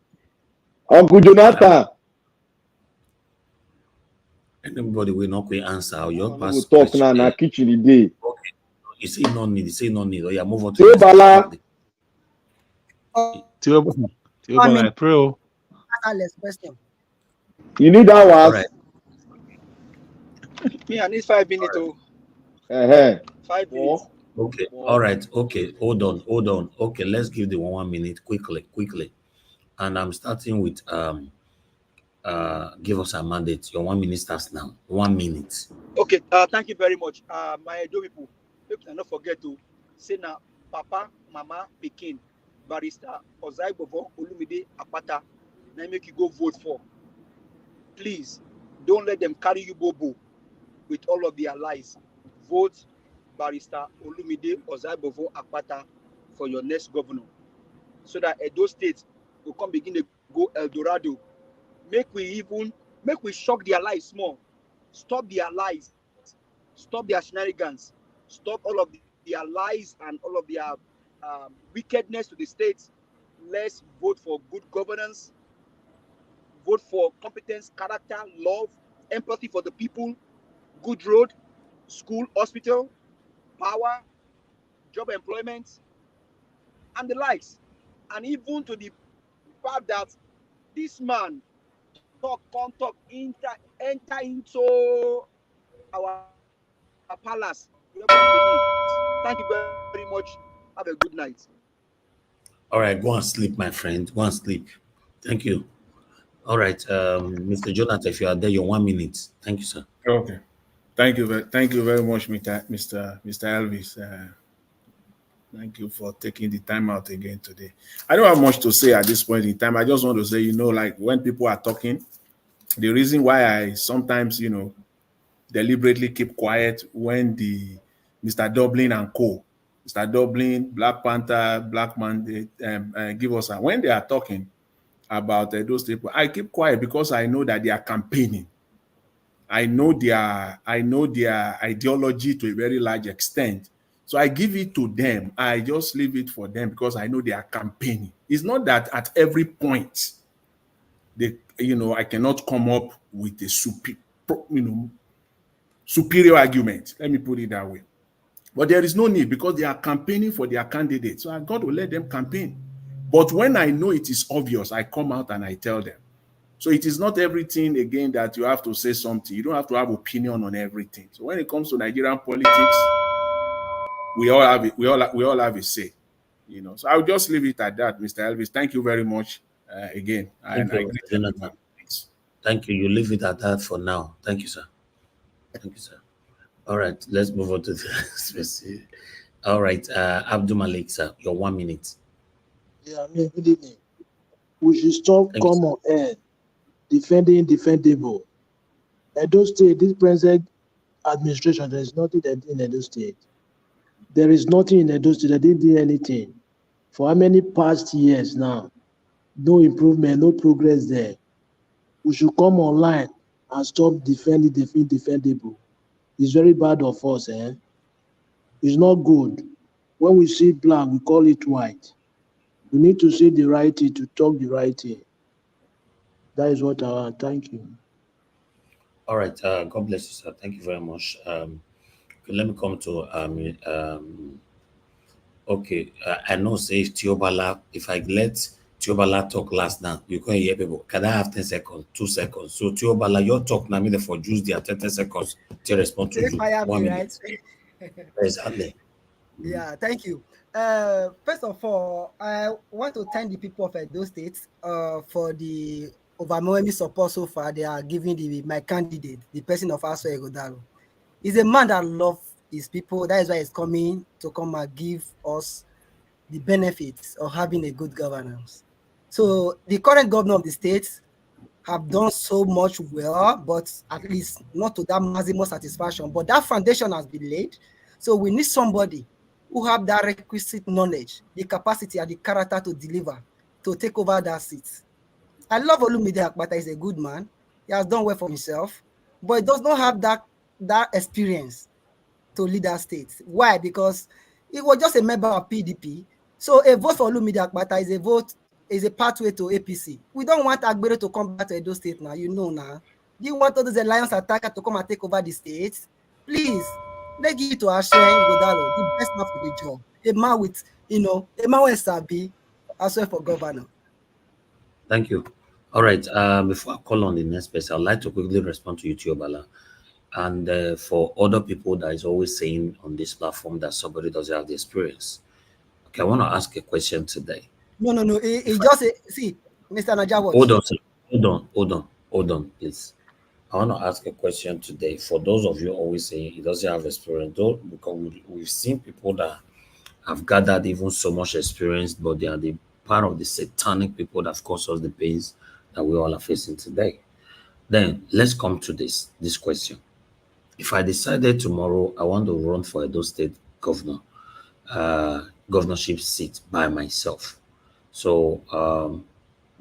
Uncle Jonathan. Anybody will not quit answer. Your pass talk now. Na kitchen the day. Okay. You say no need. You say no need. Oh yeah, move on to Tiobala. Tiobala, I pray. Alex, question. You need that one. All right. Me, I need 5 minutes. Uh-huh. 5 minutes. Okay. All right. Okay. Hold on. Okay. Let's give the 1 minute quickly. And I'm starting with give us a mandate. Your 1 minute starts now. 1 minute. Okay. Thank you very much. My Edo people, not forget to say now, Papa, Mama, Pikin, Barrister, Ozaibovo, Olumide, Apata. Now make you go vote for. Please, don't let them carry you bobo with all of their lies. Vote Barrister Olumide Ozaibovo Apata for your next governor, so that Edo State will come begin to go El Dorado. Make we shock their lies more. Stop their lies. Stop their shenanigans. Stop all of their lies and all of their wickedness to the state. Let's vote for good governance. Vote for competence, character, love, empathy for the people, good road, school, hospital, power, job employment, and the likes. And even to the fact that this man enter into our palace. Thank you very much. Have a good night. All right, go and sleep, my friend. Go and sleep. Thank you. All right, Mr. Jonathan, if you are there, your 1 minute. Thank you, sir. Okay. Thank you very much, Mr. Elvis. Thank you for taking the time out again today. I don't have much to say at this point in time. I just want to say, like when people are talking, the reason why I sometimes, deliberately keep quiet when the Mr. Dublin and co, Mr. Dublin, Black Panther, Black Man, they give us when they are talking about those people, I keep quiet because I know that they are campaigning. I know their ideology to a very large extent. So I give it to them. I just leave it for them because I know they are campaigning. It's not that at every point I cannot come up with a superior argument. Let me put it that way. But there is no need because they are campaigning for their candidates. So I got to let them campaign. But when I know it is obvious, I come out and I tell them. So it is not everything, again, that you have to say something. You don't have to have opinion on everything. So when it comes to Nigerian politics, we all have a say. So I'll just leave it at that, Mr. Elvis. Thank you very much again. Thank you, Jonathan. Thank you. You leave it at that for now. Thank you, sir. Thank you, sir. All right, let's move on to the specific. All right, Abdul Malik, sir, your 1 minute. Yeah, good evening. We should stop common air, defending defendable. Edo State, this present administration, there is nothing in Edo State. There is nothing in Edo State. They didn't do anything. For how many past years now? No improvement, no progress there. We should come online and stop defending defendable. It's very bad of us, It's not good. When we see black, we call it white. We need to say the right thing, to talk the right thing. That is what I want. Thank you. All right. God bless you, sir. Thank you very much. Let me come to okay. I know, say Tiobala, if I let Tiobala talk last now. You can hear people. Can I have 10 seconds, 2 seconds? So Tiobala, your talk now mean for juice their 10 seconds to respond to They you. fire 1 me, minute. right? Exactly. Yeah, thank you. First of all, I want to thank the people of Edo State for the overwhelming support so far they are giving my candidate, the person of Aso Egodalo. He's a man that loves his people. That is why he's coming to come and give us the benefits of having a good governance. So the current governor of the state have done so much well, but at least not to that maximum satisfaction. But that foundation has been laid. So we need somebody who have that requisite knowledge, the capacity and the character to deliver, to take over that seat. I love Olumide Akpata. He's a good man. He has done well for himself, but he does not have that experience to lead that state. Why? Because he was just a member of PDP. So a vote for Olumide Akpata is a pathway to APC. We don't want Agbero to come back to Edo State now. You know now. Do you want all those alliance attackers to come and take over the state? Please, let's give it to Ashen Godalo, the best man for the job. A man with, a man with Sabi, as well for governor. Thank you. All right. Before I call on the next person, I'd like to quickly respond to you, Tiobala. And for other people that is always saying on this platform that somebody doesn't have the experience. Okay, I want to ask a question today. No. It just see, Mr. Naja, what? Hold on, sir. Hold on, please. I want to ask a question today. For those of you always saying he doesn't have experience, though, because we've seen people that have gathered even so much experience, but they are the part of the satanic people that have caused us the pains that we all are facing today. Then let's come to this question. If I decided tomorrow I want to run for Edo State governorship seat by myself, so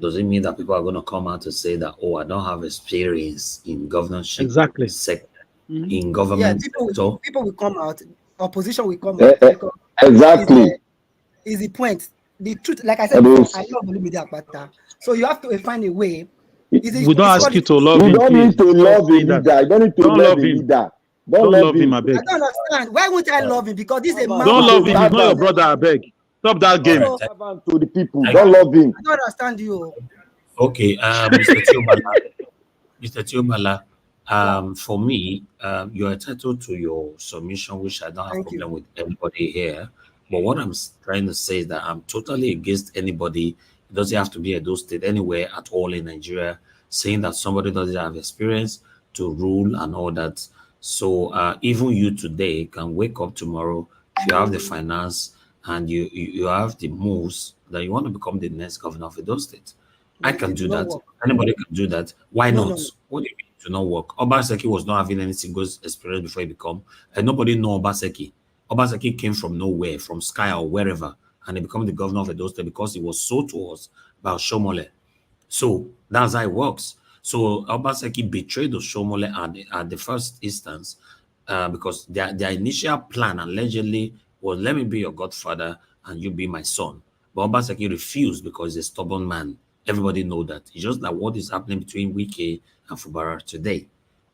does it mean that people are going to come out to say that, oh, I don't have experience in governorship sector, in government? Yeah, people will come out, opposition will come out. Exactly. Is the point. The truth, like I said before, I love Olumide Akpata. So you have to find a way. We don't ask you to love him. You don't need to love a leader. You don't need to love a leader. Don't love him, I beg. I don't understand. Why won't I love him? Because this is a man. Don't love him. He's not your brother, I beg. Stop that game. To the people. Don't love him. I don't understand you. Okay, Mr. Tiobala, for me, you're entitled to your submission, which I don't have problem with anybody here. But what I'm trying to say is that I'm totally against anybody. It doesn't have to be Edo State, anywhere at all in Nigeria, saying that somebody doesn't have experience to rule and all that. So even you today can wake up tomorrow, if you have the finance and you have the moves that you want to become the next governor of Edo State. I can do that. Anybody can do that. Why not? What do you mean to not work? Obaseki was not having any single experience before he become, and nobody know Obaseki. Obaseki came from nowhere, from sky or wherever, and he became the governor of Edo State because he was sold to us by Oshomole. So that's how it works. So Obaseki betrayed Oshomole at the first instance because their initial plan allegedly was, let me be your godfather and you be my son. But Obaseki refused because he's a stubborn man. Everybody know that. It's just like what is happening between Wike and Fubara today.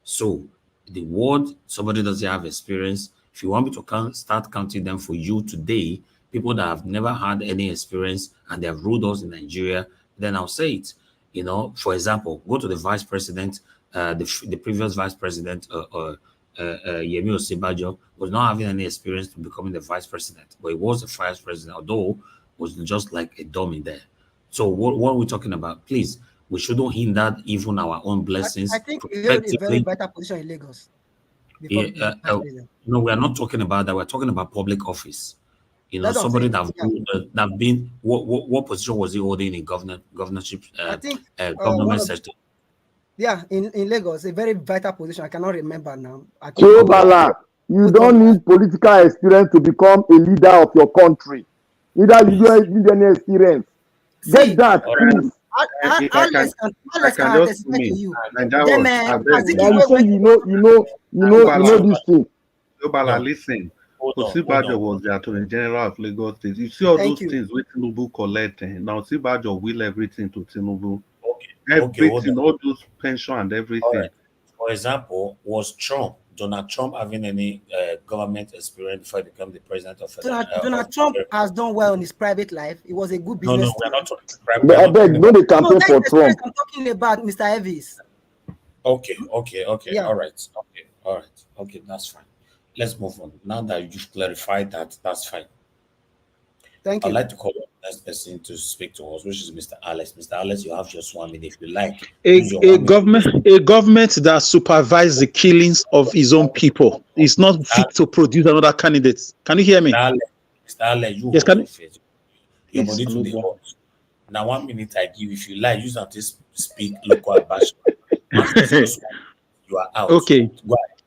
So the word somebody doesn't have experience, if you want me to start counting them for you today, people that have never had any experience and they have ruled us in Nigeria, then I'll say it. You know, for example, go to the vice president, the previous vice president, Yemi Osibajo, was not having any experience to becoming the vice president, but he was the vice president, although was just like a dummy there. So what are we talking about? Please, we shouldn't hinder even our own blessings. I think he held a very vital position in Lagos. No, we are not talking about that. We're talking about public office. You know, somebody that been what position was he holding in governorship? I think government sector. Yeah, in Lagos, a very vital position. I cannot remember now. Tiobala, you don't need political experience to become a leader of your country. Neither you don't need any experience. Get that, please. I can just to you. You say you know this thing. Tiobala, listen. Osibajo was the Attorney General of Lagos State. You see all those things with Tinubu collecting. Now Osibajo will everything to Tinubu. Everything, all those pension and everything. For example, was Trump Donald Trump having any government experience before he became the president of Donald Trump has done well in his private life. He was a good No, business. we're not talking But I beg, no, they campaign that's for the Trump. I'm talking about, Mr. Evis. Okay. Yeah. All right. Okay, that's fine. Let's move on. Now that you've clarified that, that's fine. Thank you. I'd like to call the next person to speak to us, which is Mr. Alex. Mr. Alex, you have just 1 minute if you like. A government that supervises the killings of his own people is not fit to produce another candidate. Can you hear me? Mr. Alex, you Yes, hold can your face. Your body to the hot. Now 1 minute I give. If you like, use that to speak local abash. You are out.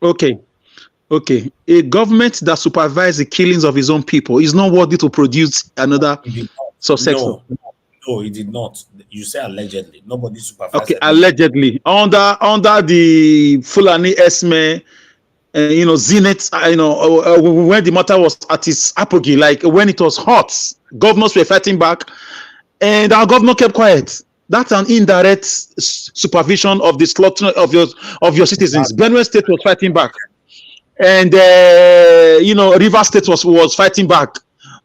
Okay. A government that supervises the killings of his own people is not worthy to produce another successor. No, he did not. You say allegedly. Nobody supervised. Okay, allegedly under the Fulani Esme, Zenith, when the matter was at its apogee, like when it was hot, governors were fighting back, and our governor kept quiet. That's an indirect supervision of the slaughter of your citizens. Benue State was fighting back, and Rivers State was fighting back.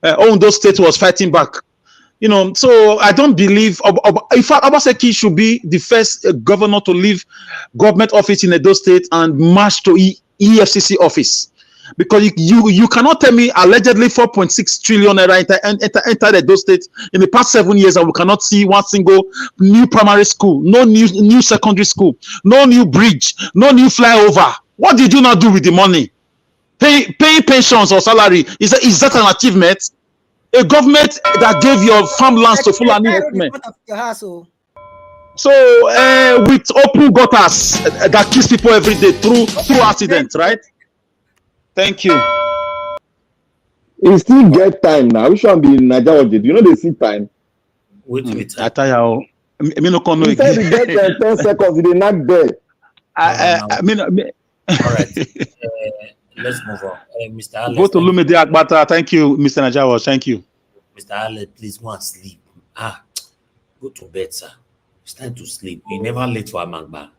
Ondo State was fighting back. So I don't believe. In fact, Obaseki should be the first governor to leave government office in Edo State and march to EFCC office, because you cannot tell me allegedly 4.6 trillion naira entered Edo State in the past 7 years, and we cannot see one single new primary school, no new secondary school, no new bridge, no new flyover. What did you not do with the money? Paying pensions or salary, is that an achievement? A government that gave your farmlands to Fulani Herdsmen. So with open gutters that kills people every day through accidents, right? Thank you. You still get time now. We should be in Nigeria. Do you know they see time? Wait. I tell you, I mean, no know you said you get 10 seconds. They not there. I mean. All right. Let's move on. Mr. Alex. Go to Lumide Akbata. Thank you, Mr. Najawa. Thank you. Mr. Alex, please go and sleep. Go to bed, sir. It's time to sleep. You never late for a magba.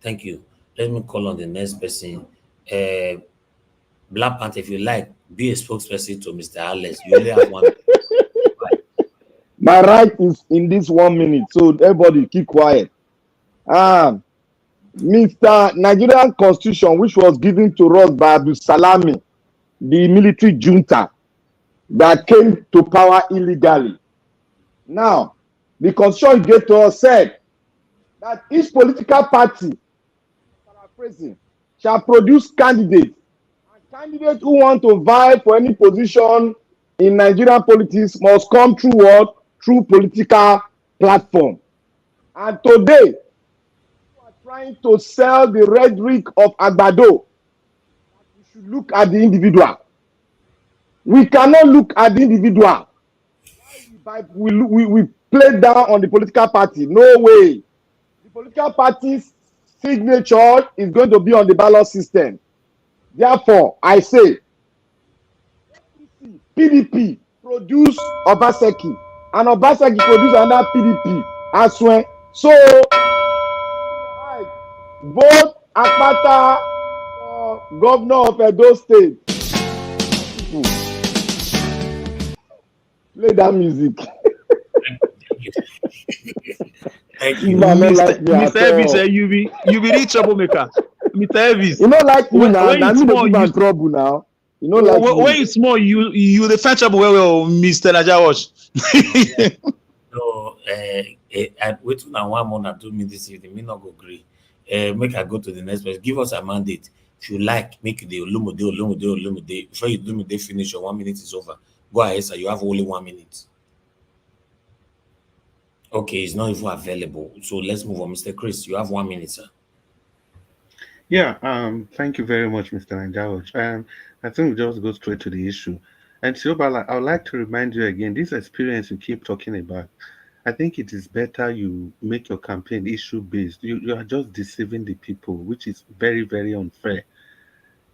Thank you. Let me call on the next person. Black Panther, if you like, be a spokesperson to Mr. Alex. You only have 1 minute. My right is in this 1 minute, so everybody keep quiet. Mr. Nigerian Constitution, which was given to us by Abdul Salami, the military junta that came to power illegally. Now, the Constitution gave to us said that each political party shall produce candidates. And candidates who want to vie for any position in Nigerian politics must come through what? Through political platform. And today, trying to sell the rhetoric of Agbado. We should look at the individual. We cannot look at the individual. We play down on the political party. No way. The political party's signature is going to be on the ballot system. Therefore, I say, PDP produce Obaseki, and Obaseki produce another PDP as well. So, vote Akpata for governor of Edo State. Play that music. Thank you. Mr. Elvis, you be real troublemaker. Mr. Elvis. You know, like me now. Now me dey give trouble now. You know, like when you small, you the find trouble well, Mr. Najawash. No, I wait now 1 month do me this evening. Me not go agree. Make I go to the next person. Give us a mandate. If you like, make the Olumide. Before you do me, they finish your 1 minute is over. Go ahead, sir. You have only 1 minute. Okay, it's not even available. So let's move on. Mr. Chris, you have 1 minute, sir. Yeah, thank you very much, Mr. Nanjawaj. I think we just go straight to the issue. And Siobala, I would like to remind you again, this experience you keep talking about, I think it is better you make your campaign issue-based. You are just deceiving the people, which is very, very unfair.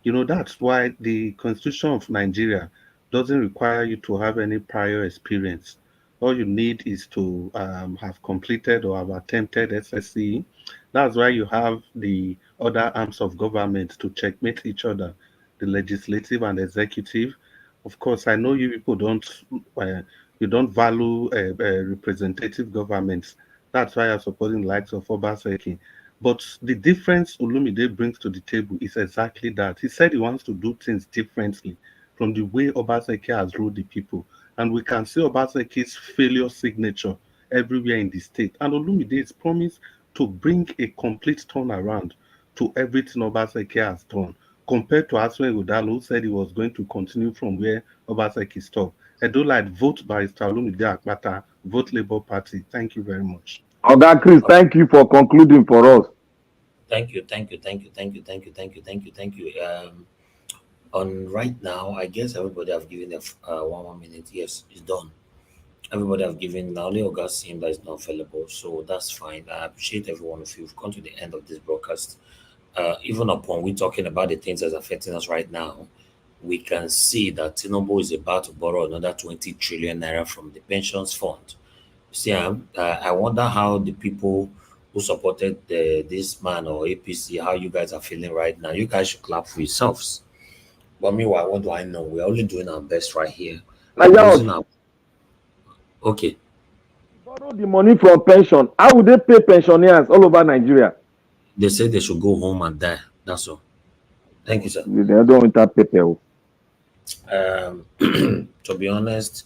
You know, that's why the Constitution of Nigeria doesn't require you to have any prior experience. All you need is to have completed or have attempted SSC That's why you have the other arms of government to checkmate each other, the legislative and executive. Of course, I know you people you don't value representative governments. That's why you're supporting the likes of Obaseki. But the difference Olumide brings to the table is exactly that. He said he wants to do things differently from the way Obaseki has ruled the people. And we can see Obaseki's failure signature everywhere in the state. And Olumide is promised to bring a complete turnaround to everything Obaseki has done, compared to Aswen Udalo, who said he was going to continue from where Obaseki stopped. I do like vote Barrister Olumide Akpata, vote Labour Party. Thank you very much. Oga Chris, thank you for concluding for us. Thank you. On right now, I guess everybody have given a 1 minute. Yes, it's done. Everybody have given. Now only August seem that is not available, so that's fine. I appreciate every one of you. We've come to the end of this broadcast. Even upon we talking about the things that's affecting us right now, we can see that Tinubu is about to borrow another 20 trillion naira from the pensions fund. See, I wonder how the people who supported this man or APC, how you guys are feeling right now. You guys should clap for yourselves. But meanwhile, what do I know? We're only doing our best right here. Okay. Borrow the money from pension. How would they pay pensioners all over Nigeria? They say they should go home and die. That's all. Thank you, sir. They don't want that paper. To be honest,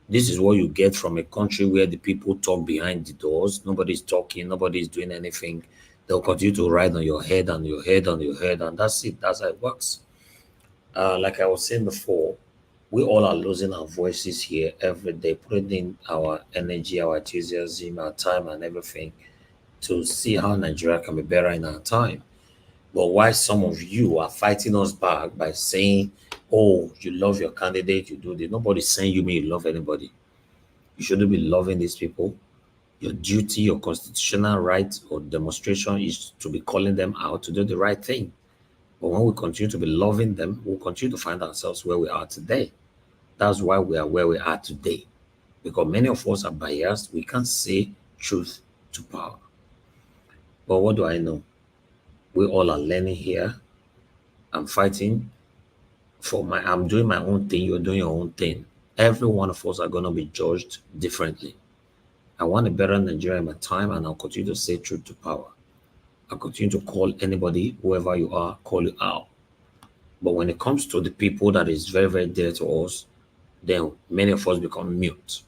this is what you get from a country where the people talk behind the doors. Nobody's talking. Nobody's doing anything. They'll continue to ride on your head and your head and your head, and that's it. That's how it works. Like I was saying before, we all are losing our voices here every day, putting in our energy, our enthusiasm, our time, and everything to see how Nigeria can be better in our time. But why some of you are fighting us back by saying, oh, you love your candidate, you do this. Nobody's saying you may love anybody. You shouldn't be loving these people. Your duty, your constitutional right or demonstration is to be calling them out to do the right thing. But when we continue to be loving them, we'll continue to find ourselves where we are today. That's why we are where we are today. Because many of us are biased. We can't say truth to power. But what do I know? We all are learning here. I'm fighting I'm doing my own thing. You're doing your own thing. Every one of us are going to be judged differently. I want a better Nigeria in my time, and I'll continue to say truth to power. I'll continue to call anybody, whoever you are, call you out. But when it comes to the people that is very, very dear to us, then many of us become mute.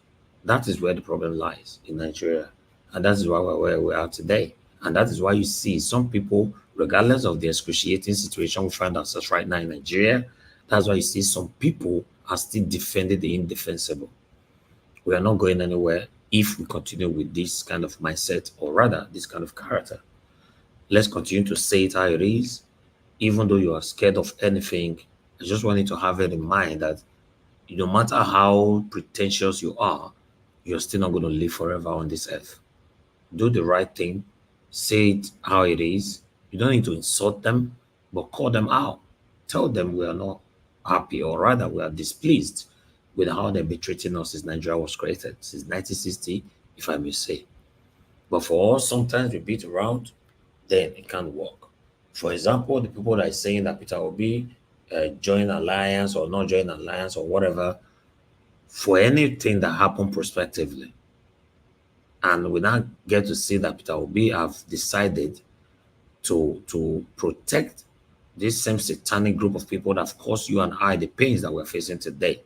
That is where the problem lies in Nigeria. And that is why we're where we are today. And that is why you see some people, regardless of the excruciating situation we find ourselves right now in Nigeria, that's why you see some people are still defending the indefensible. We are not going anywhere if we continue with this kind of mindset, or rather this kind of character. Let's continue to say it how it is. Even though you are scared of anything, I just want you to have it in mind that no matter how pretentious you are, you're still not going to live forever on this earth. Do the right thing. Say it how it is. You don't need to insult them, but call them out. Tell them we are not happy, or rather we are displeased with how they've been treating us since Nigeria was created, since 1960, if I may say. But for us, sometimes we beat around, then it can't work. For example, the people that are saying that Peter Obi join alliance or not join alliance or whatever, for anything that happened prospectively, and we now get to see that Peter Obi have decided to protect this same satanic group of people that have caused you and I the pains that we're facing today.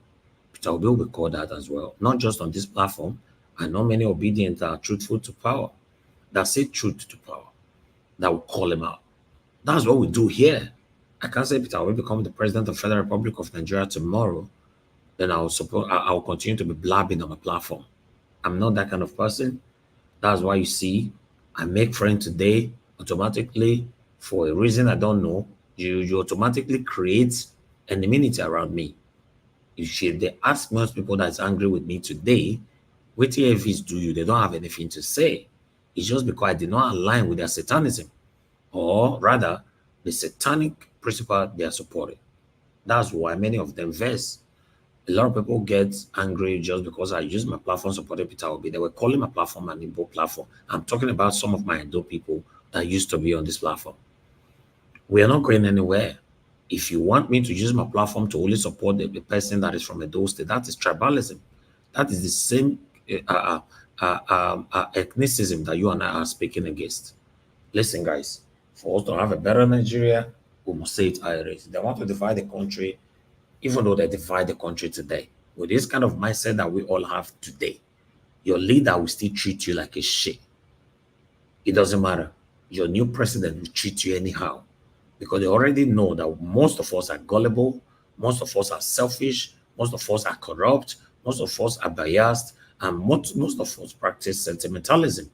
Peter Obi will be called out as well, not just on this platform. I know many obedient that are truthful to power, that say truth to power, that will call him out. That's what we do here. I can't say Peter Obi become the president of the Federal Republic of Nigeria tomorrow, then I'll continue to be blabbing on my platform. I'm not that kind of person. That's why you see I make friends today automatically for a reason I don't know. You automatically create an immunity around me. If they ask most people that's angry with me today, what TFs do you? They don't have anything to say. It's just because I did not align with their satanism, or rather, the satanic principle they are supporting. That's why many of them vex. A lot of people get angry just because I use my platform supporting Peter Obi. They were calling my platform an Igbo platform. I'm talking about some of my Edo people that used to be on this platform. We are not going anywhere. If you want me to use my platform to only support the person that is from Edo State, that is tribalism. That is the same ethnicism that you and I are speaking against. Listen, guys, for us to have a better Nigeria, we must say it irate. They want to divide the country, even though they divide the country today. With this kind of mindset that we all have today, your leader will still treat you like a shit. It doesn't matter. Your new president will treat you anyhow, because they already know that most of us are gullible, most of us are selfish, most of us are corrupt, most of us are biased, and most of us practice sentimentalism.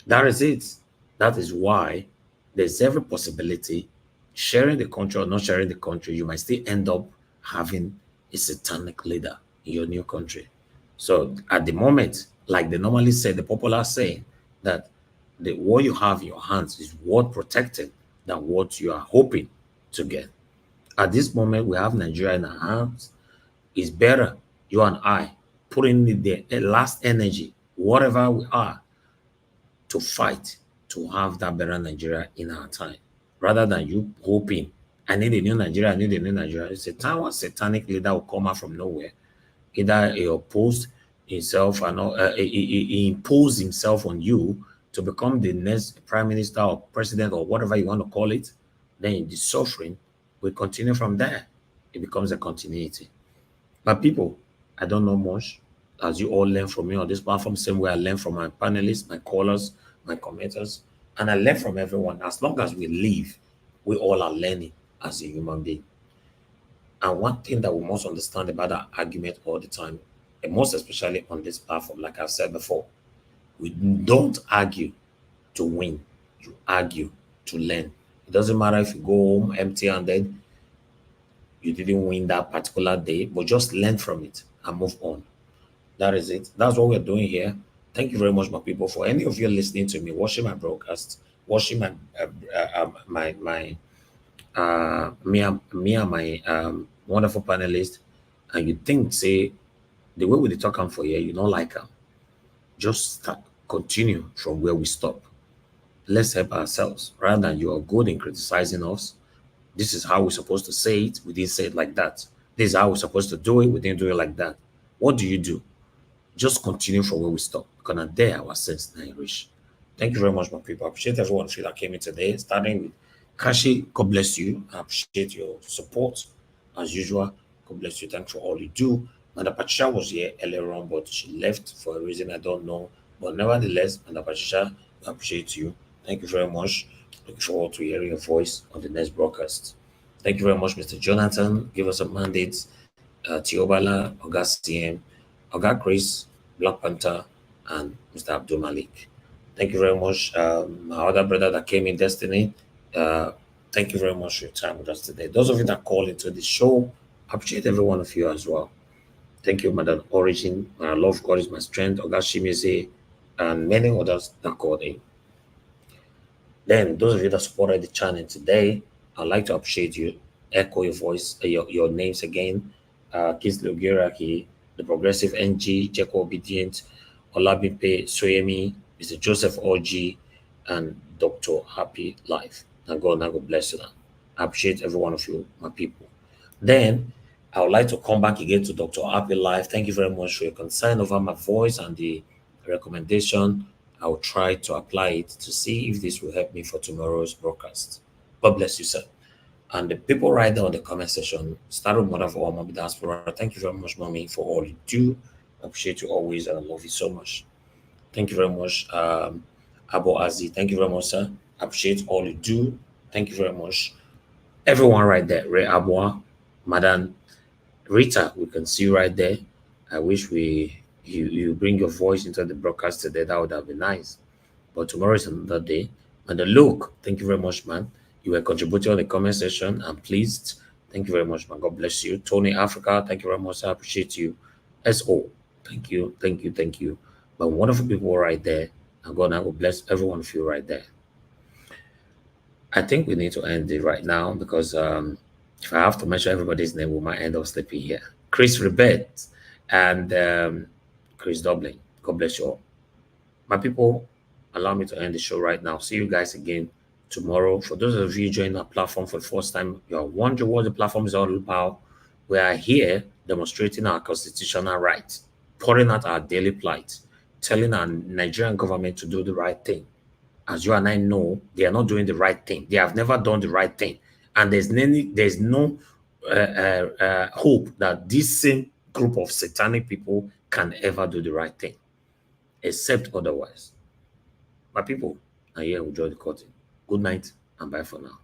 That is it. That is why there's every possibility, sharing the country or not sharing the country, you might still end up having a satanic leader in your new country. So at the moment, like they normally say, the popular saying that what you have in your hands is worth protecting than what you are hoping to get. At this moment, we have Nigeria in our hands. It's better, you and I, putting the last energy, whatever we are, to fight to have that better Nigeria in our time, rather than you hoping, I need a new Nigeria, I need a new Nigeria. It's a time when satanic leader will come out from nowhere. Either he oppose himself and he impose himself on you to become the next prime minister or president or whatever you want to call it. Then the suffering will continue from there. It becomes a continuity. But people, I don't know much. As you all learn from me on this platform, same way I learn from my panelists, my callers, my commenters, and I learn from everyone. As long as we live, we all are learning as a human being. And one thing that we must understand about that argument all the time, and most especially on this platform, like I've said before, we don't argue to win. You argue to learn. It doesn't matter if you go home empty-handed, you didn't win that particular day, but just learn from it and move on. That is it. That's what we're doing here. Thank you very much, my people. For any of you listening to me, watching my broadcast, watching my me and my wonderful panelists, and you think, say, the way we talk for here, you don't like them, just continue from where we stop. Let's help ourselves rather than you are good in criticizing us. This is how we're supposed to say it. We didn't say it like that. This is how we're supposed to do it. We didn't do it like that. What do? Just continue from where we stop. Because not there our sense now reach. Thank you very much, my people. I appreciate everyone that came in today. Starting with Kashi, God bless you. I appreciate your support as usual. God bless you. Thanks for all you do. Madam Patricia was here earlier on, but she left for a reason I don't know. But nevertheless, Madam Patricia, I appreciate you. Thank you very much. Looking forward to hearing your voice on the next broadcast. Thank you very much, Mr. Jonathan. Give us a mandate. Tiobala, Oga CM, Oga Chris, Black Panther, and Mr. Abdul Malik. Thank you very much. My other brother that came in, Destiny. Thank you very much for your time with us today. Those of you that call into the show, I appreciate every one of you as well. Thank you, Madam Origin. My love, God is my strength. Oga Shimize, and many others that called in. Then, those of you that supported the channel today, I'd like to appreciate you. Echo your voice, your names again. Kislo Giraki, The Progressive NG, Jeko Obedient, Olabimpe Soyemi, Mr. Joseph Oji, and Dr. Happy Life. And God bless you. I appreciate every one of you, my people. Then, I would like to come back again to Dr. Happy Life. Thank you very much for your concern over my voice and the recommendation. I will try to apply it to see if this will help me for tomorrow's broadcast. God bless you, sir. And the people right there on the comment section, started mother for all Mommy Diaspora. Thank you very much, Mommy, for all you do. I appreciate you always and I love you so much. Thank you very much, Abo Azi. Thank you very much, sir. I appreciate all you do. Thank you very much. Everyone right there, Ray Abwa, Madam Rita, we can see you right there. I wish you bring your voice into the broadcast today. That would have been nice. But tomorrow is another day. And Luke, thank you very much, man. You were contributing on the comment section. I'm pleased. Thank you very much, man. God bless you. Tony Africa, thank you very much. I appreciate you. SO, thank you, thank you, thank you. But wonderful people right there. And God will bless every one of you right there. I think we need to end it right now because if I have to mention everybody's name, we might end up sleeping here. Chris Ribet and Chris Dublin. God bless you all. My people, allow me to end the show right now. See you guys again tomorrow. For those of you joining our platform for the first time, you're wondering what the platform is all about. We are here demonstrating our constitutional rights, pouring out our daily plight, telling our Nigerian government to do the right thing. As you and I know, they are not doing the right thing. They have never done the right thing. And there's no hope that this same group of satanic people can ever do the right thing, except otherwise. My people, and here we draw the curtain. Good night and bye for now.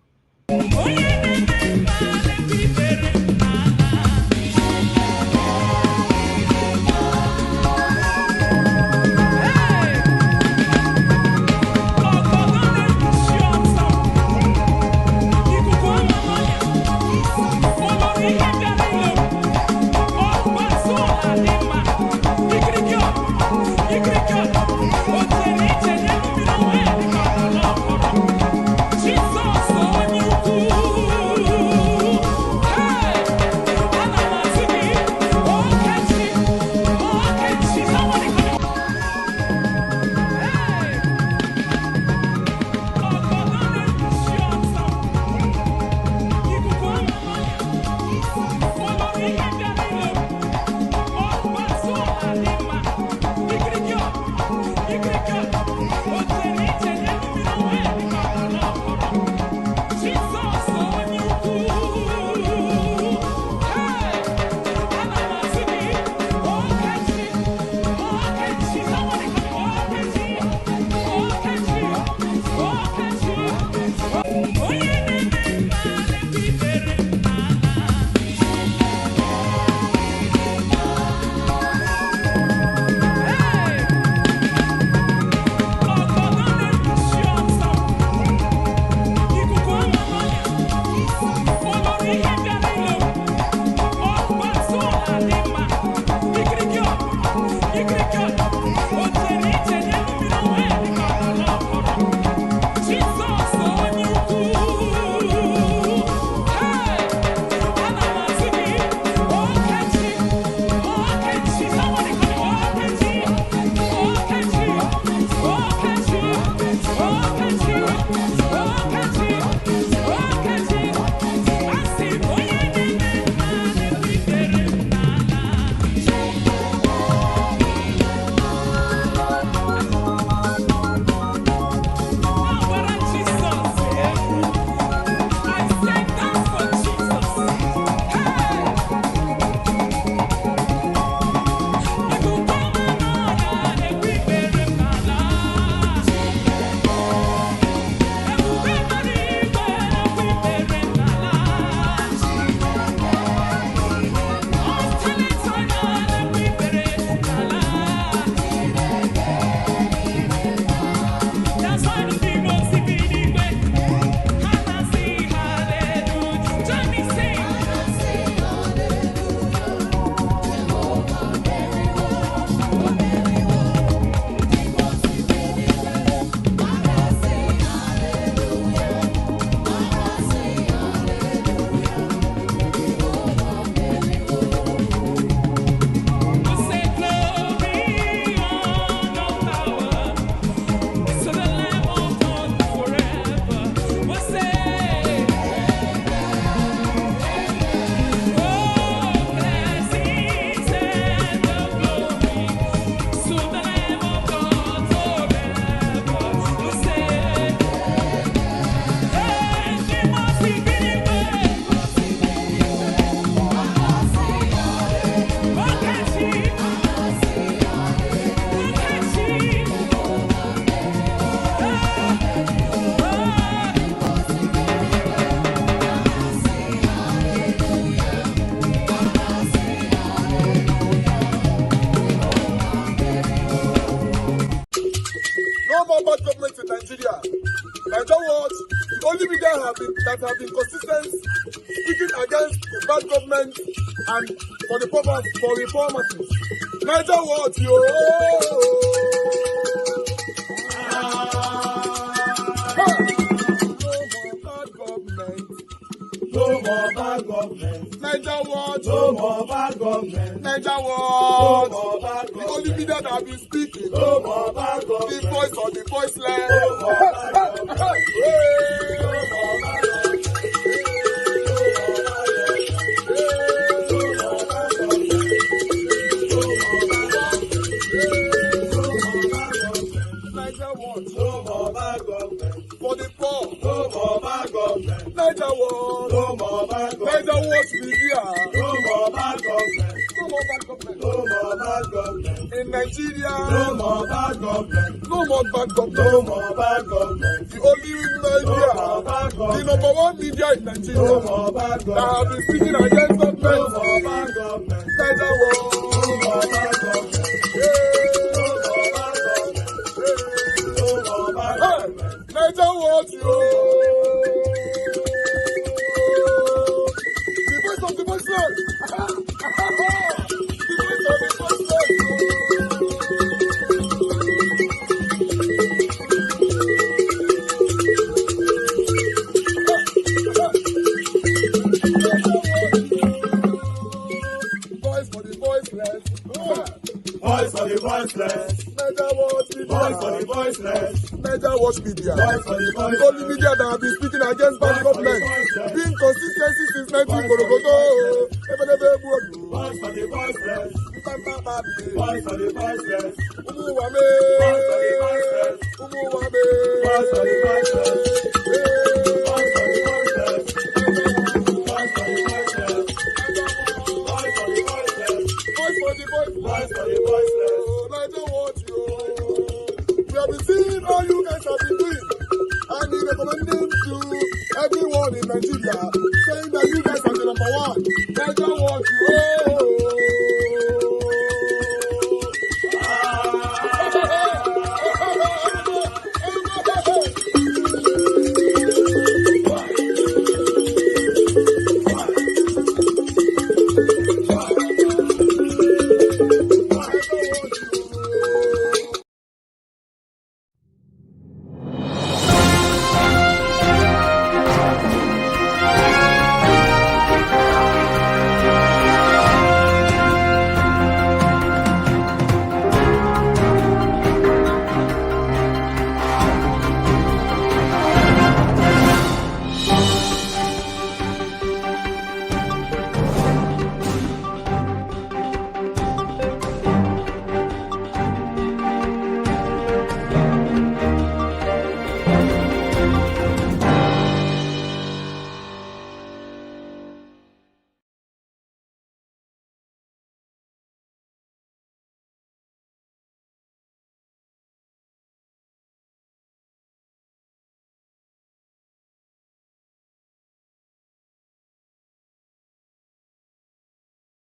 bad government in Nigeria. Nigeria what? The only media that have been consistent speaking against the bad government and for the purpose for reformers. Nigeria what? Yo! No more bad government. No No more bad government. Niger what? No more bad government. Niger what? No more bad government. The only media that have been speaking. No more bad government. The voice of the voiceless. No more bad government. No more bad government. No more bad government. For the poor. No more bad government. Niger what? No more bad government. Niger what media. No more bad government. No more bad government. No more bad government. In Nigeria. No more bad government. No more bad government. No more bad government. The only media. No more bad government. The number one media in Nigeria. No more bad government. That have been speaking against government. No more bad government. Niger what? No more bad government. Niger what you? The voice of the voiceless. The voice of the voiceless. Voice for the voiceless. Voice for the voiceless. Niger what? Voice for the voiceless. Niger watch media. The only media that have been speaking against bad government. Being consistency since 1944. Voice for the voiceless. Voice for the voiceless. Umuwame. Voice for the voiceless. Umuwame. Voice for the voiceless. Voice for the voiceless. Voice for the voiceless. Voice for the voiceless. Voice for the voiceless. Voice for the voiceless. Niger watch you. We have been seeing all you guys have been doing, and we recommend them to everyone in Nigeria.